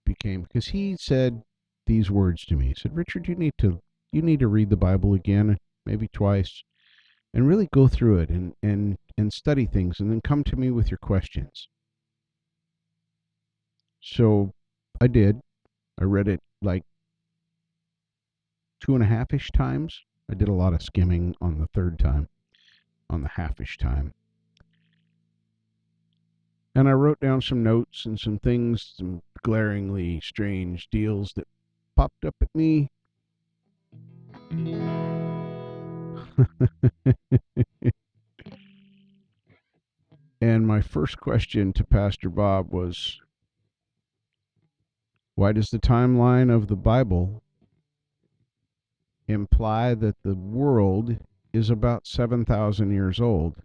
became, because he said these words to me. He said, "Richard, you need to read the Bible again, maybe twice, and really go through it and study things, and then come to me with your questions." So I did. I read it like 2.5-ish times. I did a lot of skimming on the third time, on the half-ish time. And I wrote down some notes and some things, some glaringly strange deals that popped up at me. And my first question to Pastor Bob was, Why does the timeline of the Bible imply that the world is about 7,000 years old?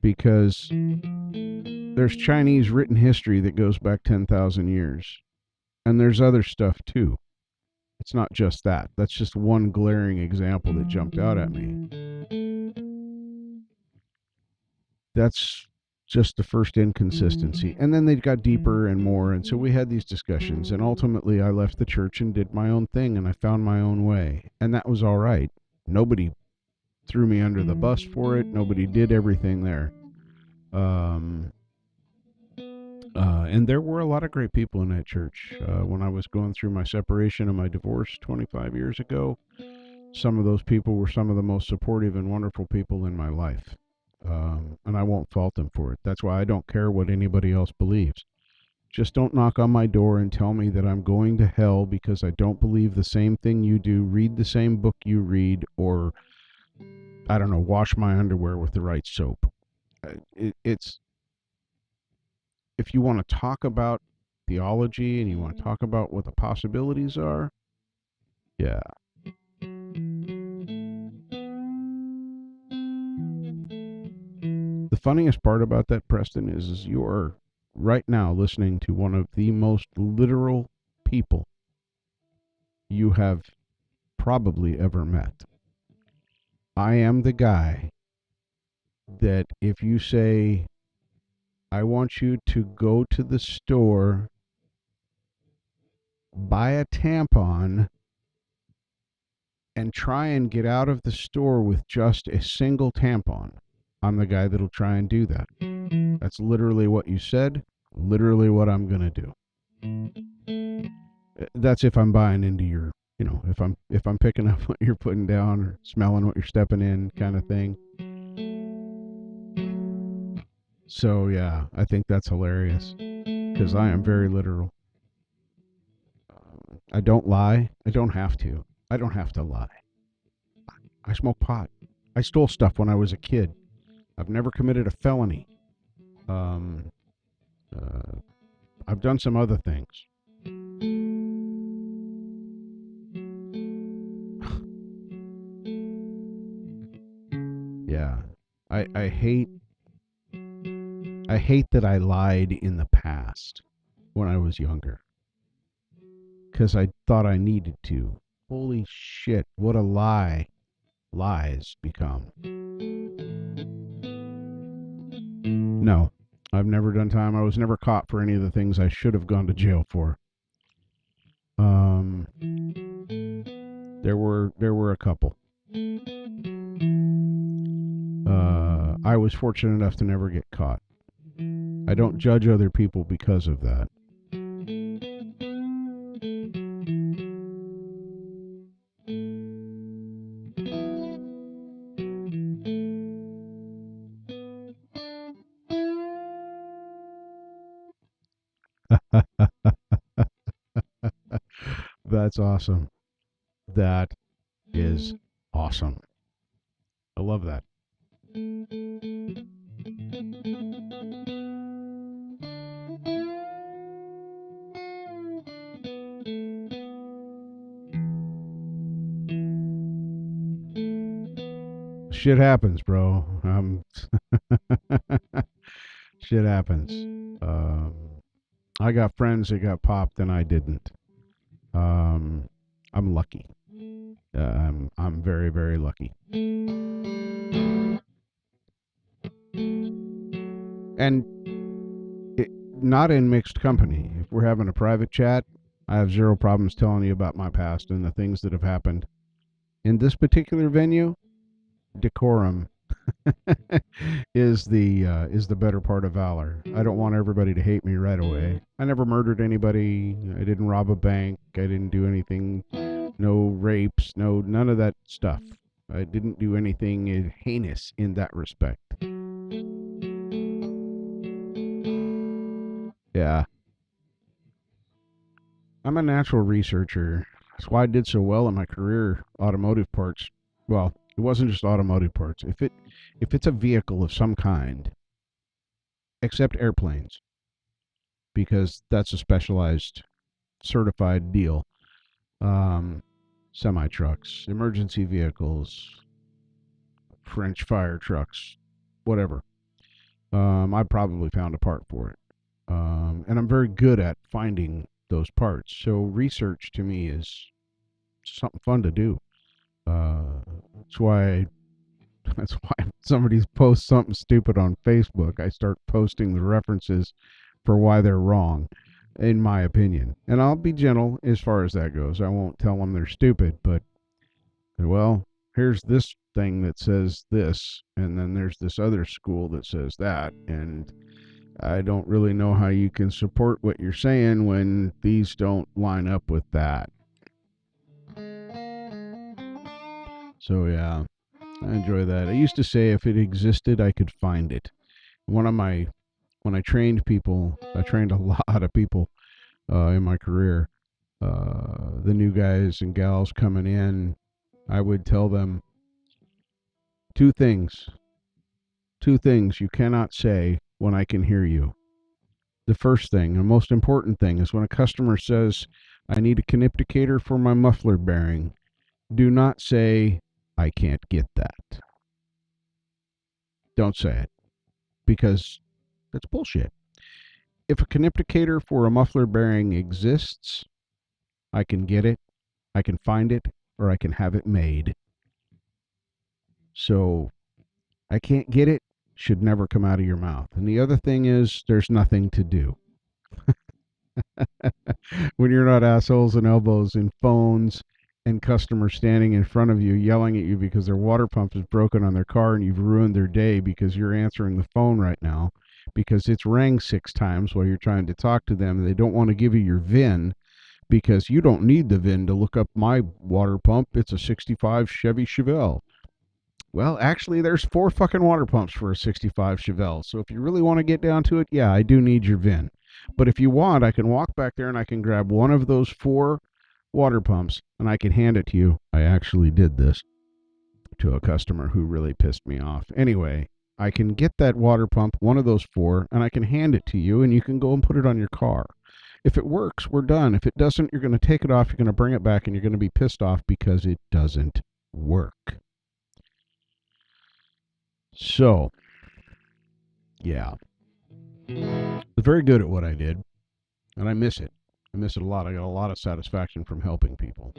Because there's Chinese written history that goes back 10,000 years. And there's other stuff too. It's not just that. That's just one glaring example that jumped out at me. That's just the first inconsistency. And then they got deeper and more. And so we had these discussions. And ultimately, I left the church and did my own thing. And I found my own way. And that was all right. Nobody threw me under the bus for it. Nobody did everything there. And there were a lot of great people in that church. When I was going through my separation and my divorce 25 years ago, some of those people were some of the most supportive and wonderful people in my life. And I won't fault them for it. That's why I don't care what anybody else believes. Just don't knock on my door and tell me that I'm going to hell because I don't believe the same thing you do, read the same book you read, or, I don't know, wash my underwear with the right soap. It's if you want to talk about theology and you want to talk about what the possibilities are, yeah. The funniest part about that, Preston, is you are right now listening to one of the most literal people you have probably ever met. I am the guy that if you say, I want you to go to the store, buy a tampon, and try and get out of the store with just a single tampon, I'm the guy that'll try and do that. That's literally what you said, literally what I'm going to do. That's if I'm buying into your, if I'm picking up what you're putting down or smelling what you're stepping in kind of thing. So yeah, I think that's hilarious because I am very literal. I don't lie. I don't have to. I don't have to lie. I smoke pot. I stole stuff when I was a kid. I've never committed a felony. Um, I've done some other things. Yeah. I hate that I lied in the past when I was younger. Because I thought I needed to. Holy shit, what a lie lies become. No, I've never done time. I was never caught for any of the things I should have gone to jail for. There were a couple. I was fortunate enough to never get caught. I don't judge other people because of that. That's awesome. That is awesome. I love that. Shit happens, bro. Shit happens. I got friends that got popped and I didn't. I'm lucky. I'm very, very lucky. And not in mixed company. If we're having a private chat, I have zero problems telling you about my past and the things that have happened. In this particular venue, decorum is the better part of valor. I don't want everybody to hate me right away. I never murdered anybody. I didn't rob a bank. I didn't do anything. No rapes. None of that stuff. I didn't do anything heinous in that respect. Yeah. I'm a natural researcher. That's why I did so well in my career, automotive parts. Well, it wasn't just automotive parts. If it's a vehicle of some kind, except airplanes, because that's a specialized certified deal. Semi trucks, emergency vehicles, French fire trucks, whatever. I probably found a part for it. And I'm very good at finding those parts. So research to me is something fun to do. Uh, that's why that's why if somebody posts something stupid on Facebook, I start posting the references for why they're wrong, in my opinion. And I'll be gentle as far as that goes. I won't tell them they're stupid, but well, here's this thing that says this, and then there's this other school that says that, and I don't really know how you can support what you're saying when these don't line up with that. So yeah, I enjoy that. I used to say if it existed, I could find it. One of my when I trained people, I trained a lot of people in my career. The new guys and gals coming in, I would tell them two things. Two things you cannot say when I can hear you. The first thing, and most important thing, is when a customer says, I need a connipticator for my muffler bearing, do not say, I can't get that. Don't say it, because that's bullshit. If a connipticator for a muffler bearing exists, I can get it, I can find it, or I can have it made. So I can't get it should never come out of your mouth. And the other thing is, there's nothing to do. When you're not assholes and elbows in phones and customers standing in front of you yelling at you because their water pump is broken on their car and you've ruined their day because you're answering the phone right now because it's rang 6 times while you're trying to talk to them. They don't want to give you your VIN because you don't need the VIN to look up my water pump. It's a 65 Chevy Chevelle. Well, actually, there's 4 fucking water pumps for a 65 Chevelle. So if you really want to get down to it, yeah, I do need your VIN. But if you want, I can walk back there and I can grab one of those 4 water pumps and I can hand it to you. I actually did this to a customer who really pissed me off. Anyway, I can get that water pump, one of those 4, and I can hand it to you and you can go and put it on your car. If it works, we're done. If it doesn't, you're going to take it off, you're going to bring it back, and you're going to be pissed off because it doesn't work. So, yeah. I was very good at what I did, and I miss it. I miss it a lot. I got a lot of satisfaction from helping people.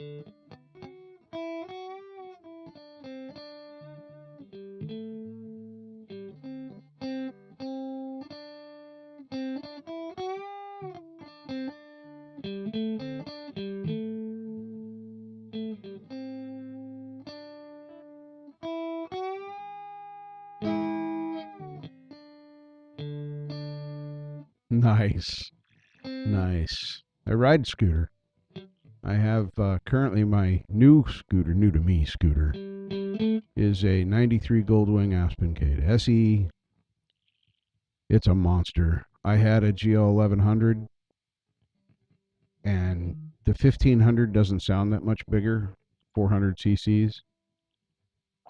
Nice. Nice. I ride scooter. I have currently my new scooter, new to me scooter, is a 93 Goldwing Aspencade SE. It's a monster. I had a GL 1100, and the 1500 doesn't sound that much bigger, 400 cc's.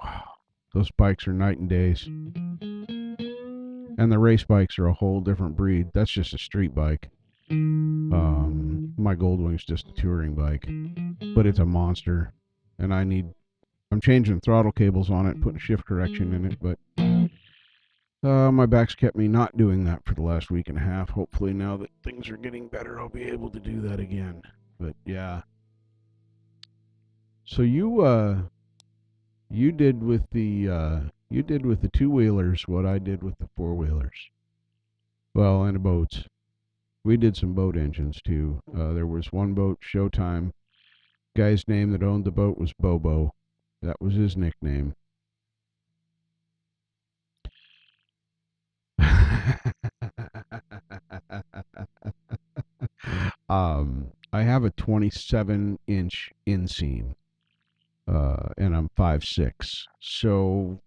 Wow, those bikes are night and days. And the race bikes are a whole different breed. That's just a street bike. My Goldwing's just a touring bike, but it's a monster. And I'm changing throttle cables on it, putting shift correction in it, but my back's kept me not doing that for the last week and a half. Hopefully now that things are getting better, I'll be able to do that again. But yeah. So you did with the 2-wheelers what I did with the 4-wheelers. Well, and the boats. We did some boat engines too. There was one boat, Showtime. Guy's name that owned the boat was Bobo. That was his nickname. I have a 27-inch inseam, and I'm 5'6", so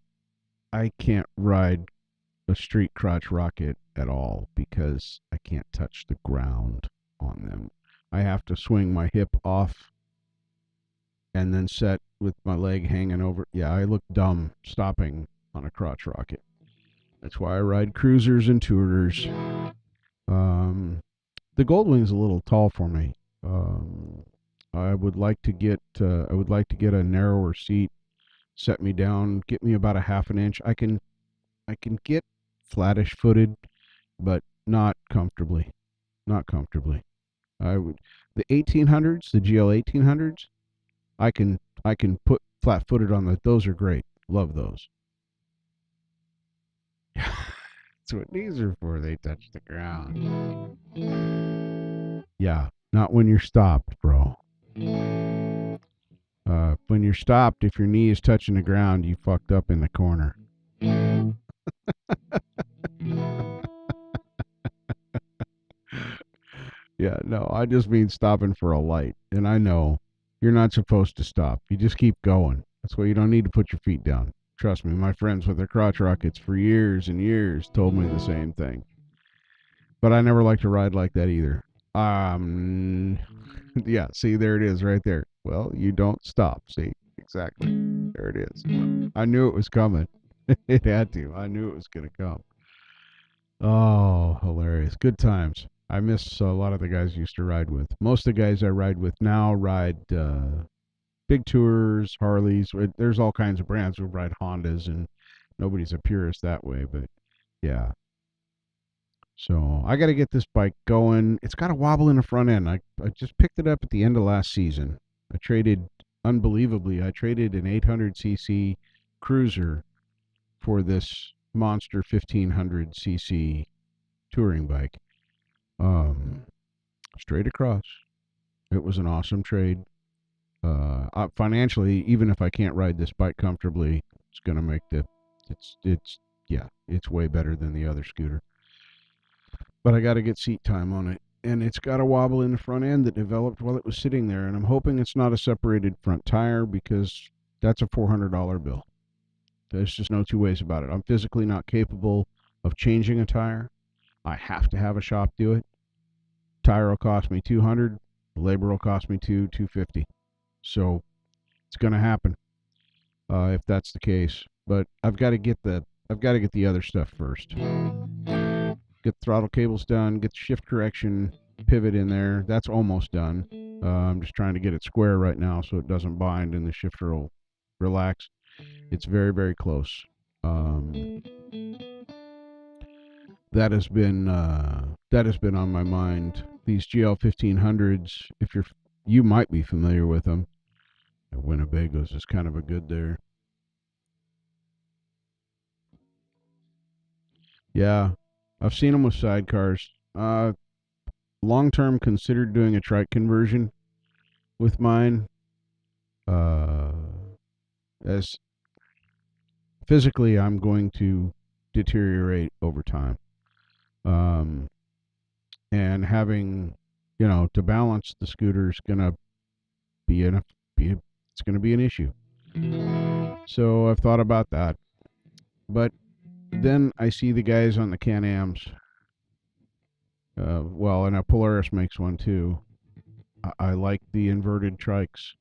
I can't ride a street crotch rocket at all because I can't touch the ground on them. I have to swing my hip off and then set with my leg hanging over. Yeah, I look dumb stopping on a crotch rocket. That's why I ride cruisers and tourers. The Goldwing's a little tall for me. Um, I would like to get a narrower seat, set me down, get me about a half an inch. I can get flattish footed, but not comfortably. Not comfortably. I would the 1800s, the GL 1800s. I can put flat footed on the. Those are great. Love those. That's what these are for. They touch the ground. Yeah, not when you're stopped, bro. When you're stopped, if your knee is touching the ground, you fucked up in the corner. Yeah, no, I just mean stopping for a light. And I know you're not supposed to stop. You just keep going. That's why you don't need to put your feet down. Trust me, my friends with their crotch rockets for years and years told me the same thing. But I never liked to ride like that either. Um, yeah, see, there it is right there. Well, you don't stop. See, exactly. There it is. I knew it was coming. It had to. I knew it was going to come. Oh, hilarious. Good times. I miss a lot of the guys I used to ride with. Most of the guys I ride with now ride big tours, Harleys. There's all kinds of brands who ride Hondas, and nobody's a purist that way. But yeah, so I got to get this bike going. It's got a wobble in the front end. I just picked it up at the end of last season. Unbelievably, I traded an 800cc cruiser for this monster 1500cc touring bike. Um, Straight across. It was an awesome trade. Financially, even if I can't ride this bike comfortably, it's gonna make it's yeah, it's way better than the other scooter. But I got to get seat time on it, and it's got a wobble in the front end that developed while it was sitting there, and I'm hoping it's not a separated front tire because that's a $400 bill. There's just no two ways about it. I'm physically not capable of changing a tire. I have to have a shop do it. Tire will cost me 200, labor will cost me 250. So it's going to happen if that's the case. But I've got to get the other stuff first. Get the throttle cables done, get the shift correction pivot in there. That's almost done. I'm just trying to get it square right now so it doesn't bind and the shifter will relax. It's very, very close. That has been on my mind. These GL 1500s, if you might be familiar with them. Winnebago's is kind of a good there. Yeah, I've seen them with sidecars. Long term, considered doing a trike conversion with mine. As physically, I'm going to deteriorate over time. And having, to balance the scooter is gonna it's gonna be an issue. So I've thought about that, but then I see the guys on the Can-Ams. And a Polaris makes one too. I like the inverted trikes.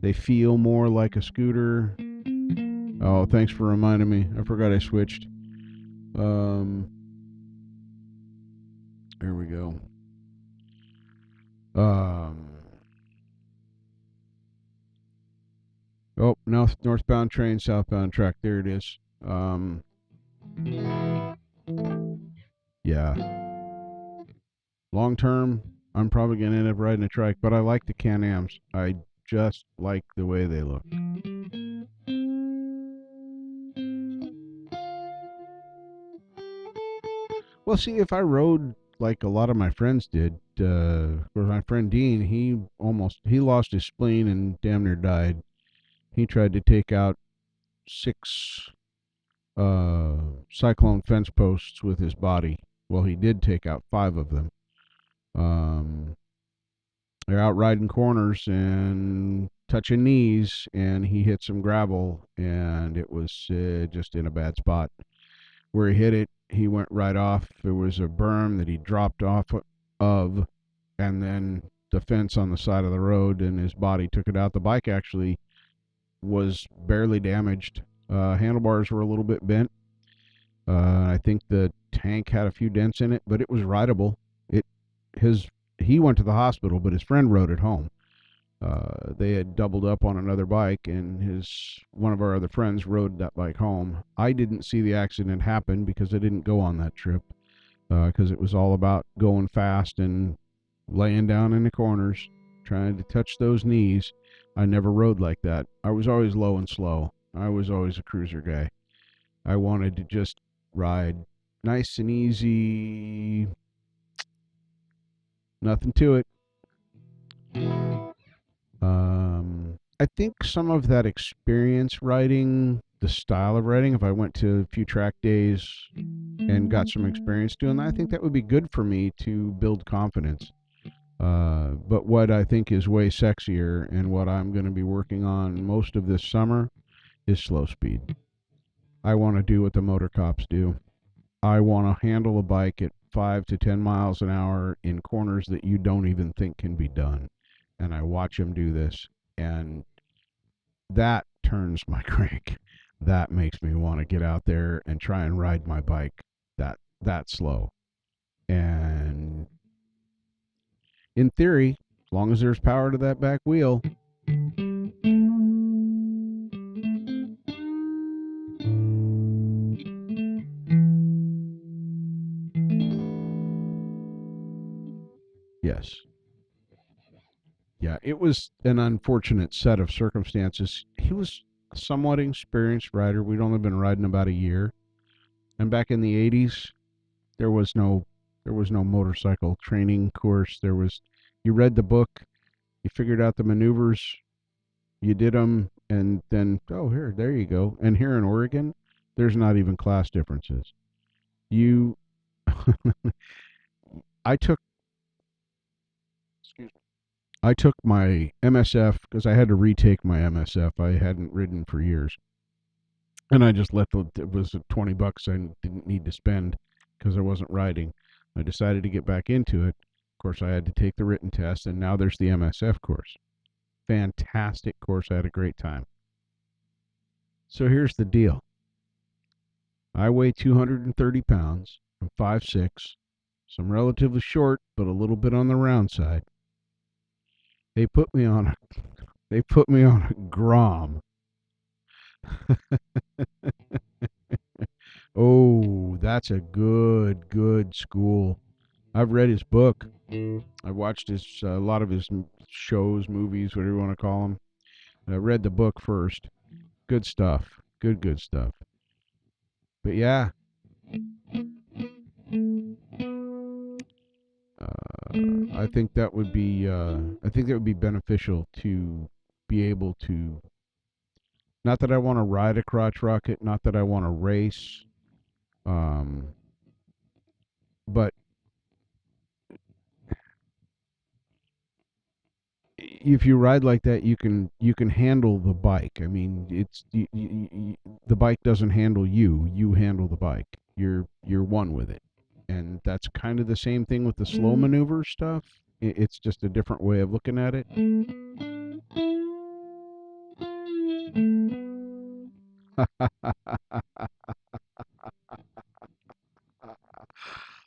They feel more like a scooter. Oh, thanks for reminding me. I forgot I switched. There we go. Northbound train, southbound track. There it is. Yeah. Long term, I'm probably going to end up riding a trike, but I like the Can-Ams. I just like the way they look. Well, see, if I rode like a lot of my friends did, for my friend Dean, he lost his spleen and damn near died. He tried to take out 6 cyclone fence posts with his body. Well, he did take out 5 of them. They're out riding corners and touching knees, and he hit some gravel, and it was just in a bad spot. Where he hit it, he went right off. There was a berm that he dropped off of, and then the fence on the side of the road, and his body took it out. The bike actually was barely damaged. Handlebars were a little bit bent. I think the tank had a few dents in it, but it was rideable. his he went to the hospital, but his friend rode it home. They had doubled up on another bike, and his one of our other friends rode that bike home. I didn't see the accident happen because I didn't go on that trip, because it was all about going fast and laying down in the corners, trying to touch those knees. I never rode like that. I was always low and slow. I was always a cruiser guy. I wanted to just ride nice and easy, nothing to it. I think some of that experience riding, the style of riding, if I went to a few track days and got some experience doing that, I think that would be good for me to build confidence. But what I think is way sexier and what I'm going to be working on most of this summer is slow speed. I want to do what the motor cops do. I want to handle a bike at 5 to 10 miles an hour in corners that you don't even think can be done. And I watch them do this, and that turns my crank. That makes me want to get out there and try and ride my bike that slow. And in theory, as long as there's power to that back wheel, yes. Yeah, it was an unfortunate set of circumstances. He was a somewhat experienced rider. We'd only been riding about a year. And back in the 80s, there was no motorcycle training course. You read the book, you figured out the maneuvers, you did them, and then there you go. And here in Oregon, there's not even class differences. You I took I took my MSF because I had to retake my MSF. I hadn't ridden for years. And I just it was $20 I didn't need to spend because I wasn't riding. I decided to get back into it. Of course, I had to take the written test, and now there's the MSF course. Fantastic course. I had a great time. So here's the deal. I weigh 230 pounds. I'm 5'6". So I'm relatively short, but a little bit on the round side. They put me on a Grom. Oh, that's a good school. I've read his book. I've watched a lot of his shows, movies, whatever you want to call them. I read the book first. Good stuff. Good stuff. But yeah, I think that would be beneficial to be able to. Not that I want to ride a crotch rocket, not that I want to race, but if you ride like that, you can handle the bike. I mean, the bike doesn't handle you; you handle the bike. You're one with it, and that's kind of the same thing with the slow maneuver stuff. It's just a different way of looking at it.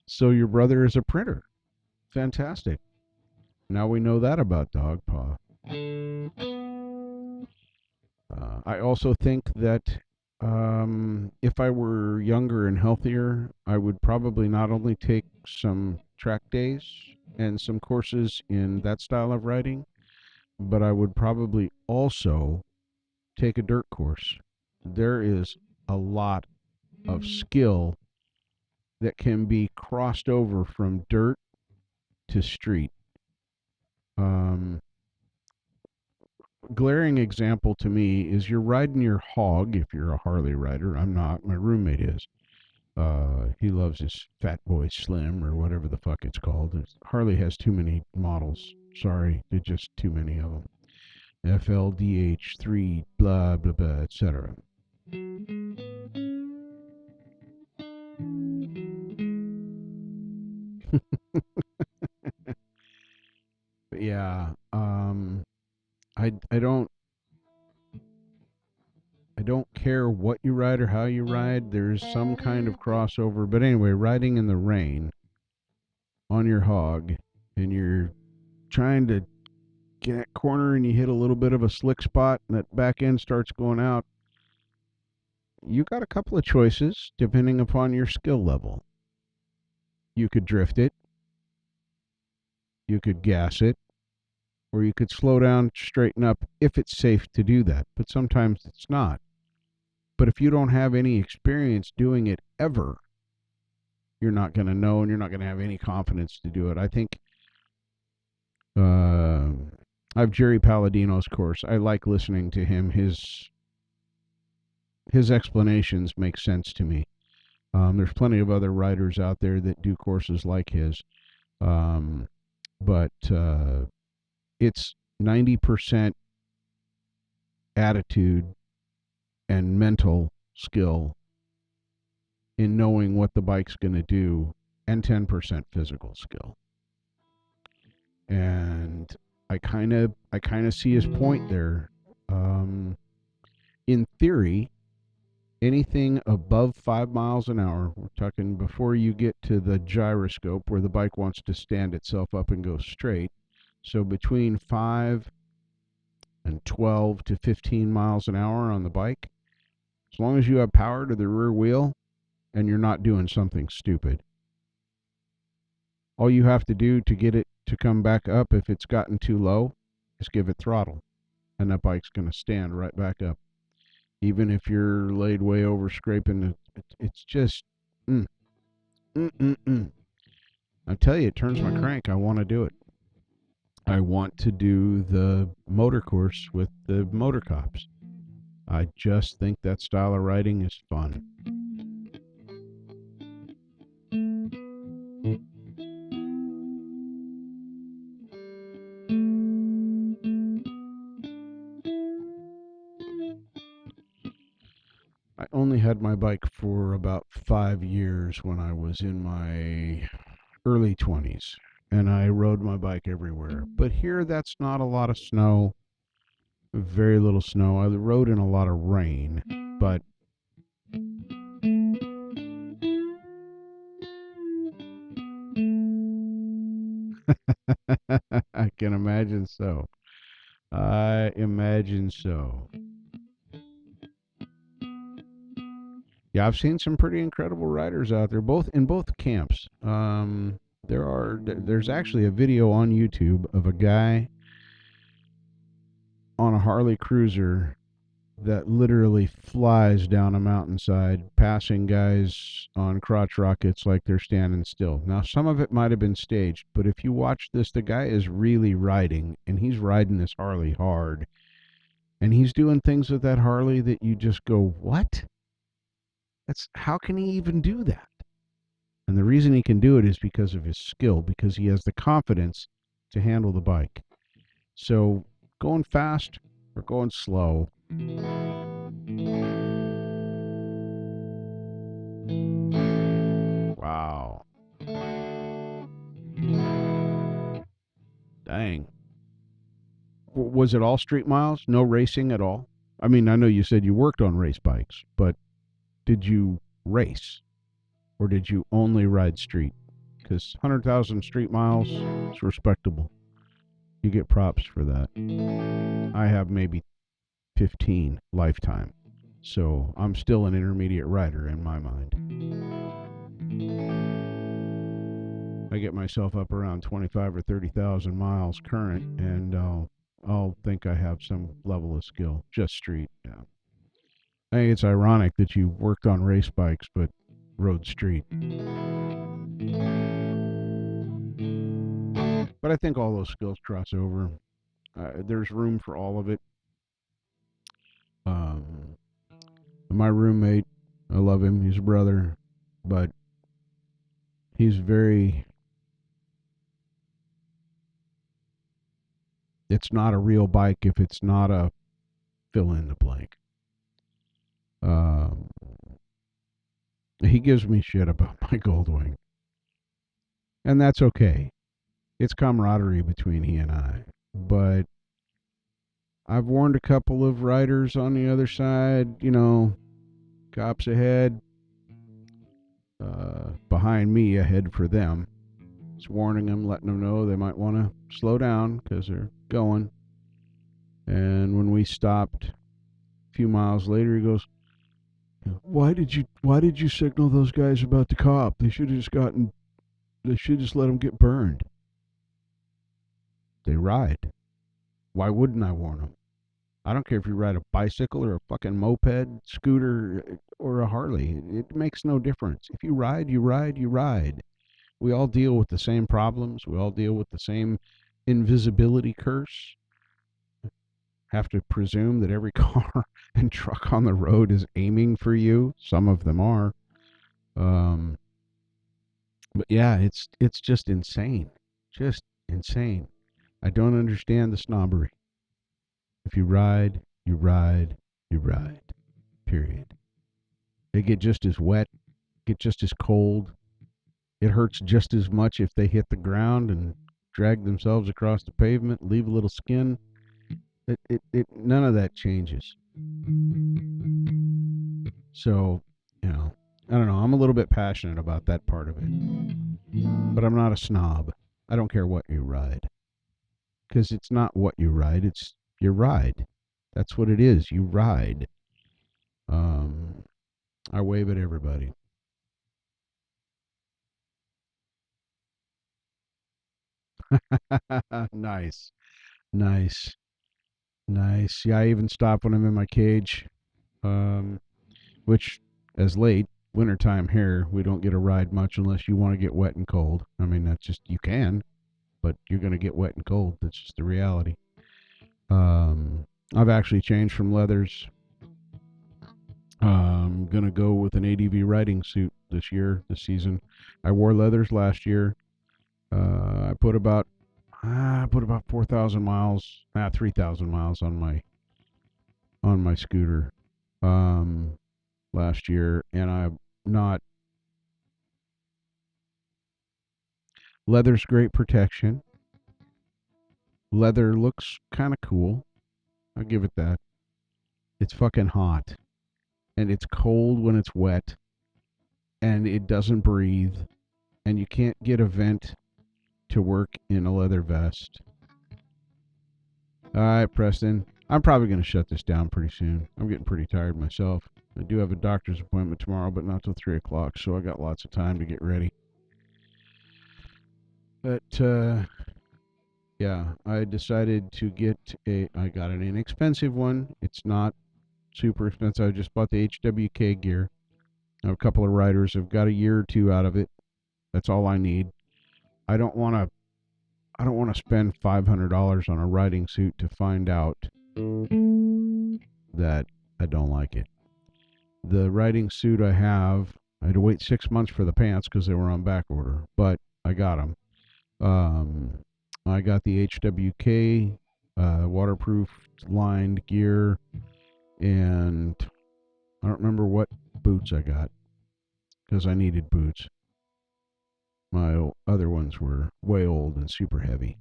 So your brother is a printer. Fantastic. Now we know that about Dog Paw. I also think that if I were younger and healthier, I would probably not only take some track days and some courses in that style of riding, but I would probably also take a dirt course. There is a lot of skill that can be crossed over from dirt to street. Um, Glaring example to me is you're riding your hog if you're a Harley rider. I'm not. My roommate is. He loves his Fat Boy Slim or whatever the fuck it's called. Harley has too many models. Sorry, there's just too many of them. FLDH3, blah, blah, blah, etc. But yeah, I don't care what you ride or how you ride. There's some kind of crossover. But anyway, riding in the rain on your hog and you're trying to get that corner and you hit a little bit of a slick spot and that back end starts going out, you got a couple of choices depending upon your skill level. You could drift it, you could gas it, or you could slow down, straighten up if it's safe to do that. But sometimes it's not. But if you don't have any experience doing it ever, you're not going to know and you're not going to have any confidence to do it. I think I have Jerry Palladino's course. I like listening to him. His explanations make sense to me. There's plenty of other writers out there that do courses like his. But it's 90% attitude and mental skill in knowing what the bike's going to do, and 10% physical skill. And I kind of see his point there. In theory, anything above 5 miles an hour, we're talking before you get to the gyroscope where the bike wants to stand itself up and go straight. So between 5 and 12 to 15 miles an hour on the bike, as long as you have power to the rear wheel and you're not doing something stupid. All you have to do to get it to come back up if it's gotten too low is give it throttle, and that bike's going to stand right back up. Even if you're laid way over scraping, it's just, I tell you, it turns my crank. I want to do it. I want to do the motor course with the motor cops. I just think that style of riding is fun. I only had my bike for about 5 years when I was in my early 20s, and I rode my bike everywhere. But here, that's not a lot of snow, very little snow. I rode in a lot of rain, but I can imagine so. I imagine so. Yeah, I've seen some pretty incredible riders out there, both in both camps. There's actually a video on YouTube of a guy on a Harley Cruiser that literally flies down a mountainside, passing guys on crotch rockets like they're standing still. Now, some of it might have been staged, but if you watch this, the guy is really riding, and he's riding this Harley hard. And he's doing things with that Harley that you just go, what? How can he even do that? And the reason he can do it is because of his skill, because he has the confidence to handle the bike. So going fast or going slow, wow. Dang. Was it all street miles? No racing at all? I mean, I know you said you worked on race bikes, but did you race? Or did you only ride street? Because 100,000 street miles is respectable. You get props for that. I have maybe 15 lifetime. So I'm still an intermediate rider in my mind. I get myself up around 25 or 30,000 miles current, and I'll think I have some level of skill. Just street, yeah. I think it's ironic that you worked on race bikes, but rode street. But I think all those skills cross over. There's room for all of it. My roommate, I love him. He's a brother, but he's very... It's not a real bike if it's not a fill in the blank. He gives me shit about my Goldwing. And that's okay. It's camaraderie between he and I. But I've warned a couple of riders on the other side, cops ahead, behind me, ahead for them. It's warning them, letting them know they might want to slow down because they're going. And when we stopped a few miles later, he goes, why did you signal those guys about the cop? They should have just let them get burned. They ride. Why wouldn't I warn them? I don't care if you ride a bicycle or a fucking moped, scooter, or a Harley. It makes no difference. If you ride, you ride, you ride. We all deal with the same problems. We all deal with the same invisibility curse. Have to presume that every car and truck on the road is aiming for you. Some of them are. But yeah, it's just insane. Just insane. I don't understand the snobbery. If you ride, you ride, you ride. Period. They get just as wet, get just as cold. It hurts just as much if they hit the ground and drag themselves across the pavement, leave a little skin. None of that changes. So, I don't know. I'm a little bit passionate about that part of it. But I'm not a snob. I don't care what you ride. Because it's not what you ride, it's your ride. That's what it is. You ride. I wave at everybody. Nice. Nice. Nice. Yeah, I even stop when I'm in my cage. Which, as late, wintertime here, we don't get a ride much unless you want to get wet and cold. I mean, that's just, you can, but you're going to get wet and cold. That's just the reality. I've actually changed from leathers. I'm going to go with an ADV riding suit this season. I wore leathers last year. I put about 4,000 miles, 3,000 miles on my scooter last year, and I'm not. Leather's great protection. Leather looks kind of cool. I'll give it that. It's fucking hot, and it's cold when it's wet, and it doesn't breathe, and you can't get a vent to work in a leather vest. All right, Preston. I'm probably going to shut this down pretty soon. I'm getting pretty tired myself. I do have a doctor's appointment tomorrow, but not till 3 o'clock, so I got lots of time to get ready. But, yeah, I decided to I got an inexpensive one. It's not super expensive. I just bought the HWK gear. I have a couple of riders. I've got a year or two out of it. That's all I need. I don't want to spend $500 on a riding suit to find out that I don't like it. The riding suit I had to wait 6 months for the pants because they were on back order, but I got them. I got the HWK waterproof lined gear, and I don't remember what boots I got because I needed boots. My other ones were way old and super heavy.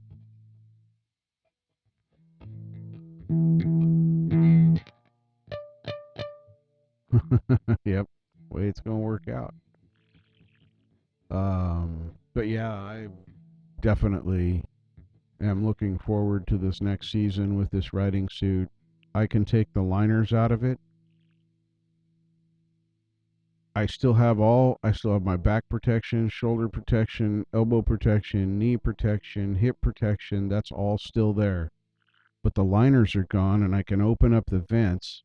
Yep, way it's gonna work out. But yeah, I definitely am looking forward to this next season with this riding suit. I can take the liners out of it. I still have my back protection, shoulder protection, elbow protection, knee protection, hip protection. That's all still there. But the liners are gone, and I can open up the vents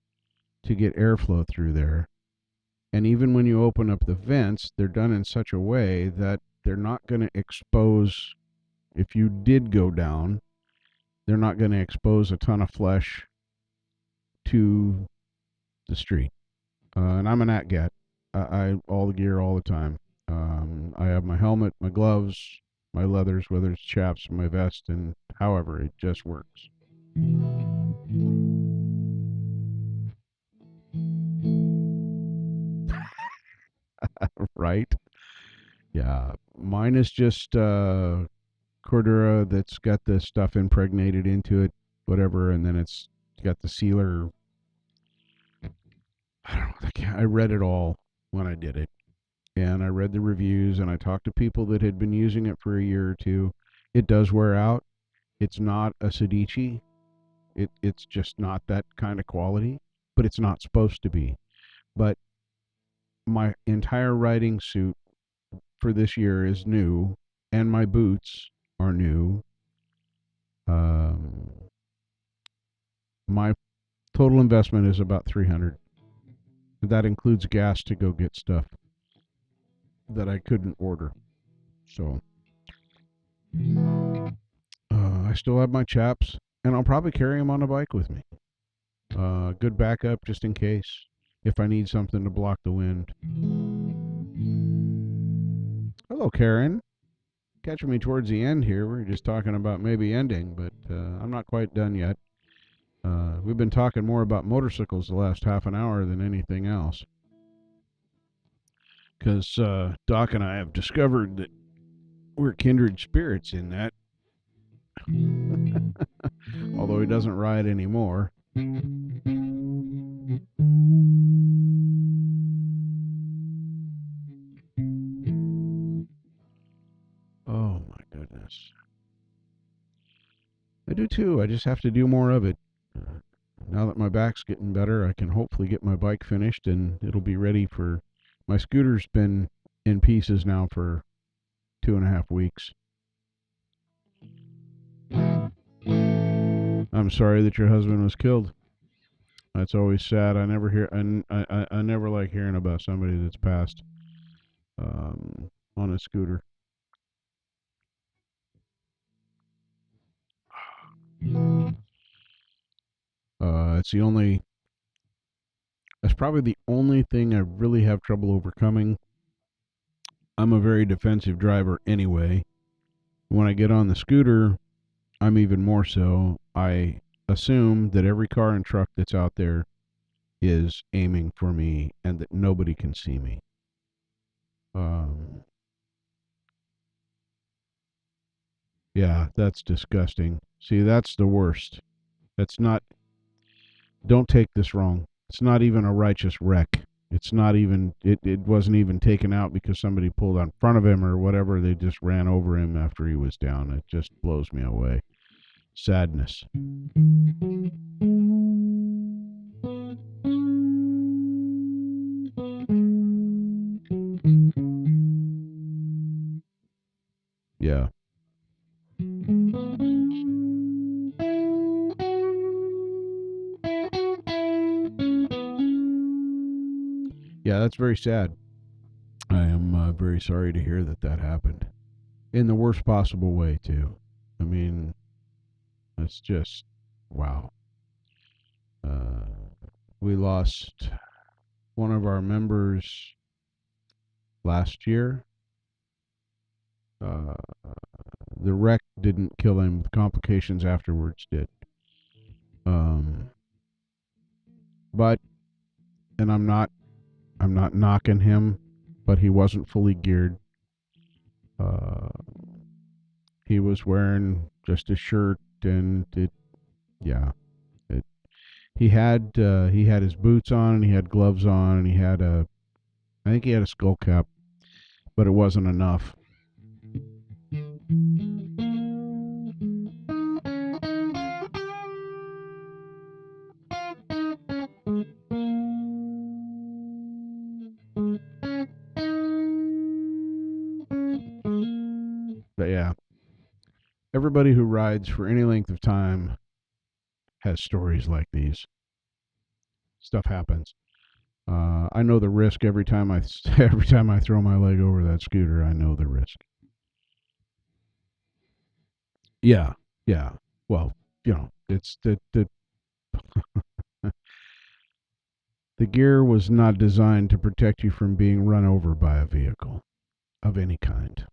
to get airflow through there. And even when you open up the vents, they're done in such a way that they're not going to expose, if you did go down, they're not going to expose a ton of flesh to the street. And I'm an ATGAT. I all the gear all the time. I have my helmet, my gloves, my leathers, whether it's chaps, my vest, and however, it just works. Right? Yeah. Mine is just Cordura that's got the stuff impregnated into it, whatever, and then it's got the sealer. I don't know. I read it all when I did it. and I read the reviews, and I talked to people that had been using it for a year or two. It does wear out. It's not a Sedici. It's just not that kind of quality, but it's not supposed to be. But my entire riding suit for this year is new, and my boots are new. Um, my total investment is about 300. That includes gas to go get stuff that I couldn't order. So I still have my chaps, and I'll probably carry them on a bike with me. Good backup just in case if I need something to block the wind. Hello, Karen. Catching me towards the end here. We are just talking about maybe ending, but I'm not quite done yet. We've been talking more about motorcycles the last half an hour than anything else. Because Doc and I have discovered that we're kindred spirits in that. Although he doesn't ride anymore. Oh my goodness. I do too. I just have to do more of it. Now that my back's getting better, I can hopefully get my bike finished and it'll be ready for. My scooter's been in pieces now for 2.5 weeks. I'm sorry that your husband was killed. That's always sad. I never hear. I never like hearing about somebody that's passed on a scooter. It's the only. That's probably the only thing I really have trouble overcoming. I'm a very defensive driver anyway. When I get on the scooter, I'm even more so. I assume that every car and truck that's out there is aiming for me and that nobody can see me. Um, yeah, that's disgusting. See, that's the worst. That's not, don't take this wrong. It's not even a righteous wreck. It's not even, it wasn't even taken out because somebody pulled out in front of him or whatever. They just ran over him after he was down. It just blows me away. Sadness. Yeah. Yeah, that's very sad. I am very sorry to hear that that happened. In the worst possible way, too. I mean, it's just, wow. Uh, we lost one of our members last year. Uh, the wreck didn't kill him, the complications afterwards did. Um, but, and I'm not knocking him, but he wasn't fully geared. Uh, he was wearing just a shirt, and yeah, it, he had his boots on, and he had gloves on, and I think he had a skull cap, but it wasn't enough. But yeah, everybody who rides for any length of time has stories like these. Stuff happens. I know the risk every time I every time I throw my leg over that scooter. I know the risk. Yeah, yeah. Well, it's the gear was not designed to protect you from being run over by a vehicle of any kind,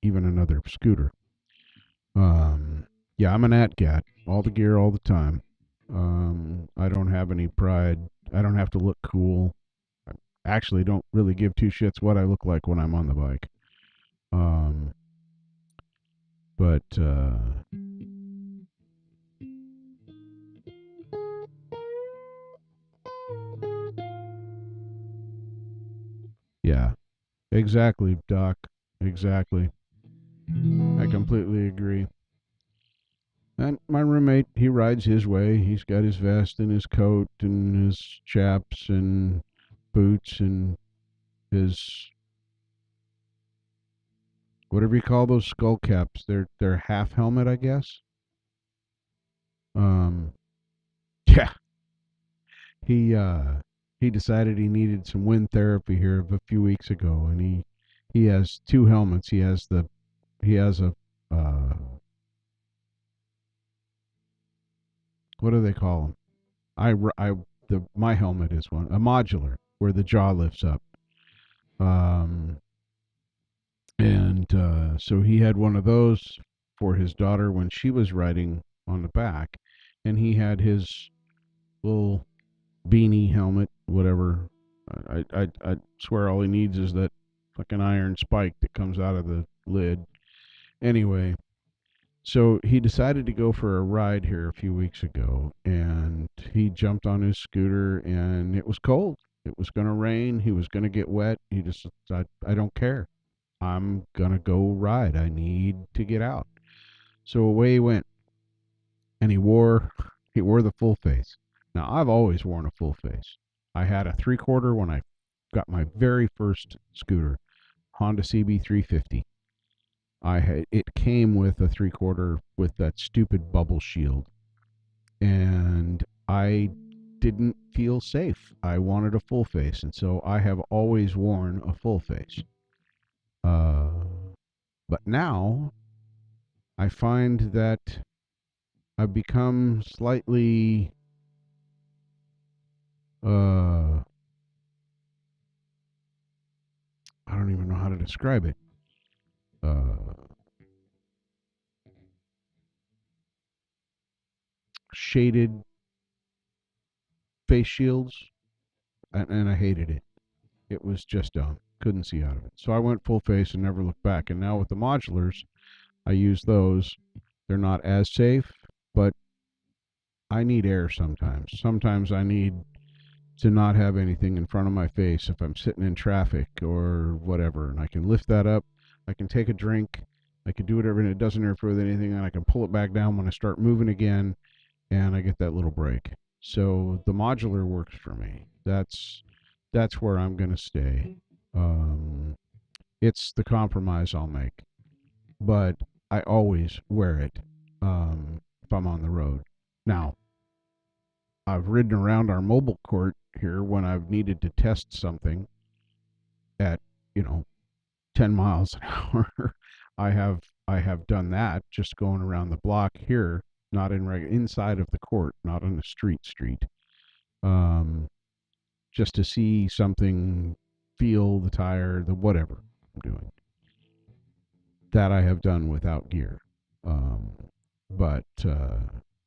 even another scooter. Yeah, I'm an ATGAT. All the gear, all the time. I don't have any pride. I don't have to look cool. I actually don't really give two shits what I look like when I'm on the bike. Um, but yeah, Exactly, Doc. Exactly. I completely agree. And my roommate, he rides his way. He's got his vest and his coat and his chaps and boots and his whatever you call those skull caps. They're half helmet, I guess. Um, yeah, he uh, he decided he needed some wind therapy here a few weeks ago, and he has two helmets. He has a uh, what do they call them? I the my helmet is one a modular where the jaw lifts up. Um, and so he had one of those for his daughter when she was riding on the back, and he had his little beanie helmet, whatever. I swear all he needs is that fucking iron spike that comes out of the lid. Anyway, so he decided to go for a ride here a few weeks ago, and he jumped on his scooter, and it was cold. It was going to rain. He was going to get wet. He just, I don't care. I'm going to go ride. I need to get out. So away he went, and he wore the full face. Now I've always worn a full face. I had a 3/4 when I got my very first scooter, Honda CB350. I had it came with a 3/4 with that stupid bubble shield, and I didn't feel safe. I wanted a full face, and so I have always worn a full face. Uh, but now I find that I've become slightly uh, I don't even know how to describe it. Uh, Shaded face shields, and I hated it. It was just dumb. Couldn't see out of it. So I went full face and never looked back. And now with the modulars, I use those. They're not as safe, but I need air sometimes. Sometimes I need to not have anything in front of my face if I'm sitting in traffic or whatever. And I can lift that up. I can take a drink. I can do whatever, and it doesn't interfere with anything. And I can pull it back down when I start moving again, and I get that little break. So the modular works for me. That's where I'm going to stay. Um, it's the compromise I'll make, but I always wear it if I'm on the road. Now, I've ridden around our mobile court here when I've needed to test something at, you know, 10 miles an hour. I have I have done that just going around the block here, not inside of the court, not on the street. Um, just to see something, feel the tire, the whatever I'm doing. That I have done without gear. Um, but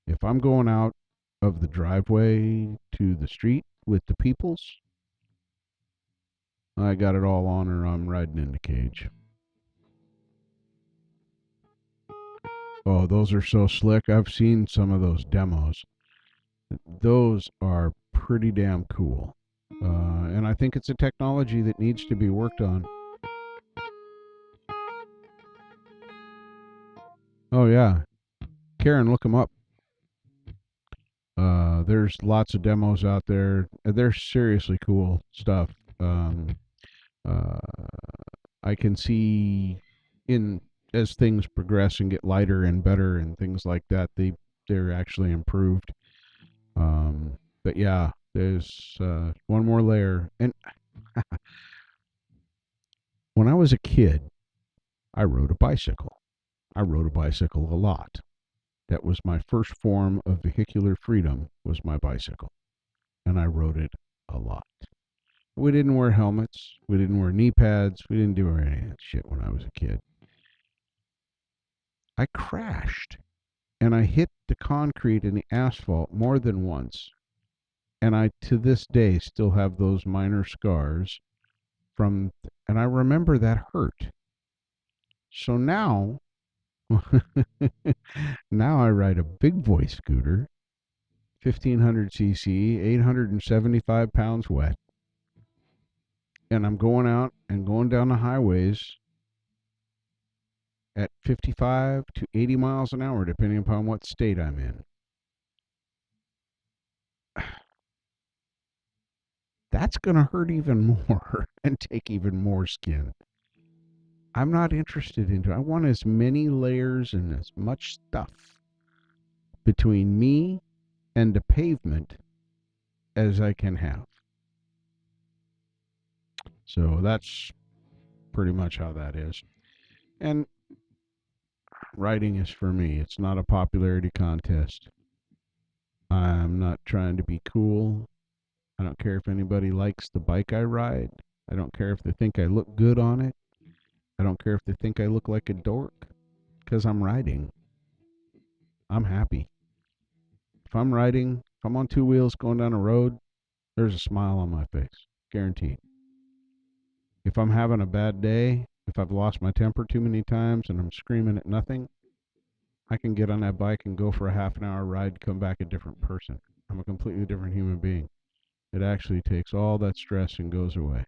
if I'm going out of the driveway to the street with the peoples, I got it all on or I'm riding in the cage. Oh, those are so slick. I've seen some of those demos. Those are pretty damn cool. And I think it's a technology that needs to be worked on. Oh, yeah. Karen, look them up. There's lots of demos out there. They're seriously cool stuff. Uh, I can see in as things progress and get lighter and better and things like that, they're actually improved. But yeah, there's one more layer. And when I was a kid, I rode a bicycle. I rode a bicycle a lot. That was my first form of vehicular freedom was my bicycle, and I rode it a lot. We didn't wear helmets. We didn't wear knee pads. We didn't do any of that shit when I was a kid. I crashed and I hit the concrete and the asphalt more than once. And I, to this day, still have those minor scars from, and I remember that hurt. So now, now I ride a big boy scooter, 1500 cc, 875 pounds wet. and I'm going out and going down the highways at 55 to 80 miles an hour, depending upon what state I'm in. That's going to hurt even more and take even more skin. I'm not interested in it. I want as many layers and as much stuff between me and the pavement as I can have. So that's pretty much how that is. And writing is for me. It's not a popularity contest. I'm not trying to be cool. I don't care if anybody likes the bike I ride. I don't care if they think I look good on it. I don't care if they think I look like a dork. Because I'm riding. I'm happy. If I'm riding, if I'm on two wheels going down a road, there's a smile on my face. Guaranteed. If I'm having a bad day, if I've lost my temper too many times and I'm screaming at nothing, I can get on that bike and go for a half an hour ride, come back a different person. I'm a completely different human being. It actually takes all that stress and goes away.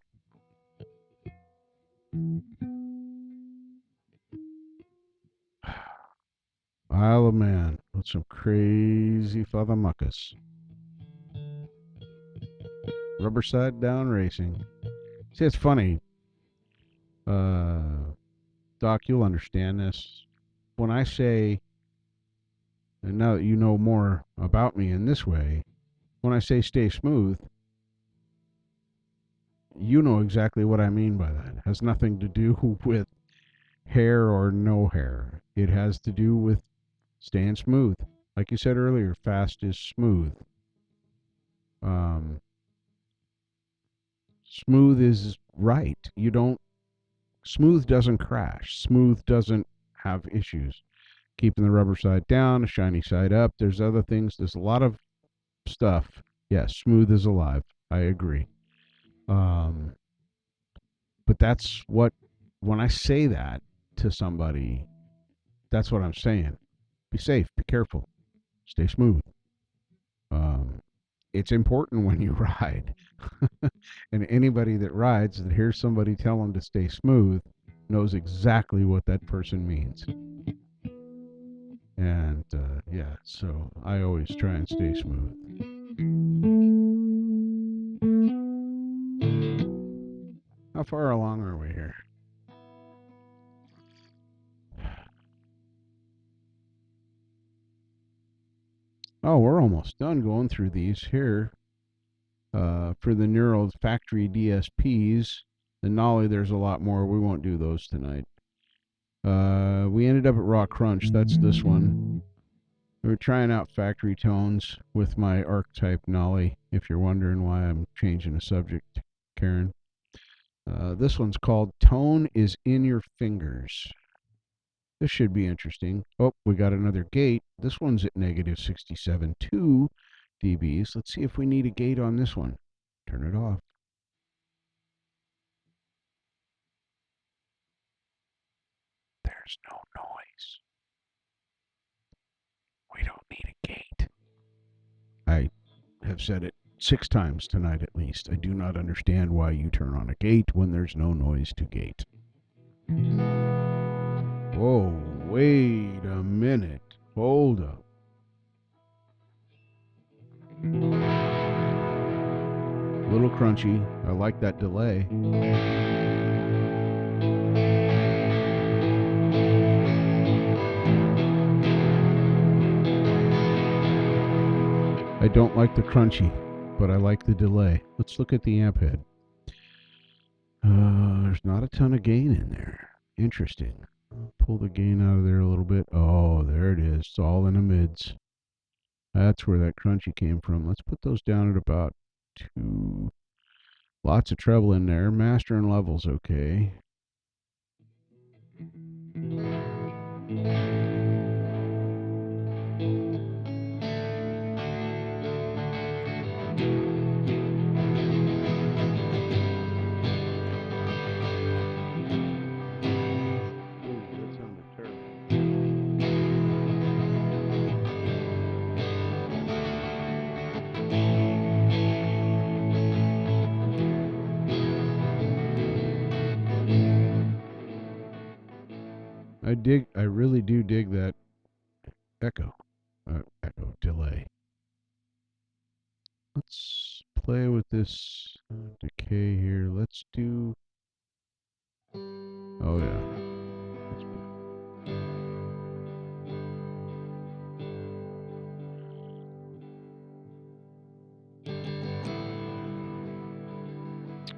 Isle of Man with some crazy father muckus. Rubber side down racing. See, it's funny. Doc, you'll understand this. When I say, and now that you know more about me in this way, when I say stay smooth, you know exactly what I mean by that. It has nothing to do with hair or no hair. It has to do with staying smooth. Like you said earlier, fast is smooth. Um, Smooth is right. Smooth doesn't crash. Smooth doesn't have issues. Keeping the rubber side down, a shiny side up. There's other things. There's a lot of stuff. Yes, smooth is alive. I agree. Um, but that's what, when I say that to somebody, that's what I'm saying. Be safe, be careful, stay smooth. Um, it's important when you ride. And anybody that rides that hears somebody tell them to stay smooth knows exactly what that person means. And yeah, so I always try and stay smooth. How far along are we here? Oh, we're almost done going through these here. For the Neural Factory DSPs, and Nolly, there's a lot more. We won't do those tonight. We ended up at Raw Crunch. That's this one. We were trying out factory tones with my archetype Nolly, if you're wondering why I'm changing the subject, Karen. This one's called Tone is in Your Fingers. This should be interesting. Oh, we got another gate. This one's at negative 67.2 dBs. Let's see if we need a gate on this one. Turn it off. There's no noise. We don't need a gate. I have said it 6 times tonight at least. I do not understand why you turn on a gate when there's no noise to gate. Whoa, wait a minute. Hold up. A little crunchy. I like that delay. I don't like the crunchy, but I like the delay. Let's look at the amp head. There's not a ton of gain in there. Interesting. I'll pull the gain out of there a little bit. Oh, there it is. It's all in the mids. That's where that crunchy came from. Let's put those down at about 2. Lots of treble in there. Master and level's okay. I really do dig that echo, echo delay. Let's play with this decay here. Let's do. Oh yeah.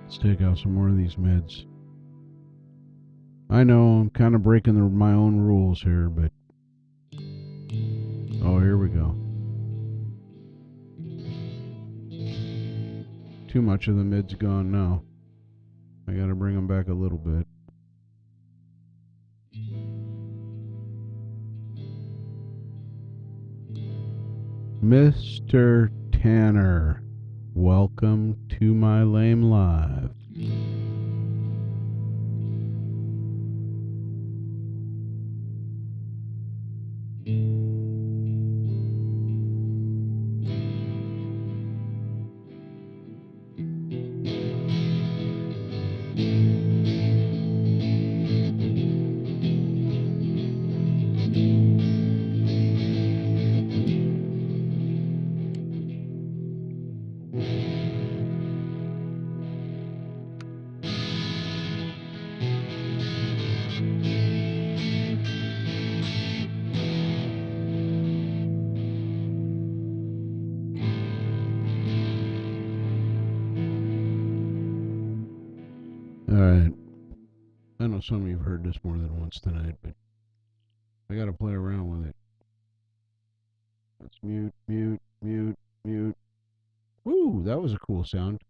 Let's take out some more of these mids. I know I'm kind of breaking my own rules here, but oh, here we go. Too much of the mid's gone now. I gotta bring them back a little bit. Mr. Tanner, welcome to my lame live. Alright. I know some of you have heard this more than once tonight, but I gotta play around with it. Let's mute, mute, mute, mute. Woo, that was a cool sound.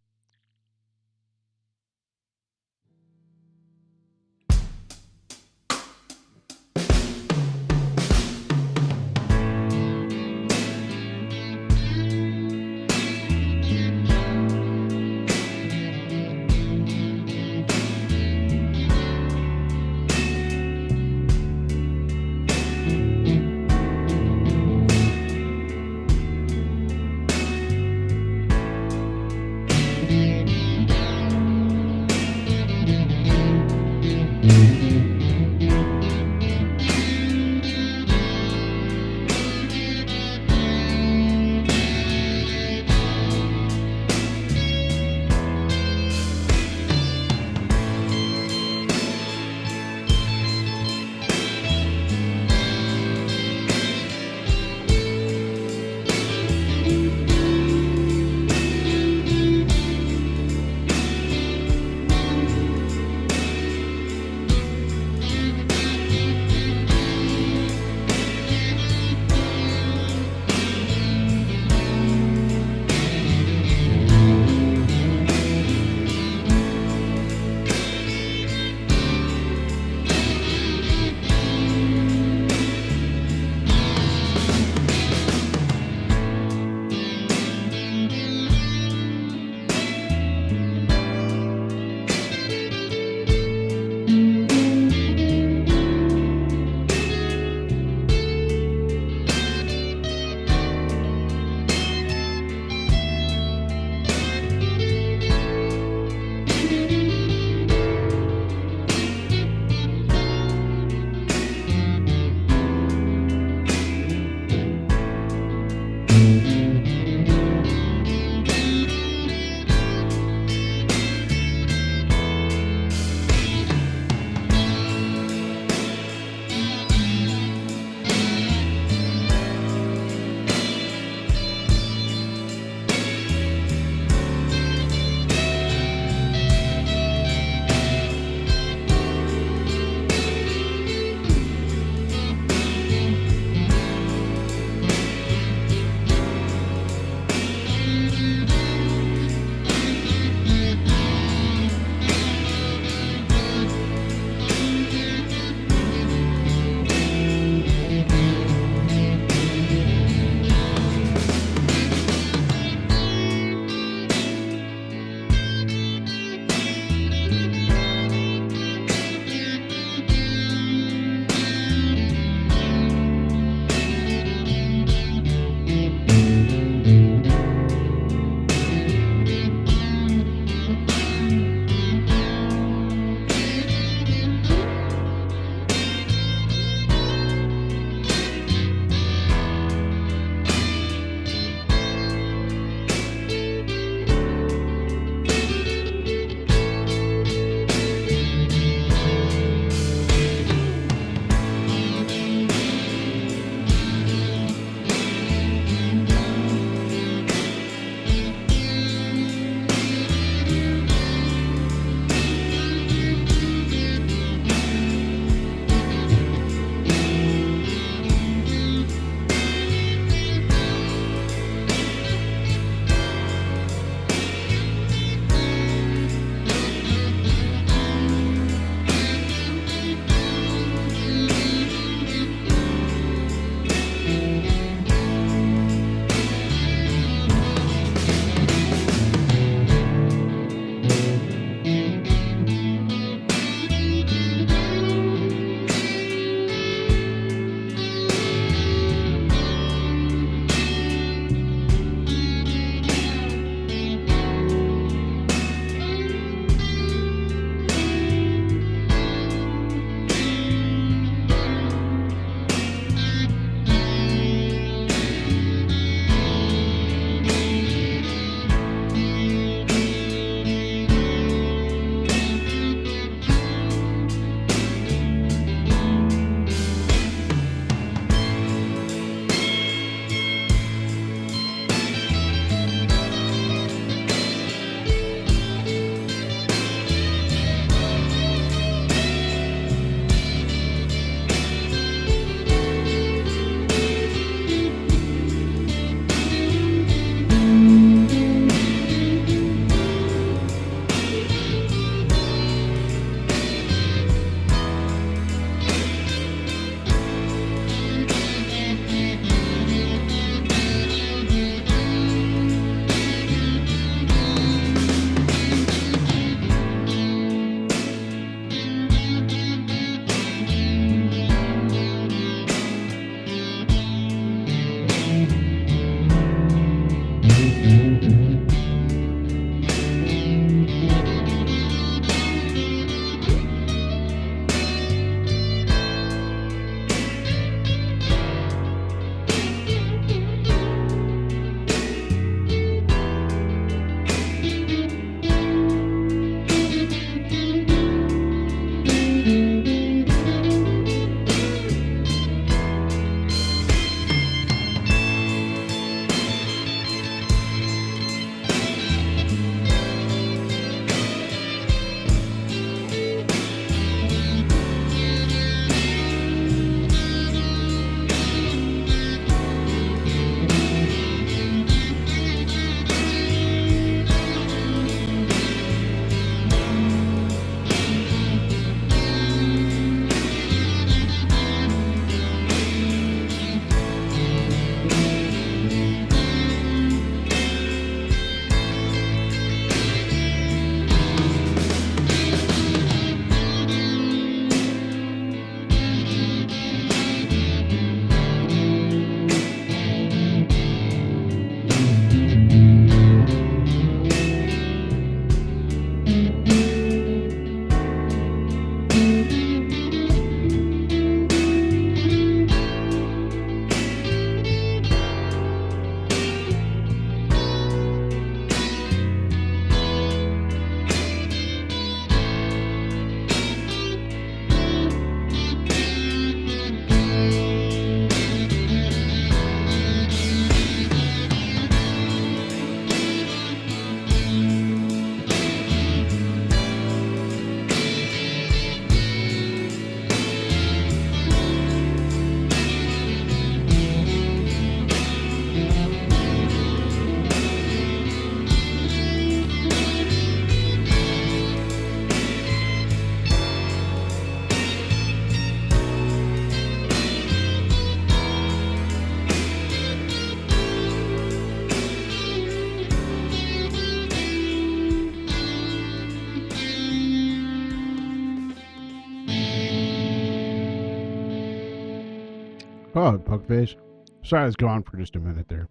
Oh, pug face. Sorry, I was gone for just a minute there.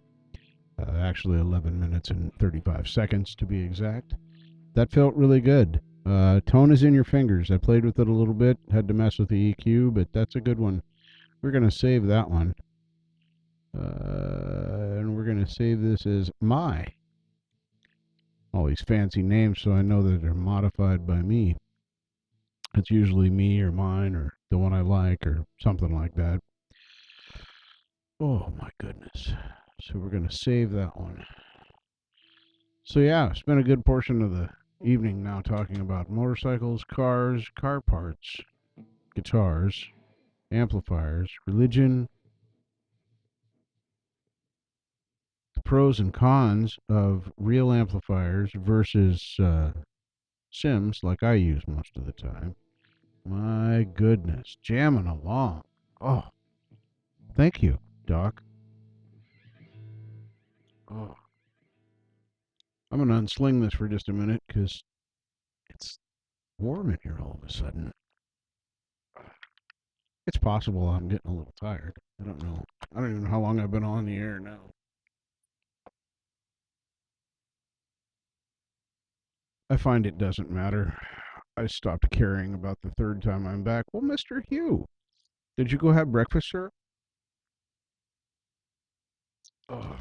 Actually, 11 minutes and 35 seconds to be exact. That felt really good. Tone is in your fingers. I played with it a little bit, had to mess with the EQ, but that's a good one. We're going to save that one. And we're going to save this as my. All these fancy names, so I know that they're modified by me. It's usually me or mine or the one I like or something like that. Oh my goodness. So we're going to save that one. So yeah, spent a good portion of the evening now talking about motorcycles, cars, car parts, guitars, amplifiers, religion, the pros and cons of real amplifiers versus Sims like I use most of the time. My goodness, jamming along. Oh, thank you, Doc. Oh, I'm going to unsling this for just a minute because it's warm in here all of a sudden. It's possible I'm getting a little tired. I don't know. I don't even know how long I've been on the air now. I find it doesn't matter. I stopped caring about the third time I'm back. Well, Mr. Hugh, did you go have breakfast, sir? Oh,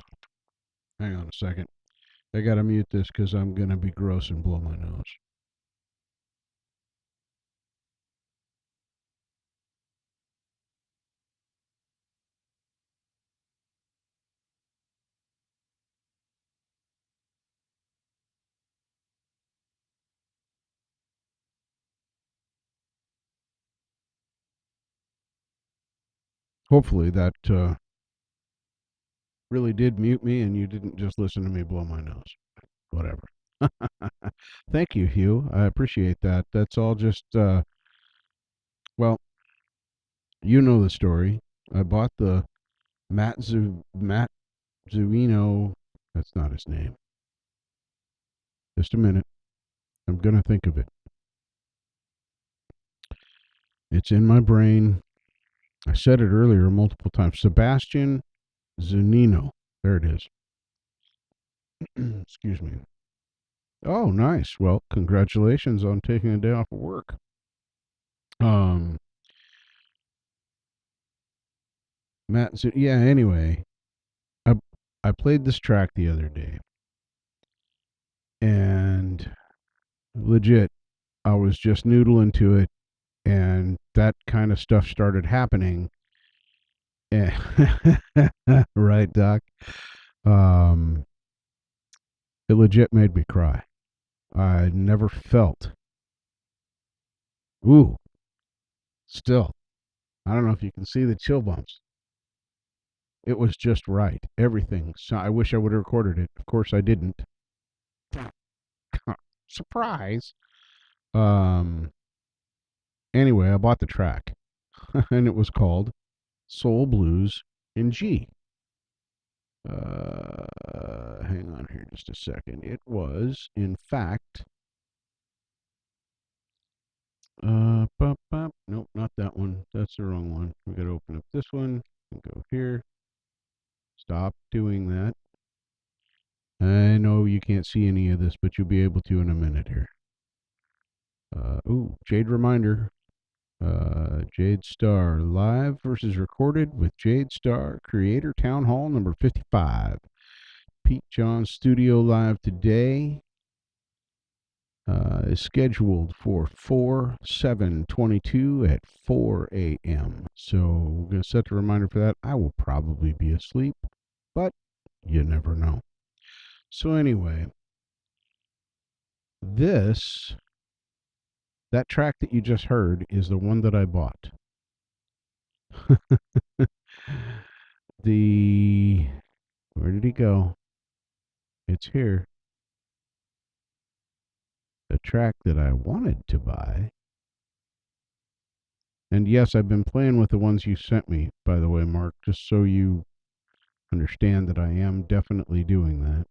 hang on a second. I gotta mute this because I'm gonna be gross and blow my nose. Hopefully that really did mute me and you didn't just listen to me blow my nose. Whatever. Thank you, Hugh. I appreciate that. That's all just, well, you know the story. I bought the Matt Zuino. That's not his name. Just a minute. I'm going to think of it. It's in my brain. I said it earlier multiple times. Sebastian Zunino. There it is. Excuse me. Oh, nice. Well, congratulations on taking a day off of work. Um, Matt, so yeah, anyway, I I played this track the other day and legit I was just noodling to it and that kind of stuff started happening. And right, Doc. Um, it legit made me cry. I never felt. Ooh, still. I don't know if you can see the chill bumps. It was just right. Everything. So I wish I would have recorded it. Of course I didn't. Surprise. Um anyway, I bought the track and it was called Soul Blues in G. Hang on here just a second. It was in fact nope, not that one. That's the wrong one. We got to open up this one and go here. Stop doing that. I know you can't see any of this, but you'll be able to in a minute here. Jade reminder. Jade Star live versus recorded with Jade Star Creator Town Hall number 55. Pete John Studio live today is scheduled for 4/7/22 at 4 a.m. So we're going to set the reminder for that. I will probably be asleep, but you never know. So anyway, that track that you just heard is the one that I bought. Where did he go? It's here. The track that I wanted to buy. And yes, I've been playing with the ones you sent me, by the way, Mark, just so you understand that I am definitely doing that.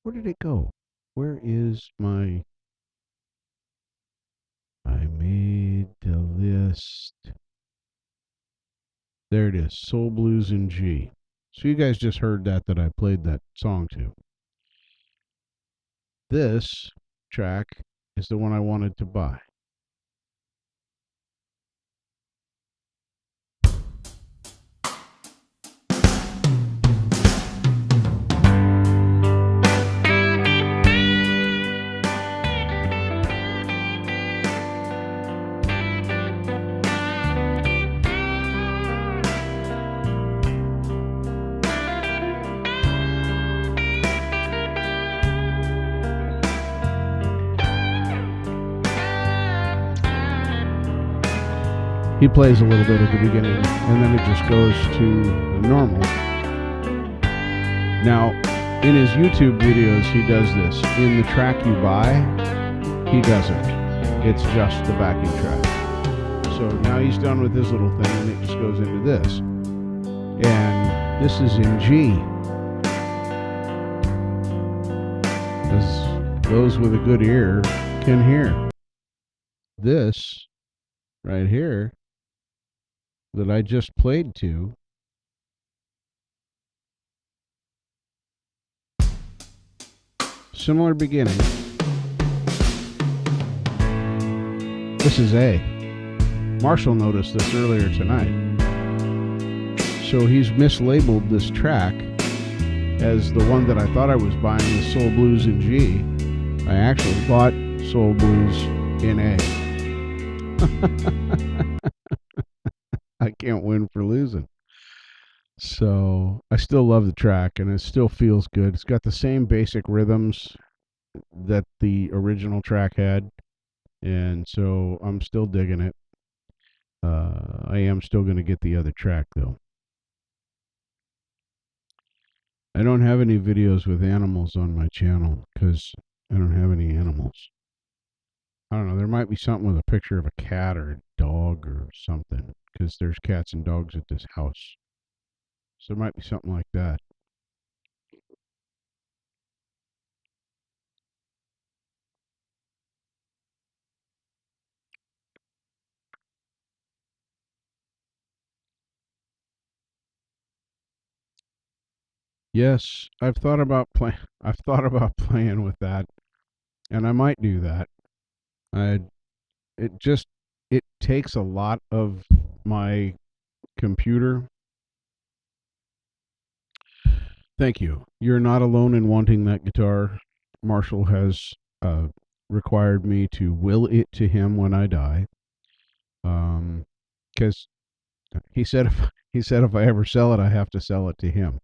Where did it go? Where is my... I made the list. There it is, Soul Blues in G. So you guys just heard that I played that song to. This track is the one I wanted to buy. He plays a little bit at the beginning, and then it just goes to normal. Now, in his YouTube videos, he does this. In the track you buy, he doesn't. It's just the backing track. So now he's done with his little thing, and it just goes into this. And this is in G. As those with a good ear can hear. This right here that I just played to similar beginning. This is A. Marshall noticed this earlier tonight. So he's mislabeled this track as the one that I thought I was buying, the Soul Blues in G. I actually bought Soul Blues in A. I can't win for losing. So I still love the track and it still feels good. It's got the same basic rhythms that the original track had. And so I'm still digging it. I am still going to get the other track though. I don't have any videos with animals on my channel because I don't have any animals. I don't know. There might be something with a picture of a cat or a dog or something because there's cats and dogs at this house. So there might be something like that. Yes, I've thought about play. I've thought about playing with that, and I might do that. I it just it takes a lot of my computer. Thank you. You're not alone in wanting that guitar. Marshall has uh, required me to will it to him when I die. Because he said if I ever sell it, I have to sell it to him.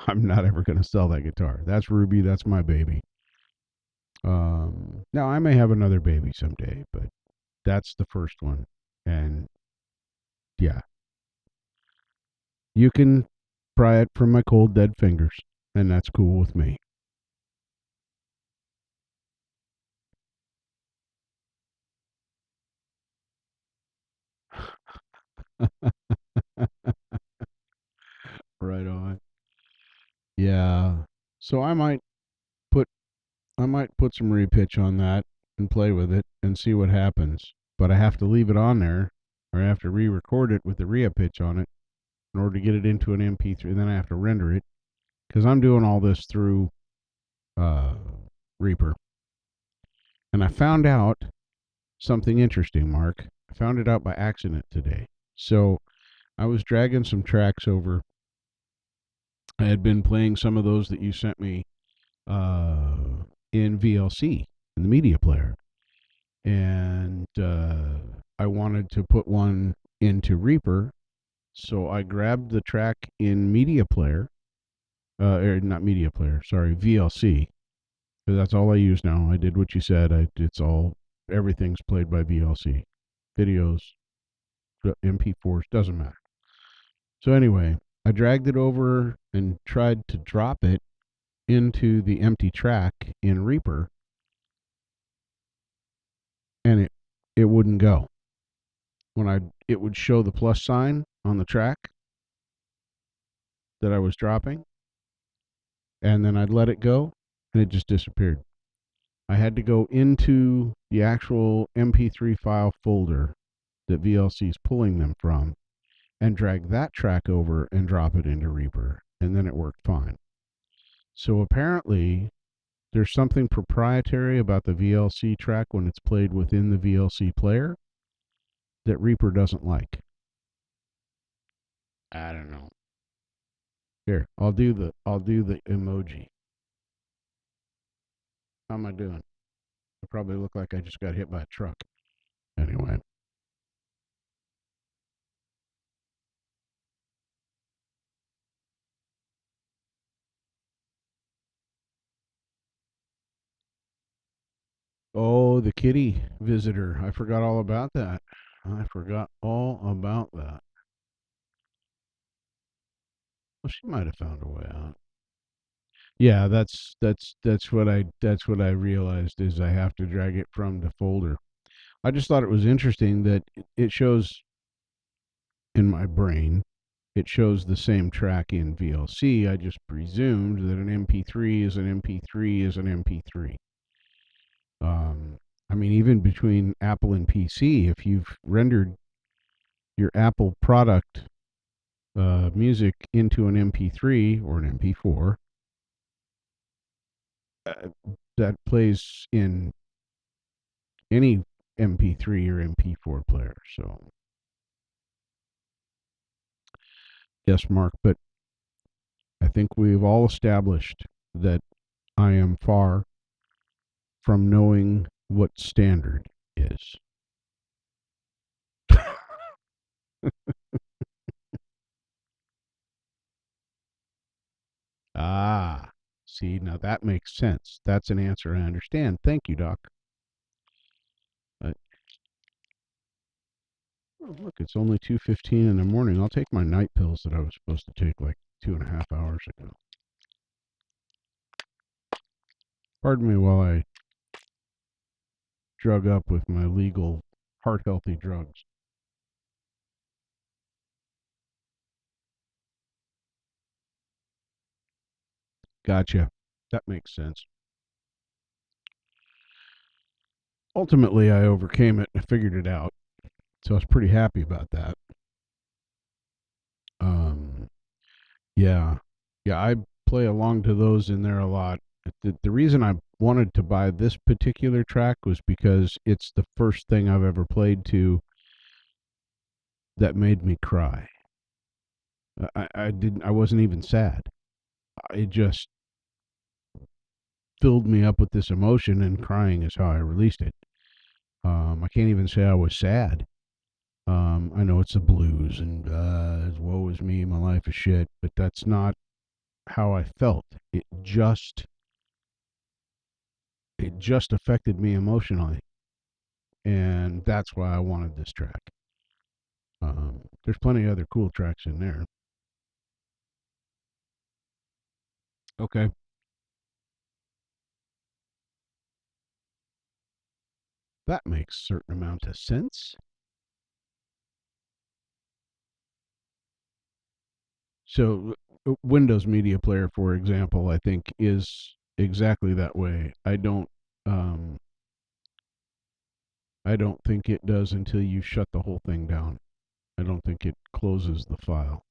I'm not ever going to sell that guitar. That's Ruby. That's my baby. Now I may have another baby someday, but that's the first one. And yeah, you can pry it from my cold dead fingers, and that's cool with me. Right on. Yeah. So put I might put some repitch on that and play with it and see what happens. But I have to leave it on there, or I have to re-record it with the pitch on it in order to get it into an MP3. And then I have to render it because I'm doing all this through uh, Reaper. And I found out something interesting, Mark. I found it out by accident today. So I was dragging some tracks over. I had been playing some of those that you sent me uh, in VLC in the media player, and I wanted to put one into Reaper, so I grabbed the track in media player, or not media player, sorry, VLC, because that's all I use now. I did what you said. Everything's played by VLC, videos, MP4s, doesn't matter. So anyway, I dragged it over and tried to drop it into the empty track in Reaper, and it wouldn't go. It would show the plus sign on the track that I was dropping, and then I'd let it go, and it just disappeared. I had to go into the actual MP3 file folder that VLC is pulling them from and drag that track over and drop it into Reaper, and then it worked fine. So apparently, there's something proprietary about the VLC track when it's played within the VLC player that Reaper doesn't like. I don't know. Here, I'll do the emoji. How am I doing? I probably look like I just got hit by a truck. Anyway. Oh, the kitty visitor. I forgot all about that. I forgot all about that. Well, she might have found a way out. Yeah, that's what I realized is I have to drag it from the folder. I just thought it was interesting that it shows in my brain, it shows the same track in VLC. I just presumed that an MP3 is an MP3 is an MP3. I mean, even between Apple and PC, if you've rendered your Apple product music into an MP3 or an MP4, uh, that plays in any MP3 or MP4 player. So, yes, Mark, but I think we've all established that I am far from knowing what standard is. Ah, see, now that makes sense. That's an answer I understand. Thank you, Doc. Uh, oh, look, it's only 2:15 in the morning. I'll take my night pills that I was supposed to take like 2.5 hours ago. Pardon me while I drug up with my legal heart healthy drugs. Gotcha. That makes sense. Ultimately, I overcame it and I figured it out. So I was pretty happy about that. Um, yeah. Yeah, play along to those in there a lot. The reason I wanted to buy this particular track was because it's the first thing I've ever played to that made me cry. I wasn't even sad. It just filled me up with this emotion, and crying is how I released it. I can't even say I was sad. I know it's the blues and woe is me, my life is shit, but that's not how I felt. It just affected me emotionally, and that's why I wanted this track. There's plenty of other cool tracks in there. Okay, that makes a certain amount of sense. So, Windows Media Player, for example, I think is exactly that way. Um, I don't think it does until you shut the whole thing down. I don't think it closes the file.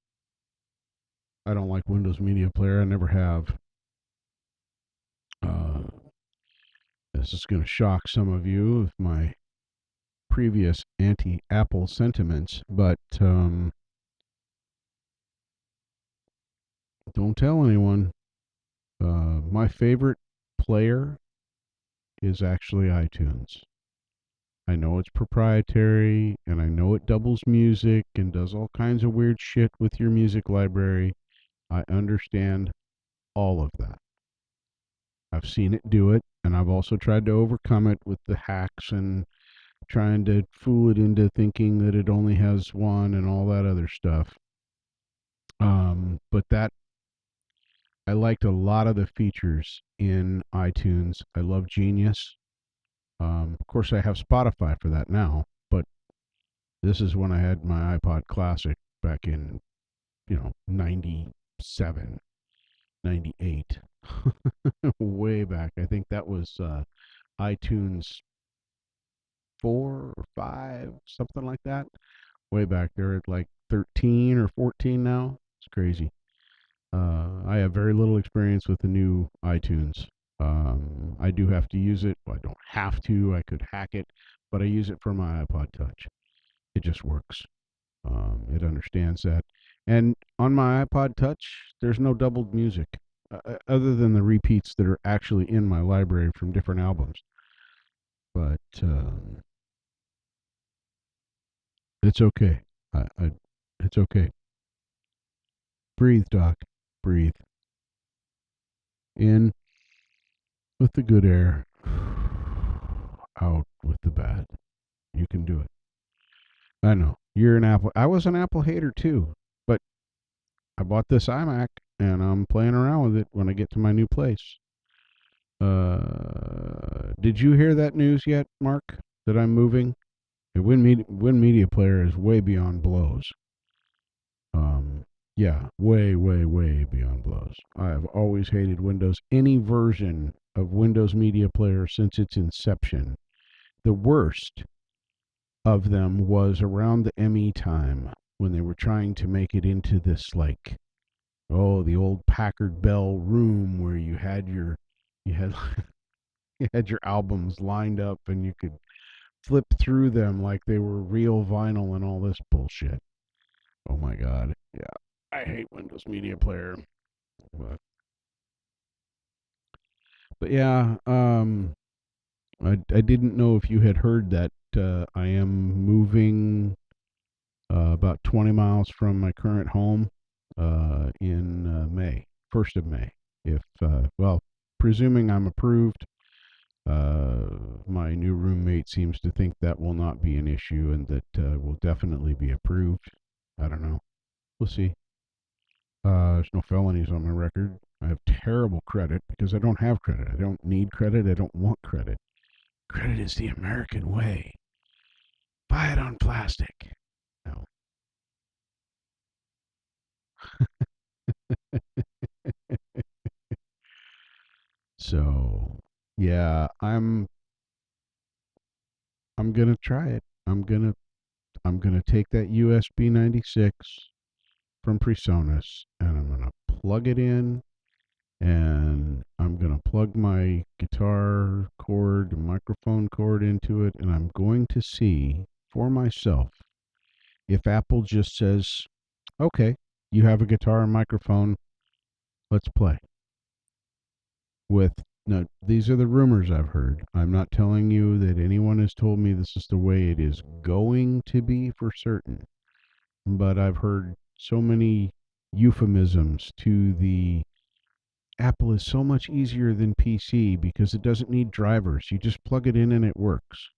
I don't like Windows Media Player. I never have. Uh, this is going to shock some of you with my previous anti-Apple sentiments, but don't tell anyone. My favorite player is actually iTunes. I know it's proprietary, and I know it doubles music and does all kinds of weird shit with your music library. I understand all of that. I've seen it do it, and I've also tried to overcome it with the hacks and trying to fool it into thinking that it only has one and all that other stuff. But that I liked a lot of the features in iTunes. I love Genius. Of course, I have Spotify for that now, but this is when I had my iPod Classic back in, 97, 98. Way back. I think that was iTunes 4 or 5, something like that. Way back there at like 13 or 14 now. It's crazy. I have very little experience with the new iTunes. I do have to use it. Well, I don't have to. I could hack it, but I use it for my iPod Touch. It just works. It understands that. And on my iPod Touch, there's no doubled music, other than the repeats that are actually in my library from different albums. But it's okay. It's okay. Breathe, Doc. Breathe. In with the good air, out with the bad. You can do it. I know. You're an Apple. I was an Apple hater too, but I bought this iMac and I'm playing around with it when I get to my new place. Did you hear that news yet, Mark? That I'm moving? The Win Media Player is way beyond blows. Yeah, way, way, way beyond blows. I have always hated Windows, any version of Windows Media Player since its inception. The worst of them was around the ME time when they were trying to make it into this like, oh, the old Packard Bell room where you had you had your albums lined up and you could flip through them like they were real vinyl and all this bullshit. Oh my god. Yeah. I hate Windows Media Player. But, but yeah, I didn't know if you had heard that I am moving about 20 miles from my current home in May, 1st of May. If, well, presuming I'm approved, my new roommate seems to think that will not be an issue and that will definitely be approved. I don't know. We'll see. There's no felonies on my record. I have terrible credit because I don't have credit. I don't need credit. I don't want credit. Credit is the American way. Buy it on plastic. No. So, yeah, I'm gonna try it. I'm gonna take that USB 96 from PreSonus and I'm gonna plug it in and I'm going to plug my guitar cord, microphone cord into it, and I'm going to see for myself if Apple just says, okay, you have a guitar and microphone, let's play. With now, these are the rumors I've heard. I'm not telling you that anyone has told me this is the way it is going to be for certain, but I've heard so many euphemisms to the Apple is so much easier than PC because it doesn't need drivers. You just plug it in and it works.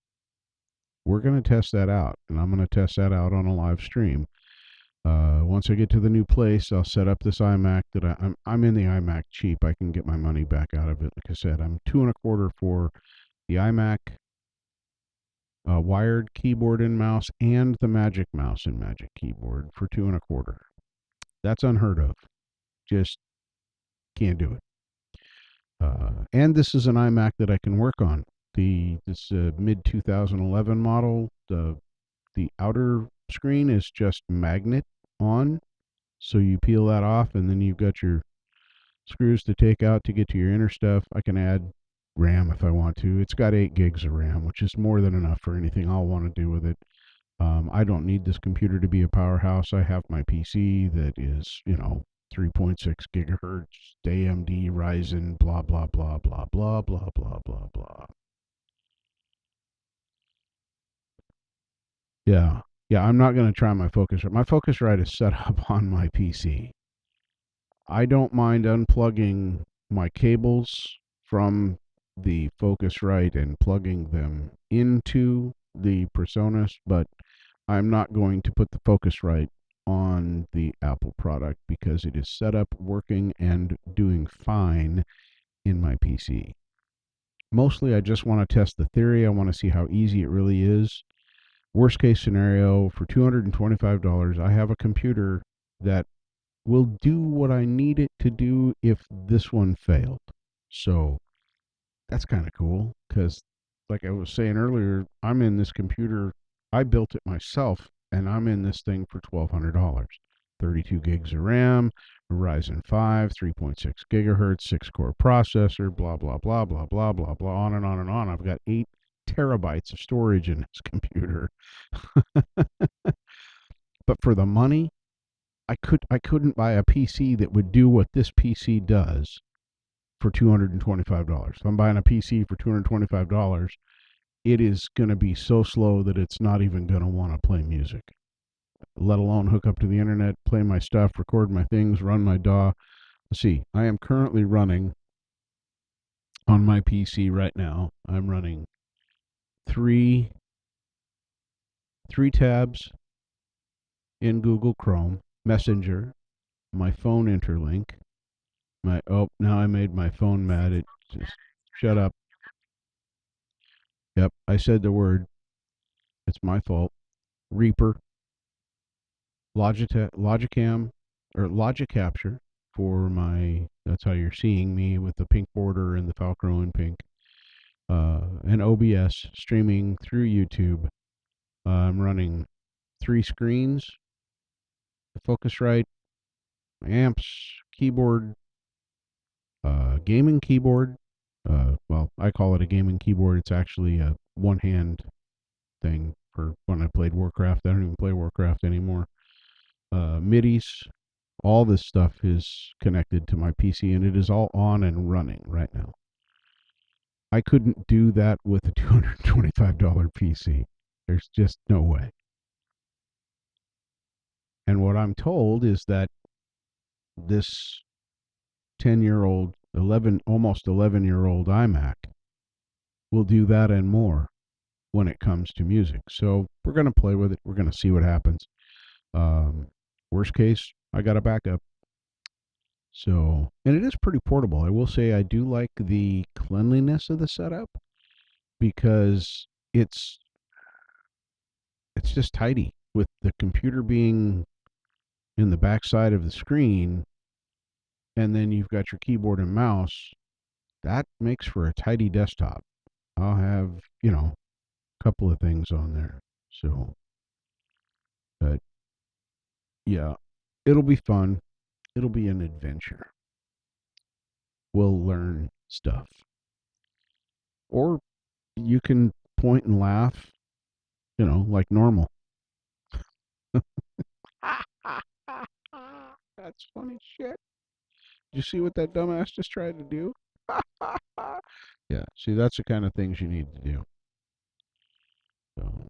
We're going to test that out, and I'm going to test that out on a live stream. Once I get to the new place, I'll set up this iMac that I'm in the iMac cheap. I can get my money back out of it. Like I said, I'm 2.25 for the iMac, wired keyboard and mouse, and the Magic Mouse and Magic Keyboard for 2.25. That's unheard of. Just can't do it. And this is an iMac that I can work on. This mid 2011 model. The outer screen is just magnet on, so you peel that off, and then you've got your screws to take out to get to your inner stuff. I can add RAM if I want to. It's got 8 gigs of RAM, which is more than enough for anything I'll want to do with it. I don't need this computer to be a powerhouse. I have my PC that is, 3.6 gigahertz, AMD, Ryzen, blah, blah, blah, blah, blah, blah, blah, blah, blah. Yeah. Yeah, I'm not going to try my Focusrite. My Focusrite is set up on my PC. I don't mind unplugging my cables from the Focusrite and plugging them into the PreSonus, but I'm not going to put the Focusrite on the Apple product because it is set up, working, and doing fine in my PC. Mostly, I just want to test the theory. I want to see how easy it really is. Worst case scenario, for $225, I have a computer that will do what I need it to do if this one failed. So that's kind of cool because, like I was saying earlier, I'm in this computer. I built it myself, and I'm in this thing for $1,200. 32 gigs of RAM, Ryzen 5, 3.6 gigahertz, 6-core processor, blah, blah, blah, blah, blah, blah, blah, on and on and on. I've got 8 terabytes of storage in this computer. But for the money, I couldn't buy a PC that would do what this PC does for $225. If I'm buying a PC for $225, it is going to be so slow that it's not even going to want to play music, let alone hook up to the internet, play my stuff, record my things, run my DAW. Let's see, I am currently running on my PC right now. I'm running three tabs in Google Chrome, Messenger, my phone interlink, now I made my phone mad. It just shut up. Yep, I said the word. It's my fault. Reaper, Logicam, or Logic Capture for my. That's how you're seeing me with the pink border and the Velcro in pink. And OBS streaming through YouTube. I'm running 3 screens, the Focusrite, amps, keyboard, gaming keyboard. Well, I call it a gaming keyboard. It's actually a one-hand thing for when I played Warcraft. I don't even play Warcraft anymore. MIDIs, all this stuff is connected to my PC, and it is all on and running right now. I couldn't do that with a $225 PC. There's just no way. And what I'm told is that this 10-year-old, almost 11-year-old iMac will do that and more when it comes to music. So we're going to play with it. We're going to see what happens. Worst case, I got a backup. So, and it is pretty portable. I will say I do like the cleanliness of the setup because it's just tidy with the computer being in the back side of the screen, and then you've got your keyboard and mouse. That makes for a tidy desktop. I'll have, a couple of things on there. So, but yeah, it'll be fun. It'll be an adventure. will learn stuff. Or you can point and laugh, like normal. That's funny shit. Did you see what that dumbass just tried to do? Yeah, see, that's the kind of things you need to do. So,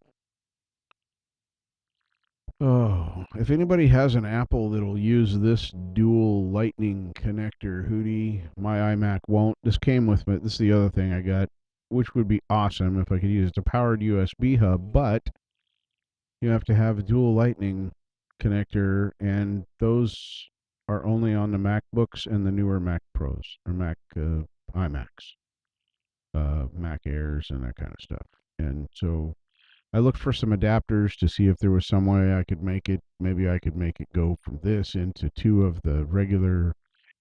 oh, if anybody has an Apple that'll use this dual lightning connector, Hootie, my iMac won't. This came with me. This is the other thing I got, which would be awesome if I could use it. It's a powered USB hub, but you have to have a dual lightning connector, and those are only on the MacBooks and the newer Mac Pros or Mac iMacs, Mac Airs, and that kind of stuff. And so I looked for some adapters to see if there was some way I could make it. Maybe I could make it go from this into two of the regular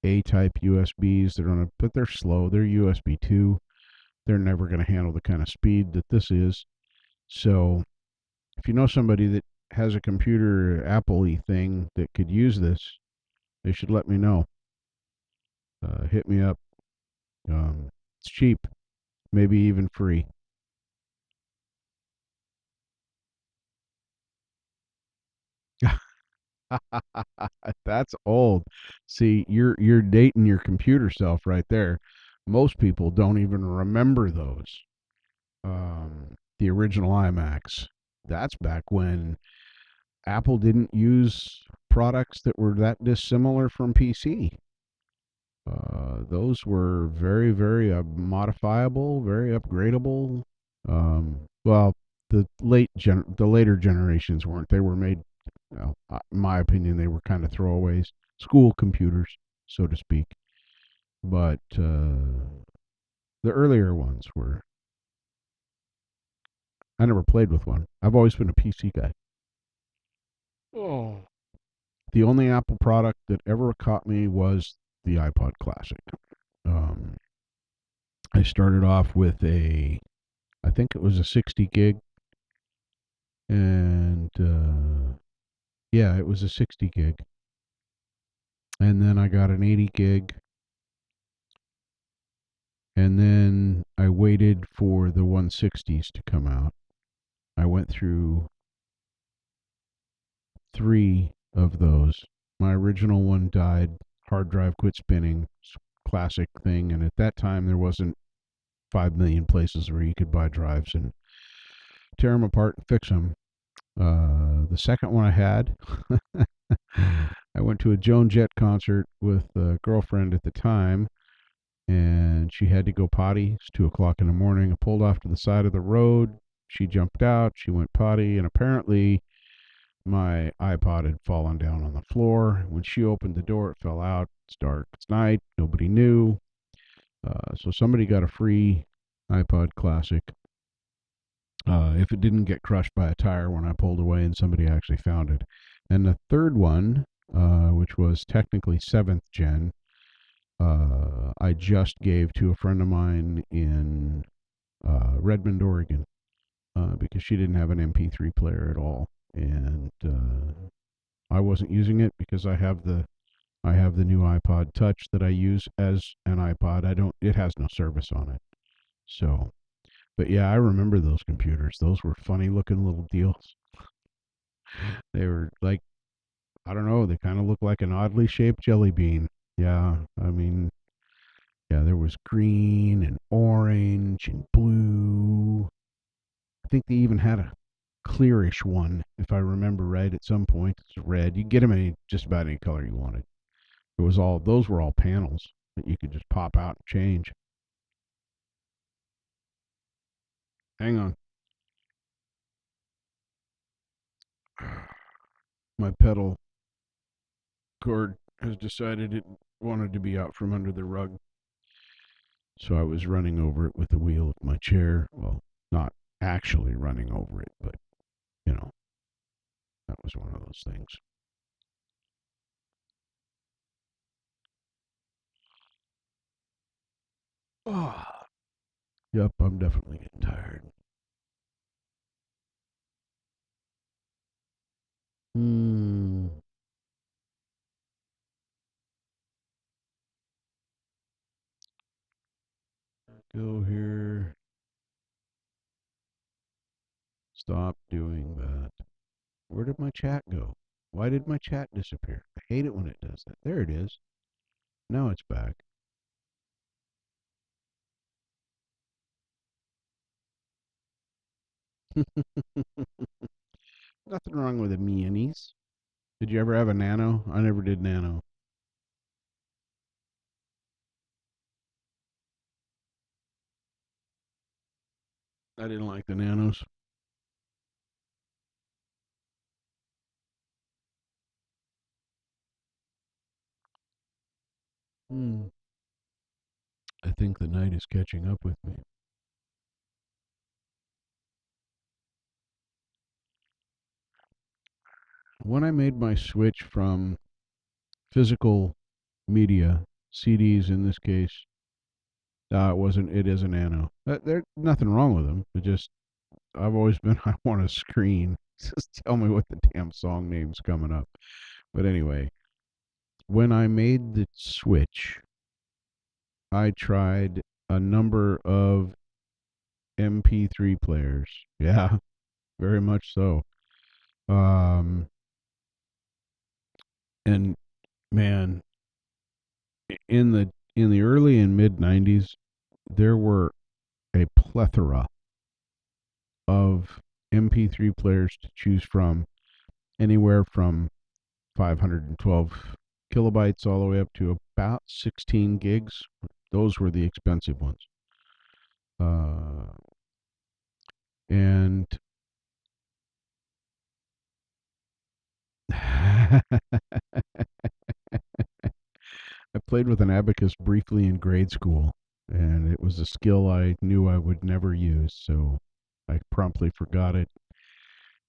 A-type USBs. But they're slow. They're USB 2. They're never going to handle the kind of speed that this is. So if you know somebody that has a computer Apple-y thing that could use this, they should let me know. Hit me up. It's cheap, maybe even free. That's old. See, you're dating your computer self right there. Most people don't even remember those. The original iMacs. That's back when Apple didn't use products that were that dissimilar from PC. Those were very, very modifiable, very upgradable. Well, the later generations weren't. They were made, in my opinion, they were kind of throwaways, school computers, so to speak. But the earlier ones were. I never played with one. I've always been a PC guy. Oh. The only Apple product that ever caught me was the iPod Classic. Um, I started off with I think it was a 60 gig, and yeah, it was a 60 gig, and then I got an 80 gig, and then I waited for the 160s to come out. I went through 3 of those. My original one died. Hard drive quit spinning. Classic thing, and at that time there wasn't 5 million places where you could buy drives and tear them apart and fix them. The second one I had, I went to a Joan Jett concert with a girlfriend at the time, and she had to go potty. It's 2 o'clock in the morning. I pulled off to the side of the road. She jumped out. She went potty, and apparently my iPod had fallen down on the floor. When she opened the door, it fell out. It's dark. It's night. Nobody knew. So somebody got a free iPod Classic. If it didn't get crushed by a tire when I pulled away and somebody actually found it. And the third one, which was technically 7th gen, I just gave to a friend of mine in Redmond, Oregon, because she didn't have an MP3 player at all. And I wasn't using it because I have the new iPod Touch that I use as an iPod. It has no service on it. So, but yeah, I remember those computers. Those were funny looking little deals. They were like, I don't know, they kind of look like an oddly shaped jelly bean. Yeah, I mean, yeah, there was green and orange and blue. I think they even had a clearish one, if I remember right, at some point. It's red. You could get them in just about any color you wanted. Those were all panels that you could just pop out and change. Hang on. My pedal cord has decided it wanted to be out from under the rug. So I was running over it with the wheel of my chair. Well, not actually running over it, but, you know, that was one of those things. Oh, yep, I'm definitely getting tired. Hmm. Go here. Stop doing that. Where did my chat go? Why did my chat disappear? I hate it when it does that. There it is. Now it's back. Nothing wrong with a mayonnaise. Did you ever have a nano? I never did nano. I didn't like the nanos. Hmm. I think the night is catching up with me. When I made my switch from physical media, CDs in this case, it wasn't. It is a nano. There's nothing wrong with them. It just I've always been. I want a screen. Just tell me what the damn song name's coming up. But anyway, when I made the switch, I tried a number of MP3 players. Yeah, very much so. Um, and man, in the early and mid '90s, there were a plethora of MP3 players to choose from, anywhere from 512 kilobytes all the way up to about 16 gigs. Those were the expensive ones. And I played with an abacus briefly in grade school, and it was a skill I knew I would never use, so I promptly forgot it.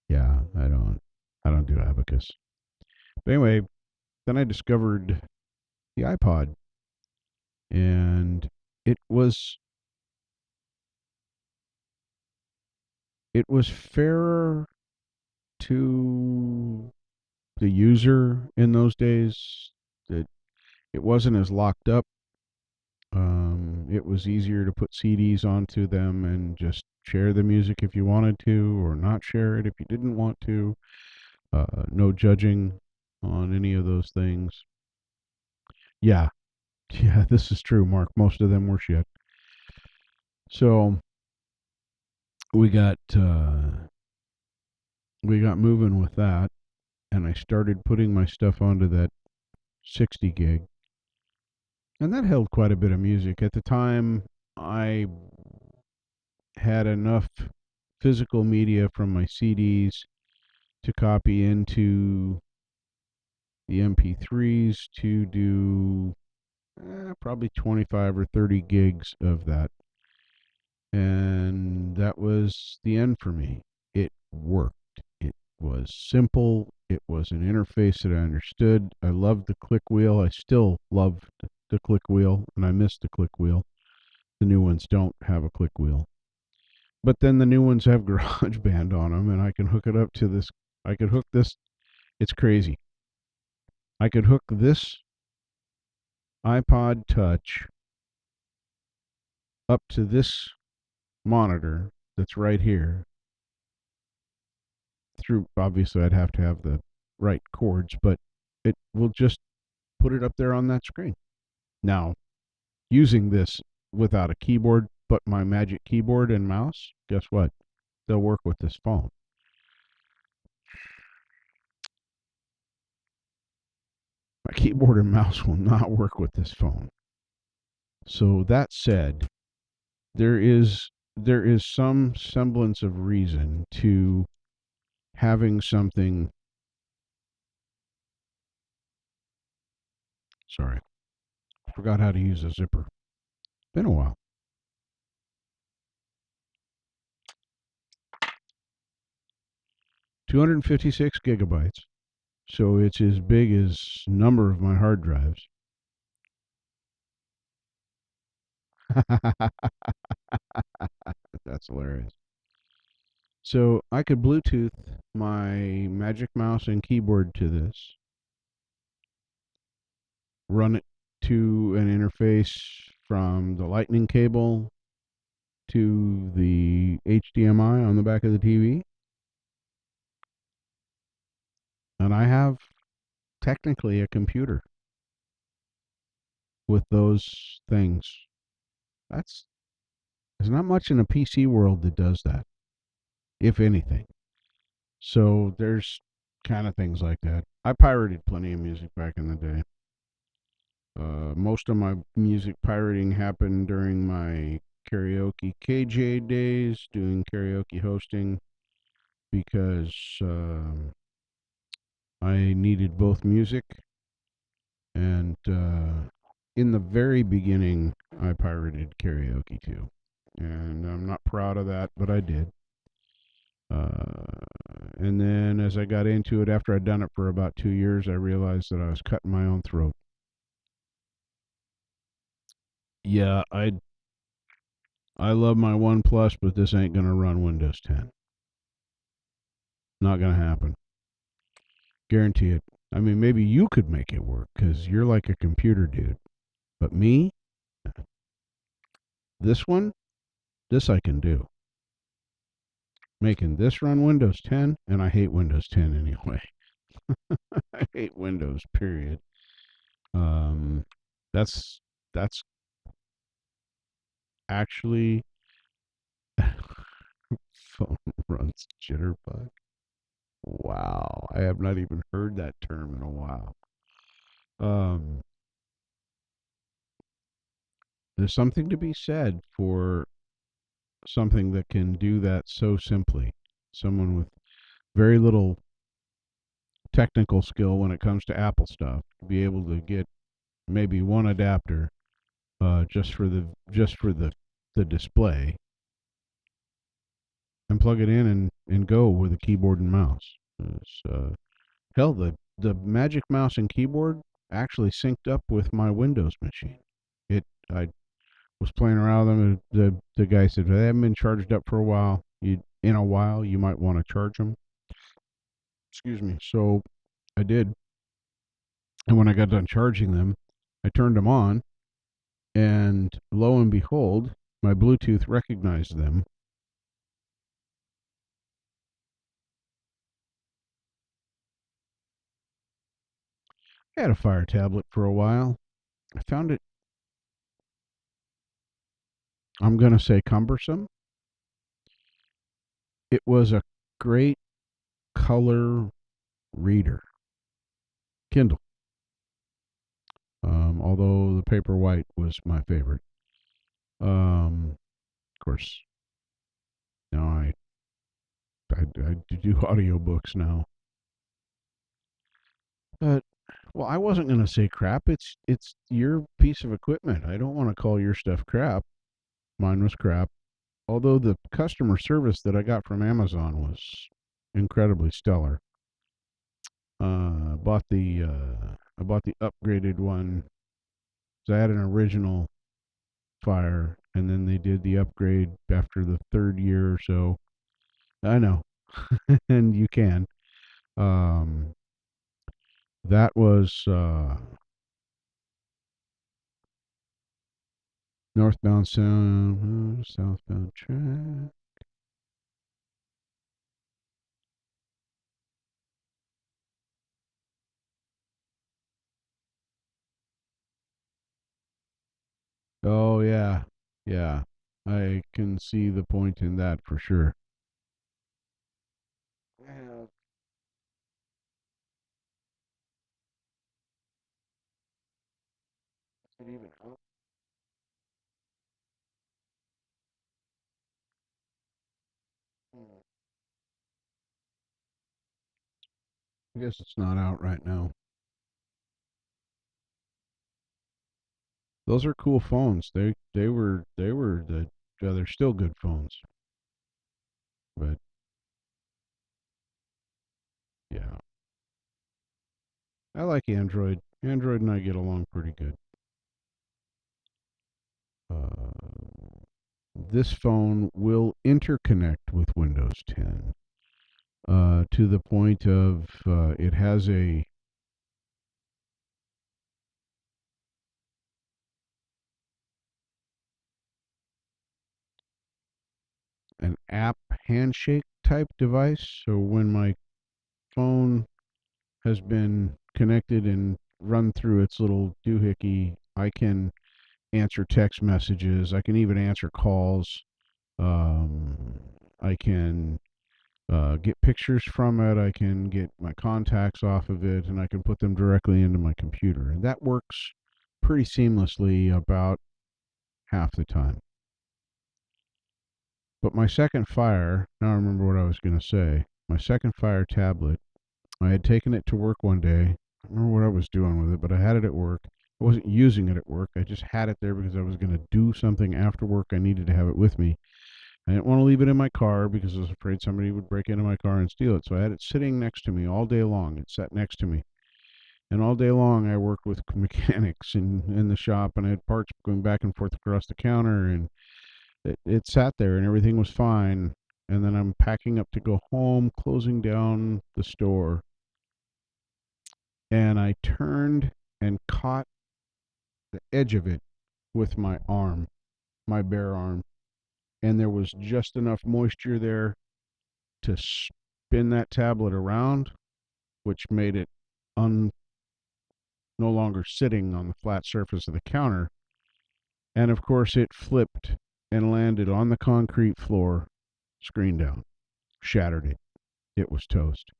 Yeah, I don't do abacus. But anyway, then I discovered the iPod, and it was it was fairer to the user in those days. That it wasn't as locked up. It was easier to put CDs onto them and just share the music if you wanted to, or not share it if you didn't want to. No judging on any of those things. Yeah, yeah, this is true, Mark. Most of them were shit. So we got moving with that, and I started putting my stuff onto that 60 gig, and that held quite a bit of music. At the time, I had enough physical media from my CDs to copy into the MP3s to do probably 25 or 30 gigs of that. And that was the end for me. It worked. It was simple. It was an interface that I understood. I loved the click wheel. I still love the click wheel, and I miss the click wheel. The new ones don't have a click wheel. But then the new ones have GarageBand on them, and I can hook it up to this. I could hook this. It's crazy. I could hook this iPod Touch up to this monitor that's right here. Through, obviously, I'd have to have the right cords, but it will just put it up there on that screen. Now, using this without a keyboard, but my magic keyboard and mouse, guess what? They'll work with this phone. My keyboard and mouse will not work with this phone. So that said, there is some semblance of reason to having something. Sorry, forgot how to use a zipper. Been a while. 256 gigabytes. So it's as big as a number of my hard drives. That's hilarious. So I could Bluetooth my Magic Mouse and keyboard to this, run it to an interface from the Lightning cable, to the HDMI on the back of the TV, and I have technically a computer with those things. That's There's not much in a PC world that does that, if anything. So there's kind of things like that. I pirated plenty of music back in the day. Most of my music pirating happened during my karaoke KJ days, doing karaoke hosting, because I needed both music and in the very beginning, I pirated karaoke too. And I'm not proud of that, but I did. And then as I got into it, after I'd done it for about 2 years, I realized that I was cutting my own throat. Yeah, I love my One Plus, but this ain't gonna run Windows 10. Not gonna happen. Guarantee it. I mean, maybe you could make it work because you're like a computer dude. But me, this one, this I can do. Making this run Windows 10, and I hate Windows 10 anyway. I hate Windows, period. Um, that's that's actually phone runs jitterbug. Wow, I have not even heard that term in a while. Um, there's something to be said for something that can do that so simply. Someone with very little technical skill when it comes to Apple stuff, be able to get maybe one adapter just for the display and plug it in and go with a keyboard and mouse. Hell, the Magic Mouse and keyboard actually synced up with my Windows machine. I was playing around with them, and the guy said they haven't been charged up for a while. You might want to charge them. Excuse me. So I did, and when I got done charging them, I turned them on, and lo and behold, my Bluetooth recognized them. I had a Fire tablet for a while. I found it, I'm going to say, cumbersome. It was a great color reader, Kindle. Although the paper white was my favorite. Of course, now I do audiobooks now. But well, I wasn't going to say crap. It's your piece of equipment. I don't want to call your stuff crap. Mine was crap. Although the customer service that I got from Amazon was incredibly stellar. I bought the upgraded one. So I had an original Fire, and then they did the upgrade after the third year or so. I know, and you can. Um, that was northbound sound, southbound track. Oh yeah, yeah. I can see the point in that for sure. Yeah. Does it even help? I guess it's not out right now. Those are cool phones. They were the they're still good phones. But yeah, I like Android. Android and I get along pretty good. Uh, this phone will interconnect with Windows 10 to the point of it has a an app handshake type device. So when my phone has been connected and run through its little doohickey, I can answer text messages. I can even answer calls. I can get pictures from it. I can get my contacts off of it, and I can put them directly into my computer. And that works pretty seamlessly about half the time. But my second Fire, now I remember what I was going to say. My second Fire tablet, I had taken it to work one day. I don't remember what I was doing with it, but I had it at work. I wasn't using it at work. I just had it there because I was going to do something after work. I needed to have it with me. I didn't want to leave it in my car because I was afraid somebody would break into my car and steal it. So I had it sitting next to me all day long. It sat next to me. And all day long, I worked with mechanics in the shop, and I had parts going back and forth across the counter, and it sat there, and everything was fine. And then I'm packing up to go home, closing down the store, and I turned and caught the edge of it with my arm, my bare arm, and there was just enough moisture there to spin that tablet around, which made it no longer sitting on the flat surface of the counter. And of course, it flipped and landed on the concrete floor, screen down, shattered it. It was toast.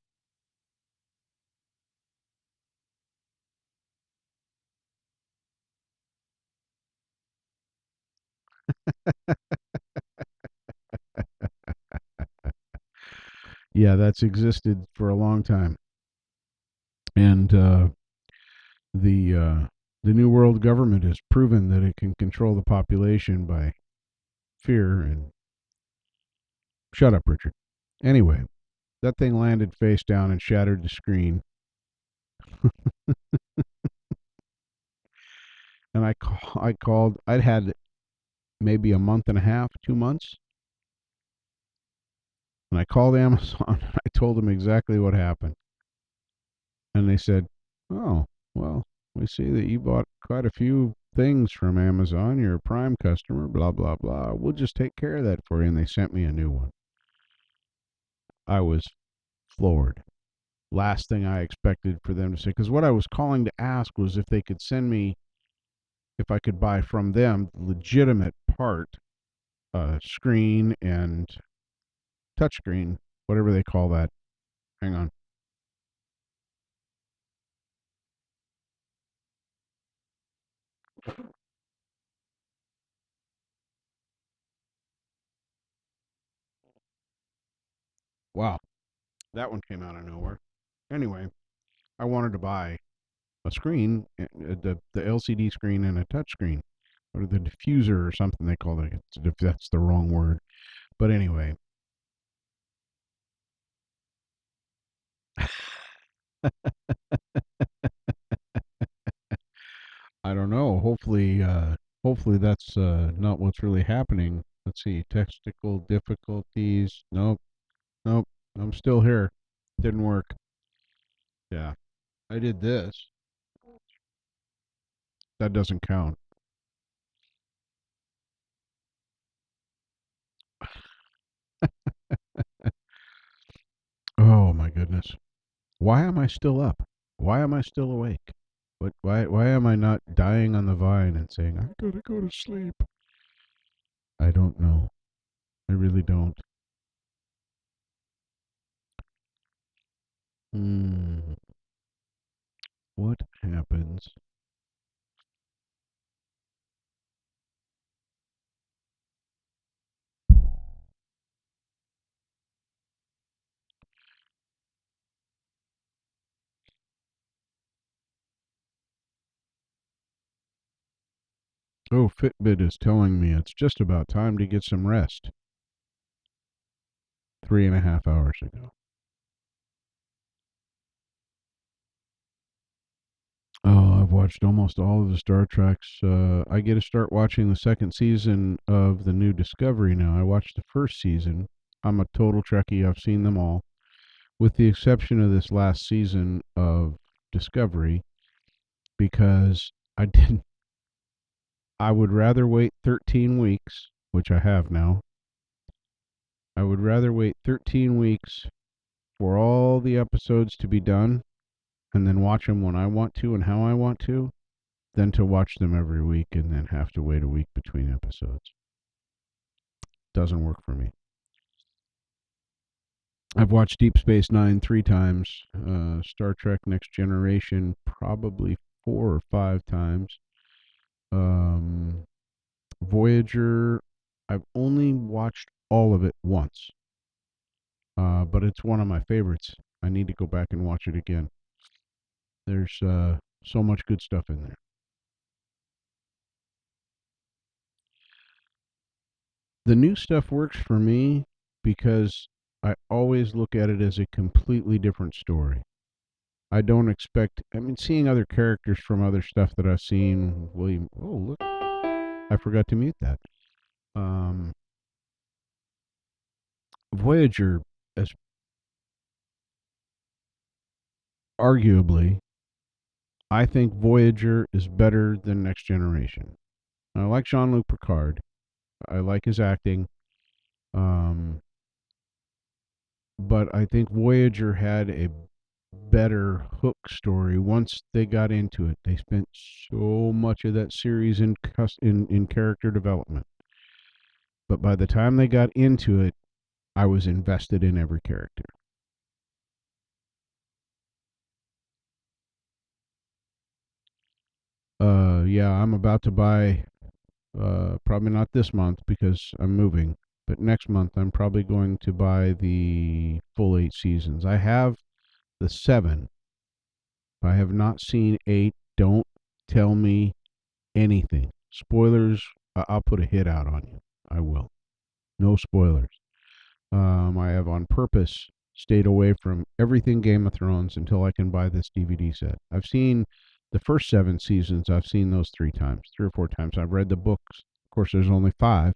Yeah, that's existed for a long time. And the New World government has proven that it can control the population by fear and shut up, Richard. Anyway, that thing landed face down and shattered the screen. And I called. I'd had maybe a month and a half, 2 months, and I called Amazon. I told them exactly what happened, and they said, "Oh, well, we see that you bought quite a few things from Amazon. You're a Prime customer. Blah blah blah. We'll just take care of that for you." And they sent me a new one. I was floored. Last thing I expected for them to say, because what I was calling to ask was if they could send me, if I could buy from them legitimate part, screen and touchscreen, whatever they call that. Hang on. Wow, that one came out of nowhere. Anyway, I wanted to buy a screen, the LCD screen and a touchscreen, or the diffuser or something they call it. That's the wrong word. But anyway, I don't know. Hopefully that's not what's really happening. Let's see. Technical difficulties. Nope. Nope. I'm still here. Didn't work. Yeah. I did this. That doesn't count. Oh my goodness. Why am I still up? Why am I still awake? Why am I not dying on the vine and saying I gotta go to sleep? I don't know. I really don't. Hmm. What happens? Oh, Fitbit is telling me it's just about time to get some rest. 3.5 hours ago. Oh, I've watched almost all of the Star Treks. I get to start watching the second season of the new Discovery now. I watched the first season. I'm a total Trekkie. I've seen them all, with the exception of this last season of Discovery, because I didn't. I would rather wait 13 weeks, which I have now, I would rather wait 13 weeks for all the episodes to be done and then watch them when I want to and how I want to than to watch them every week and then have to wait a week between episodes. Doesn't work for me. I've watched Deep Space Nine 3 times, Star Trek Next Generation probably 4 or 5 times. Um, Voyager, I've only watched all of it once, but it's one of my favorites. I need to go back and watch it again. There's so much good stuff in there. The new stuff works for me because I always look at it as a completely different story. I don't expect, I mean, seeing other characters from other stuff that I've seen, William, oh, look, I forgot to mute that. Um, Voyager, as arguably, I think Voyager is better than Next Generation. I like Jean-Luc Picard. I like his acting. Um, but I think Voyager had a better hook story once they got into it. They spent so much of that series in character development. But by the time they got into it, I was invested in every character. Yeah, I'm about to buy, probably not this month because I'm moving, but next month I'm probably going to buy the full 8 seasons. I have the 7. I have not seen 8. Don't tell me anything. Spoilers, I'll put a hit out on you. I will. No spoilers. I have on purpose stayed away from everything Game of Thrones until I can buy this DVD set. I've seen the first 7 seasons. I've seen those 3 times, 3 or 4 times. I've read the books. Of course, there's only 5.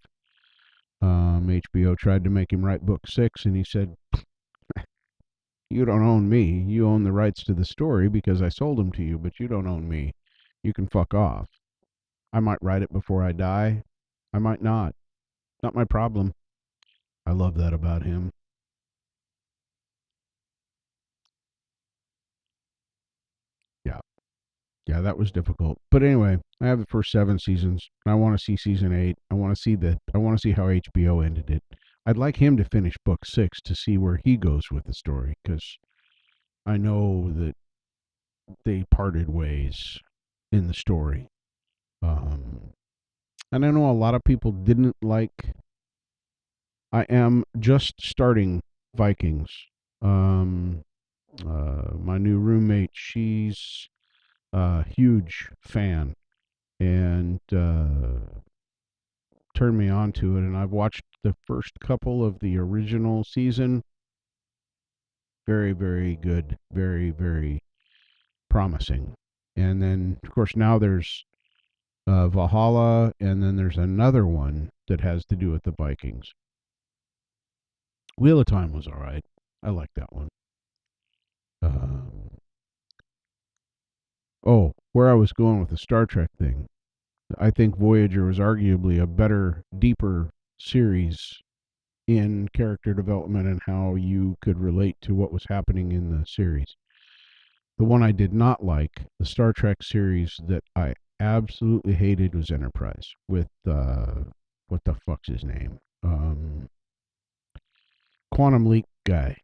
HBO tried to make him write book 6, and he said, "You don't own me. You own the rights to the story because I sold them to you, but you don't own me. You can fuck off. I might write it before I die. I might not. Not my problem." I love that about him. Yeah. Yeah, that was difficult. But anyway, I have the first 7 seasons. I want to see season 8. I want to see how HBO ended it. I'd like him to finish book 6 to see where he goes with the story because I know that they parted ways in the story. Um, and I know a lot of people didn't like. I am just starting Vikings. Um, my new roommate, she's a huge fan and turned me on to it. And I've watched the first couple of the original season. Very, very good. Very, very promising. And then, of course, now there's Valhalla, and then there's another one that has to do with the Vikings. Wheel of Time was all right. I like that one. Where I was going with the Star Trek thing. I think Voyager was arguably a better, deeper series in character development and how you could relate to what was happening in the series. The one I did not like, the Star Trek series that I absolutely hated, was Enterprise with what the fuck's his name? Quantum Leap guy.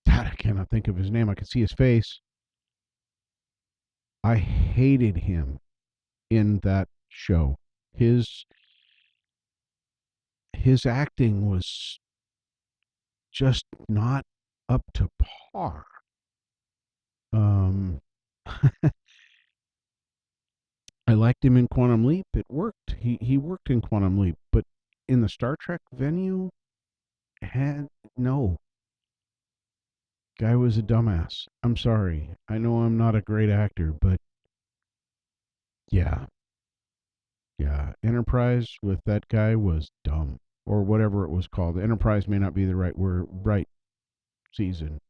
God, I cannot think of his name. I could see his face. I hated him in that show. His acting was just not up to par. Um, I liked him in Quantum Leap. It worked. He worked in Quantum Leap, but in the Star Trek venue, had no. Guy was a dumbass. I'm sorry. I know I'm not a great actor, but yeah, yeah. Enterprise with that guy was dumb, or whatever it was called. Enterprise may not be the right word, right season.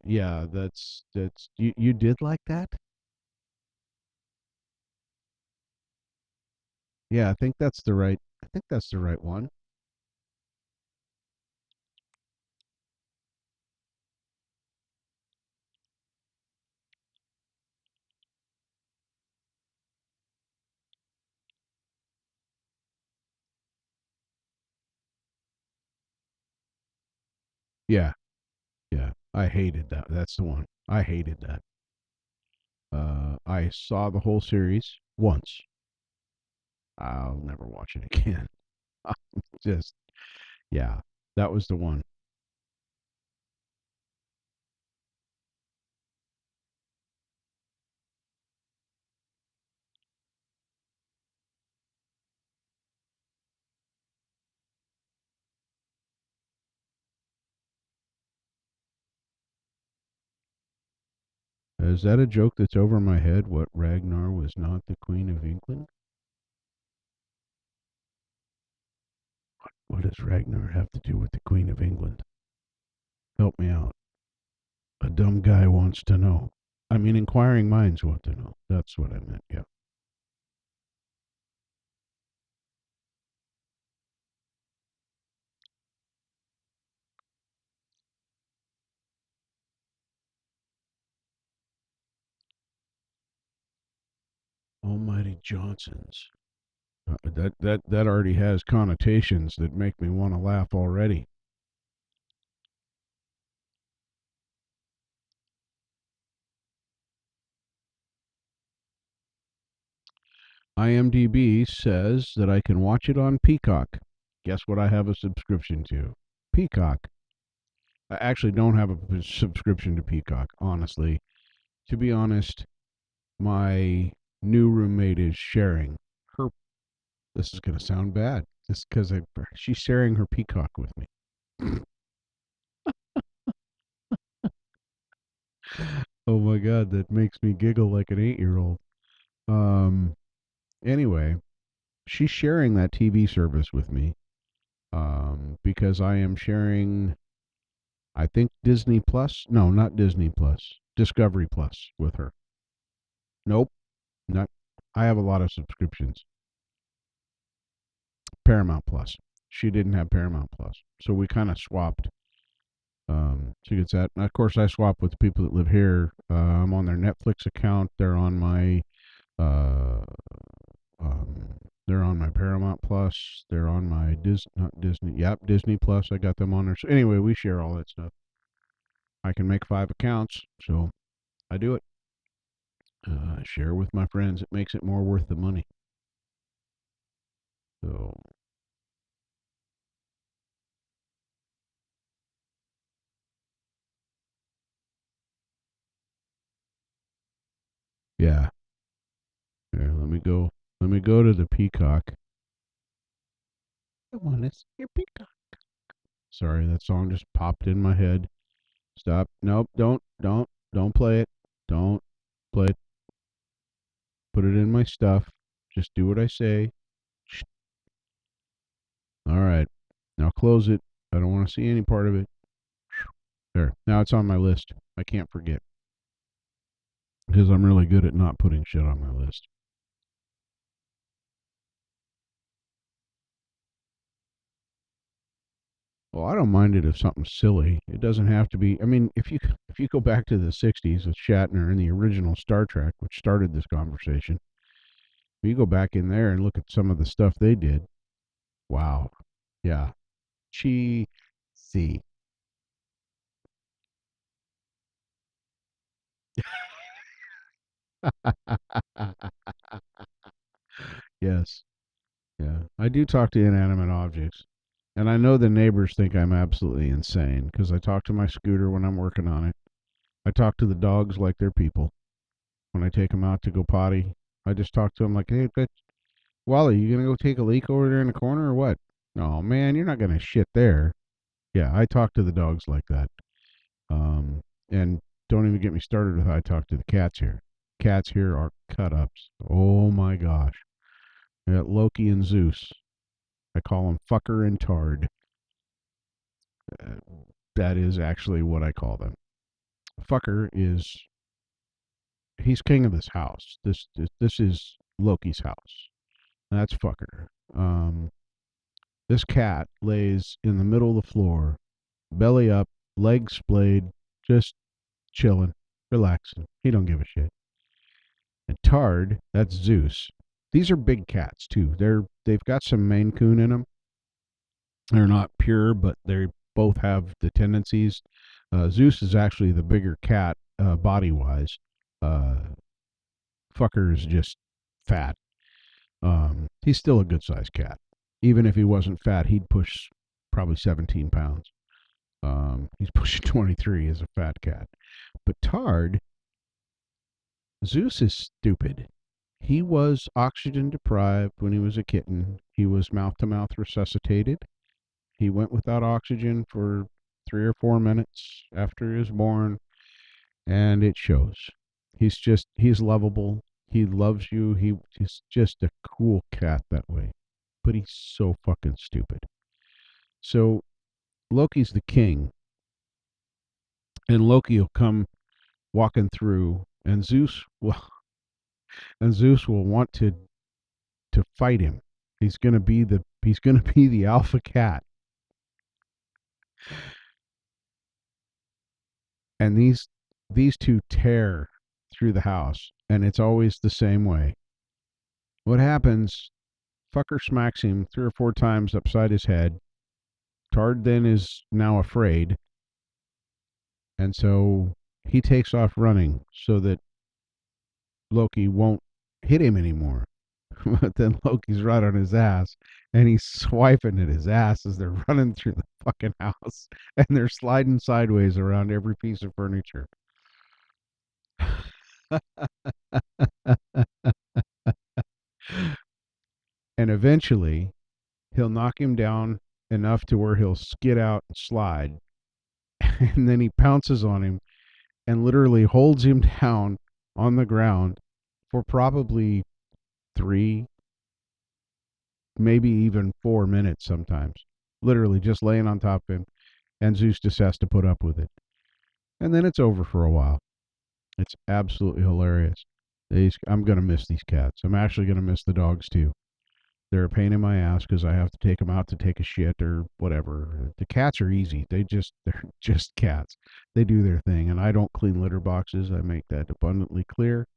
Yeah, that's you. You. Did like that? Yeah, I think that's the right. I think that's the right one. Yeah, yeah. I hated that. That's the one. I hated that. I saw the whole series once. I'll never watch it again. Just yeah, that was the one. Is that a joke that's over my head? What Ragnar was not the Queen of England? What does Ragnar have to do with the Queen of England? Help me out. A dumb guy wants to know. I mean, inquiring minds want to know. That's what I meant. Yeah. Almighty Johnsons. That already has connotations that make me want to laugh already. IMDb says that I can watch it on Peacock. Guess what I have a subscription to? Peacock. I actually don't have a subscription to Peacock, honestly. To be honest, my new roommate is sharing her. This is going to sound bad. Just because she's sharing her Peacock with me. Oh my God, that makes me giggle like an 8-year-old. Um, anyway, she's sharing that TV service with me. Because I am sharing, I think Disney Plus. No, not Disney Plus. Discovery Plus with her. Nope, not. I have a lot of subscriptions. Paramount Plus. She didn't have Paramount Plus, so we kind of swapped. She gets that. And of course, I swap with the people that live here. I'm on their Netflix account. Uh, they're on my Paramount Plus. They're on my not Disney. Yep, Disney Plus. I got them on there. So anyway, we share all that stuff. I can make 5 accounts, so I do it. Share with my friends. It makes it more worth the money. So yeah. Here, let me go. Let me go to the Peacock. I want to see your Peacock. Sorry, that song just popped in my head. Stop. Nope. Don't play it. Don't play it. Put it in my stuff. Just do what I say. All right. Now close it. I don't want to see any part of it. There. Now it's on my list. I can't forget. Because I'm really good at not putting shit on my list. Well, I don't mind it if something's silly. It doesn't have to be. I mean, if you go back to the '60s with Shatner and the original Star Trek, which started this conversation, if you go back in there and look at some of the stuff they did, wow, yeah, cheesy. Yes, yeah. I do talk to inanimate objects, and I know the neighbors think I'm absolutely insane because I talk to my scooter when I'm working on it. I talk to the dogs like they're people. When I take them out to go potty, I just talk to them like, "Hey, Wally, you gonna go take a leak over there in the corner or what?" No, man, you're not gonna shit there. Yeah, I talk to the dogs like that. And don't even get me started with how I talk to the cats here. Cats here are cut ups. Oh my gosh. I got Loki and Zeus. I call them fucker and tard. Uh, that is actually what I call them. Fucker is he's king of this house. This is Loki's house. That's fucker. This cat lays in the middle of the floor, belly up, legs splayed, just chilling, relaxing. He don't give a shit. And Tard, that's Zeus. These are big cats too. They've got some Maine Coon in them. They're not pure, but they both have the tendencies. Zeus is actually the bigger cat, body wise. Uh, Fucker is just fat. He's still a good sized cat. Even if he wasn't fat, he'd push probably 17 pounds. He's pushing 23 as a fat cat. But Tard, Zeus is stupid. He was oxygen deprived when he was a kitten. He was mouth to mouth resuscitated. He went without oxygen for 3 or 4 minutes after he was born, and it shows. He's lovable. He loves you. He's just a cool cat that way. But he's so fucking stupid. So Loki's the king, and Loki will come walking through, and Zeus will want to fight him. He's gonna be the alpha cat. And these two tear through the house, and it's always the same way. What happens? Fucker smacks him 3 or 4 times upside his head. Tard then is now afraid, and so he takes off running so that Loki won't hit him anymore. But then Loki's right on his ass, and he's swiping at his ass as they're running through the fucking house, and they're sliding sideways around every piece of furniture. And eventually, he'll knock him down enough to where he'll skid out and slide. And then he pounces on him and literally holds him down on the ground for probably 3, maybe even 4 minutes sometimes. Literally just laying on top of him. And Zeus just has to put up with it. And then it's over for a while. It's absolutely hilarious. I'm going to miss these cats. I'm actually going to miss the dogs too. They're a pain in my ass because I have to take them out to take a shit or whatever. The cats are easy. They're just cats. They do their thing, and I don't clean litter boxes. I make that abundantly clear.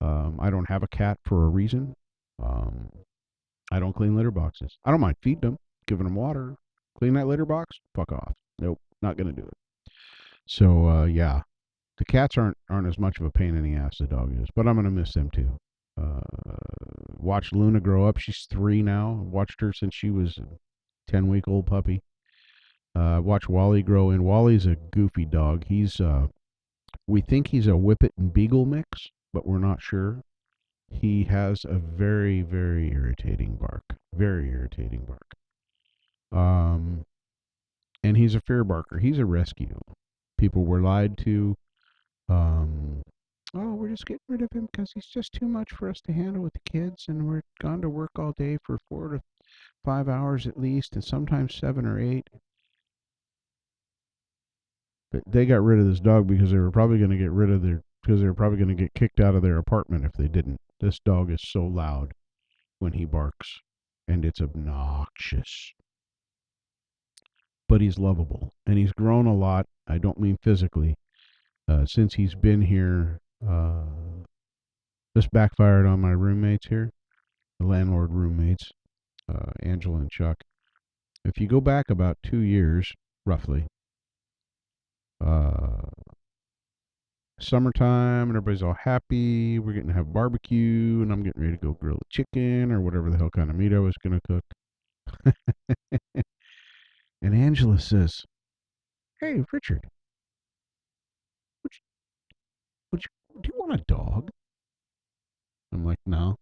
I don't have a cat for a reason. Um, I don't clean litter boxes. I don't mind feeding them, giving them water. Clean that litter box? Fuck off. Nope, not gonna do it. So yeah, the cats aren't as much of a pain in the ass as the dog is, but I'm gonna miss them too. Uh, Watched Luna grow up. She's 3 now. Watched her since she was a 10-week-old puppy. Watched Wally grow in. Wally's a goofy dog. We think he's a Whippet and Beagle mix, but we're not sure. He has a very, very irritating bark. Very irritating bark. And he's a fear barker. He's a rescue. People were lied to. Um, oh, we're just getting rid of him because he's just too much for us to handle with the kids, and we're gone to work all day for 4 to 5 hours at least, and sometimes 7 or 8. But they got rid of this dog because they were probably going to get rid of because they were probably going to get kicked out of their apartment if they didn't. This dog is so loud when he barks, and it's obnoxious. But he's lovable, and he's grown a lot. I don't mean physically. Since he's been here, this backfired on my roommates here, the landlord roommates, Angela and Chuck. If you go back about 2 years, roughly, uh, summertime, and everybody's all happy. We're getting to have barbecue, and I'm getting ready to go grill a chicken or whatever the hell kind of meat I was going to cook. And Angela says, "Hey, Richard, would you, do you want a dog?" I'm like, "No,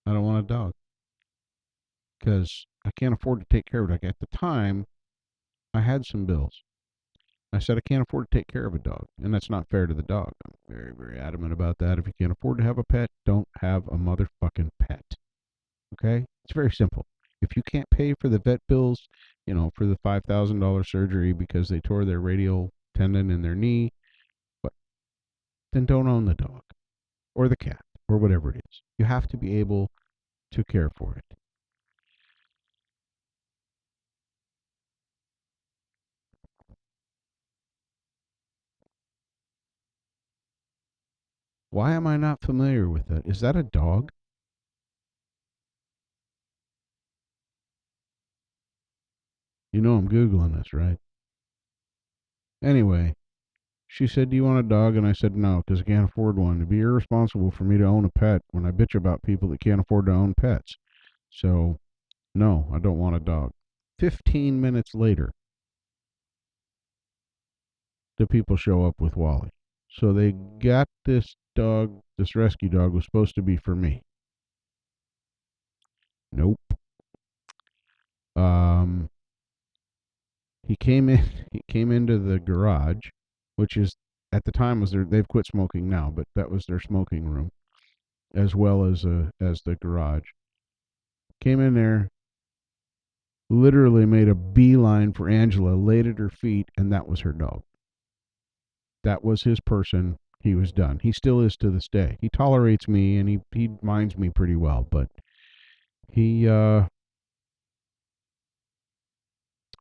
I don't want a dog because I can't afford to take care of it." Like at the time, I had some bills. I said I can't afford to take care of a dog, and that's not fair to the dog. I'm very, very adamant about that. If you can't afford to have a pet, don't have a motherfucking pet. Okay? It's very simple. If you can't pay for the vet bills, for the $5,000 surgery because they tore their radial tendon in their knee, but then don't own the dog or the cat or whatever it is. You have to be able to care for it. Why am I not familiar with that? Is that a dog? You know I'm Googling this, right? Anyway, she said, "Do you want a dog?" And I said, "No, because I can't afford one. It'd be irresponsible for me to own a pet when I bitch about people that can't afford to own pets. So, no, I don't want a dog." 15 minutes later, the people show up with Wally. So they got this dog, this rescue dog was supposed to be for me. Nope. Um, he came in. He came into the garage, which is at the time was their. They've quit smoking now, but that was their smoking room, as well as the garage. Came in there, literally made a beeline for Angela, laid at her feet, and that was her dog. That was his person. He was done. He still is to this day. He tolerates me and he minds me pretty well, but he oh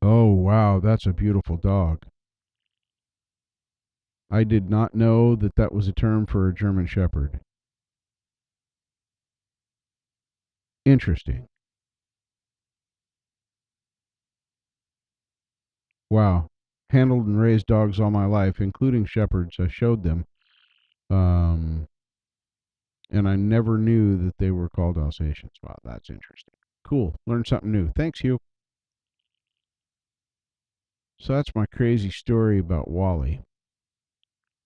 wow, that's a beautiful dog. I did not know that that was a term for a German shepherd. Interesting. Wow. Handled and raised dogs all my life, including shepherds. I showed them. Um and I never knew that they were called Alsatians. Wow, that's interesting. Cool. Learned something new. Thanks, Hugh. So that's my crazy story about Wally.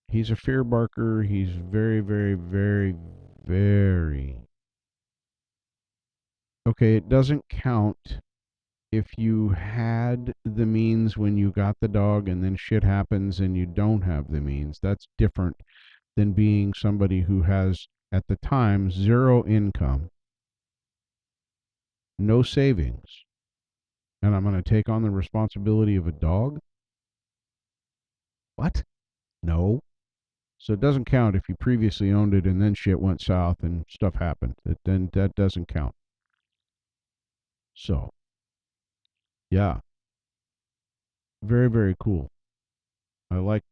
He's a fear barker. He's very, very, very, very. Okay, it doesn't count if you had the means when you got the dog and then shit happens and you don't have the means. That's different than being somebody who has, at the time, zero income, no savings, and I'm going to take on the responsibility of a dog? What? No. So it doesn't count if you previously owned it and then shit went south and stuff happened. Then that doesn't count. So, yeah, very very cool. I like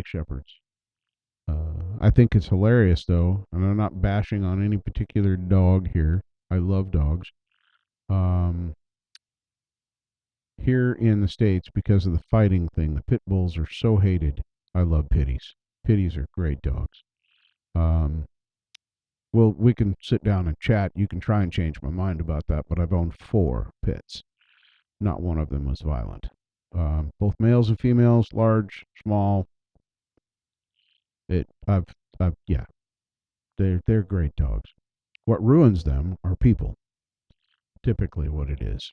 shepherds. I think it's hilarious though, and I'm not bashing on any particular dog here. I love dogs. Um, Here in the States, because of the fighting thing, the pit bulls are so hated. I love pitties. Pitties are great dogs. Um, well, we can sit down and chat. You can try and change my mind about that, but I've owned 4 pits. Not one of them was violent. Both males and females, large, small. It, yeah, they're great dogs. What ruins them are people. Typically, what it is.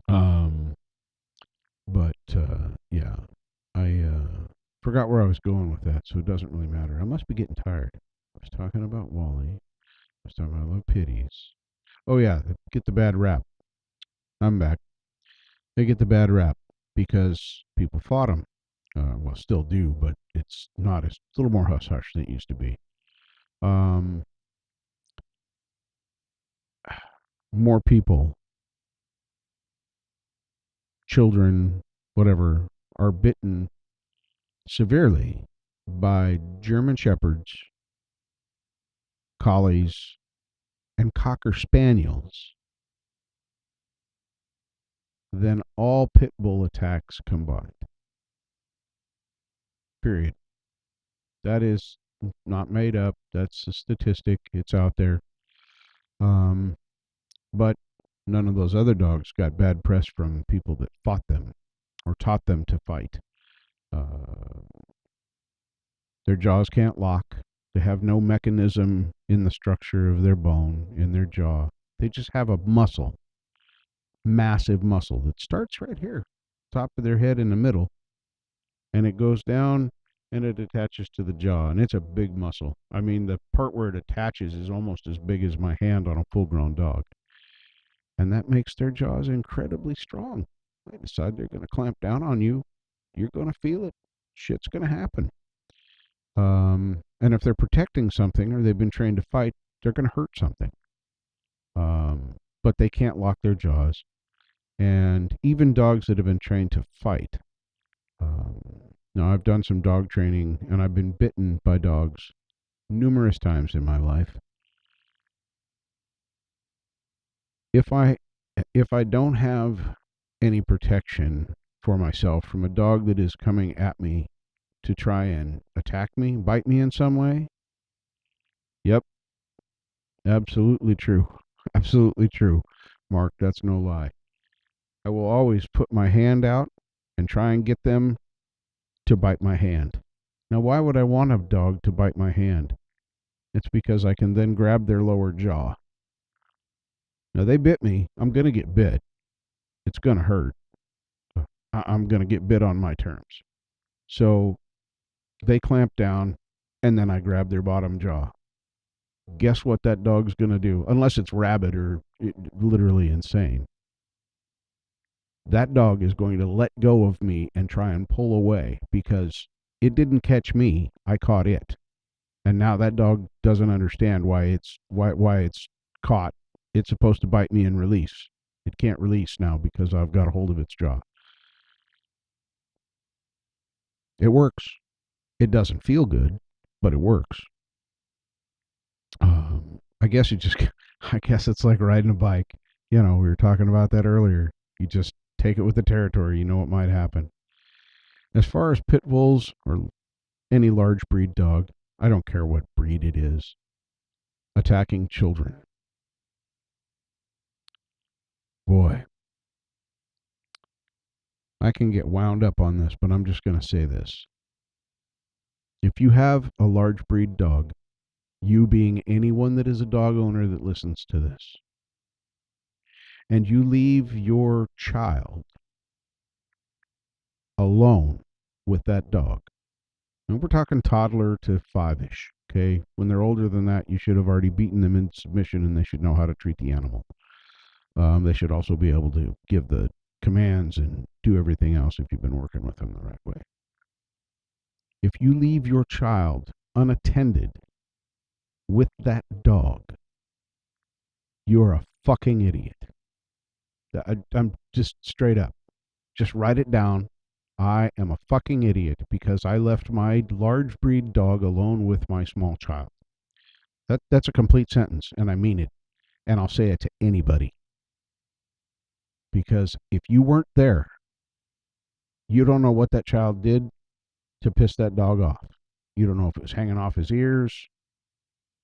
Um, but yeah, I forgot where I was going with that, so it doesn't really matter. I must be getting tired. I was talking about Wally. I was talking about I love pitties. Oh yeah, get the bad rap. I'm back. They get the bad rap because people fought them. Well, still do, but it's not as it's a little more hush hush than it used to be. Um, More people, children, whatever, are bitten severely by German shepherds, collies, and cocker spaniels than all pit bull attacks combined. Period. That is not made up. That's a statistic. It's out there. Um, but none of those other dogs got bad press from people that fought them or taught them to fight. Uh, their jaws can't lock. They have no mechanism in the structure of their bone, in their jaw. They just have a muscle, massive muscle that starts right here, top of their head in the middle, and it goes down and it attaches to the jaw. And it's a big muscle. I mean, the part where it attaches is almost as big as my hand on a full grown dog. And that makes their jaws incredibly strong. They decide they're going to clamp down on you, you're going to feel it. Shit's going to happen. And if they're protecting something or they've been trained to fight, they're going to hurt something. but they can't lock their jaws. And even dogs that have been trained to fight. Um, Now, I've done some dog training, and I've been bitten by dogs numerous times in my life. If I if I don't have any protection for myself from a dog that is coming at me to try and attack me, bite me in some way, yep, absolutely true. Absolutely true, Mark. That's no lie. I will always put my hand out and try and get them to bite my hand. Now, why would I want a dog to bite my hand? It's because I can then grab their lower jaw. Now, they bit me. I'm going to get bit. It's going to hurt. I'm going to get bit on my terms. So they clamp down, and then I grab their bottom jaw. Guess what that dog's going to do? Unless it's rabid or literally insane. That dog is going to let go of me and try and pull away because it didn't catch me. I caught it. And now that dog doesn't understand why it's caught. It's supposed to bite me and release. It can't release now because I've got a hold of its jaw. It works. It doesn't feel good, but it works. I guess I guess it's like riding a bike. We were talking about that earlier. You just take it with the territory. You know what might happen. As far as pit bulls or any large breed dog, I don't care what breed it is, attacking children. Boy, I can get wound up on this, but I'm just going to say this. If you have a large breed dog, you being anyone that is a dog owner that listens to this, and you leave your child alone with that dog, and we're talking toddler to 5-ish, okay? When they're older than that, you should have already beaten them in submission, and they should know how to treat the animal. They should also be able to give the commands and do everything else if you've been working with them the right way. If you leave your child unattended with that dog, you're a fucking idiot. I'm just straight up. Just write it down. I am a fucking idiot because I left my large breed dog alone with my small child. That's a complete sentence, and I mean it. And I'll say it to anybody. Because if you weren't there, you don't know what that child did to piss that dog off. You don't know if it was hanging off his ears,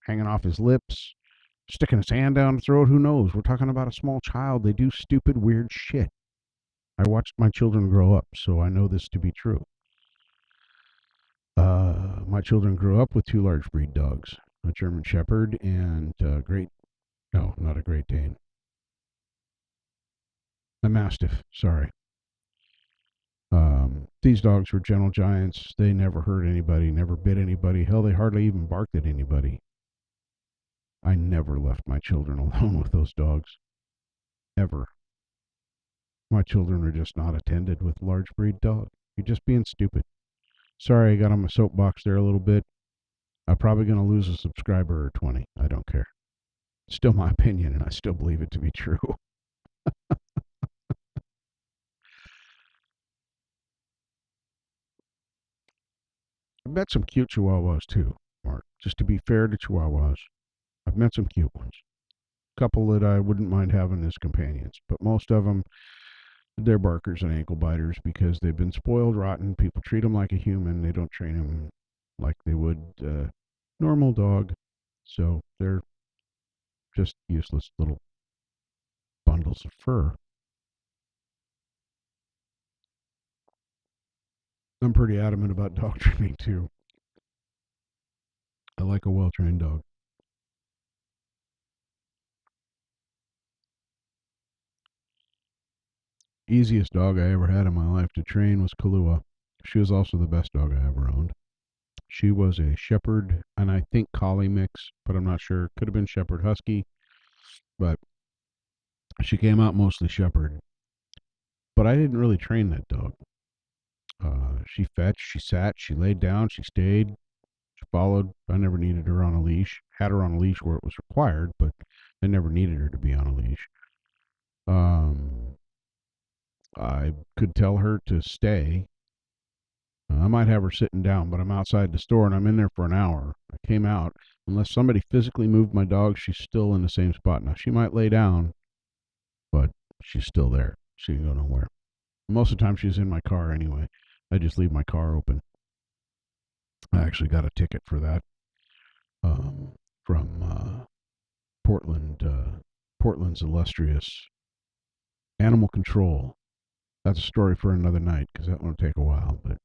hanging off his lips, sticking his hand down his throat. Who knows? We're talking about a small child. They do stupid, weird shit. I watched my children grow up, so I know this to be true. My children grew up with 2 large breed dogs, a German Shepherd and not a Great Dane. A Mastiff, sorry. These dogs were gentle giants. They never hurt anybody, never bit anybody. Hell, they hardly even barked at anybody. I never left my children alone with those dogs. Ever. My children are just not attended with large breed dogs. You're just being stupid. Sorry, I got on my soapbox there a little bit. I'm probably going to lose a subscriber or 20. I don't care. It's still my opinion, and I still believe it to be true. I've met some cute Chihuahuas too, Mark. Just to be fair to Chihuahuas, I've met some cute ones. A couple that I wouldn't mind having as companions, but most of them, they're barkers and ankle biters because they've been spoiled rotten. People treat them like a human. They don't train them like they would a normal dog. So they're just useless little bundles of fur. I'm pretty adamant about dog training too. I like a well-trained dog. Easiest dog I ever had in my life to train was Kahlua. She was also the best dog I ever owned. She was a Shepherd and I think Collie mix, but I'm not sure. Could have been Shepherd Husky, but she came out mostly Shepherd. But I didn't really train that dog. She fetched, she sat, she laid down, she stayed, she followed. I never needed her on a leash. Had her on a leash where it was required, but I never needed her to be on a leash. Um, I could tell her to stay. I might have her sitting down, but I'm outside the store and I'm in there for an hour. I came out. Unless somebody physically moved my dog, she's still in the same spot. Now, she might lay down, but she's still there. She can go nowhere. Most of the time, she's in my car anyway. I just leave my car open. I actually got a ticket for that um, from Portland, Portland's illustrious animal control. That's a story for another night because that will take a while. But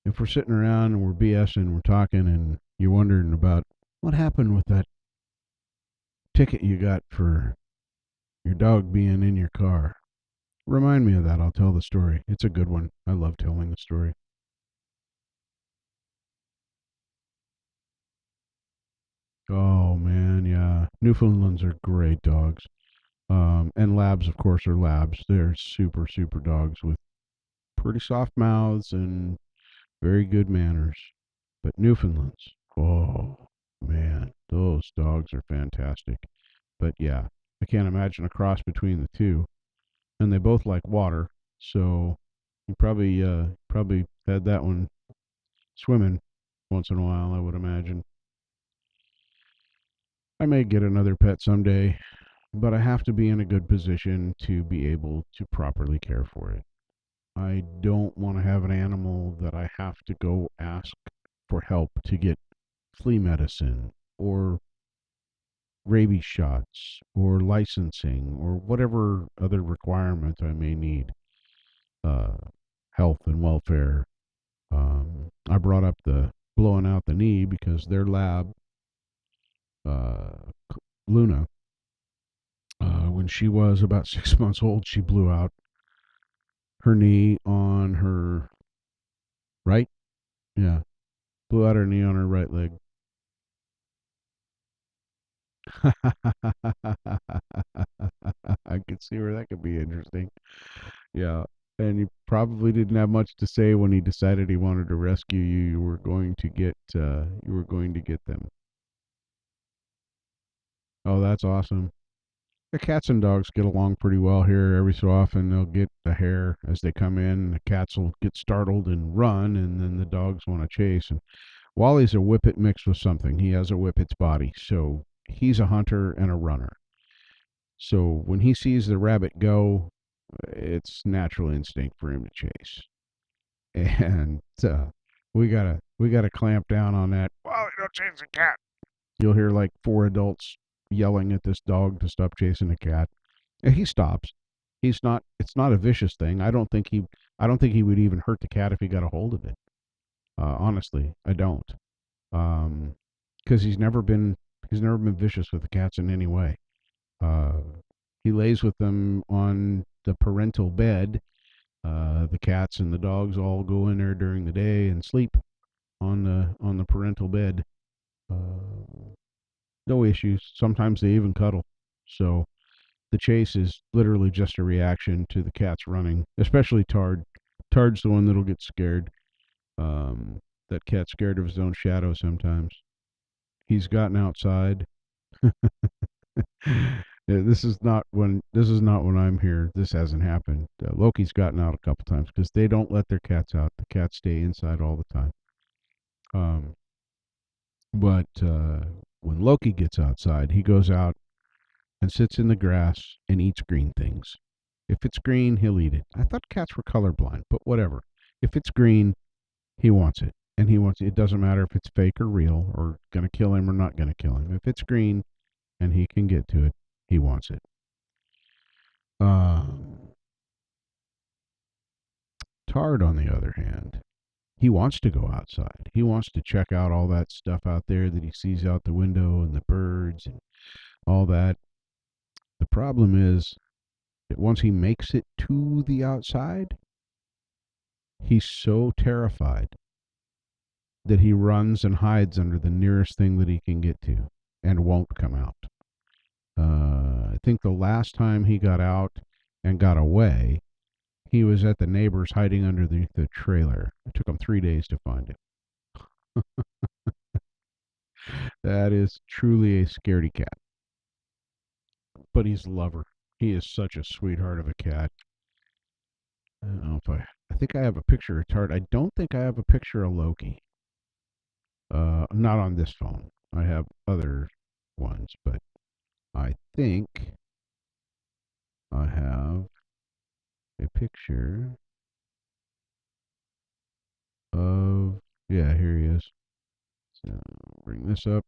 if we're sitting around and we're BSing, we're talking, and you're wondering about what happened with that ticket you got for your dog being in your car, remind me of that. I'll tell the story. It's a good one. I love telling the story. Oh man, yeah. Newfoundlands are great dogs. And labs, of course, are labs. They're super, super dogs with pretty soft mouths and very good manners. But Newfoundlands, oh man, those dogs are fantastic. But yeah, I can't imagine a cross between the two. And they both like water, so you probably had that one swimming once in a while, I would imagine. I may get another pet someday, but I have to be in a good position to be able to properly care for it. I don't want to have an animal that I have to go ask for help to get flea medicine or rabies shots or licensing or whatever other requirement I may need. Uh, Health and welfare. I brought up the blowing out the knee because their lab, uh, Luna, when she was about 6 months old, she blew out her knee on her right. Yeah, blew out her knee on her right leg. I could see where that could be interesting. Yeah, and you probably didn't have much to say when he decided he wanted to rescue you. You were going to get them. Oh, that's awesome. The cats and dogs get along pretty well here. Every so often, they'll get a hair as they come in. The cats will get startled and run, and then the dogs want to chase. And Wally's a whippet mixed with something. He has a whippet's body, so he's a hunter and a runner. So when he sees the rabbit go, it's natural instinct for him to chase. And we gotta clamp down on that. Wally, don't chase the cat. You'll hear like four adults yelling at this dog to stop chasing the cat. And he stops. He's not. It's not a vicious thing. I don't think he. I don't think he would even hurt the cat if he got a hold of it. Honestly, I don't. Because he's never been vicious with the cats in any way. Uh, he lays with them on the parental bed. The cats and the dogs all go in there during the day and sleep on the parental bed. Uh, no issues. Sometimes they even cuddle. So the chase is literally just a reaction to the cats running, especially Tard. Tard's the one that'll get scared. That cat's scared of his own shadow sometimes. He's gotten outside. Yeah, this is not when I'm here. This hasn't happened. Loki's gotten out a couple times because they don't let their cats out. The cats stay inside all the time. Um, but when Loki gets outside, he goes out and sits in the grass and eats green things. If it's green, he'll eat it. I thought cats were colorblind, but whatever. If it's green, he wants it. And he wants it. It doesn't matter if it's fake or real or going to kill him or not going to kill him. If it's green and he can get to it, he wants it. Um, Tard, on the other hand, he wants to go outside. He wants to check out all that stuff out there that he sees out the window and the birds and all that. The problem is that once he makes it to the outside, he's so terrified that he runs and hides under the nearest thing that he can get to and won't come out. I think the last time he got out and got away, he was at the neighbor's hiding underneath the trailer. It took him 3 days to find him. That is truly a scaredy cat, but he's a lover. He is such a sweetheart of a cat. I don't know if I think I have a picture of Tard. I don't think I have a picture of Loki. Not on this phone. I have other ones, but I think I have a picture of. Yeah, here he is. So bring this up.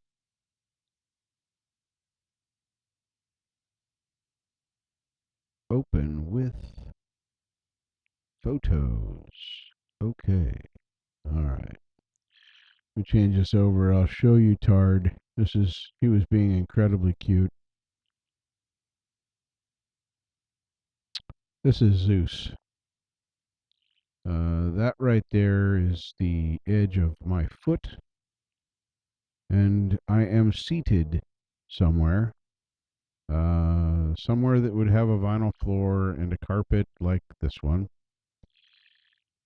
Open with photos. Okay. All right. Let me change this over. I'll show you Tard. He was being incredibly cute. This is Zeus. That right there is the edge of my foot, and I am seated somewhere. Somewhere that would have a vinyl floor and a carpet like this one.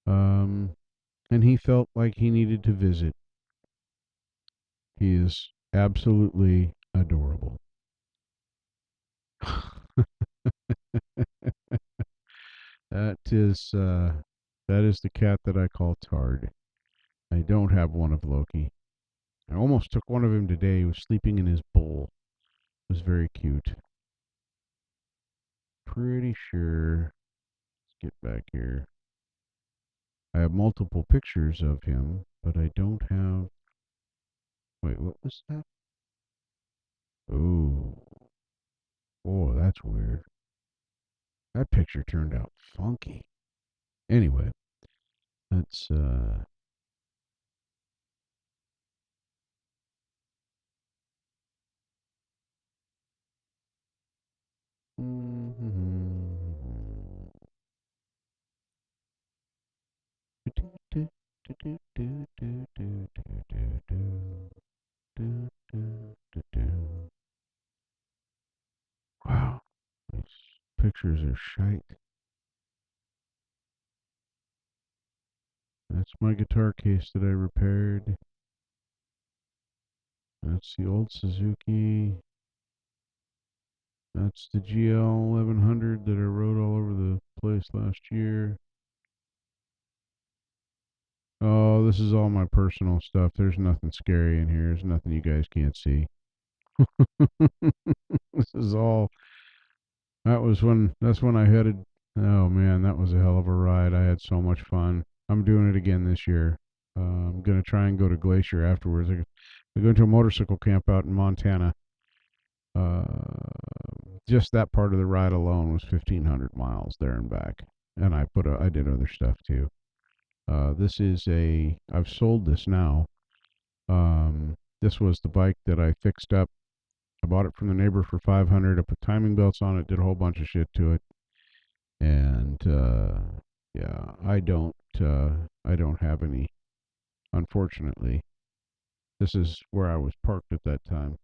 Um, and he felt like he needed to visit. He is absolutely adorable. That is that is the cat that I call Tard. I don't have one of Loki. I almost took one of him today. He was sleeping in his bowl. It was very cute. Pretty sure. Let's get back here. I have multiple pictures of him, but I don't have. Wait, what was that? Oh, oh, that's weird. That picture turned out funky. Anyway, let's wow, these pictures are shite. That's my guitar case that I repaired. That's the old Suzuki. That's the GL 1100 that I rode all over the place last year. Oh, this is all my personal stuff. There's nothing scary in here. There's nothing you guys can't see. This is all. That's when I headed. Oh man, that was a hell of a ride. I had so much fun. I'm doing it again this year. I'm gonna try and go to Glacier afterwards. We're going to a motorcycle camp out in Montana. Just that part of the ride alone was 1,500 miles there and back, and I did other stuff too. This is I've sold this now. This was the bike that I fixed up. I bought it from the neighbor for 500. I put timing belts on it, did a whole bunch of shit to it, and yeah, I don't have any. Unfortunately, this is where I was parked at that time.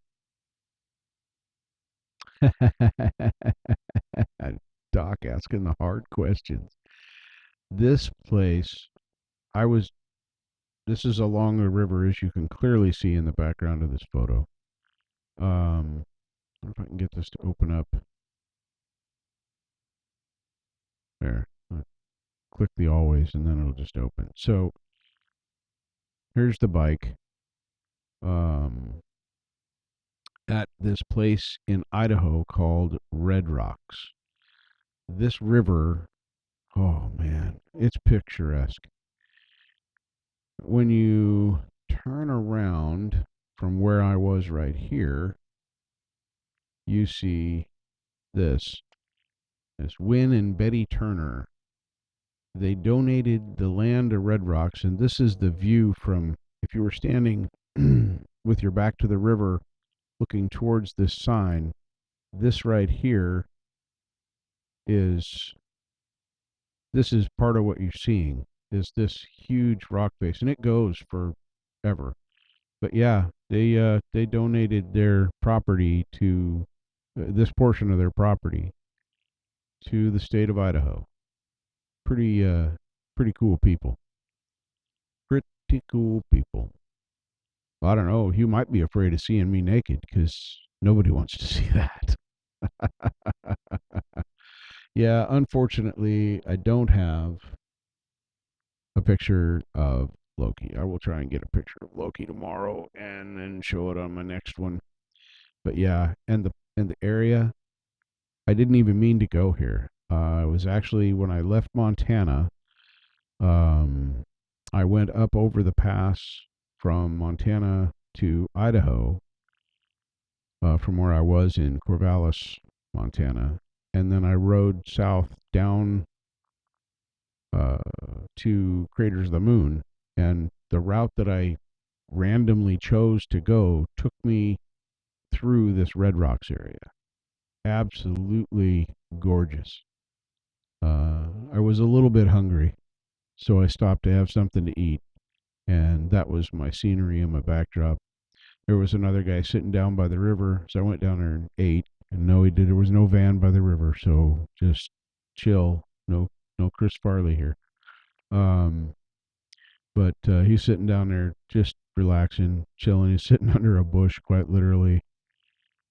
Doc asking the hard questions. This place, I was. This is along the river, as you can clearly see in the background of this photo. I wonder if I can get this to open up. There. Click the always, and then it'll just open. So here's the bike. Um, at this place in Idaho called Red Rocks. This river, oh man, it's picturesque. When you turn around from where I was right here, you see this. This Win and Betty Turner. They donated the land to Red Rocks, and this is the view from, if you were standing with your back to the river looking towards this sign, this right here is this is part of what you're seeing is this huge rock face, and it goes forever. But yeah, they donated their property to this portion of their property to the state of Idaho. Pretty cool people. Pretty cool people. I don't know. You might be afraid of seeing me naked because nobody wants to see that. Yeah, unfortunately, I don't have a picture of Loki. I will try and get a picture of Loki tomorrow and then show it on my next one. But yeah, and the area, I didn't even mean to go here. It was actually when I left Montana. Um, I went up over the pass from Montana to Idaho, from where I was in Corvallis, Montana, and then I rode south down uh, to Craters of the Moon. And the route that I randomly chose to go took me through this Red Rocks area. Absolutely gorgeous. I was a little bit hungry, so I stopped to have something to eat, and that was my scenery and my backdrop. There was another guy sitting down by the river, so I went down there and ate. And no, he did. There was no van by the river, so just chill. No Chris Farley here. Um, but he's sitting down there, just relaxing, chilling. He's sitting under a bush, quite literally.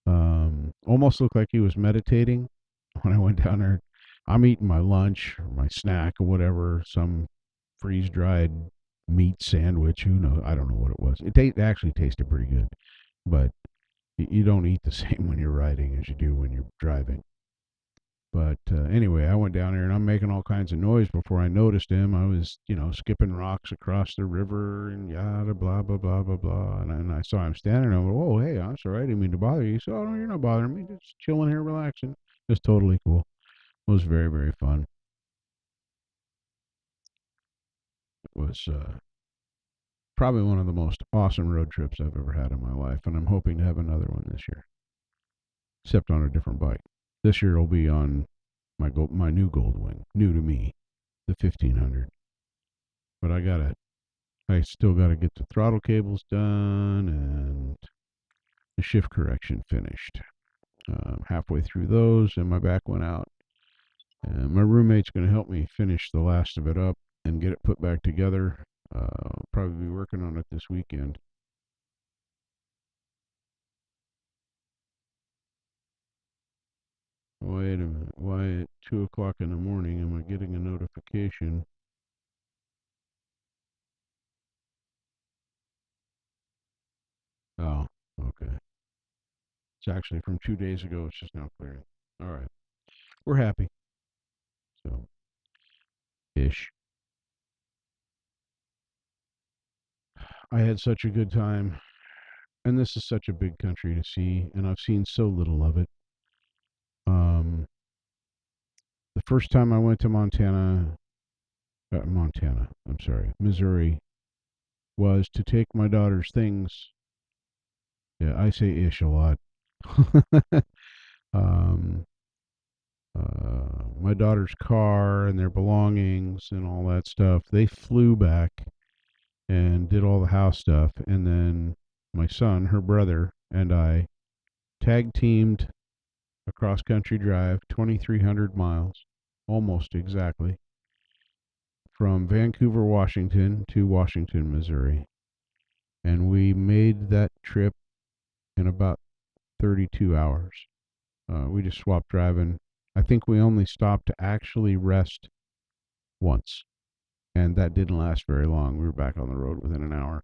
Almost looked like he was meditating. When I went down there, I'm eating my lunch or my snack or whatever, some freeze dried meat sandwich. Who knows? I don't know what it was. It actually tasted pretty good, but you don't eat the same when you're riding as you do when you're driving. But anyway, I went down there and I'm making all kinds of noise before I noticed him. I was, skipping rocks across the river and yada, blah, blah, blah, blah, blah. And I saw him standing there. I went, "Oh, hey, I'm sorry. I didn't mean to bother you." He said, "Oh, no, you're not bothering me. Just chilling here, relaxing." It was totally cool. It was very, very fun. It was probably one of the most awesome road trips I've ever had in my life. And I'm hoping to have another one this year, except on a different bike. This year it'll be on my new Goldwing, new to me, the 1500. But I still gotta get the throttle cables done and the shift correction finished. Halfway through those, and my back went out. And my roommate's gonna help me finish the last of it up and get it put back together. I'll probably be working on it this weekend. Wait a minute. Why at 2 o'clock in the morning am I getting a notification? Oh, okay. It's actually from 2 days ago. It's just now clearing. All right. We're happy. So, ish. I had such a good time. And this is such a big country to see, and I've seen so little of it. Um, the first time I went to I'm sorry, Missouri, was to take my daughter's things. Yeah, I say ish a lot. um, my daughter's car and their belongings and all that stuff. They flew back and did all the house stuff, and then my son, her brother, and I tag teamed a cross country drive, 2,300 miles, almost exactly, from Vancouver, Washington to Washington, Missouri. And we made that trip in about 32 hours. We just swapped driving. I think we only stopped to actually rest once, and that didn't last very long. We were back on the road within an hour.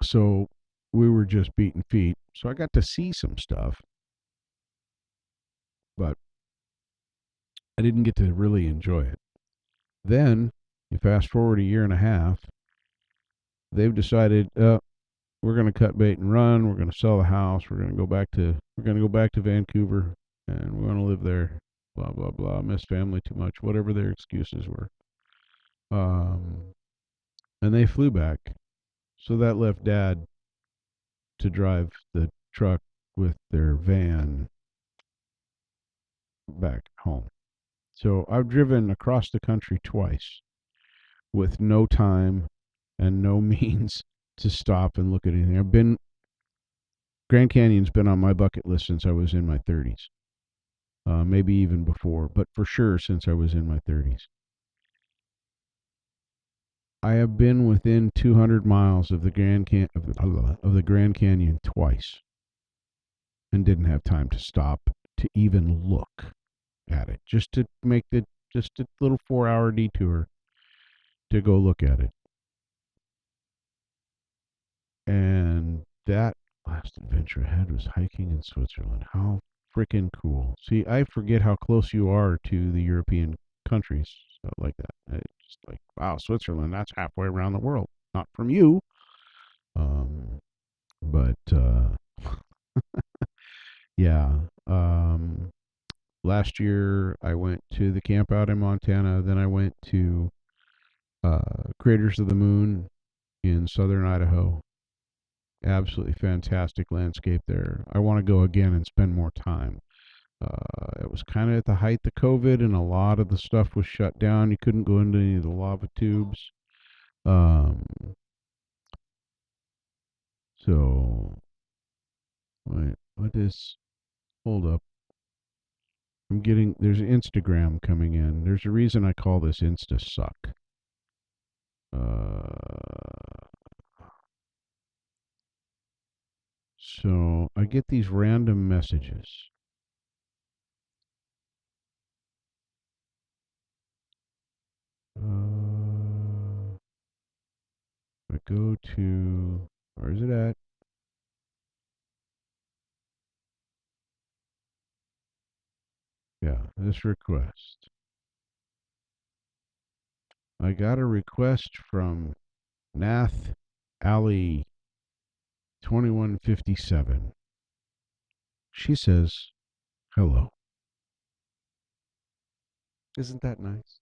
So we were just beating feet. So I got to see some stuff, but I didn't get to really enjoy it. Then you fast forward a year and a half, they've decided, we're going to cut bait and run. We're going to sell the house. We're going to go back to Vancouver, and we want to live there. Blah blah blah. Miss family too much. Whatever their excuses were. And they flew back. So that left Dad to drive the truck with their van back home. So I've driven across the country twice with no time and no means to stop and look at anything. Grand Canyon's been on my bucket list since I was in my 30s, maybe even before, but for sure since I was in my 30s. I have been within 200 miles of the of the Grand Canyon twice, and didn't have time to stop to even look. at it, just a little 4 hour detour to go look at it. And that last adventure I had was hiking in Switzerland. How freaking cool. See, I forget how close you are to the European countries like that. It's just like, wow, Switzerland, that's halfway around the world. Not from you. Um, but yeah. Last year I went to the camp out in Montana. Then I went to Craters of the Moon in southern Idaho. Absolutely fantastic landscape there. I want to go again and spend more time. It was kind of at the height of COVID, and a lot of the stuff was shut down. You couldn't go into any of the lava tubes. Um, so, wait, what is? Hold up. There's Instagram coming in. There's a reason I call this Insta Suck. Uh, so I get these random messages. I go to, where is it at? Yeah, this request. I got a request from Nath Ali 2157. She says, hello. Isn't that nice?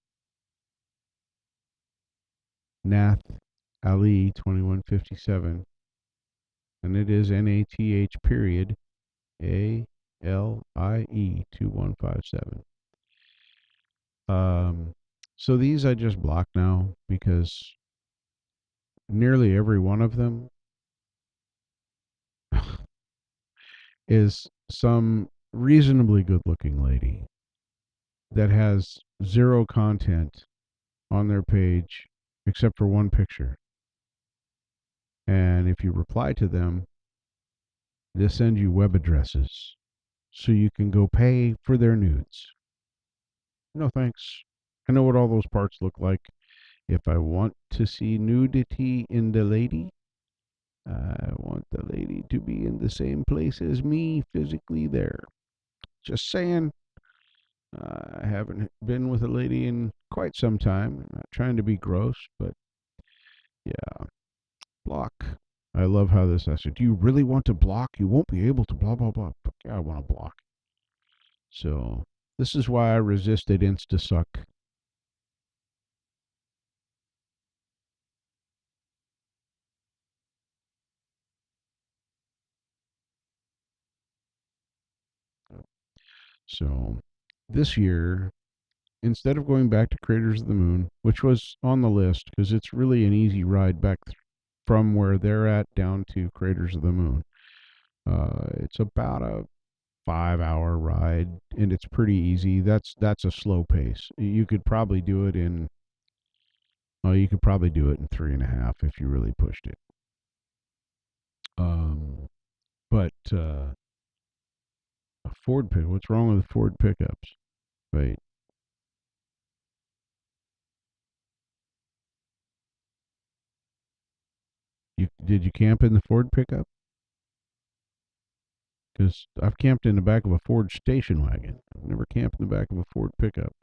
Nath Ali 2157. And it is NATH period ALIE 2157. So these I just block now because nearly every one of them is some reasonably good looking lady that has zero content on their page except for one picture. And if you reply to them, they send you web addresses so you can go pay for their nudes. No thanks. I know what all those parts look like. If I want to see nudity in the lady, I want the lady to be in the same place as me physically there. Just saying. I haven't been with a lady in quite some time. I'm not trying to be gross, but yeah, block. I love how this said, do you really want to block? You won't be able to blah, blah, blah. But yeah, I want to block. So this is why I resisted InstaSuck. So this year, instead of going back to Craters of the Moon, which was on the list because it's really an easy ride back from where they're at down to Craters of the Moon. It's about a 5 hour ride and it's pretty easy. That's a slow pace. You could probably do it in you could probably do it in 3.5 if you really pushed it. But a Ford pick. What's wrong with Ford pickups? Wait. Did you camp in the Ford pickup? Because I've camped in the back of a Ford station wagon. I've never camped in the back of a Ford pickup.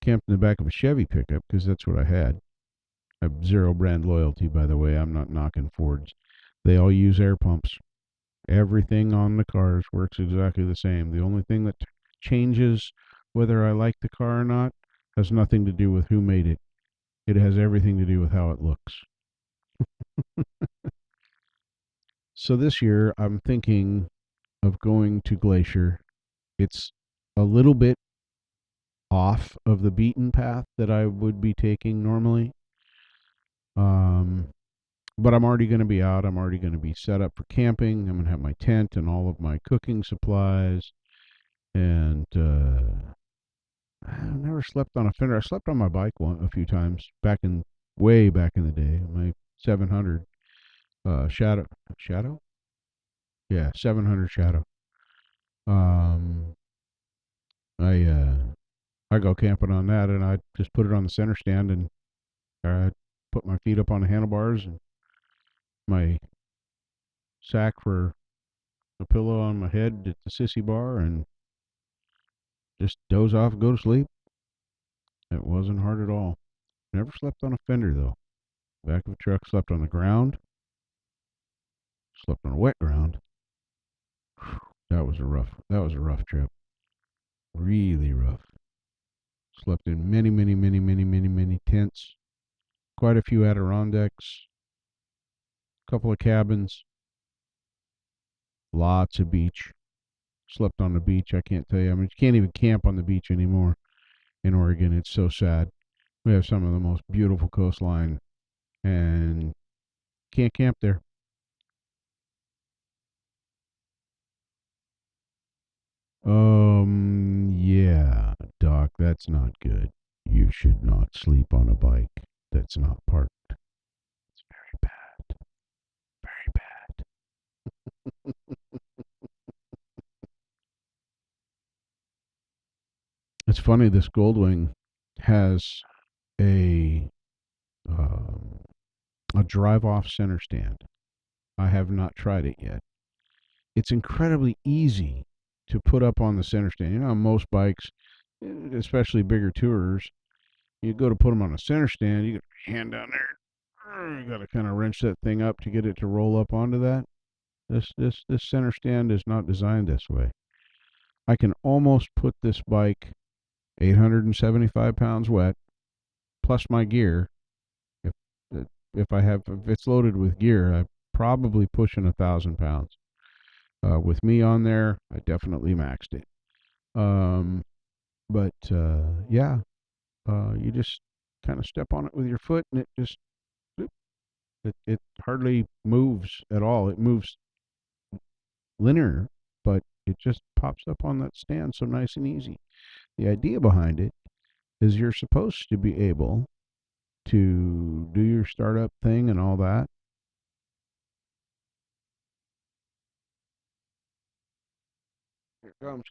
Camped in the back of a Chevy pickup because that's what I had. I have zero brand loyalty, by the way. I'm not knocking Fords. They all use air pumps. Everything on the cars works exactly the same. The only thing that changes whether I like the car or not has nothing to do with who made it. It has everything to do with how it looks. So this year, I'm thinking of going to Glacier. It's a little bit off of the beaten path that I would be taking normally. Um, but I'm already going to be out. I'm already going to be set up for camping. I'm going to have my tent and all of my cooking supplies. And I've never slept on a fender. I slept on my bike a few times way back in the day. My 700 Shadow. Yeah, 700 Shadow. Um, I I go camping on that, and I just put it on the center stand, and I put my feet up on the handlebars and my sack for a pillow on my head at the sissy bar, and just doze off and go to sleep. It wasn't hard at all. Never slept on a fender though. Back of the truck, slept on the ground, slept on wet ground. That was a rough trip. Really rough. Slept in many tents, quite a few Adirondacks, a couple of cabins, lots of beach. Slept on the beach. I can't tell you. I mean, you can't even camp on the beach anymore in Oregon. It's so sad. We have some of the most beautiful coastline, and can't camp there. Yeah, Doc, that's not good. You should not sleep on a bike that's not parked. It's very bad. Very bad. It's funny, this Goldwing has a um, a drive-off center stand. I have not tried it yet. It's incredibly easy to put up on the center stand. You know, on most bikes, especially bigger tourers, you go to put them on a center stand, you get your hand down there. You got to kind of wrench that thing up to get it to roll up onto that. This center stand is not designed this way. I can almost put this bike 875 pounds wet plus my gear. If if it's loaded with gear, I'm probably pushing 1,000 pounds. With me on there, I definitely maxed it. Um, but yeah, you just kind of step on it with your foot, and it just it hardly moves at all. It moves linear, but it just pops up on that stand so nice and easy. The idea behind it is you're supposed to be able to do your startup thing and all that. Here it comes.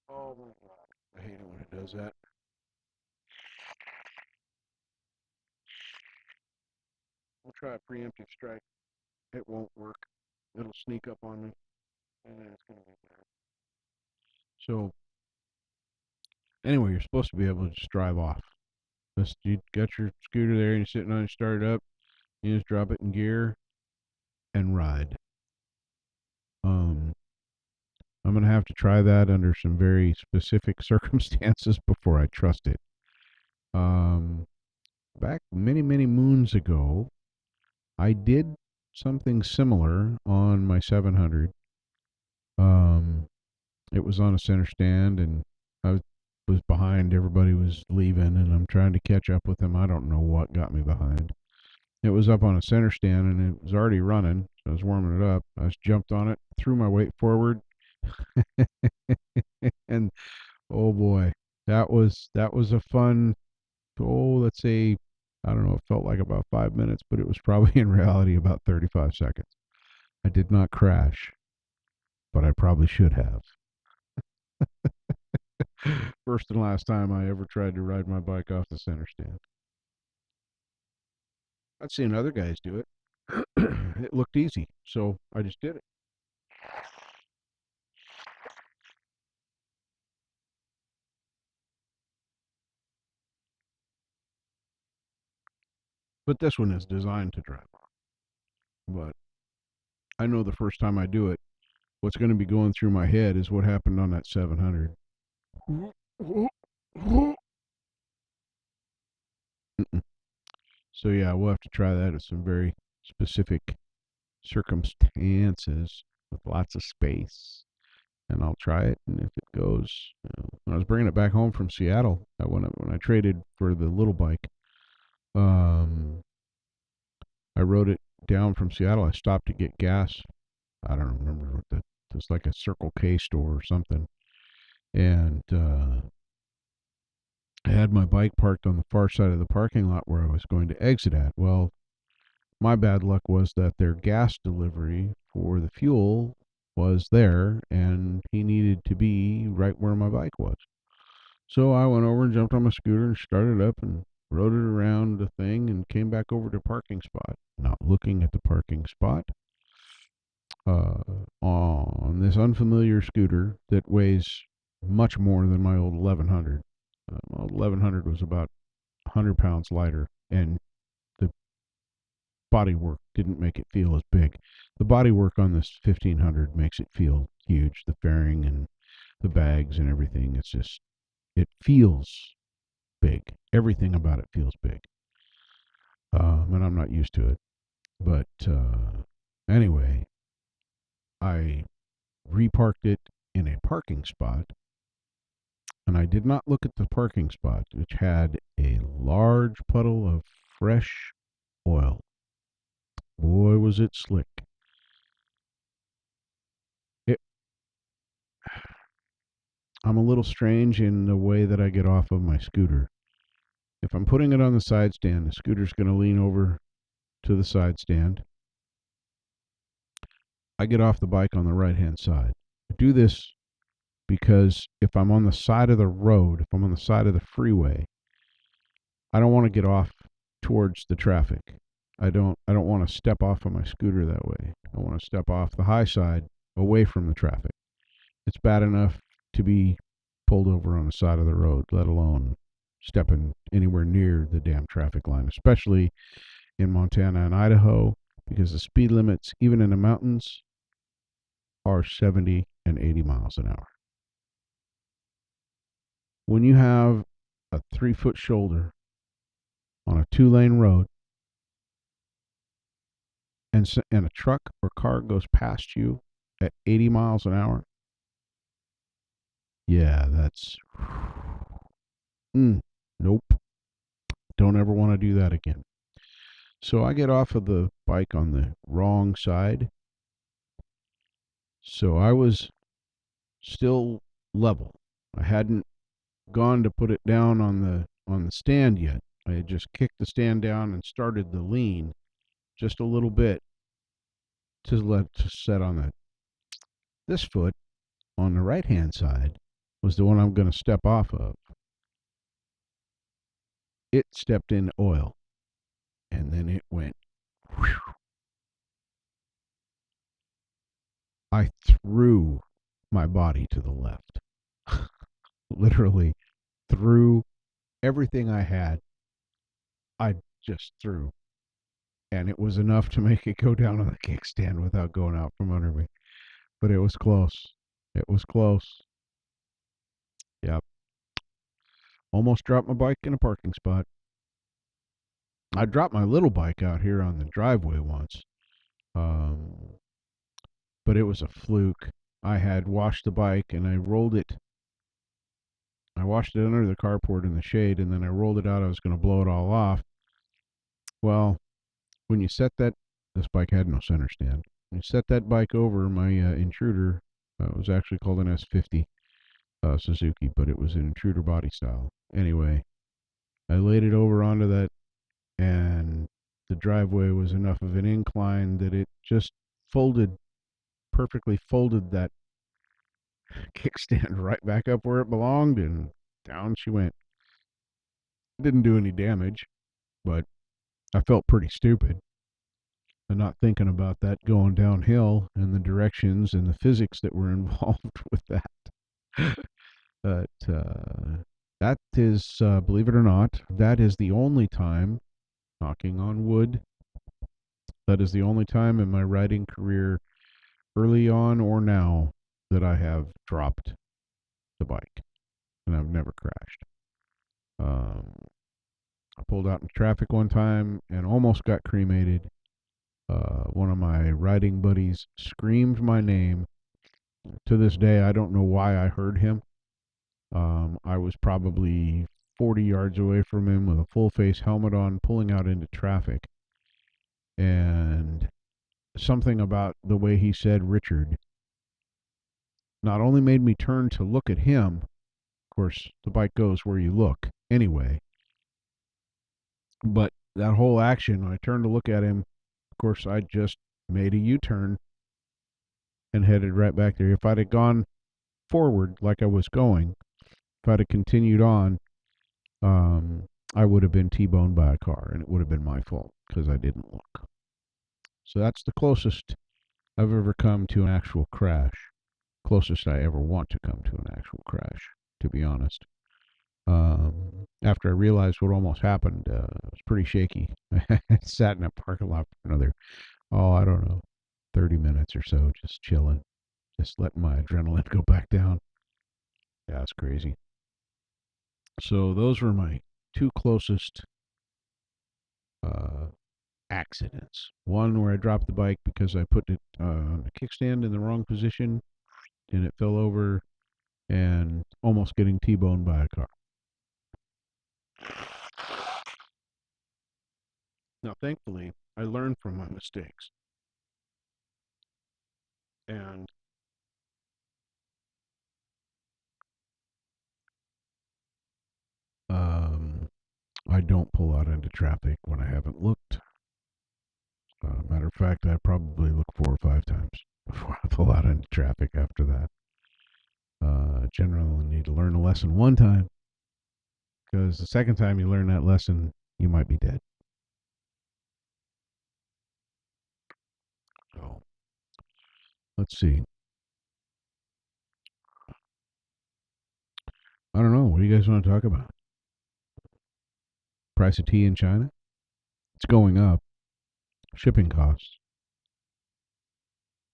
Oh my god. I hate it when it does that. We'll try a preemptive strike. It won't work. It'll sneak up on me, and then it's gonna be bad. So anyway, you're supposed to be able to just drive off. Just you got your scooter there and you're sitting on it, start it up, you just drop it in gear and ride. Um I'm gonna have to try that under some very specific circumstances before I trust it. Um Back many moons ago, I did something similar on my 700. Um it was on a center stand, and was behind. Everybody was leaving, and I'm trying to catch up with them. I don't know what got me behind. It was up on a center stand, and it was already running. So I was warming it up. I just jumped on it, threw my weight forward, and oh boy, that was a fun. Oh, let's say, I don't know. It felt like about 5 minutes, but it was probably in reality about 35 seconds. I did not crash, but I probably should have. First and last time I ever tried to ride my bike off the center stand. I'd seen other guys do it. It looked easy, so I just did it. But this one is designed to drive on. But I know the first time I do it, what's going to be going through my head is what happened on that 700. So yeah, we'll have to try that at some very specific circumstances with lots of space, and I'll try it. And if it goes, when I was bringing it back home from Seattle, when I traded for the little bike, um, I rode it down from Seattle. I stopped to get gas. I don't remember what it was, like a Circle K store or something, and I had my bike parked on the far side of the parking lot where I was going to exit at. Well, my bad luck was that their gas delivery for the fuel was there, and he needed to be right where my bike was. So I went over and jumped on my scooter and started up and rode it around the thing and came back over to the parking spot. Not looking at the parking spot, on this unfamiliar scooter that weighs much more than my old 1100. My old 1100 was about 100 pounds lighter, and the bodywork didn't make it feel as big. The bodywork on this 1500 makes it feel huge. The fairing and the bags and everything. It's just, it feels big. Everything about it feels big. And I'm not used to it. But anyway, I reparked it in a parking spot, and I did not look at the parking spot, which had a large puddle of fresh oil. Boy, was it slick. It, I'm a little strange in the way that I get off of my scooter. If I'm putting it on the side stand, the scooter's going to lean over to the side stand. I get off the bike on the right hand side. I do this because if I'm on the side of the road, if I'm on the side of the freeway, I don't want to get off towards the traffic. I don't want to step off of my scooter that way. I want to step off the high side away from the traffic. It's bad enough to be pulled over on the side of the road, let alone stepping anywhere near the damn traffic line, especially in Montana and Idaho, because the speed limits, even in the mountains, are 70 and 80 miles an hour. When you have a 3-foot shoulder on a 2-lane road, and a truck or car goes past you at 80 miles an hour, yeah, that's nope. Don't ever want to do that again. So I get off of the bike on the wrong side. So I was still level. I hadn't gone to put it down on the stand yet. I had just kicked the stand down and started the lean just a little bit to set on that. This foot on the right hand side was the one I'm going to step off of. It stepped in oil, and then it went whew. I threw my body to the left. Literally threw everything I had. I just threw. And it was enough to make it go down on the kickstand without going out from under me. But it was close. It was close. Yep. Almost dropped my bike in a parking spot. I dropped my little bike out here on the driveway once. But it was a fluke. I had washed the bike and I rolled it. I washed it under the carport in the shade, and then I rolled it out. I was going to blow it all off. Well, when you set that, this bike had no center stand. When you set that bike over, my intruder, it was actually called an S50 Suzuki, but it was an intruder body style. Anyway, I laid it over onto that, and the driveway was enough of an incline that it just perfectly folded that kickstand right back up where it belonged, and down she went. Didn't do any damage, but I felt pretty stupid and not thinking about that going downhill and the directions and the physics that were involved with that. But that is, believe it or not, that is the only time, knocking on wood, that is the only time in my riding career, early on or now, that I have dropped the bike, and I've never crashed. I pulled out in traffic one time and almost got cremated. One of my riding buddies screamed my name. To this day, I don't know why I heard him. I was probably 40 yards away from him with a full face helmet on, pulling out into traffic. And something about the way he said Richard not only made me turn to look at him, of course, the bike goes where you look anyway, but that whole action, when I turned to look at him, of course, I just made a U-turn and headed right back there. If I'd have gone forward like I was going, if I'd have continued on, um, I would have been T-boned by a car, and it would have been my fault because I didn't look. So that's the closest I've ever come to an actual crash. Closest I ever want to come to an actual crash, to be honest. After I realized what almost happened, it was pretty shaky. I sat in a parking lot for another, I don't know, 30 minutes or so, just chilling, just letting my adrenaline go back down. Yeah, it's crazy. So those were my two closest uh, accidents. One where I dropped the bike because I put it on a kickstand in the wrong position and it fell over, and almost getting T-boned by a car. Now, thankfully, I learned from my mistakes. And I don't pull out into traffic when I haven't looked. Matter of fact, I probably look 4 or 5 times before I pull out into traffic after that. Generally need to learn a lesson one time, because the second time you learn that lesson, you might be dead. So, let's see. I don't know. What do you guys want to talk about? Price of tea in China? It's going up. Shipping costs.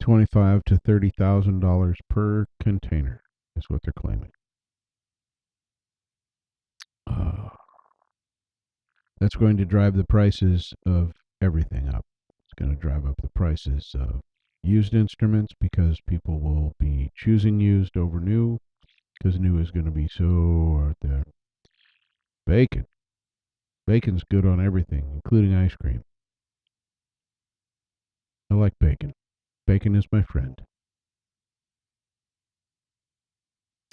$25,000 to $30,000 per container is what they're claiming. Uh, that's going to drive the prices of everything up. It's going to drive up the prices of used instruments because people will be choosing used over new because new is going to be so out there. Bacon. Bacon's good on everything, including ice cream. I like bacon. Bacon is my friend.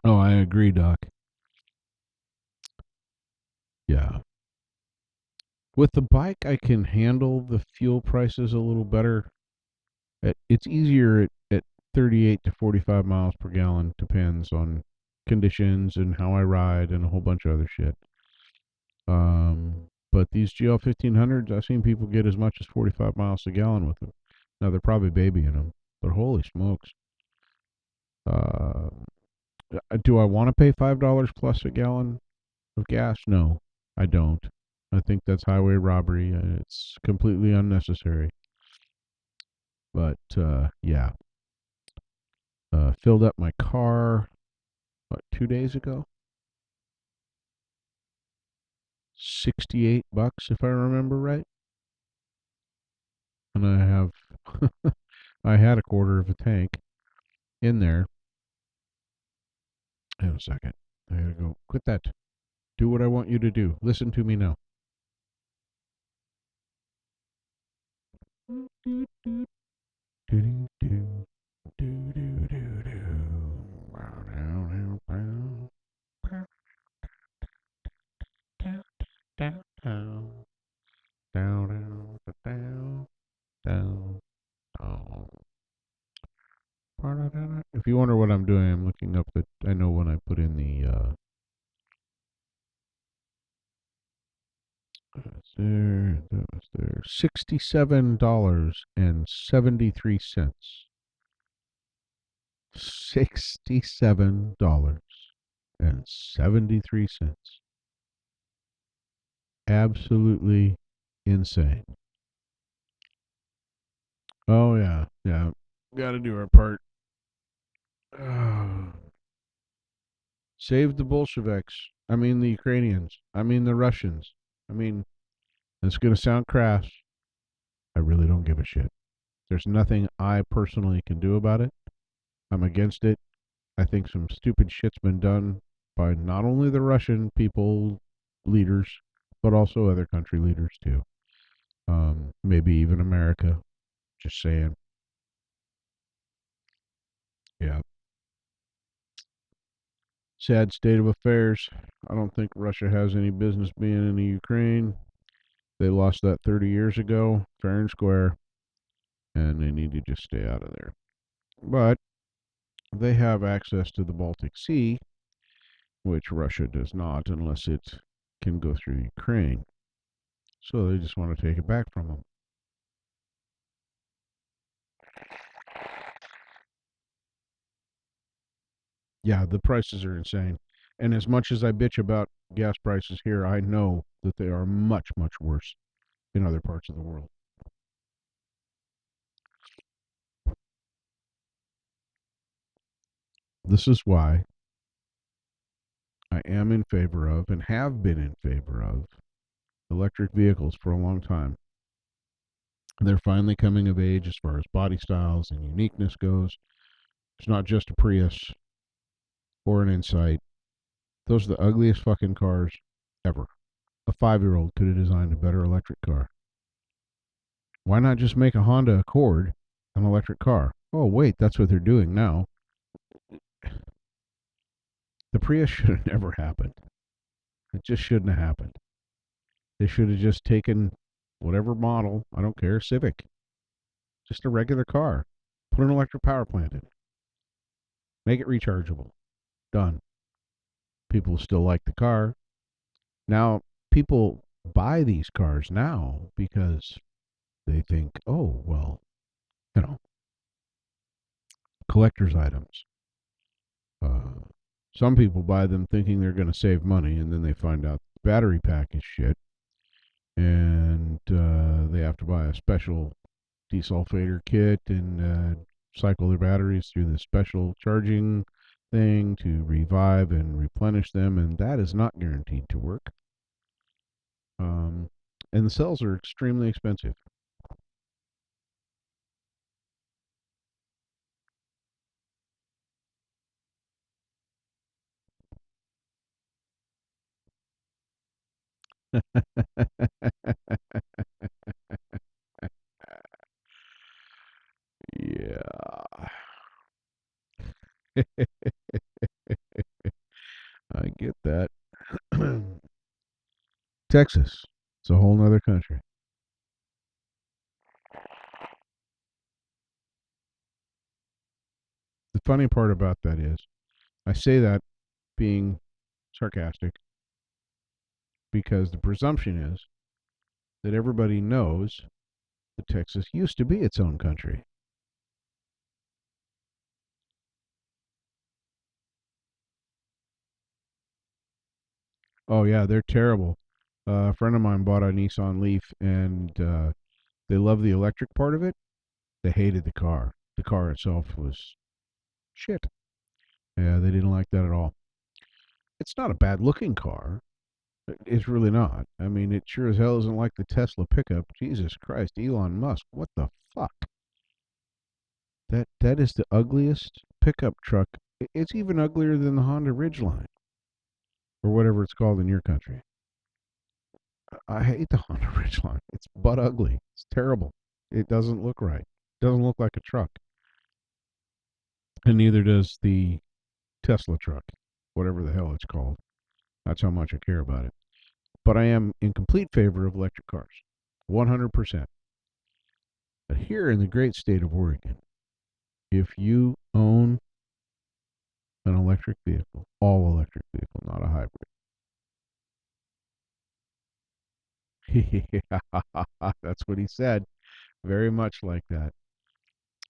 Oh, I agree, Doc. Yeah. With the bike, I can handle the fuel prices a little better. It's easier at 38 to 45 miles per gallon. Depends on conditions and how I ride and a whole bunch of other shit. But these GL 1500s, I've seen people get as much as 45 miles a gallon with them. Now, they're probably babying them, but holy smokes. Uh, do I want to pay $5 plus a gallon of gas? No, I don't. I think that's highway robbery. It's completely unnecessary. But yeah, filled up my car, 2 days ago? $68 if I remember right. And I have, I had a quarter of a tank in there. Hang on a second. I gotta go. Quit that. Do what I want you to do. Listen to me now. If you wonder what I'm doing, I'm looking up that I know when I put in the that was there. $67.73. $67.73. Absolutely insane. Oh yeah, yeah. Gotta do our part. Save the Bolsheviks. I mean the Ukrainians. I mean the Russians. I mean, it's gonna sound crass. I really don't give a shit. There's nothing I personally can do about it. I'm against it. I think some stupid shit's been done by not only the Russian people, leaders, but also other country leaders too. Maybe even America. Just saying. Yeah. Sad state of affairs. I don't think Russia has any business being in the Ukraine. They lost that 30 years ago, fair and square, and they need to just stay out of there. But they have access to the Baltic Sea, which Russia does not unless it can go through Ukraine. So they just want to take it back from them. Yeah, the prices are insane. And as much as I bitch about gas prices here, I know that they are much, much worse in other parts of the world. This is why I am in favor of and have been in favor of electric vehicles for a long time. They're finally coming of age as far as body styles and uniqueness goes. It's not just a Prius or an Insight. Those are the ugliest fucking cars ever. A 5-year-old could have designed a better electric car. Why not just make a Honda Accord an electric car? Oh, wait, that's what they're doing now. The Prius should have never happened. It just shouldn't have happened. They should have just taken whatever model, I don't care, Civic, just a regular car, put an electric power plant in it, make it rechargeable. Done. People still like the car. Now, people buy these cars now because they think, oh, well, you know, collector's items. Uh, some people buy them thinking they're going to save money, and then they find out the battery pack is shit, and they have to buy a special desulfator kit and cycle their batteries through the special charging thing to revive and replenish them, and that is not guaranteed to work. And the cells are extremely expensive. Yeah. I get that. Texas. It's a whole nother country. The funny part about that is, I say that being sarcastic because the presumption is that everybody knows that Texas used to be its own country. Oh, yeah, they're terrible. A friend of mine bought a Nissan Leaf and they love the electric part of it. They hated the car. The car itself was shit. Yeah, they didn't like that at all. It's not a bad looking car. It's really not. I mean, it sure as hell isn't like the Tesla pickup. Jesus Christ, Elon Musk, what the fuck? That is the ugliest pickup truck. It's even uglier than the Honda Ridgeline or whatever it's called in your country. I hate the Honda Ridgeline. It's butt ugly. It's terrible. It doesn't look right. It doesn't look like a truck. And neither does the Tesla truck, whatever the hell it's called. That's how much I care about it. But I am in complete favor of electric cars. 100%. But here in the great state of Oregon, if you own an electric vehicle, all electric vehicle, not a hybrid. That's what he said. Very much like that.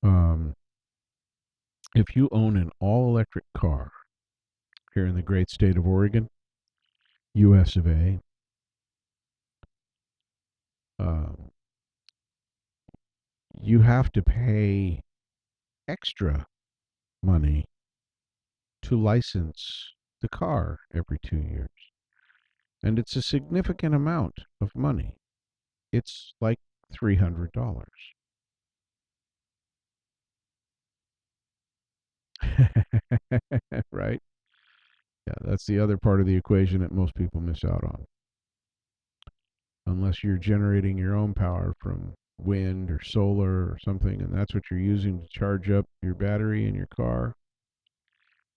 Um, if you own an all electric car here in the great state of Oregon, US of A, um, you have to pay extra money to license the car every 2 years. And it's a significant amount of money. It's like $300. Right? Yeah, that's the other part of the equation that most people miss out on. Unless you're generating your own power from wind or solar or something, and that's what you're using to charge up your battery in your car,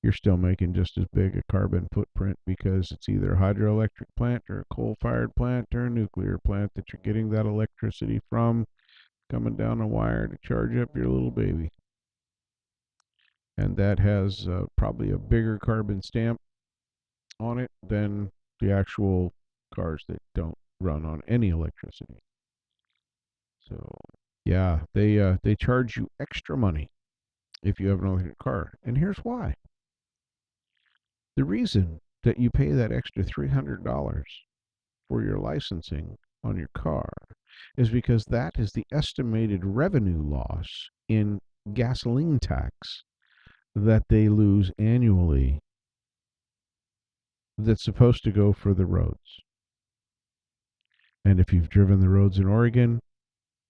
you're still making just as big a carbon footprint because it's either a hydroelectric plant or a coal-fired plant or a nuclear plant that you're getting that electricity from coming down a wire to charge up your little baby. and that has probably a bigger carbon stamp on it than the actual cars that don't run on any electricity. So yeah, they charge you extra money if you have an electric car, and here's why. The reason that you pay that extra $300 for your licensing on your car is because that is the estimated revenue loss in gasoline tax that they lose annually that's supposed to go for the roads. And if you've driven the roads in Oregon,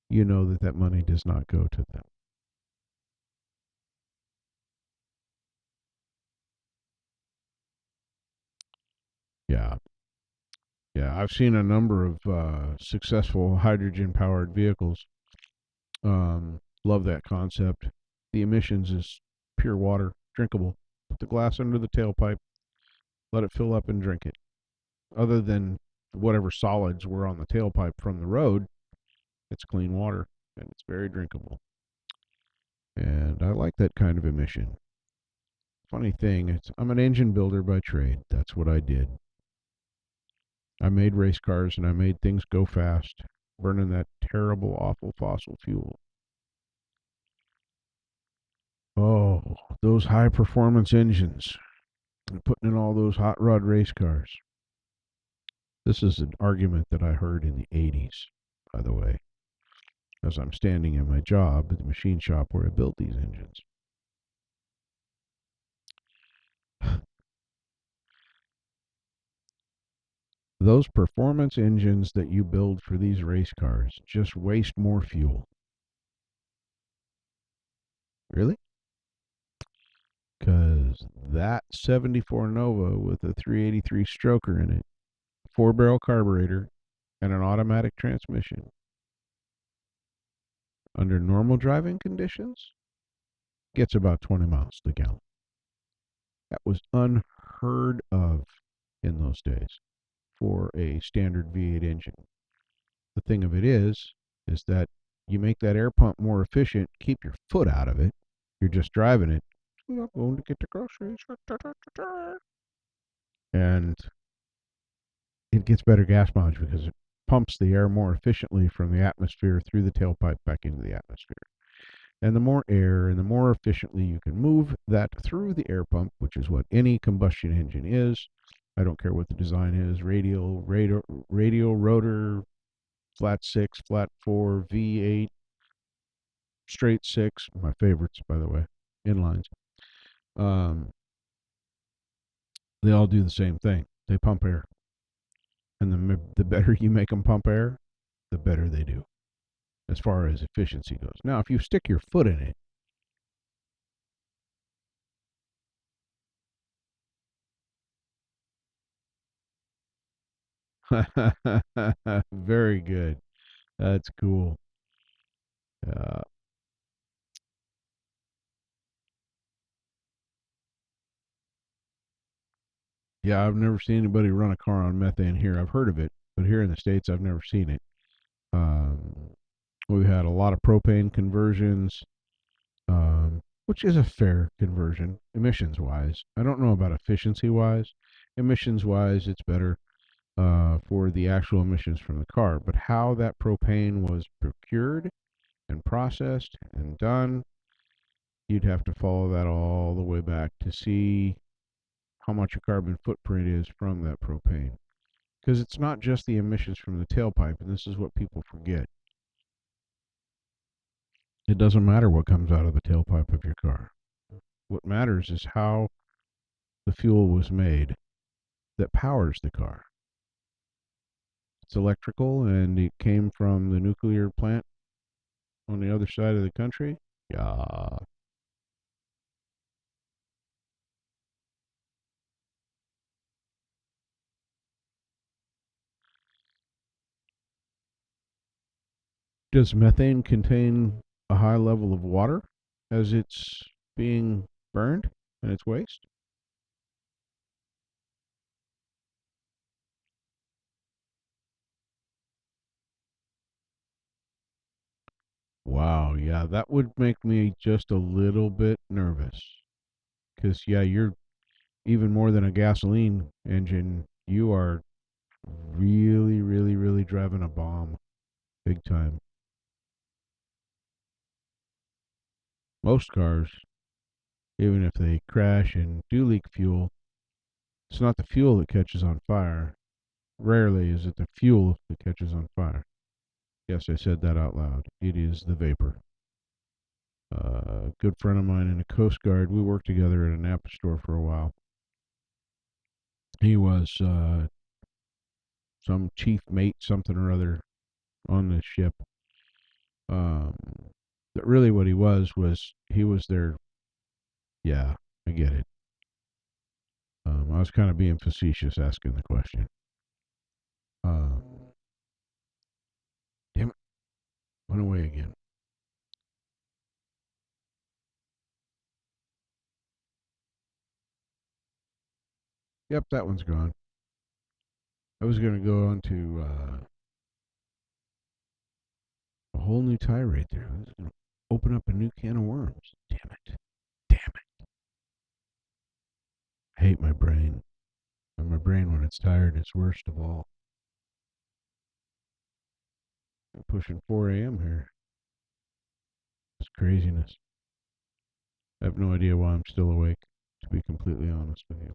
you know that that money does not go to them. Yeah. Yeah. I've seen a number of successful hydrogen powered vehicles. Love that concept. The emissions is pure water, drinkable. Put the glass under the tailpipe, let it fill up and drink it. Other than whatever solids were on the tailpipe from the road, it's clean water and it's very drinkable. And I like that kind of emission. Funny thing, I'm an engine builder by trade. That's what I did. I made race cars and I made things go fast, burning that terrible, awful fossil fuel. Oh, those high performance engines, and putting in all those hot rod race cars. This is an argument that I heard in the 80s, by the way, as I'm standing in my job at the machine shop where I built these engines. Those performance engines that you build for these race cars just waste more fuel. Really? Because that 74 Nova with a 383 stroker in it, 4-barrel carburetor, and an automatic transmission, under normal driving conditions, gets about 20 miles to the gallon. That was unheard of in those days for a standard V8 engine. The thing of it is that you make that air pump more efficient, keep your foot out of it. You're just driving it. I'm going to get the groceries. And it gets better gas mileage because it pumps the air more efficiently from the atmosphere through the tailpipe back into the atmosphere. And the more air and the more efficiently you can move that through the air pump, which is what any combustion engine is. I don't care what the design is, radial, rotor, flat six, flat four, V8, straight six, my favorites, by the way, inlines. Um, they all do the same thing. They pump air. And the better you make them pump air, the better they do as far as efficiency goes. Now, if you stick your foot in it, very good. That's cool. Uh, yeah, I've never seen anybody run a car on methane here. I've heard of it, but here in the States, I've never seen it. Um, we had a lot of propane conversions, which is a fair conversion, emissions wise. I don't know about efficiency wise. Emissions wise, it's better for the actual emissions from the car. But how that propane was procured and processed and done, you'd have to follow that all the way back to see how much your carbon footprint is from that propane. Because it's not just the emissions from the tailpipe, and this is what people forget. It doesn't matter what comes out of the tailpipe of your car. What matters is how the fuel was made that powers the car. It's electrical and it came from the nuclear plant on the other side of the country. Yeah. Does methane contain a high level of water as it's being burned and its waste? Wow, yeah, that would make me just a little bit nervous. because yeah, you're even more than a gasoline engine. You are really, really, really driving a bomb, big time. Most cars, even if they crash and do leak fuel, it's not the fuel that catches on fire. Rarely is it the fuel that catches on fire. Yes, I said that out loud. It is the vapor. A good friend of mine in the Coast Guard, we worked together at a Napa store for a while. He was some chief mate, something or other, on the ship. Um, but really, what he was he was their. Yeah, I get it. I was kind of being facetious asking the question. Um, Damn it, went away again. Yep, that one's gone. I was going to go on to a whole new tirade there. I was going to open up a new can of worms. Damn it. Damn it. I hate my brain. And my brain, when it's tired, is worst of all. I'm pushing 4 a.m. here. It's craziness. I have no idea why I'm still awake, to be completely honest with you.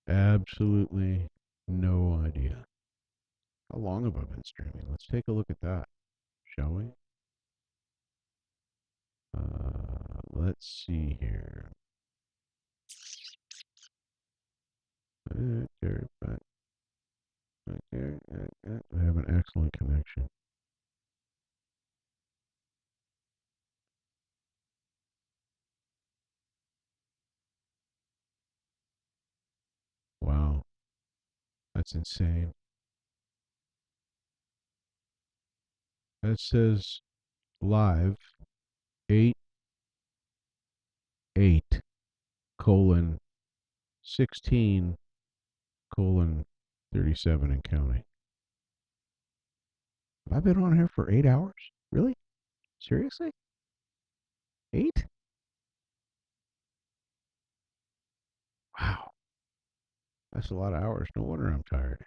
Absolutely no idea. How long have I been streaming? Let's take a look at that, shall we? Let's see here. There, back, back there. I have an excellent connection. Wow, that's insane. That says live 8 8 colon 16 colon 37 and counting. Have I been on here for 8 hours? Really? Seriously? 8? Wow. That's a lot of hours. No wonder I'm tired.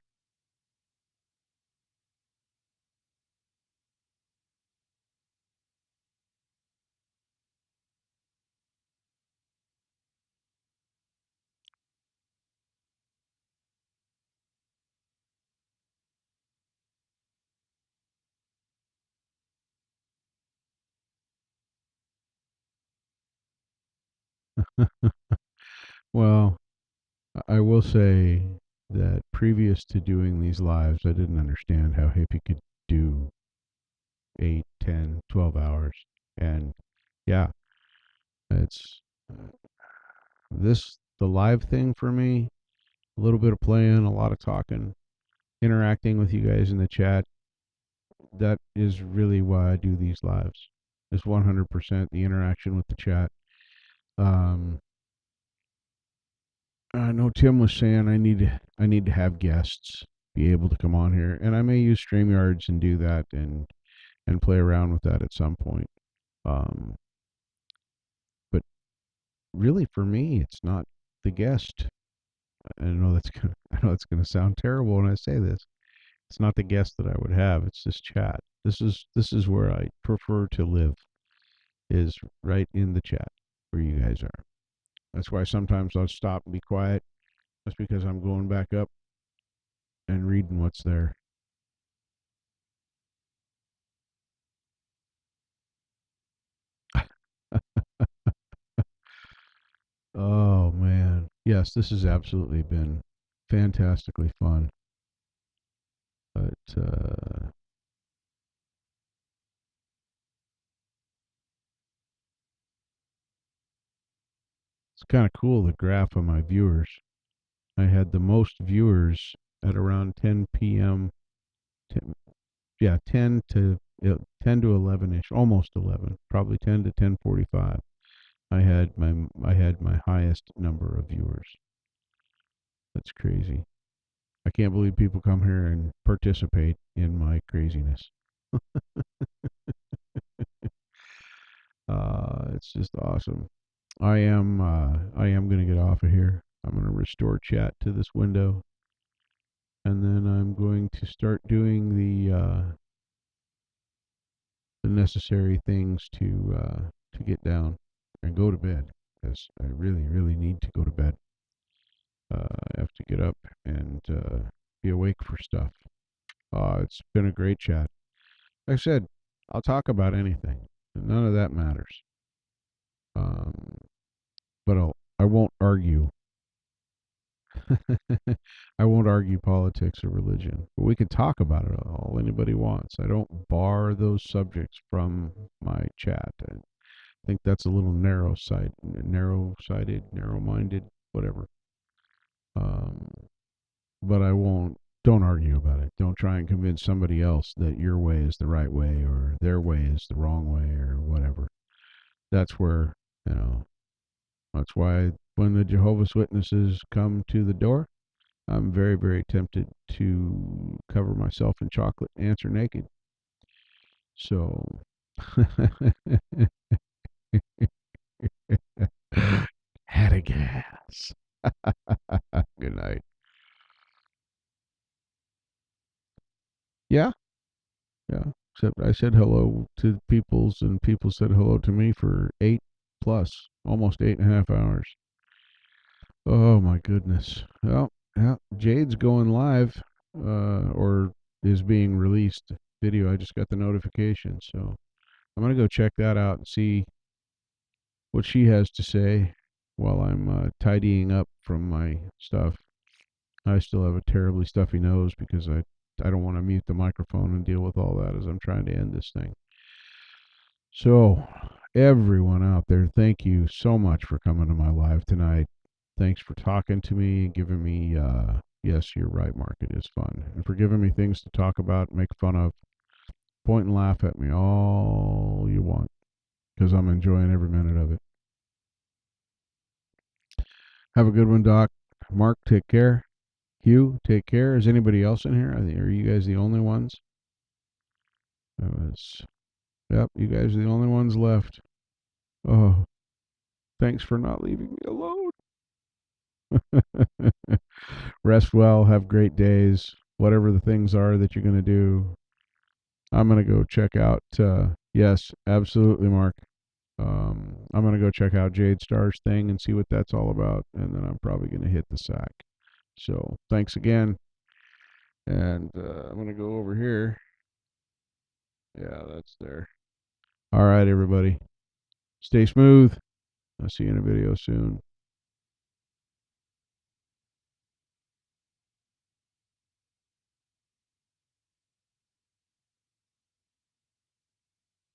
Well, I will say that previous to doing these lives, I didn't understand how Hippie could do 8, 10, 12 hours. And yeah, it's the live thing for me, a little bit of playing, a lot of talking, interacting with you guys in the chat. That is really why I do these lives. It's 100% the interaction with the chat. Um, I know Tim was saying I need to have guests be able to come on here, and I may use StreamYards and do that and play around with that at some point. Um, but really, for me, it's not the guest. I know it's gonna sound terrible when I say this. It's not the guest that I would have. It's this chat. This is where I prefer to live. Is right in the chat where you guys are. That's why sometimes I'll stop and be quiet. That's because I'm going back up and reading what's there. Oh man. Yes, this has absolutely been fantastically fun. But it's kind of cool, the graph of my viewers. I had the most viewers at around 10 p.m. 10, yeah, 10 to 11ish, almost 11, probably 10 to 10:45. I had my highest number of viewers. That's crazy. I can't believe people come here and participate in my craziness. It's just awesome. I am going to get off of here. I'm going to restore chat to this window, and then I'm going to start doing the necessary things to get down and go to bed, because I really really need to go to bed. I have to get up and be awake for stuff. It's been a great chat. Like I said, I'll talk about anything. None of that matters. Um, but I won't argue. I won't argue politics or religion. But we can talk about it all anybody wants. I don't bar those subjects from my chat. I think that's a little narrow-sided, narrow-minded, whatever. Um, but I won't. Don't argue about it. Don't try and convince somebody else that your way is the right way or their way is the wrong way or whatever. That's where, you know, that's why when the Jehovah's Witnesses come to the door, I'm very, very tempted to cover myself in chocolate and answer naked. So, had a gas. Good night. Yeah, yeah. Except I said hello to peoples, and people said hello to me for 8 plus, almost 8.5 hours. Oh my goodness. Well, yeah, Jade's going live, or is being released video. I just got the notification, so I'm gonna go check that out and see what she has to say while I'm tidying up from my stuff. I still have a terribly stuffy nose because I don't want to mute the microphone and deal with all that as I'm trying to end this thing. So, everyone out there, thank you so much for coming to my live tonight. Thanks for talking to me and giving me, yes, you're right, Mark, it is fun. And for giving me things to talk about, make fun of, point and laugh at me all you want, because I'm enjoying every minute of it. Have a good one, Doc. Mark, take care. Hugh, take care. Is anybody else in here? Are you guys the only ones? Yep, you guys are the only ones left. Oh, thanks for not leaving me alone. Rest well. Have great days. Whatever the things are that you're going to do. I'm going to go check out. Yes, absolutely, Mark. I'm going to go check out Jade Star's thing and see what that's all about. And then I'm probably going to hit the sack. So thanks again. And I'm going to go over here. Yeah, that's there. All right, everybody. Stay smooth. I'll see you in a video soon.